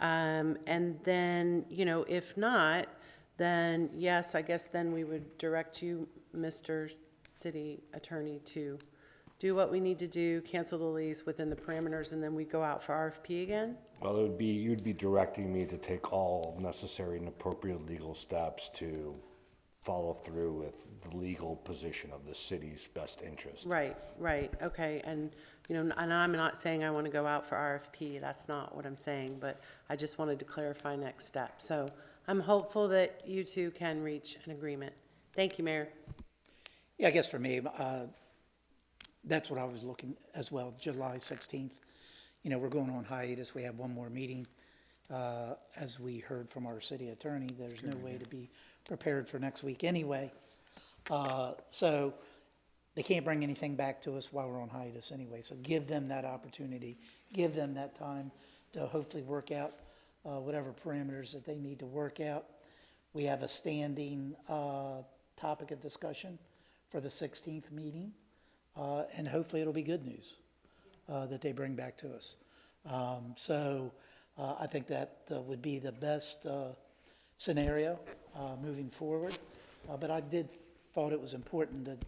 And then, if not, then yes, I guess then we would direct you, Mr. City Attorney, to do what we need to do, cancel the lease within the parameters, and then we go out for RFP again? Well, you'd be directing me to take all necessary and appropriate legal steps to follow through with the legal position of the city's best interest. Right, okay, and, and I'm not saying I want to go out for RFP, that's not what I'm saying, but I just wanted to clarify next step. So I'm hopeful that you two can reach an agreement. Thank you, Mayor. Yeah, I guess for me, that's what I was looking as well, July 16th. We're going on hiatus. We have one more meeting. As we heard from our city attorney, there's no way to be prepared for next week anyway. So they can't bring anything back to us while we're on hiatus anyway, so give them that opportunity, give them that time to hopefully work out whatever parameters that they need to work out. We have a standing topic of discussion for the 16th meeting, and hopefully it'll be good news that they bring back to us. So I think that would be the best scenario moving forward. But I thought it was important that,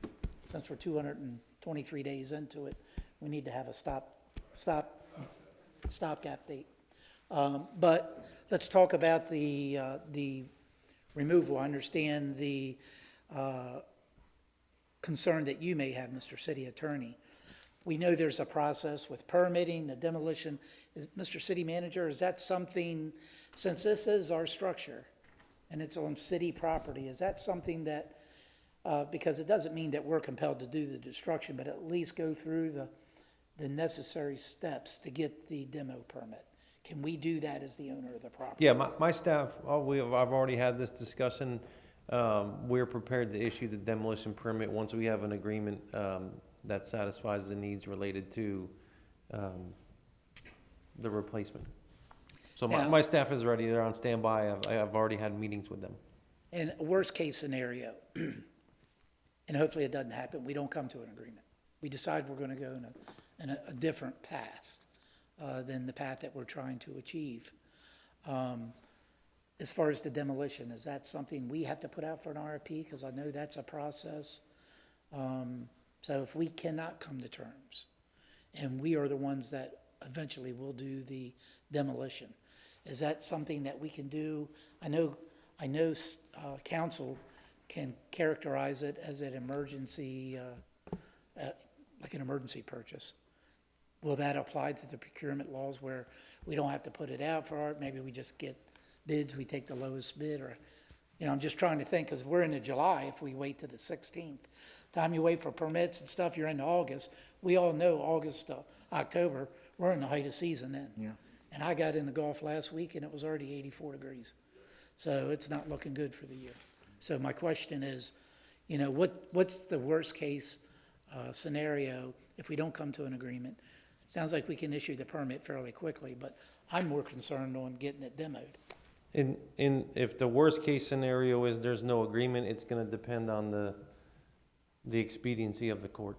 since we're 223 days into it, we need to have a stopgap date. But let's talk about the removal. I understand the concern that you may have, Mr. City Attorney. We know there's a process with permitting, the demolition. Mr. City Manager, is that something, since this is our structure and it's on city property, is that something that, because it doesn't mean that we're compelled to do the destruction, but at least go through the necessary steps to get the demo permit? Can we do that as the owner of the property? Yeah, my staff, I've already had this discussion. We're prepared to issue the demolition permit once we have an agreement that satisfies the needs related to the replacement. So my staff is ready. They're on standby. I've already had meetings with them. In a worst case scenario, and hopefully it doesn't happen, we don't come to an agreement. We decide we're going to go in a different path than the path that we're trying to achieve. As far as the demolition, is that something we have to put out for an RFP? Because I know that's a process. So if we cannot come to terms, and we are the ones that eventually will do the demolition, is that something that we can do? I know council can characterize it as an emergency, like an emergency purchase. Will that apply to the procurement laws where we don't have to put it out for maybe we just get bids, we take the lowest bid? Or, I'm just trying to think, because we're into July. If we wait to the 16th, time you wait for permits and stuff, you're into August. We all know August, October, we're in the height of season then. Yeah. And I got in the Gulf last week and it was already 84 degrees. So it's not looking good for the year. So my question is, what's the worst case scenario if we don't come to an agreement? Sounds like we can issue the permit fairly quickly, but I'm more concerned on getting it demoed. If the worst case scenario is there's no agreement, it's going to depend on the expediency of the court.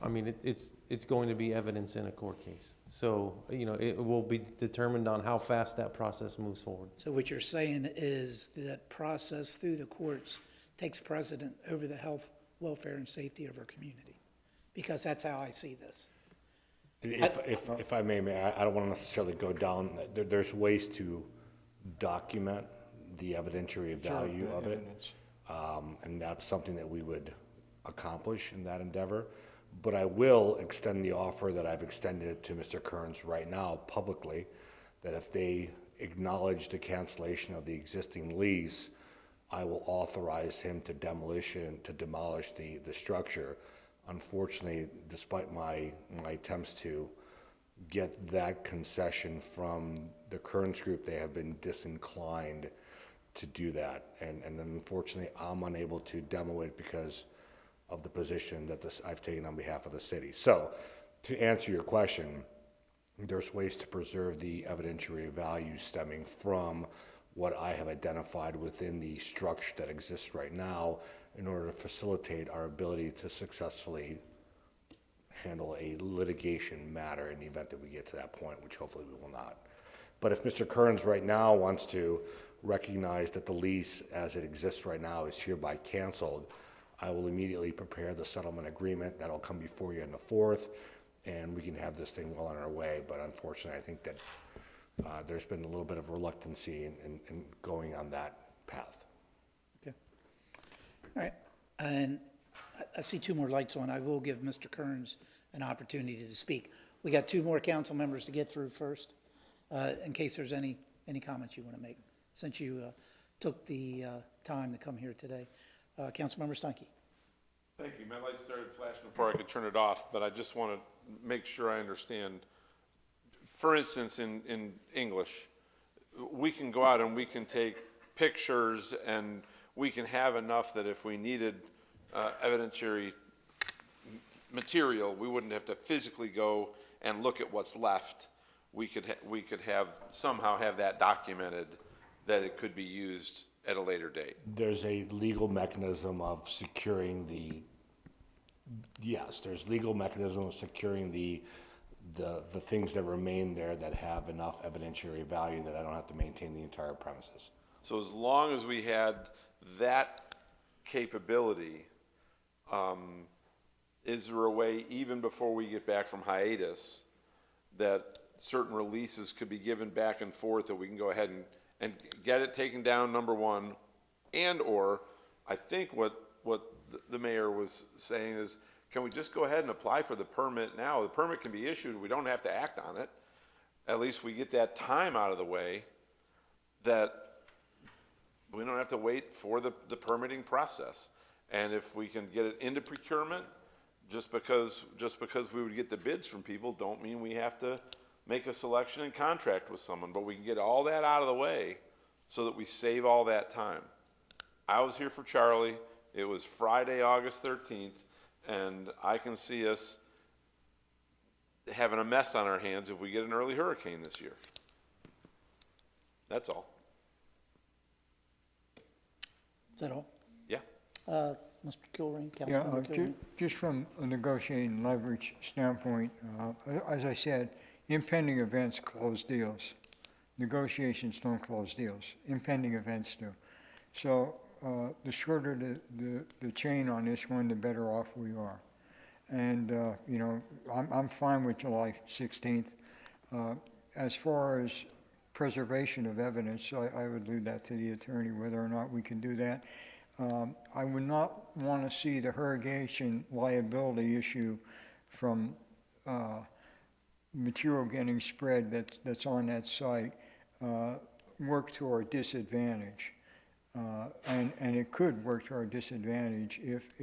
I mean, it's going to be evidence in a court case. So, it will be determined on how fast that process moves forward. So what you're saying is that process through the courts takes precedent over the health, welfare, and safety of our community, because that's how I see this. If I may, I don't want to necessarily go down, there's ways to document the evidentiary value of it. And that's something that we would accomplish in that endeavor. But I will extend the offer that I've extended to Mr. Kearns right now publicly, that if they acknowledge the cancellation of the existing lease, I will authorize him to demolish the structure. Unfortunately, despite my attempts to get that concession from the Kearns group, they have been disinclined to do that. And unfortunately, I'm unable to demo it because of the position that I've taken on behalf of the city. So, to answer your question, there's ways to preserve the evidentiary value stemming from what I have identified within the structure that exists right now in order to facilitate our ability to successfully handle a litigation matter in the event that we get to that point, which hopefully we will not. But if Mr. Kearns right now wants to recognize that the lease as it exists right now is hereby canceled, I will immediately prepare the settlement agreement. That'll come before you on the 4th, and we can have this thing well on our way. But unfortunately, I think that there's been a little bit of reluctancy in going on that path. Okay. All right. And I see 2 more lights on. I will give Mr. Kearns an opportunity to speak. We got 2 more council members to get through first, in case there's any comments you want to make, since you took the time to come here today. Councilmember Steinke. Thank you. My light started flashing before I could turn it off, but I just want to make sure I understand. For instance, in English, we can go out and we can take pictures and we can have enough that if we needed evidentiary material, we wouldn't have to physically go and look at what's left. We could somehow have that documented, that it could be used at a later date. There's a legal mechanism of securing there's legal mechanism of securing the things that remain there that have enough evidentiary value that I don't have to maintain the entire premises. So as long as we had that capability, is there a way, even before we get back from hiatus, that certain releases could be given back and forth, that we can go ahead and get it taken down, number one, and or I think what the mayor was saying is, can we just go ahead and apply for the permit now? The permit can be issued, we don't have to act on it. At least we get that time out of the way, that we don't have to wait for the permitting process. And if we can get it into procurement, just because we would get the bids from people, don't mean we have to make a selection and contract with someone, but we can get all that out of the way so that we save all that time. I was here for Charlie. It was Friday, August 13th, and I can see us having a mess on our hands if we get an early hurricane this year. That's all. Is that all? Yeah. Mr. Kilrain, Councilmember Kilrain? Just from a negotiating leverage standpoint, as I said, impending events close deals. Negotiations don't close deals. Impending events do. So the shorter the chain on this one, the better off we are. And, you know, I'm fine with July 16th. As far as preservation of evidence, I would leave that to the attorney, whether or not we can do that. I would not want to see the irrigation liability issue from material getting spread that's on that site work to our disadvantage. And it could work to our disadvantage if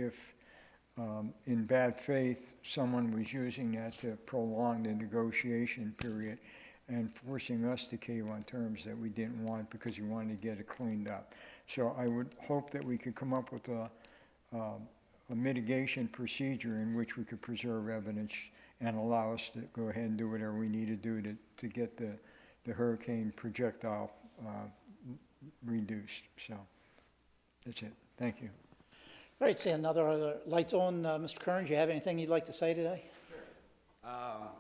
in bad faith, someone was using that to prolong the negotiation period and forcing us to cave on terms that we didn't want because we wanted to get it cleaned up. So I would hope that we could come up with a mitigation procedure in which we could preserve evidence and allow us to go ahead and do whatever we need to do to get the hurricane projectile reduced. So that's it. Thank you. All right, seeing other lights on. Mr. Kearns, you have anything you'd like to say today?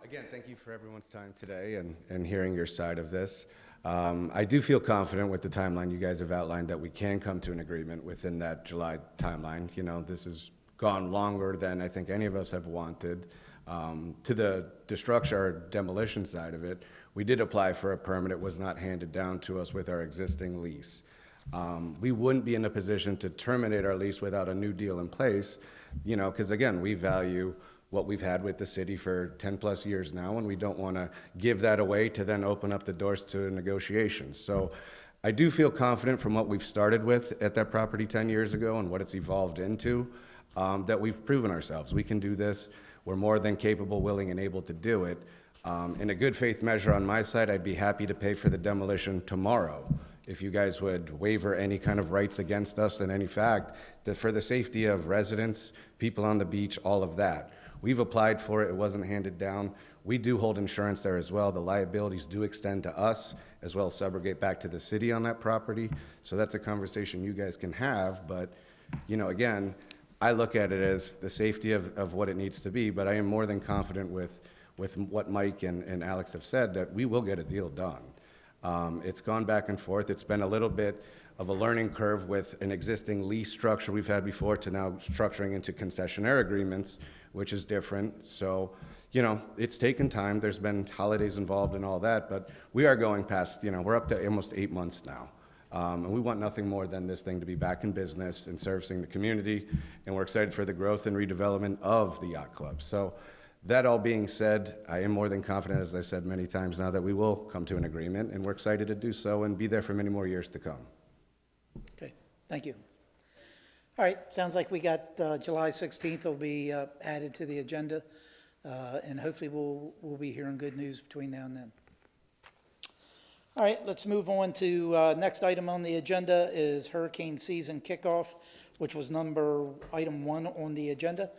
Again, thank you for everyone's time today and hearing your side of this. I do feel confident with the timeline you guys have outlined that we can come to an agreement within that July timeline. You know, this has gone longer than I think any of us have wanted. To the destruction or demolition side of it, we did apply for a permit. It was not handed down to us with our existing lease. We wouldn't be in a position to terminate our lease without a new deal in place, you know, because again, we value what we've had with the city for 10 plus years now, and we don't want to give that away to then open up the doors to negotiations. So I do feel confident from what we've started with at that property 10 years ago and what it's evolved into, that we've proven ourselves. We can do this. We're more than capable, willing, and able to do it. In a good faith measure on my side, I'd be happy to pay for the demolition tomorrow if you guys would waiver any kind of rights against us and any fact that for the safety of residents, people on the beach, all of that. We've applied for it. It wasn't handed down. We do hold insurance there as well. The liabilities do extend to us as well as subrogate back to the city on that property. So that's a conversation you guys can have. But, you know, again, I look at it as the safety of what it needs to be. But I am more than confident with what Mike and Alex have said that we will get a deal done. It's gone back and forth. It's been a little bit of a learning curve with an existing lease structure we've had before to now structuring into concessionaire agreements, which is different. So, you know, it's taken time. There's been holidays involved and all that, but we are going past, you know, we're up to almost 8 months now. And we want nothing more than this thing to be back in business and servicing the community. And we're excited for the growth and redevelopment of the yacht club. So that all being said, I am more than confident, as I said many times now, that we will come to an agreement, and we're excited to do so and be there for many more years to come. Okay, thank you. All right, sounds like we got July 16th will be added to the agenda, and hopefully we'll be hearing good news between now and then. All right, let's move on to next item on the agenda is hurricane season kickoff. which was item 1 on the agenda.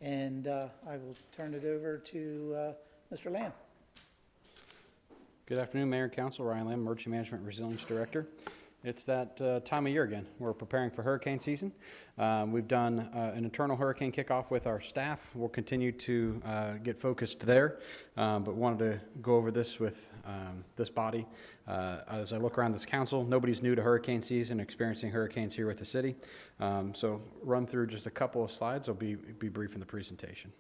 And I will turn it over to Mr. Lamb. Good afternoon, Mayor and Council. Ryan Lamb, Emergency Management Resilience Director. It's that time of year again. We're preparing for hurricane season. We've done an internal hurricane kickoff with our staff. We'll continue to get focused there, but wanted to go over this with this body. As I look around this council, nobody's new to hurricane season, experiencing hurricanes here with the city. So run through just a couple of slides. I'll be brief in the presentation.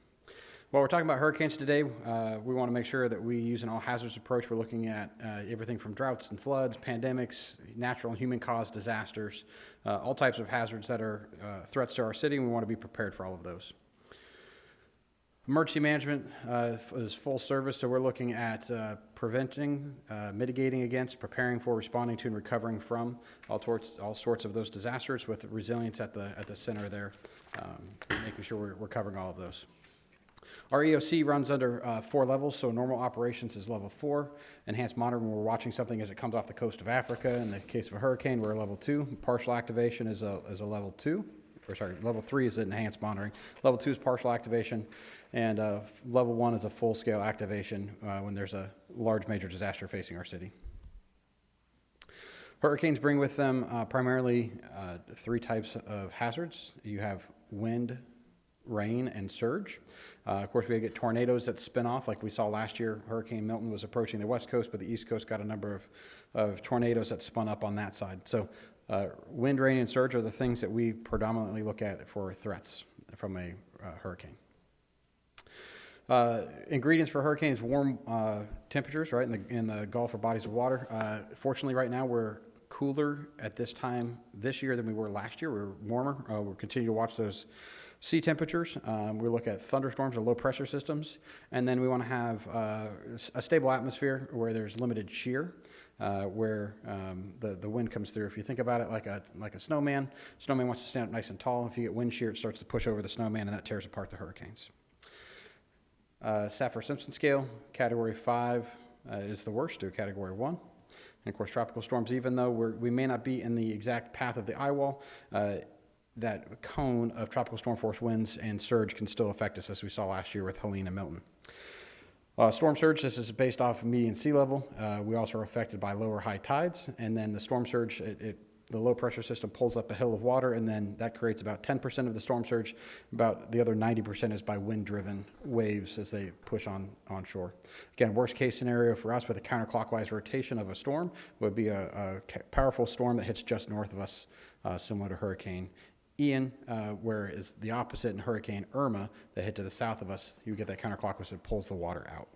While we're talking about hurricanes today, we want to make sure that we use an all-hazards approach. We're looking at everything from droughts and floods, pandemics, natural and human-caused disasters, all types of hazards that are threats to our city, and we want to be prepared for all of those. Emergency management is full service, so we're looking at preventing, mitigating against, preparing for, responding to, and recovering from all sorts of those disasters, with resilience at the center there, making sure we're covering all of those. Our EOC runs under 4 levels, so normal operations is level 4. Enhanced monitoring, when we're watching something as it comes off the coast of Africa. In the case of a hurricane, we're a level 2. Partial activation is a level 2. Level 3 is enhanced monitoring. Level 2 is partial activation, and level 1 is a full-scale activation when there's a large major disaster facing our city. Hurricanes bring with them primarily 3 types of hazards. You have wind, rain, and surge. Of course, we get tornadoes that spin off, like we saw last year. Hurricane Milton was approaching the west coast, but the east coast got a number of tornadoes that spun up on that side. So wind, rain, and surge are the things that we predominantly look at for threats from a hurricane. Ingredients for hurricanes: warm temperatures, right, in the Gulf or bodies of water. Fortunately, right now we're cooler at this time this year than we were last year. We're warmer. We'll continue to watch those sea temperatures. We look at thunderstorms or low pressure systems, and then we want to have a stable atmosphere where there's limited shear, where the wind comes through. If you think about it like a snowman wants to stand up nice and tall. If you get wind shear, it starts to push over the snowman, and that tears apart the hurricanes. Saffir-Simpson scale, Category 5 is the worst to a Category 1. And of course, tropical storms, even though we may not be in the exact path of the eye wall, that cone of tropical storm force winds and surge can still affect us, as we saw last year with Helene and Milton. Storm surge, this is based off of median sea level. We also are affected by lower high tides, and then the storm surge, the low pressure system pulls up a hill of water, and then that creates about 10% of the storm surge. About the other 90% is by wind-driven waves as they push onshore. Again, worst case scenario for us with a counterclockwise rotation of a storm would be a powerful storm that hits just north of us, similar to Hurricane Ian, where is the opposite in Hurricane Irma that hit to the south of us. You get that counterclockwise, it pulls the water out.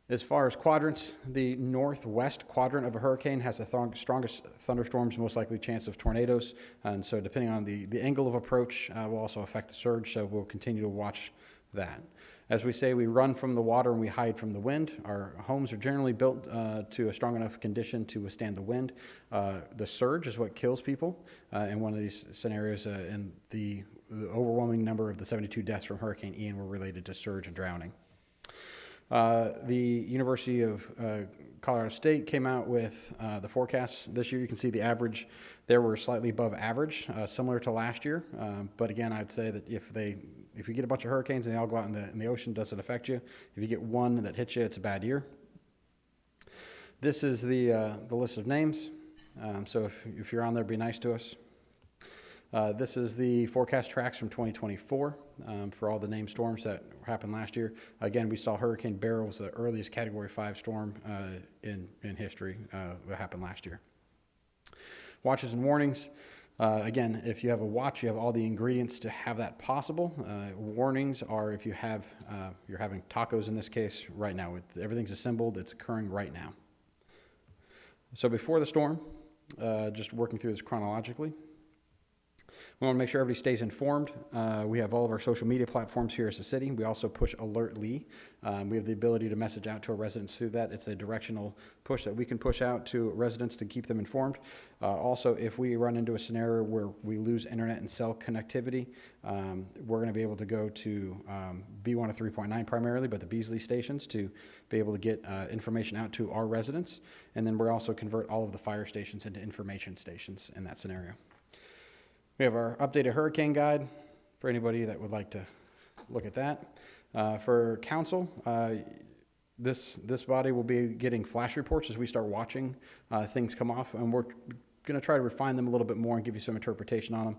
As far as quadrants, the northwest quadrant of a hurricane has the strongest thunderstorms, most likely chance of tornadoes. And so depending on the angle of approach will also affect the surge, so we'll continue to watch that. As we say, we run from the water and we hide from the wind. Our homes are generally built to a strong enough condition to withstand the wind. The surge is what kills people in one of these scenarios, and the overwhelming number of the 72 deaths from Hurricane Ian were related to surge and drowning. The University of Colorado State came out with the forecasts this year. You can see the average there were slightly above average, similar to last year. But again, I'd say that if you get a bunch of hurricanes and they all go out in the ocean, it doesn't affect you. If you get one that hits you, it's a bad year. This is the list of names. So if you're on there, be nice to us. This is the forecast tracks from 2024 for all the named storms that happened last year. Again, we saw Hurricane Beryl was the earliest Category 5 storm in history that happened last year. Watches and warnings. Again, if you have a watch, you have all the ingredients to have that possible. Warnings are if you're having tacos in this case right now. Everything's assembled, it's occurring right now. So before the storm, just working through this chronologically, we want to make sure everybody stays informed. We have all of our social media platforms here as a city. We also push Alertly. We have the ability to message out to our residents through that. It's a directional push that we can push out to residents to keep them informed. Also, if we run into a scenario where we lose internet and cell connectivity, we're going to be able to go to B103.9 primarily, but the Beasley stations to be able to get information out to our residents. And then we're also convert all of the fire stations into information stations in that scenario. We have our updated hurricane guide for anybody that would like to look at that. For council, this body will be getting flash reports as we start watching things come off, and we're going to try to refine them a little bit more and give you some interpretation on them.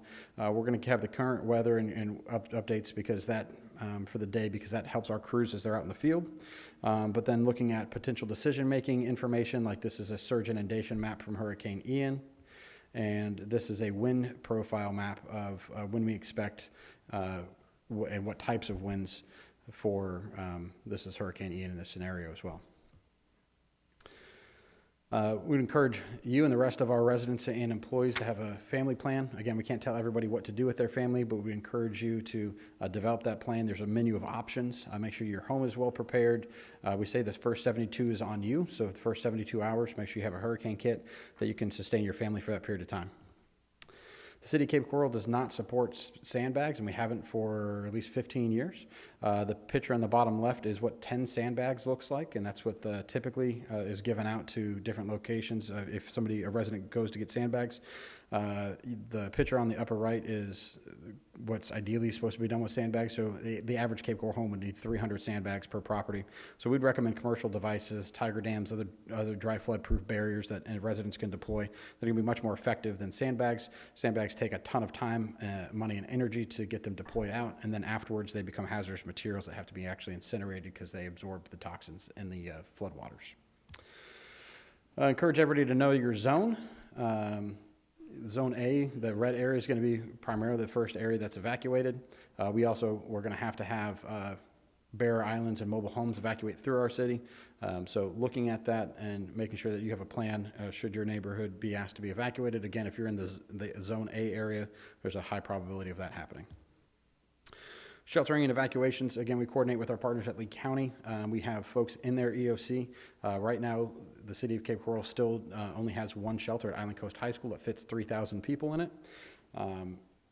We're going to have the current weather and updates because that for the day, because that helps our crews as they're out in the field. But then looking at potential decision-making information, like this is a surge inundation map from Hurricane Ian, and this is a wind profile map of when we expect and what types of winds for, this is Hurricane Ian in this scenario as well. We'd encourage you and the rest of our residents and employees to have a family plan. Again, we can't tell everybody what to do with their family, but we encourage you to develop that plan. There's a menu of options. Make sure your home is well prepared. We say the first 72 is on you, so the first 72 hours, make sure you have a hurricane kit that you can sustain your family for that period of time. The City of Cape Coral does not support sandbags, and we haven't for at least 15 years. The picture on the bottom left is what 10 sandbags looks like, and that's what typically is given out to different locations. If a resident goes to get sandbags, the picture on the upper right is what's ideally supposed to be done with sandbags. So the average Cape Coral home would need 300 sandbags per property. So we'd recommend commercial devices, tiger dams, other dry flood-proof barriers that residents can deploy. They're going to be much more effective than sandbags. Sandbags take a ton of time, money, and energy to get them deployed out, and then afterwards they become hazardous materials that have to be actually incinerated because they absorb the toxins in the floodwaters. I encourage everybody to know your zone. Zone A, the red area, is going to be primarily the first area that's evacuated. We're going to have barrier islands and mobile homes evacuate through our city. So looking at that and making sure that you have a plan should your neighborhood be asked to be evacuated. Again, if you're in the Zone A area, there's a high probability of that happening. Sheltering and evacuations, again, we coordinate with our partners at Lee County. We have folks in their EOC. Right now, the City of Cape Coral still only has one shelter at Island Coast High School that fits 3,000 people in it.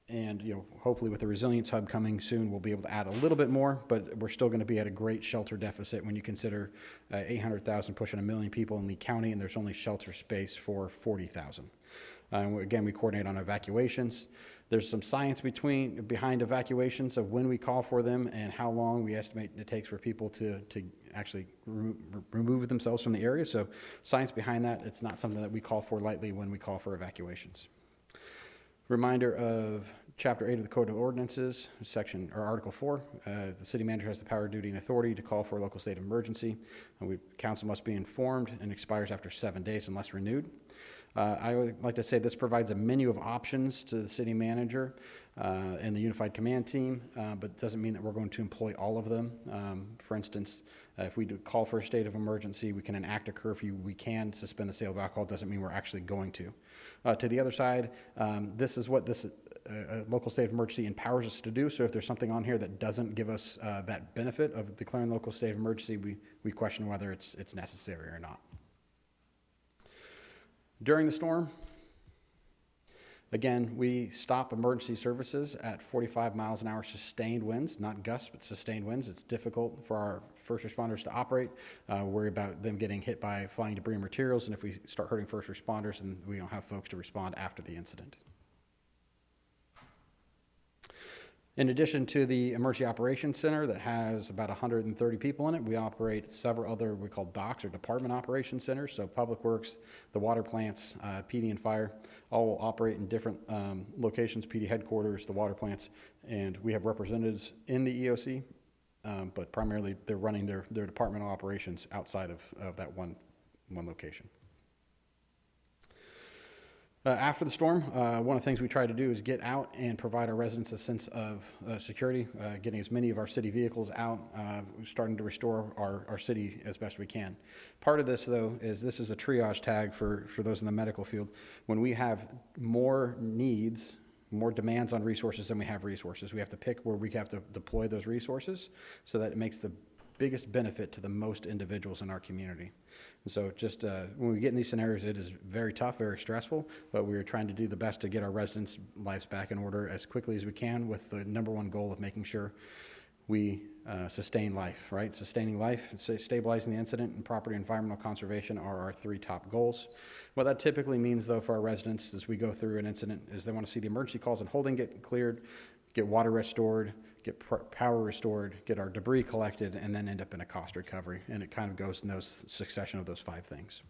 And hopefully with the Resilience Hub coming soon, we'll be able to add a little bit more, but we're still going to be at a great shelter deficit when you consider 800,000 pushing 1 million people in Lee County, and there's only shelter space for 40,000. Again, we coordinate on evacuations. There's some science behind evacuations of when we call for them and how long we estimate it takes for people to actually remove themselves from the area. So science behind that, it's not something that we call for lightly when we call for evacuations. Reminder of Chapter 8 of the Code of Ordinances, Article 4. The city manager has the power, duty, and authority to call for a local state of emergency. Council must be informed and expires after 7 days unless renewed. I would like to say this provides a menu of options to the city manager and the unified command team, but doesn't mean that we're going to employ all of them. For instance, if we do call for a state of emergency, we can enact a curfew, we can suspend the sale of alcohol, doesn't mean we're actually going to. To the other side, this is what this local state of emergency empowers us to do, so if there's something on here that doesn't give us that benefit of declaring local state of emergency, we question whether it's necessary or not. During the storm, again, we stop emergency services at 45 miles an hour sustained winds, not gusts, but sustained winds. It's difficult for our first responders to operate. Worry about them getting hit by flying debris and materials, and if we start hurting first responders, then we don't have folks to respond after the incident. In addition to the Emergency Operations Center that has about 130 people in it, we operate several other we call docks or department operations centers. So Public Works, the water plants, PD and fire, all will operate in different locations, PD headquarters, the water plants, and we have representatives in the EOC, but primarily they're running their departmental operations outside of that one location. After the storm, one of the things we try to do is get out and provide our residents a sense of security, getting as many of our city vehicles out, starting to restore our city as best we can. Part of this, though, is this is a triage tag for those in the medical field. When we have more needs, more demands on resources than we have resources, we have to pick where we have to deploy those resources so that it makes the biggest benefit to the most individuals in our community. And so just when we get in these scenarios, it is very tough, very stressful, but we're trying to do the best to get our residents' lives back in order as quickly as we can with the number one goal of making sure we sustain life, right? Sustaining life, stabilizing the incident, and property and environmental conservation are our 3 top goals. What that typically means, though, for our residents as we go through an incident is they want to see the emergency calls and holding get cleared, get water restored, get power restored, get our debris collected, and then end up in a cost recovery. And it kind of goes in those succession of those 5 things.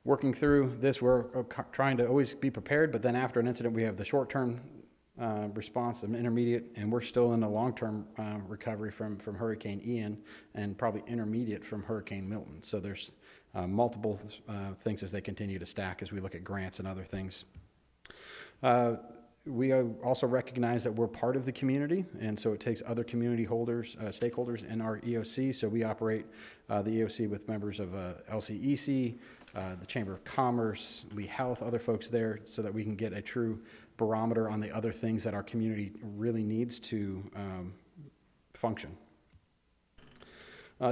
Working through this, we're trying to always be prepared, but then after an incident, we have the short-term response, an intermediate, and we're still in a long-term recovery from Hurricane Ian, and probably intermediate from Hurricane Milton. So there's multiple things as they continue to stack as we look at grants and other things. We also recognize that we're part of the community, and so it takes other community holders, stakeholders in our EOC. So we operate the EOC with members of LCEC, the Chamber of Commerce, Lee Health, other folks there, so that we can get a true barometer on the other things that our community really needs to function.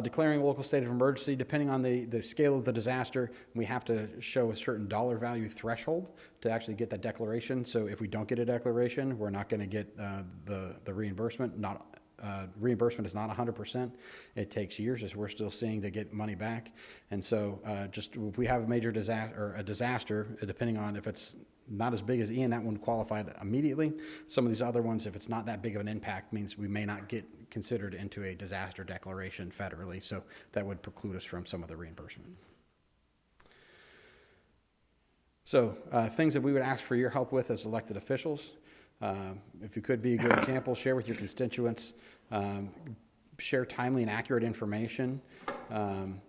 Declaring a local state of emergency, depending on the scale of the disaster, we have to show a certain dollar value threshold to actually get that declaration. So if we don't get a declaration, we're not going to get the reimbursement. Reimbursement is not 100%. It takes years, as we're still seeing, to get money back. And so just if we have a major disaster, depending on if it's not as big as Ian, that one qualified immediately. Some of these other ones, if it's not that big of an impact, means we may not get considered into a disaster declaration federally. So that would preclude us from some of the reimbursement. So things that we would ask for your help with as elected officials. If you could be a good example, share with your constituents, share timely and accurate information,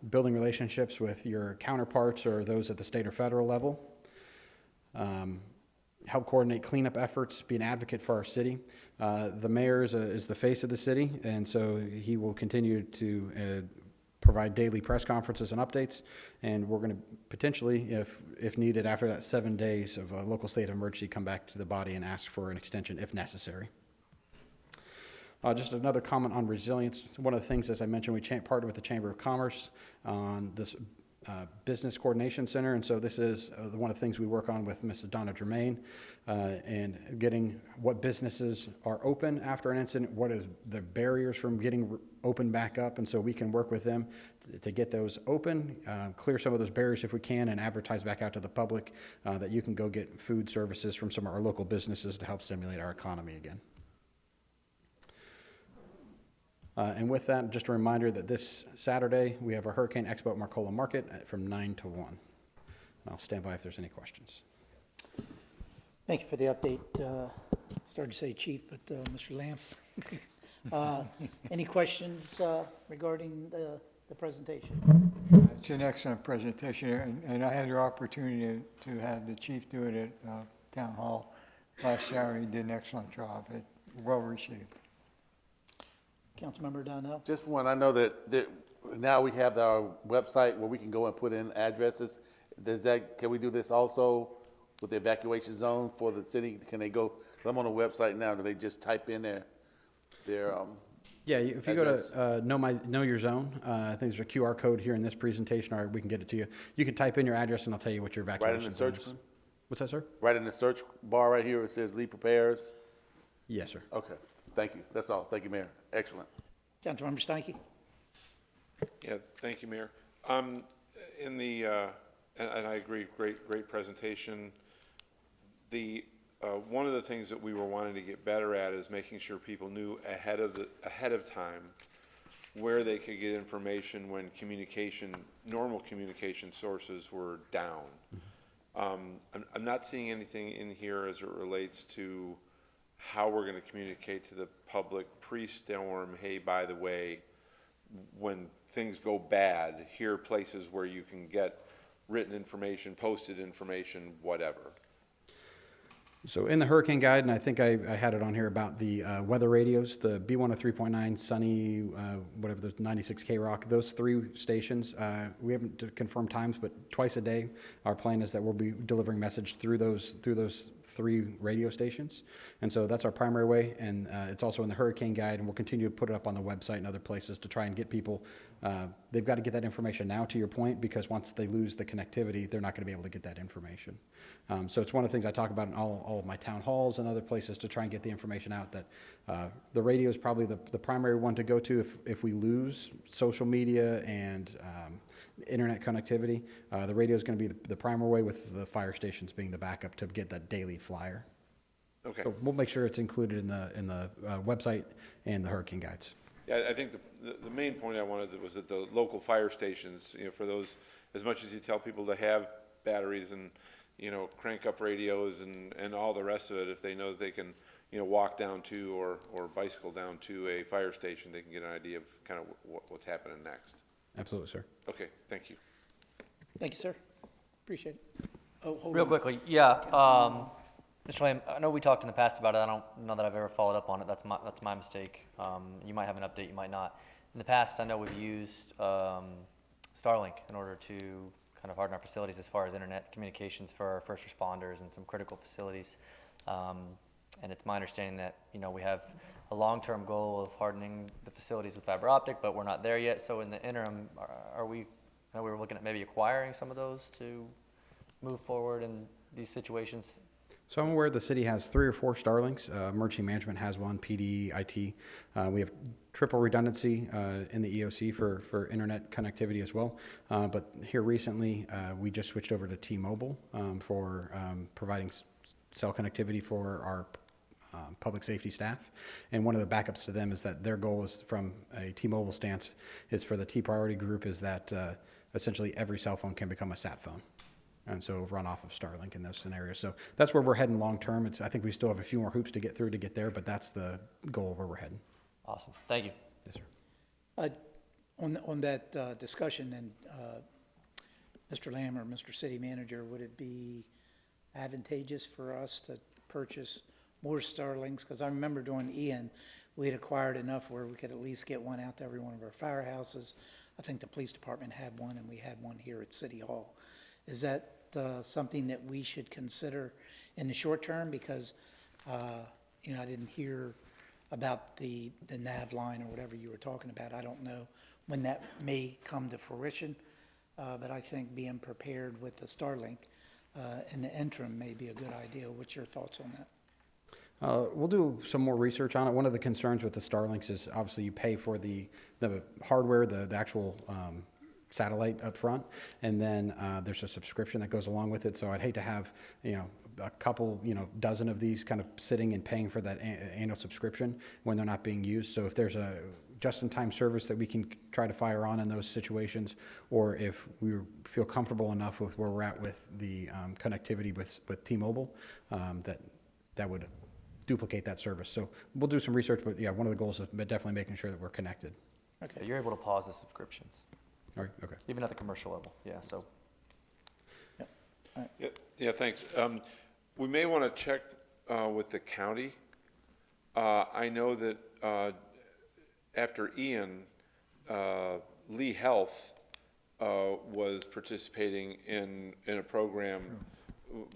building relationships with your counterparts or those at the state or federal level, help coordinate cleanup efforts, be an advocate for our city. The mayor is the face of the city, and so he will continue to provide daily press conferences and updates, and we're going to potentially, if needed, after that 7 days of a local state of emergency, come back to the body and ask for an extension if necessary. Just another comment on resilience. One of the things, as I mentioned, we partnered with the Chamber of Commerce on this Business Coordination Center, and so this is one of the things we work on with Mrs. Donna Germain, and getting what businesses are open after an incident, what is the barriers from getting open back up, and so we can work with them to get those open, clear some of those barriers if we can, and advertise back out to the public that you can go get food services from some of our local businesses to help stimulate our economy again. And with that, just a reminder that this Saturday, we have our Hurricane Expo at Marcola Market from 9 to 1. I'll stand by if there's any questions. Thank you for the update. Started to say chief, but Mr. Lamb. Any questions regarding the presentation? It's an excellent presentation, and I had the opportunity to have the chief do it at Town Hall last Saturday. He did an excellent job. It well received. Councilmember Donnell. Just one, I know that now we have our website where we can go and put in addresses. Can we do this also with the evacuation zone for the city? Can they go, I'm on the website now, do they just type in their yeah, if you address? Go to Know Your Zone, I think there's a QR code here in this presentation, or we can get it to you. You can type in your address and I'll tell you what your evacuation zone is. Right in the search? What's that, sir? Right in the search bar right here, it says Lee Prepares. Yes, sir. Okay, thank you. That's all. Thank you, Mayor. Excellent. Councilmember Steinke. Yeah, thank you, Mayor. And I agree, great presentation. One of the things that we were wanting to get better at is making sure people knew ahead of time where they could get information when normal communication sources were down. I'm not seeing anything in here as it relates to how we're going to communicate to the public pre-storm, hey, by the way, when things go bad, here are places where you can get written information, posted information, whatever. So in the hurricane guide, and I think I had it on here about the weather radios, the B103.9, Sunny, whatever, the 96 K-Rock, those 3 stations, we haven't confirmed times, but twice a day, our plan is that we'll be delivering message through those 3 radio stations. And so that's our primary way, and it's also in the hurricane guide, and we'll continue to put it up on the website and other places to try and get people, they've got to get that information now, to your point, because once they lose the connectivity, they're not going to be able to get that information. So it's one of the things I talk about in all of my town halls and other places to try and get the information out that the radio is probably the primary one to go to if we lose social media and internet connectivity. The radio is going to be the primary way, with the fire stations being the backup to get that daily flyer. Okay. So we'll make sure it's included in the website and the hurricane guides. Yeah, I think the main point I wanted was that the local fire stations, for those, as much as you tell people to have batteries and, crank up radios and all the rest of it, if they know that they can, walk down to or bicycle down to a fire station, they can get an idea of kind of what's happening next. Absolutely, sir. Okay, thank you. Thank you, sir. Appreciate it. Oh, hold Real on. quickly, yeah. Mr. Lamb, I know we talked in the past about it. I don't know that I've ever followed up on it. That's my mistake. You might have an update, you might not. In the past, I know we've used Starlink in order to kind of harden our facilities as far as internet communications for our first responders and some critical facilities. And it's my understanding that, we have a long-term goal of hardening the facilities with fiber optic, but we're not there yet. So in the interim, I know we were looking at maybe acquiring some of those to move forward in these situations. So I'm aware the city has 3 or 4 Starlinks. Emergency management has one, PD, IT. We have triple redundancy in the EOC for internet connectivity as well. But here recently, we just switched over to T-Mobile for providing cell connectivity for our public safety staff. And one of the backups to them is that their goal is, from a T-Mobile stance, is for the T priority group, is that essentially every cell phone can become a sat phone. And so run off of Starlink in those scenarios. So that's where we're heading long term. I think we still have a few more hoops to get through to get there, but that's the goal where we're heading. Awesome. Thank you. Yes, sir. On that discussion, and Mr. Lamb or Mr. City Manager, would it be advantageous for us to purchase more Starlinks? Because I remember during Ian, we had acquired enough where we could at least get one out to every one of our firehouses. I think the police department had one, and we had one here at City Hall. Is that something that we should consider in the short term? Because, I didn't hear about the nav line or whatever you were talking about. I don't know when that may come to fruition, but I think being prepared with the Starlink in the interim may be a good idea. What's your thoughts on that? We'll do some more research on it. One of the concerns with the Starlinks is obviously you pay for the hardware, the actual satellite up front, and then there's a subscription that goes along with it. So I'd hate to have a couple dozen of these kind of sitting and paying for that annual subscription when they're not being used. So if there's a just-in-time service that we can try to fire on in those situations, or if we feel comfortable enough with where we're at with the connectivity with T-Mobile, that would duplicate that service. So we'll do some research, but yeah, one of the goals is definitely making sure that we're connected. Okay. You're able to pause the subscriptions. All right, okay. Even at the commercial level, yeah, so. Yeah, thanks. We may want to check with the county. I know that after Ian, Lee Health was participating in a program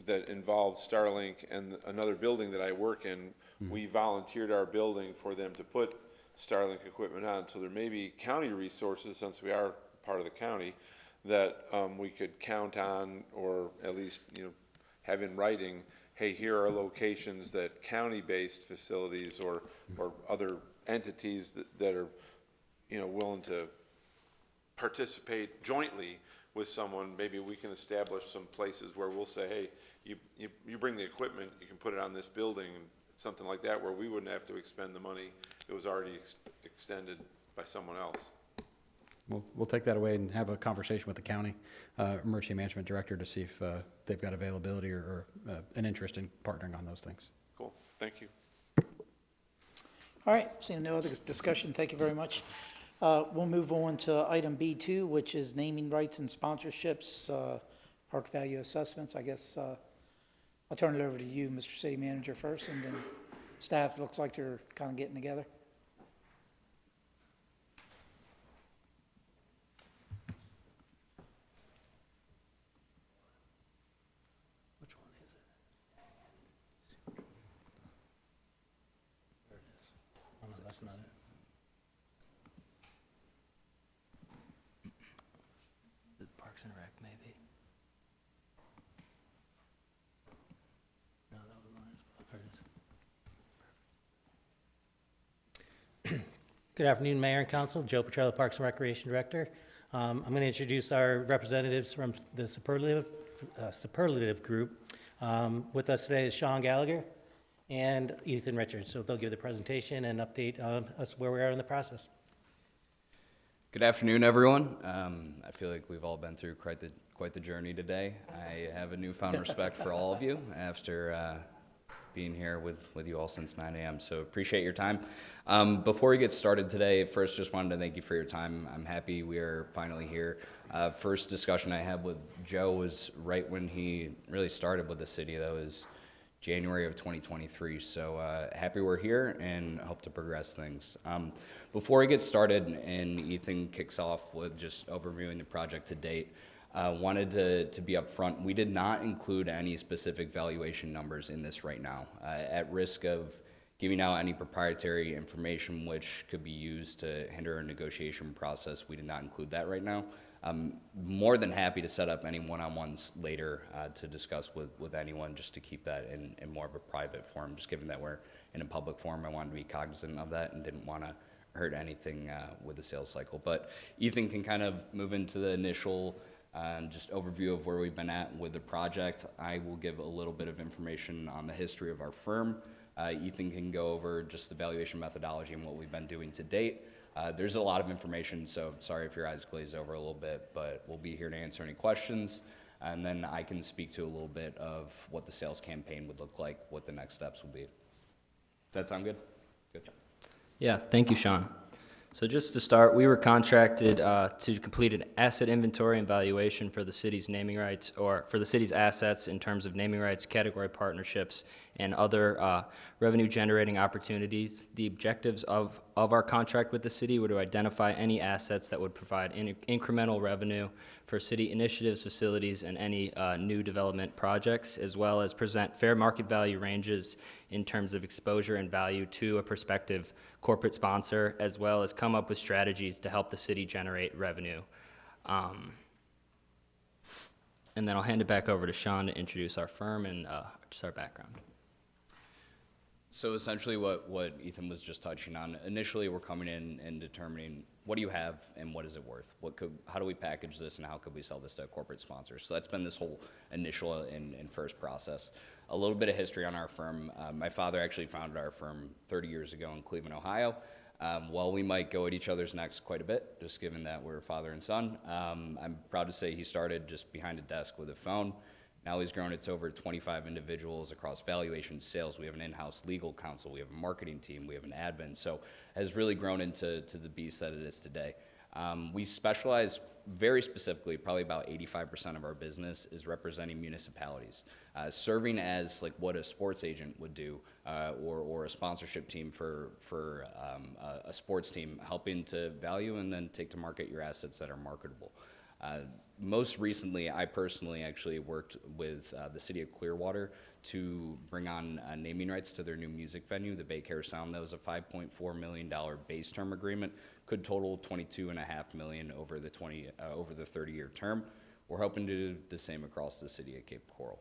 that involved Starlink, and another building that I work in, we volunteered our building for them to put Starlink equipment on. So there may be county resources, since we are part of the county, that we could count on, or at least have in writing, hey, here are locations that county-based facilities or other entities that are willing to participate jointly with someone. Maybe we can establish some places where we'll say, hey, you bring the equipment, you can put it on this building, something like that, where we wouldn't have to expend the money. It was already extended by someone else. We'll take that away and have a conversation with the county emergency management director to see if they've got availability or an interest in partnering on those things. Cool, thank you. All right, seeing no other discussion, thank you very much. We'll move on to item B2, which is naming rights and sponsorships, park value assessments. I guess I'll turn it over to you, Mr. City Manager, first, and then staff looks like they're kind of getting together. that's not it. The Parks and Rec, maybe. No, that was mine. There it is. Good afternoon, Mayor and Council. Joe Petrello, Parks and Recreation Director. I'm going to introduce our representatives from the superlative group. With us today is Sean Gallagher and Ethan Richards. So they'll give the presentation and update us where we are in the process. Good afternoon, everyone. I feel like we've all been through quite the journey today. I have a newfound respect for all of you after being here with you all since 9 a.m., so appreciate your time. Before we get started today, first just wanted to thank you for your time. I'm happy we are finally here. First discussion I had with Joe was right when he really started with the city. That was January of 2023, so happy we're here and hope to progress things. Before we get started and Ethan kicks off with just overviewing the project to date, wanted to be upfront. We did not include any specific valuation numbers in this right now, at risk of giving out any proprietary information which could be used to hinder a negotiation process. We did not include that right now. I'm more than happy to set up any one-on-ones later to discuss with anyone, just to keep that in more of a private forum. Just given that we're in a public forum, I wanted to be cognizant of that and didn't want to hurt anything with the sales cycle. But Ethan can kind of move into the initial just overview of where we've been at with the project. I will give a little bit of information on the history of our firm. Ethan can go over just the valuation methodology and what we've been doing to date. There's a lot of information, so sorry if your eyes glaze over a little bit, but we'll be here to answer any questions. And then I can speak to a little bit of what the sales campaign would look like, what the next steps will be. Does that sound good? Good. Yeah, thank you, Sean. So just to start, we were contracted to complete an asset inventory and valuation for the city's naming rights, or for the city's assets in terms of naming rights, category partnerships, and other revenue-generating opportunities. The objectives of our contract with the city were to identify any assets that would provide incremental revenue for city initiatives, facilities, and any new development projects, as well as present fair market value ranges in terms of exposure and value to a prospective corporate sponsor, as well as come up with strategies to help the city generate revenue. And then I'll hand it back over to Sean to introduce our firm and just our background. So essentially what Ethan was just touching on, initially we're coming in and determining what do you have and what is it worth? How do we package this and how could we sell this to a corporate sponsor? So that's been this whole initial and first process. A little bit of history on our firm. My father actually founded our firm 30 years ago in Cleveland, Ohio. While we might go at each other's necks quite a bit, just given that we're father and son, I'm proud to say he started just behind a desk with a phone. Now he's grown it to over 25 individuals across valuation, sales. We have an in-house legal counsel. We have a marketing team. We have an admin. So has really grown into the beast that it is today. We specialize very specifically, probably about 85% of our business is representing municipalities, serving as like what a sports agent would do, or a sponsorship team for a sports team, helping to value and then take to market your assets that are marketable. Most recently, I personally actually worked with the city of Clearwater to bring on naming rights to their new music venue, the Bay Care Sound. That was a $5.4 million base term agreement, could total $22.5 million over the 30-year term. We're hoping to do the same across the city of Cape Coral.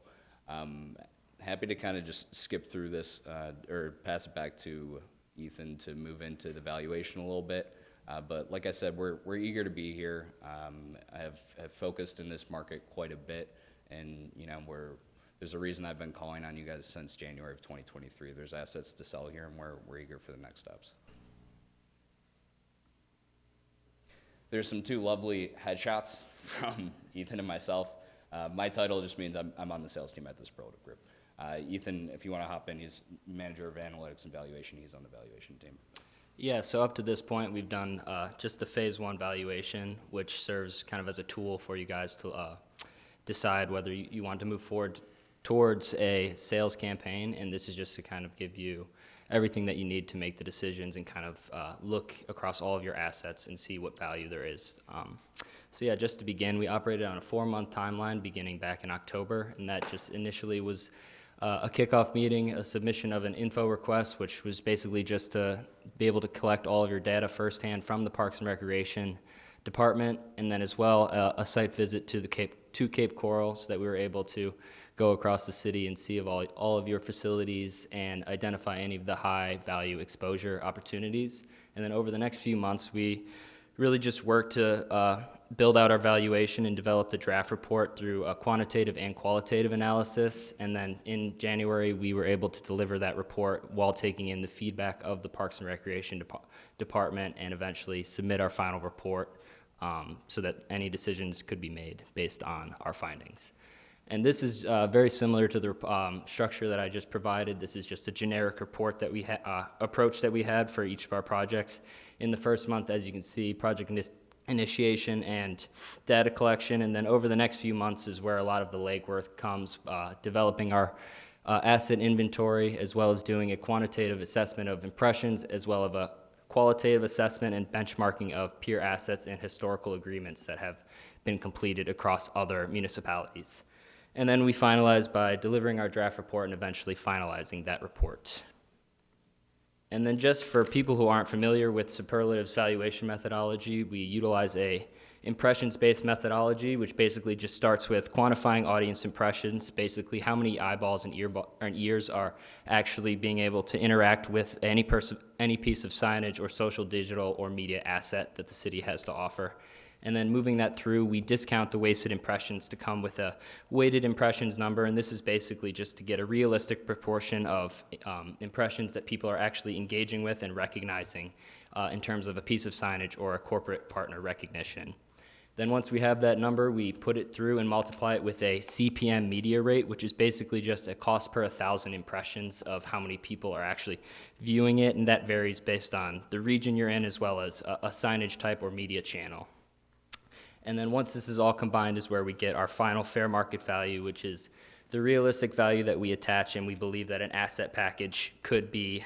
Happy to kind of just skip through this or pass it back to Ethan to move into the valuation a little bit. But like I said, we're eager to be here. I have focused in this market quite a bit, and there's a reason I've been calling on you guys since January of 2023. There's assets to sell here, and we're eager for the next steps. There's some two lovely headshots from Ethan and myself. My title just means I'm on the sales team at the superlative group. Ethan, if you want to hop in, he's manager of analytics and valuation. He's on the valuation team. Yeah, so up to this point, we've done just the phase one valuation, which serves kind of as a tool for you guys to decide whether you want to move forward towards a sales campaign. And this is just to kind of give you everything that you need to make the decisions and kind of look across all of your assets and see what value there is. So yeah, just to begin, we operated on a 4-month timeline beginning back in October, and that just initially was a kickoff meeting, a submission of an info request, which was basically just to be able to collect all of your data firsthand from the Parks and Recreation Department, and then as well a site visit to Cape Coral, so that we were able to go across the city and see all of your facilities and identify any of the high value exposure opportunities. And then over the next few months, we really just worked to build out our valuation and develop the draft report through a quantitative and qualitative analysis. And then in January, we were able to deliver that report while taking in the feedback of the Parks and Recreation Department and eventually submit our final report so that any decisions could be made based on our findings. And this is very similar to the structure that I just provided. This is just a generic report that we approach that we had for each of our projects. In the first month, as you can see, project initiation and data collection, and then over the next few months is where a lot of the legwork comes, developing our asset inventory, as well as doing a quantitative assessment of impressions, as well as a qualitative assessment and benchmarking of peer assets and historical agreements that have been completed across other municipalities. And then we finalize by delivering our draft report and eventually finalizing that report. And then just for people who aren't familiar with Superlative's valuation methodology, we utilize a impressions-based methodology, which basically just starts with quantifying audience impressions, basically how many eyeballs and ears are actually being able to interact with any piece of signage or social, digital, or media asset that the city has to offer. And then moving that through, we discount the wasted impressions to come with a weighted impressions number, and this is basically just to get a realistic proportion of impressions that people are actually engaging with and recognizing in terms of a piece of signage or a corporate partner recognition. Then once we have that number, we put it through and multiply it with a CPM media rate, which is basically just a cost per 1,000 impressions of how many people are actually viewing it, and that varies based on the region you're in as well as a signage type or media channel. And then once this is all combined is where we get our final fair market value, which is the realistic value that we attach, and we believe that an asset package could be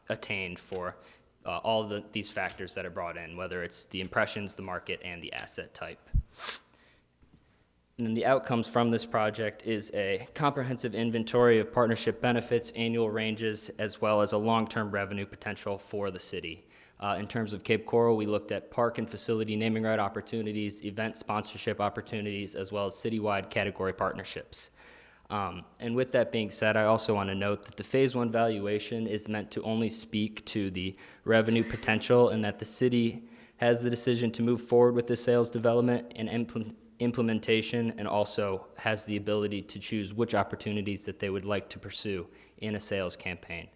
attained for all of these factors that are brought in, whether it's the impressions, the market, and the asset type. And then the outcomes from this project is a comprehensive inventory of partnership benefits, annual ranges, as well as a long-term revenue potential for the city. In terms of Cape Coral, we looked at park and facility naming right opportunities, event sponsorship opportunities, as well as citywide category partnerships. And with that being said, I also want to note that the Phase 1 valuation is meant to only speak to the revenue potential, and that the city has the decision to move forward with the sales development and implementation, and also has the ability to choose which opportunities that they would like to pursue in a sales campaign.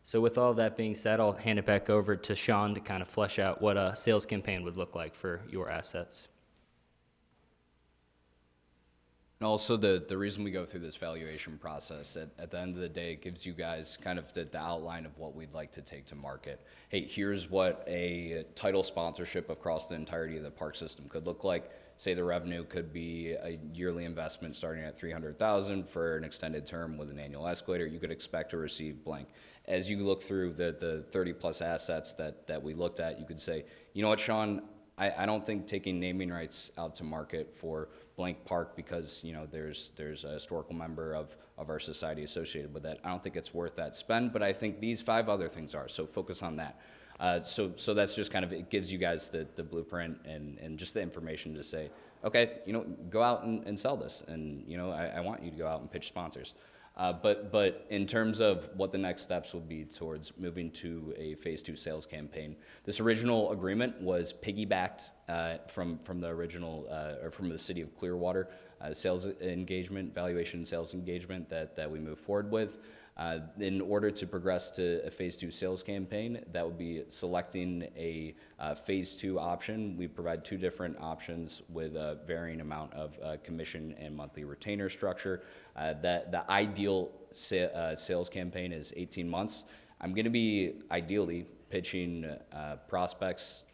So with all that being said, I'll hand it back over to Sean to kind of flesh out what a sales campaign would look like for your assets. And also the reason we go through this valuation process, at the end of the day, it gives you guys kind of the outline of what we'd like to take to market. Hey, here's what a title sponsorship across the entirety of the park system could look like. Say the revenue could be a yearly investment starting at $300,000 for an extended term with an annual escalator. You could expect to receive blank. As you look through the 30 plus assets that we looked at, you could say, you know what, Sean, I don't think taking naming rights out to market for blank park, because there's a historical member of our society associated with that. I don't think it's worth that spend, but I think these 5 other things are, so focus on that. So that's just kind of, it gives you guys the blueprint and just the information to say, okay, go out and sell this, and I want you to go out and pitch sponsors. But in terms of what the next steps would be towards moving to a Phase 2 sales campaign, this original agreement was piggybacked from the original, or from the city of Clearwater sales engagement, valuation sales engagement that we move forward with. In order to progress to a Phase 2 sales campaign, that would be selecting a Phase 2 option. We provide 2 different options with a varying amount of commission and monthly retainer structure. The ideal sales campaign is 18 months. I'm going to be ideally pitching prospects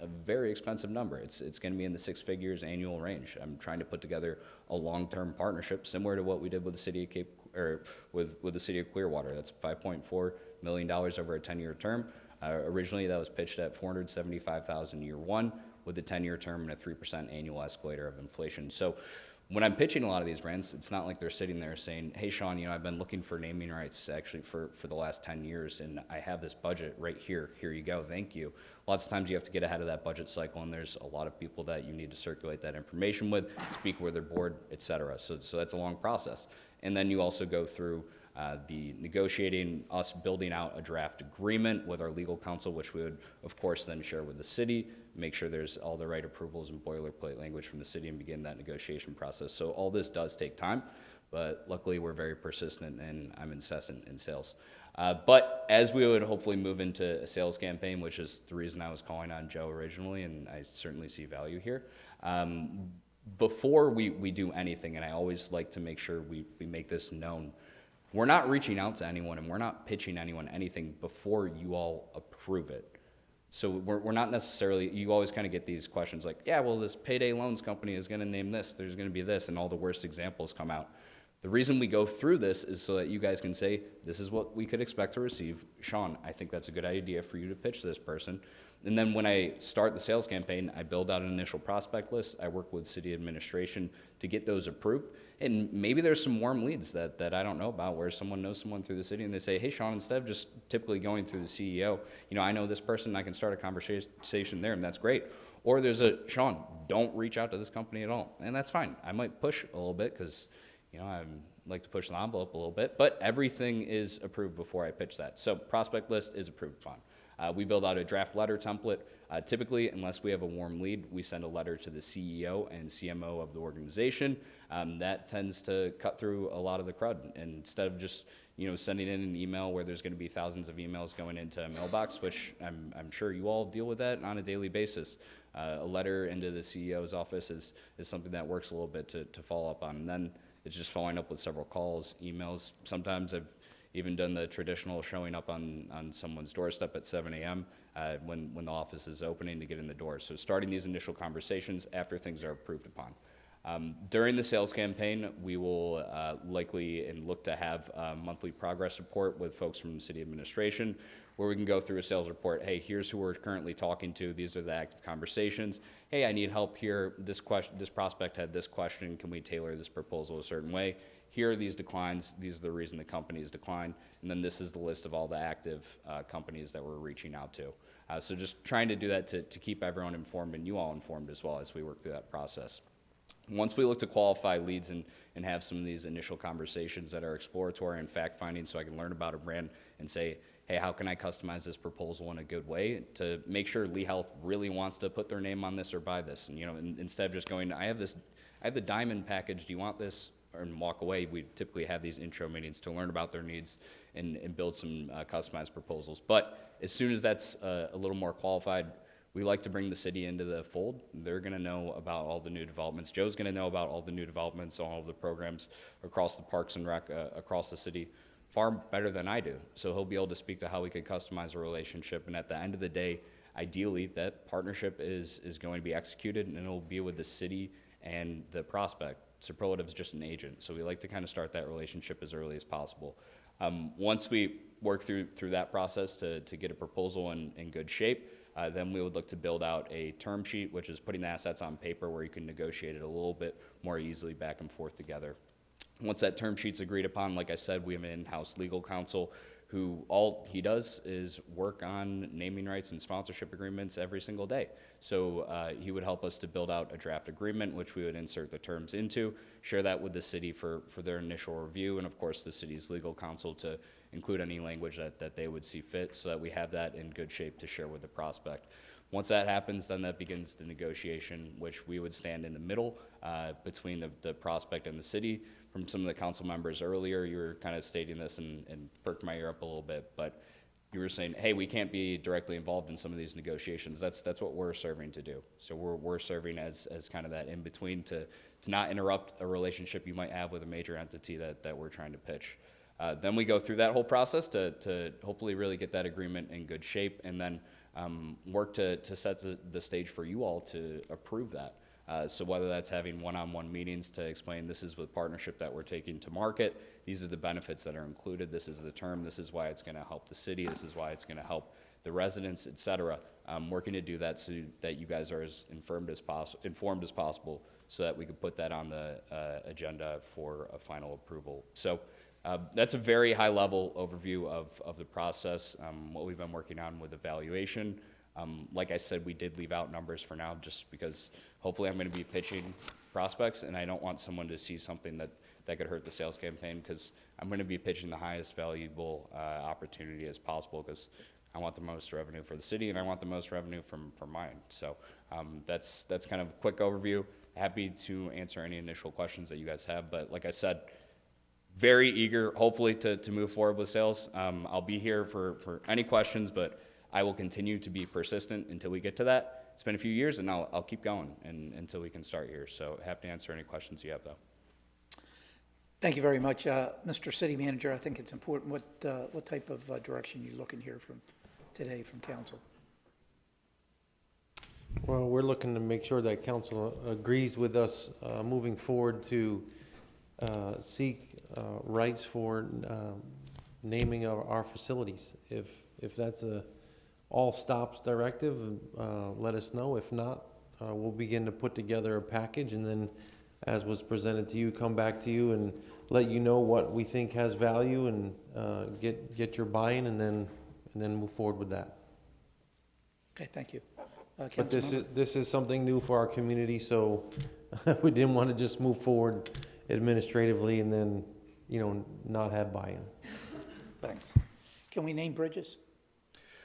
a very expensive number. It's going to be in the 6 figures annual range. I'm trying to put together a long-term partnership similar to what we did with the city of with the city of Clearwater. That's $5.4 million over a 10-year term. Originally, that was pitched at $475,000 year 1 with a 10-year term and a 3% annual escalator of inflation. So When I'm pitching a lot of these brands, it's not like they're sitting there saying, hey, Sean, you know, I've been looking for naming rights actually for the last 10 years, and I have this budget right here. Here you go. Thank you. Lots of times you have to get ahead of that budget cycle, and there's a lot of people that you need to circulate that information with, speak with their board, et cetera. So that's a long process. And then you also go through the negotiating, us building out a draft agreement with our legal counsel, which we would, of course, then share with the city, make sure there's all the right approvals and boilerplate language from the city, and begin that negotiation process. So all this does take time, but luckily we're very persistent, and I'm incessant in sales. But as we would hopefully move into a sales campaign, which is the reason I was calling on Joe originally, and I certainly see value here, before we do anything, and I always like to make sure we make this known, we're not reaching out to anyone, and we're not pitching anyone anything before you all approve it. So we're not necessarily, you always kind of get these questions like, yeah, well, this payday loans company is going to name this, there's going to be this, and all the worst examples come out. The reason we go through this is so that you guys can say, this is what we could expect to receive. Sean, I think that's a good idea for you to pitch this person. And then when I start the sales campaign, I build out an initial prospect list. I work with city administration to get those approved. And maybe there's some warm leads that I don't know about, where someone knows someone through the city and they say, hey, Sean, instead of just typically going through the CEO, you know, I know this person, I can start a conversation there, and that's great. Or there's a, Sean, don't reach out to this company at all. And that's fine. I might push a little bit because, you know, I like to push the envelope a little bit, but everything is approved before I pitch that. So prospect list is approved upon. We build out a draft letter template. Typically, unless we have a warm lead, we send a letter to the CEO and CMO of the organization. That tends to cut through a lot of the crud. And instead of just, you know, sending in an email where there's going to be thousands of emails going into a mailbox, which I'm sure you all deal with that on a daily basis, a letter into the CEO's office is something that works a little bit to follow up on. And then it's just following up with several calls, emails. Sometimes I've even done the traditional showing up on someone's doorstep at 7 a.m. When the office is opening to get in the door. So starting these initial conversations after things are approved upon. During the sales campaign, we will likely and look to have a monthly progress report with folks from city administration, where we can go through a sales report. Hey, here's who we're currently talking to. These are the active conversations. Hey, I need help here. This prospect had this question. Can we tailor this proposal a certain way? Here are these declines. These are the reason the companies decline. And then this is the list of all the active companies that we're reaching out to. So just trying to do that to keep everyone informed and you all informed as well as we work through that process. Once we look to qualify leads and have some of these initial conversations that are exploratory and fact-finding, so I can learn about a brand and say, hey, how can I customize this proposal in a good way to make sure Lee Health really wants to put their name on this or buy this? And, you know, instead of just going, I have the diamond package, do you want this? And walk away, we typically have these intro meetings to learn about their needs and build some customized proposals. But as soon as that's a little more qualified, we like to bring the city into the fold. They're going to know about all the new developments. Joe's going to know about all the new developments, all of the programs across the parks and rec, across the city, far better than I do. So he'll be able to speak to how we could customize a relationship. And at the end of the day, ideally, that partnership is going to be executed, and it'll be with the city and the prospect. Superlative is just an agent, so we like to kind of start that relationship as early as possible. Once we work through that process to get a proposal in good shape, then we would look to build out a term sheet, which is putting the assets on paper where you can negotiate it a little bit more easily back and forth together. Once that term sheet's agreed upon, like I said, we have an in-house legal counsel who all he does is work on naming rights and sponsorship agreements every single day. So he would help us to build out a draft agreement, which we would insert the terms into, share that with the city for their initial review, and of course the city's legal counsel to include any language that they would see fit, so that we have that in good shape to share with the prospect. Once that happens, then that begins the negotiation, which we would stand in the middle between the prospect and the city. From some of the council members earlier, you were kind of stating this and perked my ear up a little bit, but you were saying, hey, we can't be directly involved in some of these negotiations. That's what we're serving to do. So we're serving as kind of that in between to not interrupt a relationship you might have with a major entity that we're trying to pitch. Then we go through that whole process to hopefully really get that agreement in good shape, and then work to set the stage for you all to approve that. So whether that's having one-on-one meetings to explain this is the partnership that we're taking to market, these are the benefits that are included, this is the term, this is why it's going to help the city, this is why it's going to help the residents, et cetera. Working to do that so that you guys are as informed as possible so that we could put that on the agenda for a final approval. So that's a very high-level overview of the process, what we've been working on with evaluation. Like I said, we did leave out numbers for now just because hopefully I'm going to be pitching prospects, and I don't want someone to see something that could hurt the sales campaign, because I'm going to be pitching the highest valuable opportunity as possible, because I want the most revenue for the city and I want the most revenue from mine. So that's kind of a quick overview. Happy to answer any initial questions that you guys have, but like I said, very eager, hopefully, to move forward with sales. I'll be here for any questions, but I will continue to be persistent until we get to that. It's been a few years, and I'll keep going until we can start here. So happy to answer any questions you have, though. Thank you very much. Mr. City Manager, I think it's important what type of direction you looking here from today from council. Well, we're looking to make sure that council agrees with us moving forward to seek rights for naming of our facilities. If that's a all stops directive, let us know. If not, we'll begin to put together a package, and then, as was presented to you, come back to you and let you know what we think has value, and get your buy-in, and then move forward with that. Okay, thank you. But this is something new for our community, so we didn't want to just move forward administratively and then, not have buy-in. Thanks. Can we name bridges?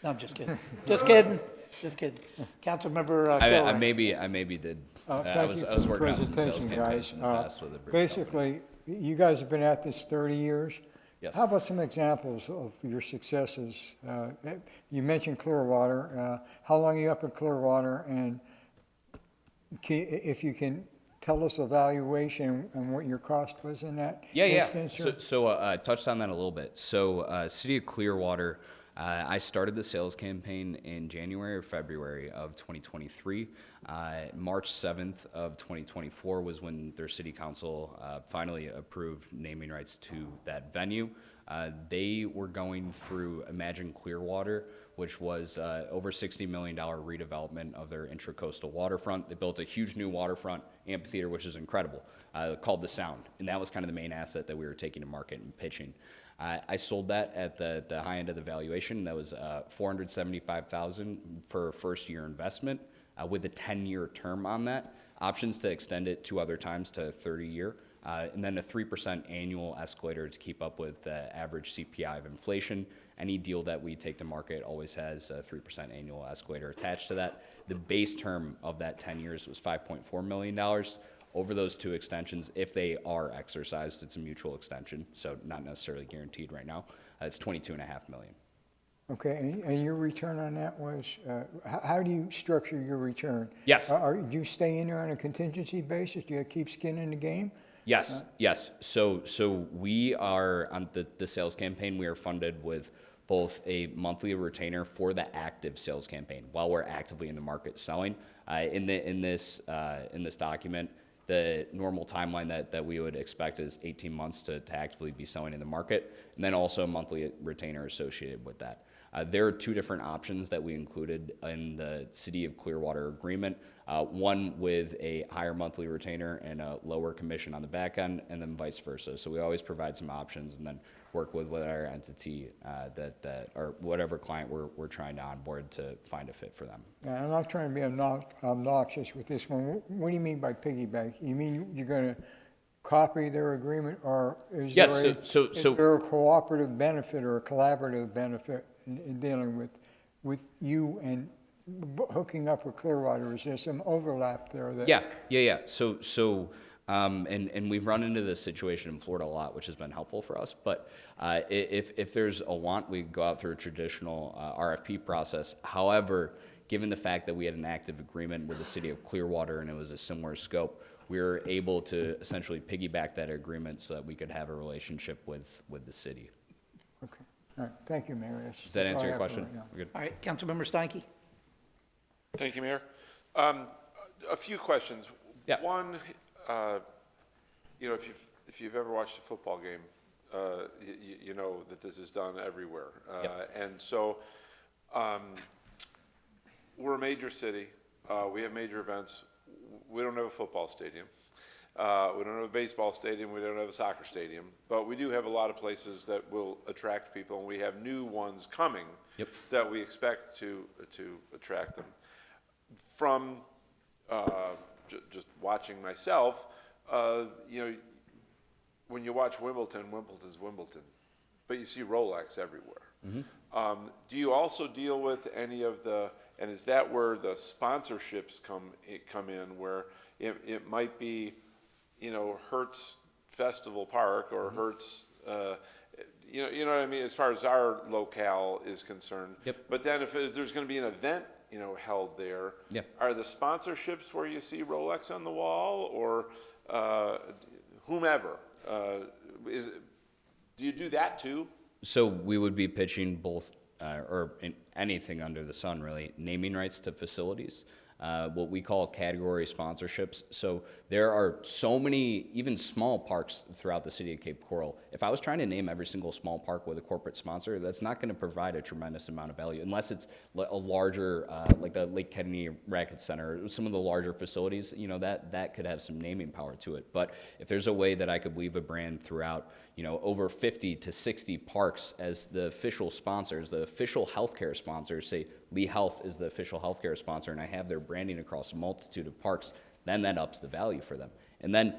No, I'm just kidding. Just kidding. Just kidding. Councilmember I maybe did. I was working on some sales presentation, campaigns in the past with a bridge company. Basically, you guys have been at this 30 years. Yes. How about some examples of your successes? You mentioned Clearwater. How long are you up in Clearwater? And if you can tell us a valuation and what your cost was in that instance? So I touched on that a little bit. So City of Clearwater, I started the sales campaign in January or February of 2023. March 7th of 2024 was when their city council finally approved naming rights to that venue. They were going through Imagine Clearwater, which was over $60 million redevelopment of their intracoastal waterfront. They built a huge new waterfront amphitheater, which is incredible, called The Sound. And that was kind of the main asset that we were taking to market and pitching. I sold that at the high end of the valuation. That was $475,000 for a first-year investment with a 10-year term on that. Options to extend it 2 other times to 30-year. And then a 3% annual escalator to keep up with the average CPI of inflation. Any deal that we take to market always has a 3% annual escalator attached to that. The base term of that 10 years was $5.4 million. Over those 2 extensions, if they are exercised, it's a mutual extension, so not necessarily guaranteed right now. It's $22.5 million. Okay, and your return on that was, how do you structure your return? Yes. Do you stay in there on a contingency basis? Do you keep skin in the game? Yes, yes. So we are, on the sales campaign, we are funded with both a monthly retainer for the active sales campaign while we're actively in the market selling. In this document, the normal timeline that we would expect is 18 months to actively be selling in the market, and then also a monthly retainer associated with that. There are 2 different options that we included in the City of Clearwater agreement, one with a higher monthly retainer and a lower commission on the back end, and then vice versa. So we always provide some options and then work with whatever entity or whatever client we're trying to onboard to find a fit for them. Yeah, I'm not trying to be obnoxious with this one. What do you mean by piggyback? You mean you're going to copy their agreement, or is there a cooperative benefit or a collaborative benefit in dealing with you and hooking up with Clearwater? Is there some overlap there? Yeah. So and we've run into this situation in Florida a lot, which has been helpful for us. But if there's a want, we go out through a traditional RFP process. However, given the fact that we had an active agreement with the City of Clearwater and it was a similar scope, we were able to essentially piggyback that agreement so that we could have a relationship with the city. Okay. All right. Thank you, Mayor. Does that answer your question? Good. All right, Councilmember Steinke. Thank you, Mayor. A few questions. Yeah. One, if you've ever watched a football game, you know that this is done everywhere. And so we're a major city. We have major events. we don't have a football stadium. We don't have a baseball stadium. We don't have a soccer stadium. But we do have a lot of places that will attract people, and we have new ones coming that we expect to attract them. From just watching myself, you know, when you watch Wimbledon, Wimbledon's Wimbledon, but you see Rolex everywhere. Do you also deal with any of the, and is that where the sponsorships come in, where it might be, you know, Hertz Festival Park or Hertz, you know what I mean, as far as our locale is concerned. But then if there's going to be an event, you know, held there, are the sponsorships where you see Rolex on the wall or whomever? Do you do that too? So we would be pitching both, or in anything under the sun, really, naming rights to facilities, what we call category sponsorships. So there are so many, even small parks throughout the city of Cape Coral. If I was trying to name every single small park with a corporate sponsor, that's not going to provide a tremendous amount of value, unless it's a larger, like the Lake Kennedy Racket Center, some of the larger facilities, you know, that could have some naming power to it. But if there's a way that I could weave a brand throughout, you know, over 50 to 60 parks as the official sponsors, the official healthcare sponsors, say Lee Health is the official healthcare sponsor, and I have their branding across a multitude of parks, then that ups the value for them. And then,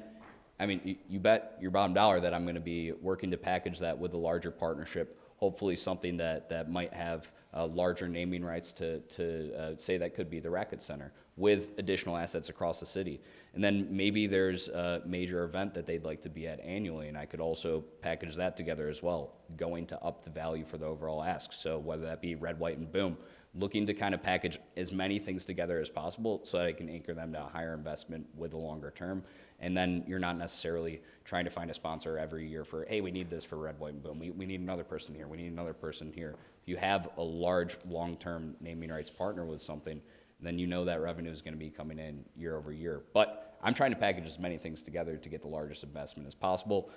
I mean, you bet your bottom dollar that I'm going to be working to package that with a larger partnership, hopefully something that might have larger naming rights to say that could be the Racket Center with additional assets across the city. And then maybe there's a major event that they'd like to be at annually, and I could also package that together as well, going to up the value for the overall ask. So whether that be red, white, and boom, looking to kind of package as many things together as possible so that I can anchor them to a higher investment with a longer term. And then you're not necessarily trying to find a sponsor every year for, hey, we need this for red, white, and boom. We need another person here. We need another person here. If you have a large, long-term naming rights partner with something, then you know that revenue is going to be coming in year over year. But I'm trying to package as many things together to get the largest investment as possible,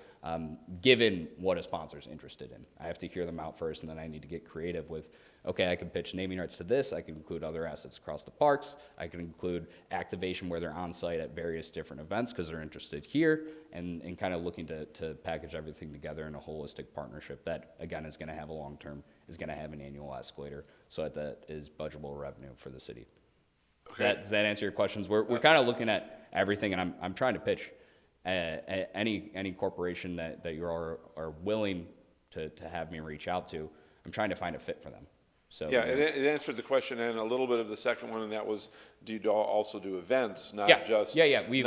given what a sponsor is interested in. I have to hear them out first, and then I need to get creative with, okay, I can pitch naming rights to this. I can include other assets across the parks. I can include activation where they're on site at various different events because they're interested here, and kind of looking to package everything together in a holistic partnership that, again, is going to have a long-term, is going to have an annual escalator, so that is budgetable revenue for the city. Okay. Does that answer your questions? We're kind of looking at everything, and I'm trying to pitch any corporation that you are willing to have me reach out to. I'm trying to find a fit for them. So yeah, it answered the question and a little bit of the second one, and that was, do you also do events, not just we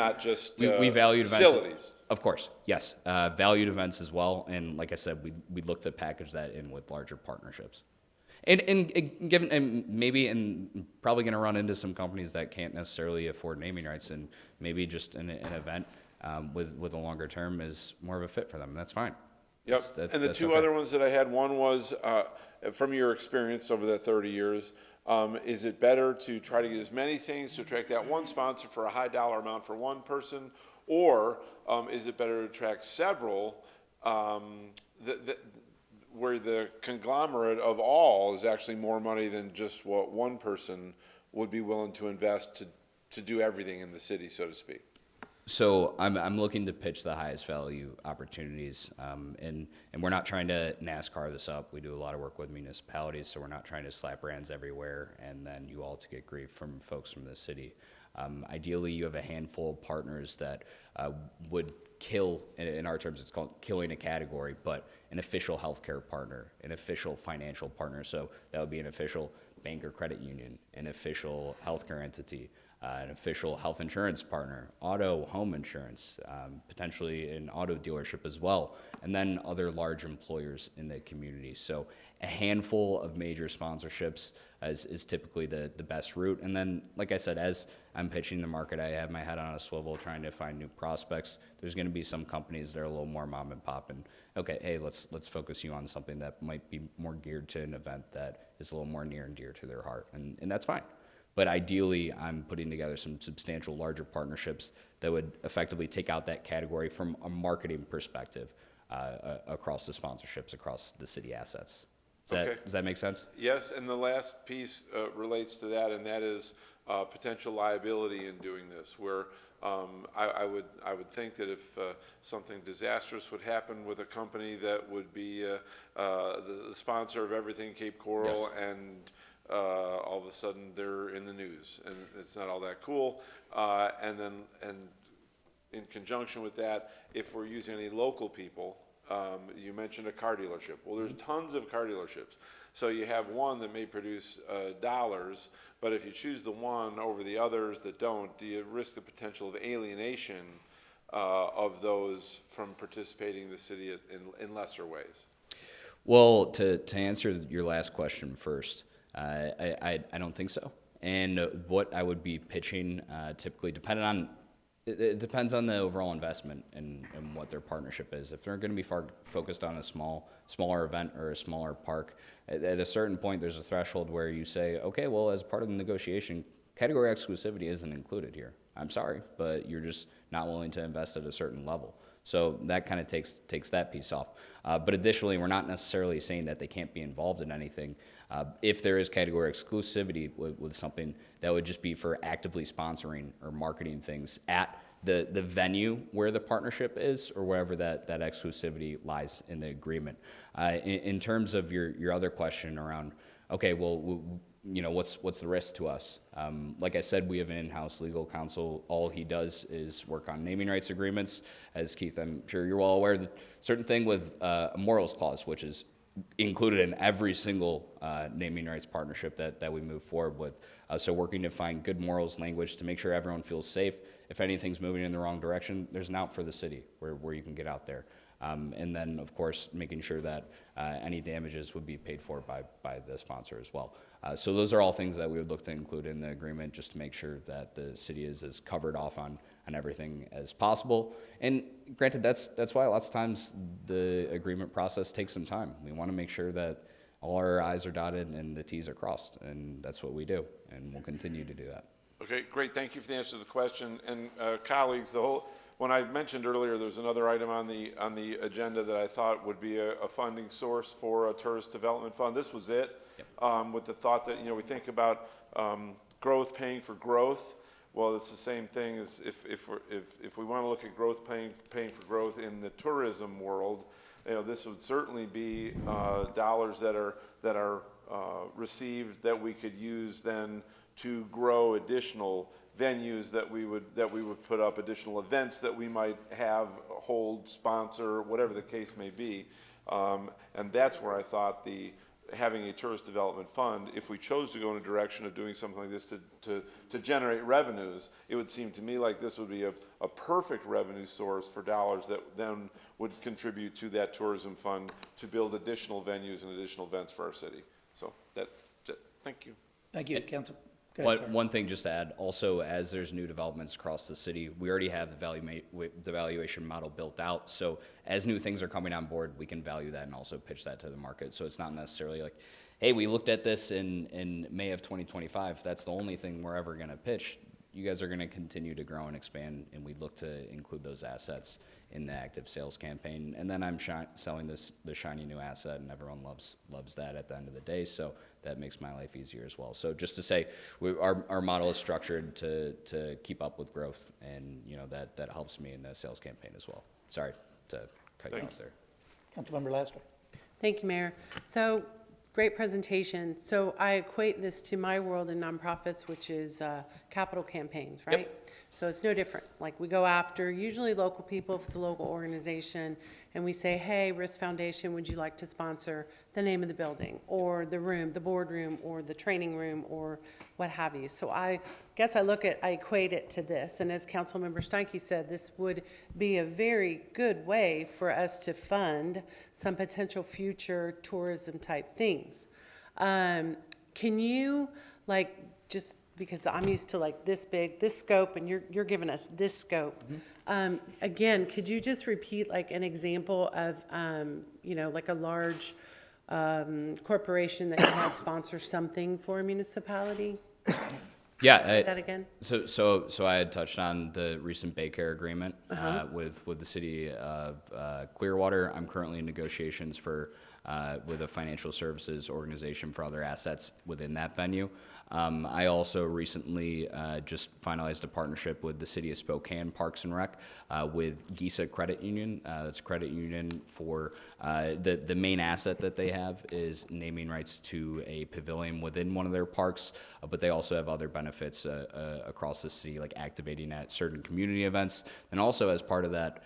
valued facilities? Events, of course, yes, valued events as well. And like I said, we look to package that in with larger partnerships. And given, and maybe, and probably going to run into some companies that can't necessarily afford naming rights, and maybe just an event with a longer term is more of a fit for them. That's fine. Yep. And the two other ones that I had, one was from your experience over the 30 years, is it better to try to get as many things to attract that one sponsor for a high dollar amount for one person, or is it better to attract several? Where the conglomerate of all is actually more money than just what one person would be willing to invest to do everything in the city, so to speak. So I'm looking to pitch the highest value opportunities, and we're not trying to NASCAR this up. We do a lot of work with municipalities, so we're not trying to slap brands everywhere and then you all to get grief from folks from the city. Ideally, you have a handful of partners that would kill, in our terms it's called killing a category, but an official healthcare partner, an official financial partner. So that would be an official bank or credit union, an official healthcare entity, an official health insurance partner, auto, home insurance, potentially an auto dealership as well, and then other large employers in the community. So a handful of major sponsorships is typically the best route. And then, like I said, as I'm pitching the market, I have my head on a swivel trying to find new prospects. There's going to be some companies that are a little more mom and pop, and okay, hey, let's focus you on something that might be more geared to an event that is a little more near and dear to their heart, and that's fine. But ideally, I'm putting together some substantial larger partnerships that would effectively take out that category from a marketing perspective across the sponsorships, across the city assets. Does that make sense? Yes, and the last piece relates to that, and that is potential liability in doing this, where I would think that if something disastrous would happen with a company that would be the sponsor of everything Cape Coral, Yes. and all of a sudden they're in the news, and it's not all that cool. And in conjunction with that, if we're using any local people, you mentioned a car dealership. Well, there's tons of car dealerships. So you have one that may produce dollars, but if you choose the one over the others that don't, do you risk the potential of alienation of those from participating in the city in lesser ways? Well, to answer your last question first, I don't think so. And what I would be pitching typically it depends on the overall investment and what their partnership is. If they're going to be focused on a smaller event or a smaller park, at a certain point there's a threshold where you say, okay, well, as part of the negotiation, category exclusivity isn't included here. I'm sorry, but you're just not willing to invest at a certain level. So that kind of takes that piece off. But additionally, we're not necessarily saying that they can't be involved in anything. If there is category exclusivity with something, that would just be for actively sponsoring or marketing things at the venue where the partnership is, or wherever that exclusivity lies in the agreement. In terms of your other question around, okay, well, what's the risk to us? Like I said, we have an in-house legal counsel. All he does is work on naming rights agreements. As Keith, I'm sure you're well aware, the certain thing with a morals clause, which is included in every single naming rights partnership that we move forward with. So working to find good morals language to make sure everyone feels safe. If anything's moving in the wrong direction, there's an out for the city where you can get out there. And then, of course, making sure that any damages would be paid for by the sponsor as well. So those are all things that we would look to include in the agreement, just to make sure that the city is as covered off on everything as possible. And granted, that's why lots of times the agreement process takes some time. We want to make sure that all our I's are dotted and the T's are crossed, and that's what we do, and we'll continue to do that. Okay, great. Thank you for the answer to the question. And colleagues, when I mentioned earlier, there's another item on the agenda that I thought would be a funding source for a tourist development fund. This was it, with the thought that we think about growth paying for growth. Well, it's the same thing as if we want to look at growth paying for growth in the tourism world. This would certainly be dollars that are received that we could use then to grow additional venues that we would put up, additional events that we might hold, sponsor, whatever the case may be. And that's where I thought having a tourist development fund, if we chose to go in a direction of doing something like this to generate revenues, it would seem to me like this would be a perfect revenue source for dollars that then would contribute to that tourism fund to build additional venues and additional events for our city. So that's it. Thank you. Thank you, Council. One thing just to add, also, as there's new developments across the city, we already have the valuation model built out. So as new things are coming on board, we can value that and also pitch that to the market. So it's not necessarily like, hey, we looked at this in May of 2025. That's the only thing we're ever going to pitch. You guys are going to continue to grow and expand, and we look to include those assets in the active sales campaign. And then I'm selling the shiny new asset, and everyone loves that at the end of the day. So that makes my life easier as well. So just to say, our model is structured to keep up with growth, and that helps me in the sales campaign as well. Sorry to cut you off there. Councilmember Laster. Thank you, Mayor. So, great presentation. So I equate this to my world in nonprofits, which is capital campaigns, right? Yep. So it's no different. Like, we go after usually local people, if it's a local organization, and we say, hey, Risk Foundation, would you like to sponsor the name of the building, or the room, the boardroom, or the training room, or what have you. So I guess I equate it to this. And as Councilmember Steinke said, this would be a very good way for us to fund some potential future tourism type things. Can you, just because I'm used to this big, this scope, and you're giving us this scope. Again, could you just repeat an example of, a large corporation that you had sponsor something for a municipality? Yeah. Say that again? So I had touched on the recent Baycare agreement Uh-huh. with the city of Clearwater. I'm currently in negotiations with a financial services organization for other assets within that venue. I also recently just finalized a partnership with the City of Spokane Parks and Rec with GISA Credit Union. That's a credit union for the main asset that they have is naming rights to a pavilion within one of their parks, but they also have other benefits across the city, like activating at certain community events. And also as part of that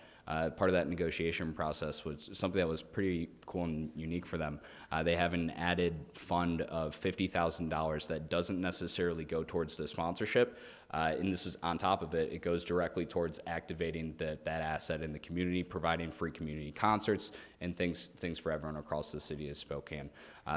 negotiation process was something that was pretty cool and unique for them. They have an added fund of $50,000 that doesn't necessarily go towards the sponsorship. And this was on top of it. It goes directly towards activating that asset in the community, providing free community concerts and things for everyone across the city of Spokane.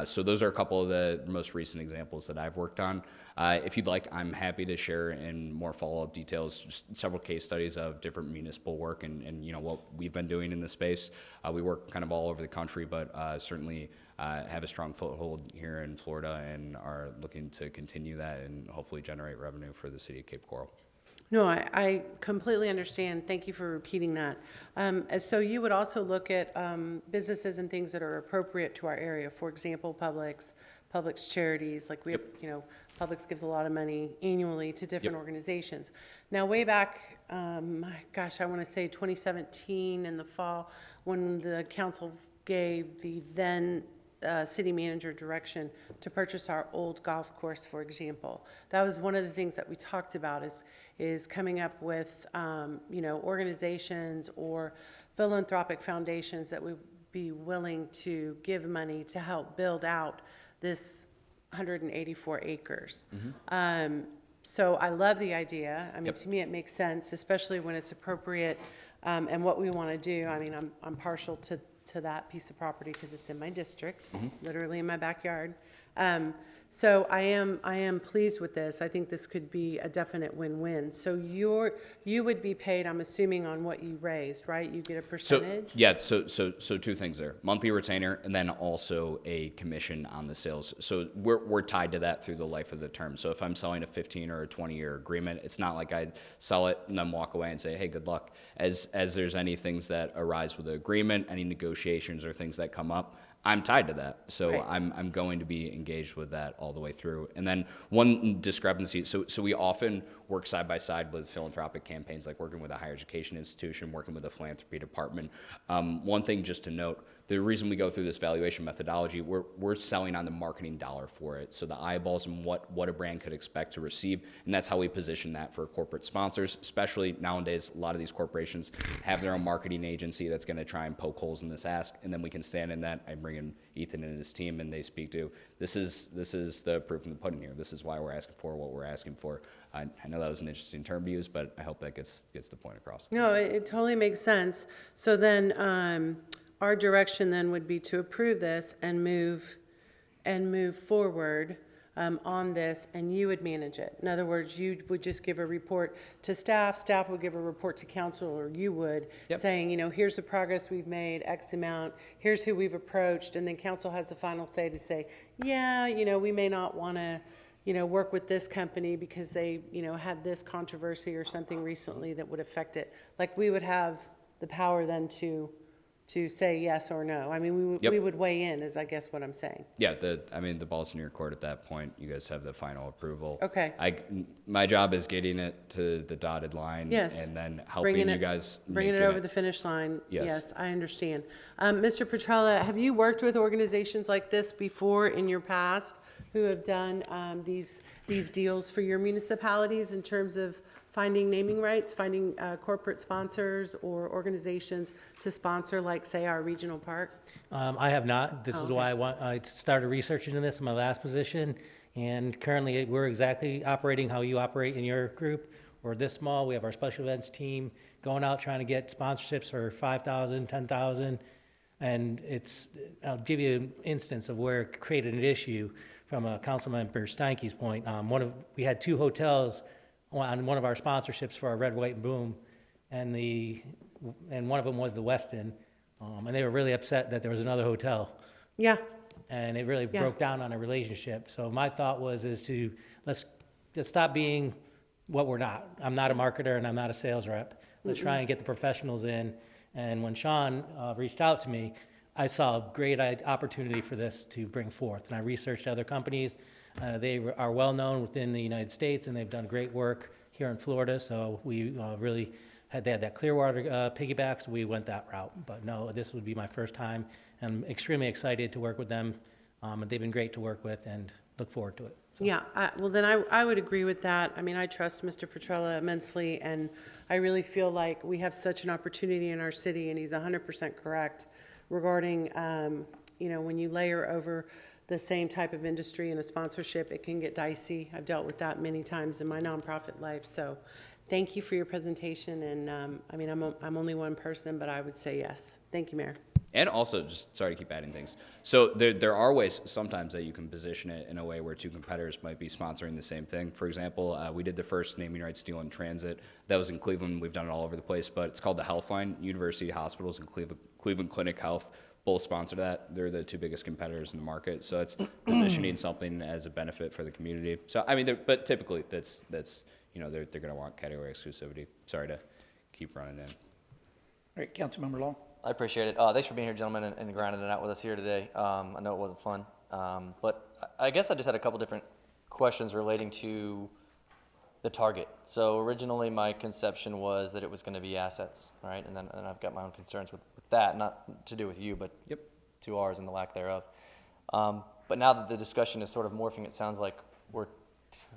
So those are a couple of the most recent examples that I've worked on. If you'd like, I'm happy to share in more follow-up details, just several case studies of different municipal work and what we've been doing in this space. We work kind of all over the country, but certainly have a strong foothold here in Florida and are looking to continue that and hopefully generate revenue for the city of Cape Coral. No, I completely understand. Thank you for repeating that. So you would also look at businesses and things that are appropriate to our area. For example, Publix charities, like we have, Publix gives a lot of money annually to different organizations. Now, way back, I want to say 2017 in the fall, when the council gave the then city manager direction to purchase our old golf course, for example. That was one of the things that we talked about is coming up with, organizations or philanthropic foundations that would be willing to give money to help build out this 184 acres. So I love the idea. I mean, to me, it makes sense, especially when it's appropriate and what we want to do. I mean, I'm partial to that piece of property because it's in my district, literally in my backyard. So I am pleased with this. I think this could be a definite win-win. So you would be paid, I'm assuming, on what you raised, right? You get a percentage? So two things there. Monthly retainer and then also a commission on the sales. So we're tied to that through the life of the term. So if I'm selling a 15 or a 20-year agreement, it's not like I sell it and then walk away and say, hey, good luck. As there's any things that arise with the agreement, any negotiations or things that come up, I'm tied to that. So Right. I'm going to be engaged with that all the way through. And then one discrepancy, so we often work side by side with philanthropic campaigns, like working with a higher education institution, working with a philanthropy department. One thing just to note, the reason we go through this valuation methodology, we're selling on the marketing dollar for it. So the eyeballs and what a brand could expect to receive. And that's how we position that for corporate sponsors, especially nowadays. A lot of these corporations have their own marketing agency that's going to try and poke holes in this ask. And then we can stand in that. I bring in Ethan and his team and they speak to, this is the proof in the pudding here. This is why we're asking for what we're asking for. I know that was an interesting term to use, but I hope that gets the point across. No, it totally makes sense. So then our direction then would be to approve this and move forward on this, and you would manage it. In other words, you would just give a report to staff would give a report to council, or you would, saying, here's the progress we've made, X amount, here's who we've approached, and then council has the final say to say, we may not want to work with this company because they, had this controversy or something recently that would affect it. Like, we would have the power then to say yes or no. I mean, we would weigh in, is I guess what I'm saying. Yeah, the ball's in your court at that point. You guys have the final approval. Okay. My job is getting it to the dotted line. Yes. And then helping you guys. Bringing it over the finish line. Yes. I understand. Mr. Petrella, have you worked with organizations like this before in your past who have done these deals for your municipalities in terms of finding naming rights, finding corporate sponsors or organizations to sponsor, like, say, our regional park? I have not. This is why I started researching this in my last position. And currently, we're exactly operating how you operate in your group. We're this small. We have our special events team going out trying to get sponsorships for $5,000, $10,000. And I'll give you an instance of where it created an issue from Councilmember Steinke's point. We had two hotels on one of our sponsorships for our Red, White, and Boom, and one of them was the Westin, and they were really upset that there was another hotel. Yeah. And it really broke down on a relationship. So my thought let's to stop being what we're not. I'm not a marketer and I'm not a sales rep. Let's try and get the professionals in. And when Sean reached out to me, I saw a great opportunity for this to bring forth. And I researched other companies. They are well known within the United States, and they've done great work here in Florida. So we really they had that Clearwater piggyback, so we went that route. But no, this would be my first time. I'm extremely excited to work with them. And they've been great to work with, and look forward to it. So. Yeah, well, then I would agree with that. I mean, I trust Mr. Petrella immensely, and I really feel like we have such an opportunity in our city, and he's 100% correct regarding, when you layer over the same type of industry and a sponsorship, it can get dicey. I've dealt with that many times in my nonprofit life. So thank you for your presentation, and I'm only one person, but I would say yes. Thank you, Mayor. And also, just sorry to keep adding things. So there are ways sometimes that you can position it in a way where two competitors might be sponsoring the same thing. For example, we did the first naming rights deal in transit. That was in Cleveland. We've done it all over the place, but it's called the Healthline. University Hospitals and Cleveland Clinic Health both sponsor that. They're the two biggest competitors in the market. So it's positioning something as a benefit for the community. So I mean, but typically that's they're going to want category exclusivity. Sorry to keep running in. All right, Councilmember Long. I appreciate it. Thanks for being here, gentlemen, and grinding it out with us here today. I know it wasn't fun, but I guess I just had a couple different questions relating to the target. So originally my conception was that it was going to be assets, right? And I've got my own concerns with that, not to do with you, but to ours and the lack thereof. But now that the discussion is sort of morphing, it sounds like we're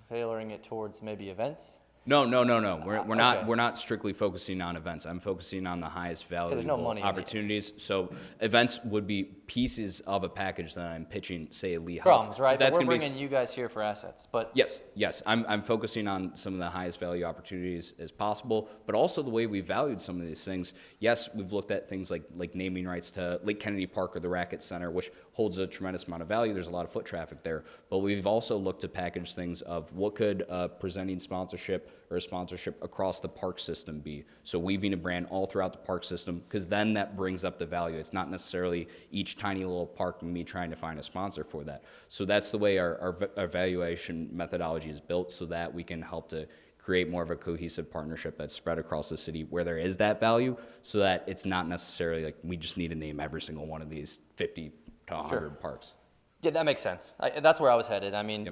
tailoring it towards maybe events. No. We're not strictly focusing on events. I'm focusing on the highest value opportunities. So events would be pieces of a package that I'm pitching, say, Lee Health. Problems, right? But we're bringing you guys here for assets. But yes. I'm focusing on some of the highest value opportunities as possible, but also the way we valued some of these things. Yes, we've looked at things like naming rights to Lake Kennedy Park or the Racket Center, which holds a tremendous amount of value. There's a lot of foot traffic there. But we've also looked to package things of what could presenting sponsorship or a sponsorship across the park system be. So weaving a brand all throughout the park system, because then that brings up the value. It's not necessarily each tiny little park and me trying to find a sponsor for that. So that's the way our valuation methodology is built, so that we can help to create more of a cohesive partnership that's spread across the city where there is that value, so that it's not necessarily like we just need to name every single one of these 50 to 100 parks. Yeah, that makes sense. That's where I was headed. I mean,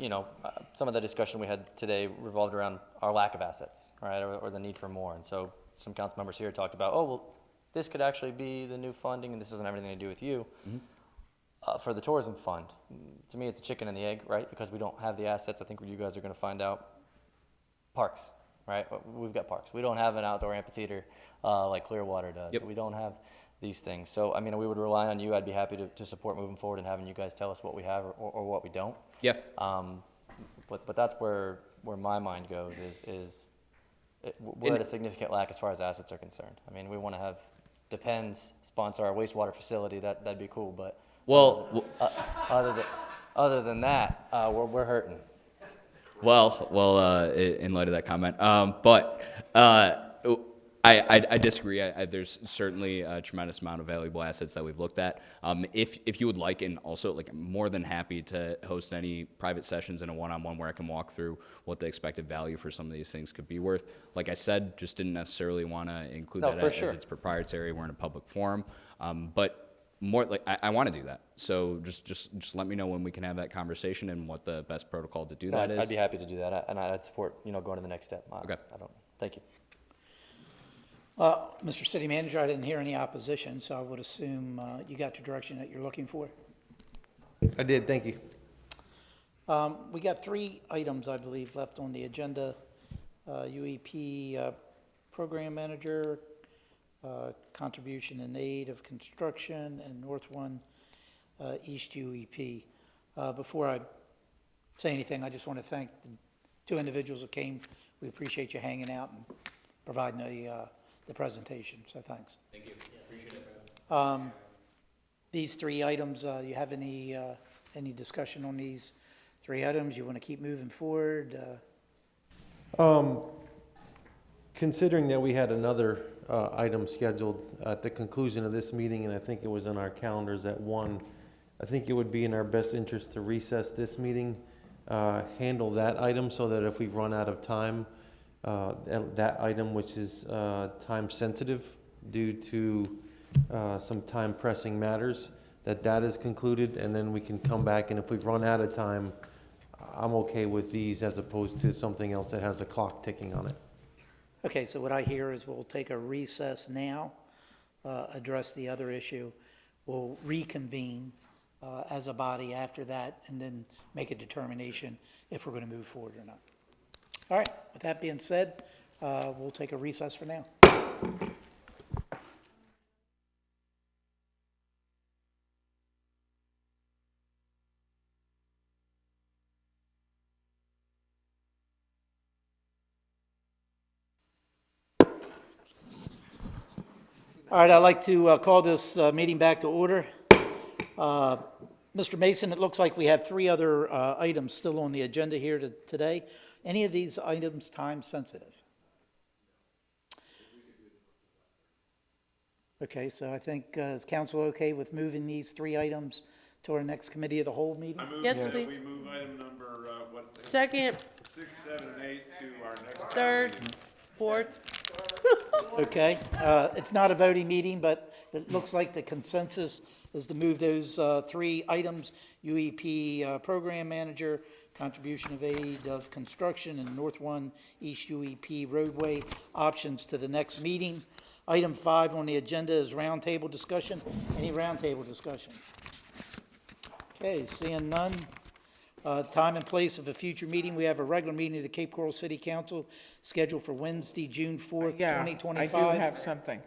some of the discussion we had today revolved around our lack of assets, right, or the need for more. And so some council members here talked about, this could actually be the new funding, and this doesn't have anything to do with you. For the tourism fund, to me, it's a chicken and the egg, right? Because we don't have the assets. I think you guys are going to find out. Parks, right? We've got parks. We don't have an outdoor amphitheater like Clearwater does. We don't have these things. So, I mean, we would rely on you. I'd be happy to support moving forward and having you guys tell us what we have or what we don't. Yeah. But that's where my mind goes we're at a significant lack as far as assets are concerned. I mean, we want to have Depends sponsor our wastewater facility. That'd be cool. But other than that, we're hurting. Well, in light of that comment, I disagree. There's certainly a tremendous amount of valuable assets that we've looked at. If you would like, and also I'm more than happy to host any private sessions in a one-on-one where I can walk through what the expected value for some of these things could be worth. Like I said, just didn't necessarily want to include that as it's proprietary. We're in a public forum, but more like I want to do that. So just let me know when we can have that conversation and what the best protocol to do that is. I'd be happy to do that, and I'd support going to the next step. Okay. Thank you. Mr. City Manager, I didn't hear any opposition, so I would assume you got the direction that you're looking for. I did, thank you. We got 3 items, I believe, left on the agenda. UEP Program Manager, Contribution in Aid of Construction, and North 1 East UEP. Before I say anything, I just want to thank the 2 individuals that came. We appreciate you hanging out and providing the presentation, so thanks. Thank you. Appreciate it. These 3 items, you have any discussion on these 3 items? You want to keep moving forward? Considering that we had another item scheduled at the conclusion of this meeting, and I think it was on our calendars at 1, I think it would be in our best interest to recess this meeting handle that item so that if we run out of time, that item which is time sensitive due to some time pressing matters, that is concluded, and then we can come back, and if we run out of time, I'm okay with these as opposed to something else that has a clock ticking on it. Okay, so what I hear is we'll take a recess now, address the other issue. We'll reconvene as a body after that, and then make a determination if we're going to move forward or not. All right, with that being said, we'll take a recess for now. All right, I'd like to call this meeting back to order. Mr. Mason, it looks like we have 3 other items still on the agenda here today. Any of these items time sensitive? Okay, so I think, is council okay with moving these 3 items to our next committee of the whole meeting? I move Yes, that please. we move item number, Second, 6, 7, and 8 to our next. third, fourth. Okay, it's not a voting meeting, but it looks like the consensus is to move those 3 items, UEP Program Manager, contribution of aid of construction, and North 1 East UEP roadway options to the next meeting. Item 5 on the agenda is roundtable discussion. Any roundtable discussion? Okay, seeing none. Time and place of a future meeting. We have a regular meeting of the Cape Coral City Council scheduled for Wednesday, June 4th, Yeah, 2025. I do have something.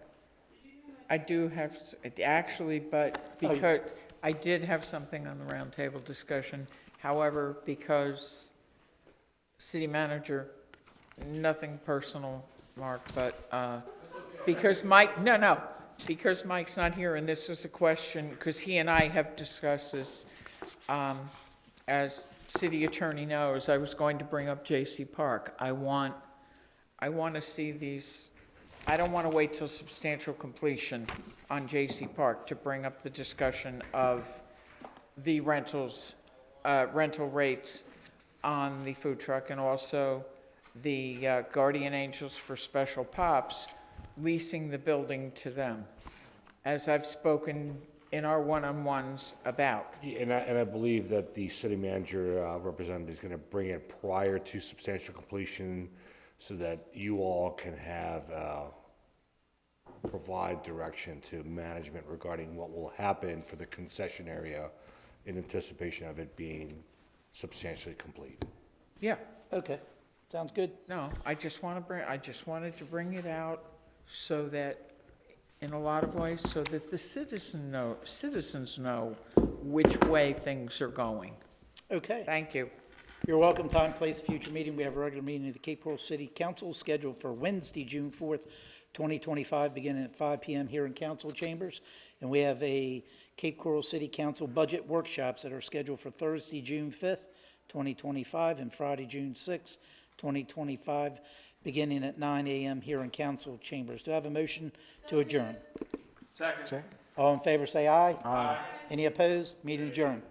I do have, actually, but because I did have something on the roundtable discussion. However, because city manager, nothing personal, Mark, but because Mike, because Mike's not here, and this was a question, because he and I have discussed this, as city attorney knows, I was going to bring up J.C. Park. I want to see these. I don't want to wait till substantial completion on J.C. Park to bring up the discussion of the rental rates on the food truck, and also the Guardian Angels for Special Pops leasing the building to them, as I've spoken in our one-on-ones about. And I believe that the city manager representative is going to bring it prior to substantial completion so that you all can have, provide direction to management regarding what will happen for the concession area in anticipation of it being substantially complete. Yeah. Okay, sounds good. No, I just wanted to bring it out so that, in a lot of ways, so that the citizens know which way things are going. Okay. Thank you. You're welcome. Time, place, future meeting. We have a regular meeting of the Cape Coral City Council scheduled for Wednesday, June 4th, 2025, beginning at 5 p.m. here in council chambers. And we have a Cape Coral City Council budget workshops that are scheduled for Thursday, June 5th, 2025, and Friday, June 6th, 2025, beginning at 9 a.m. here in council chambers. Do I have a motion to adjourn? Second. All in favor say aye. Aye. Any opposed? Meeting adjourned.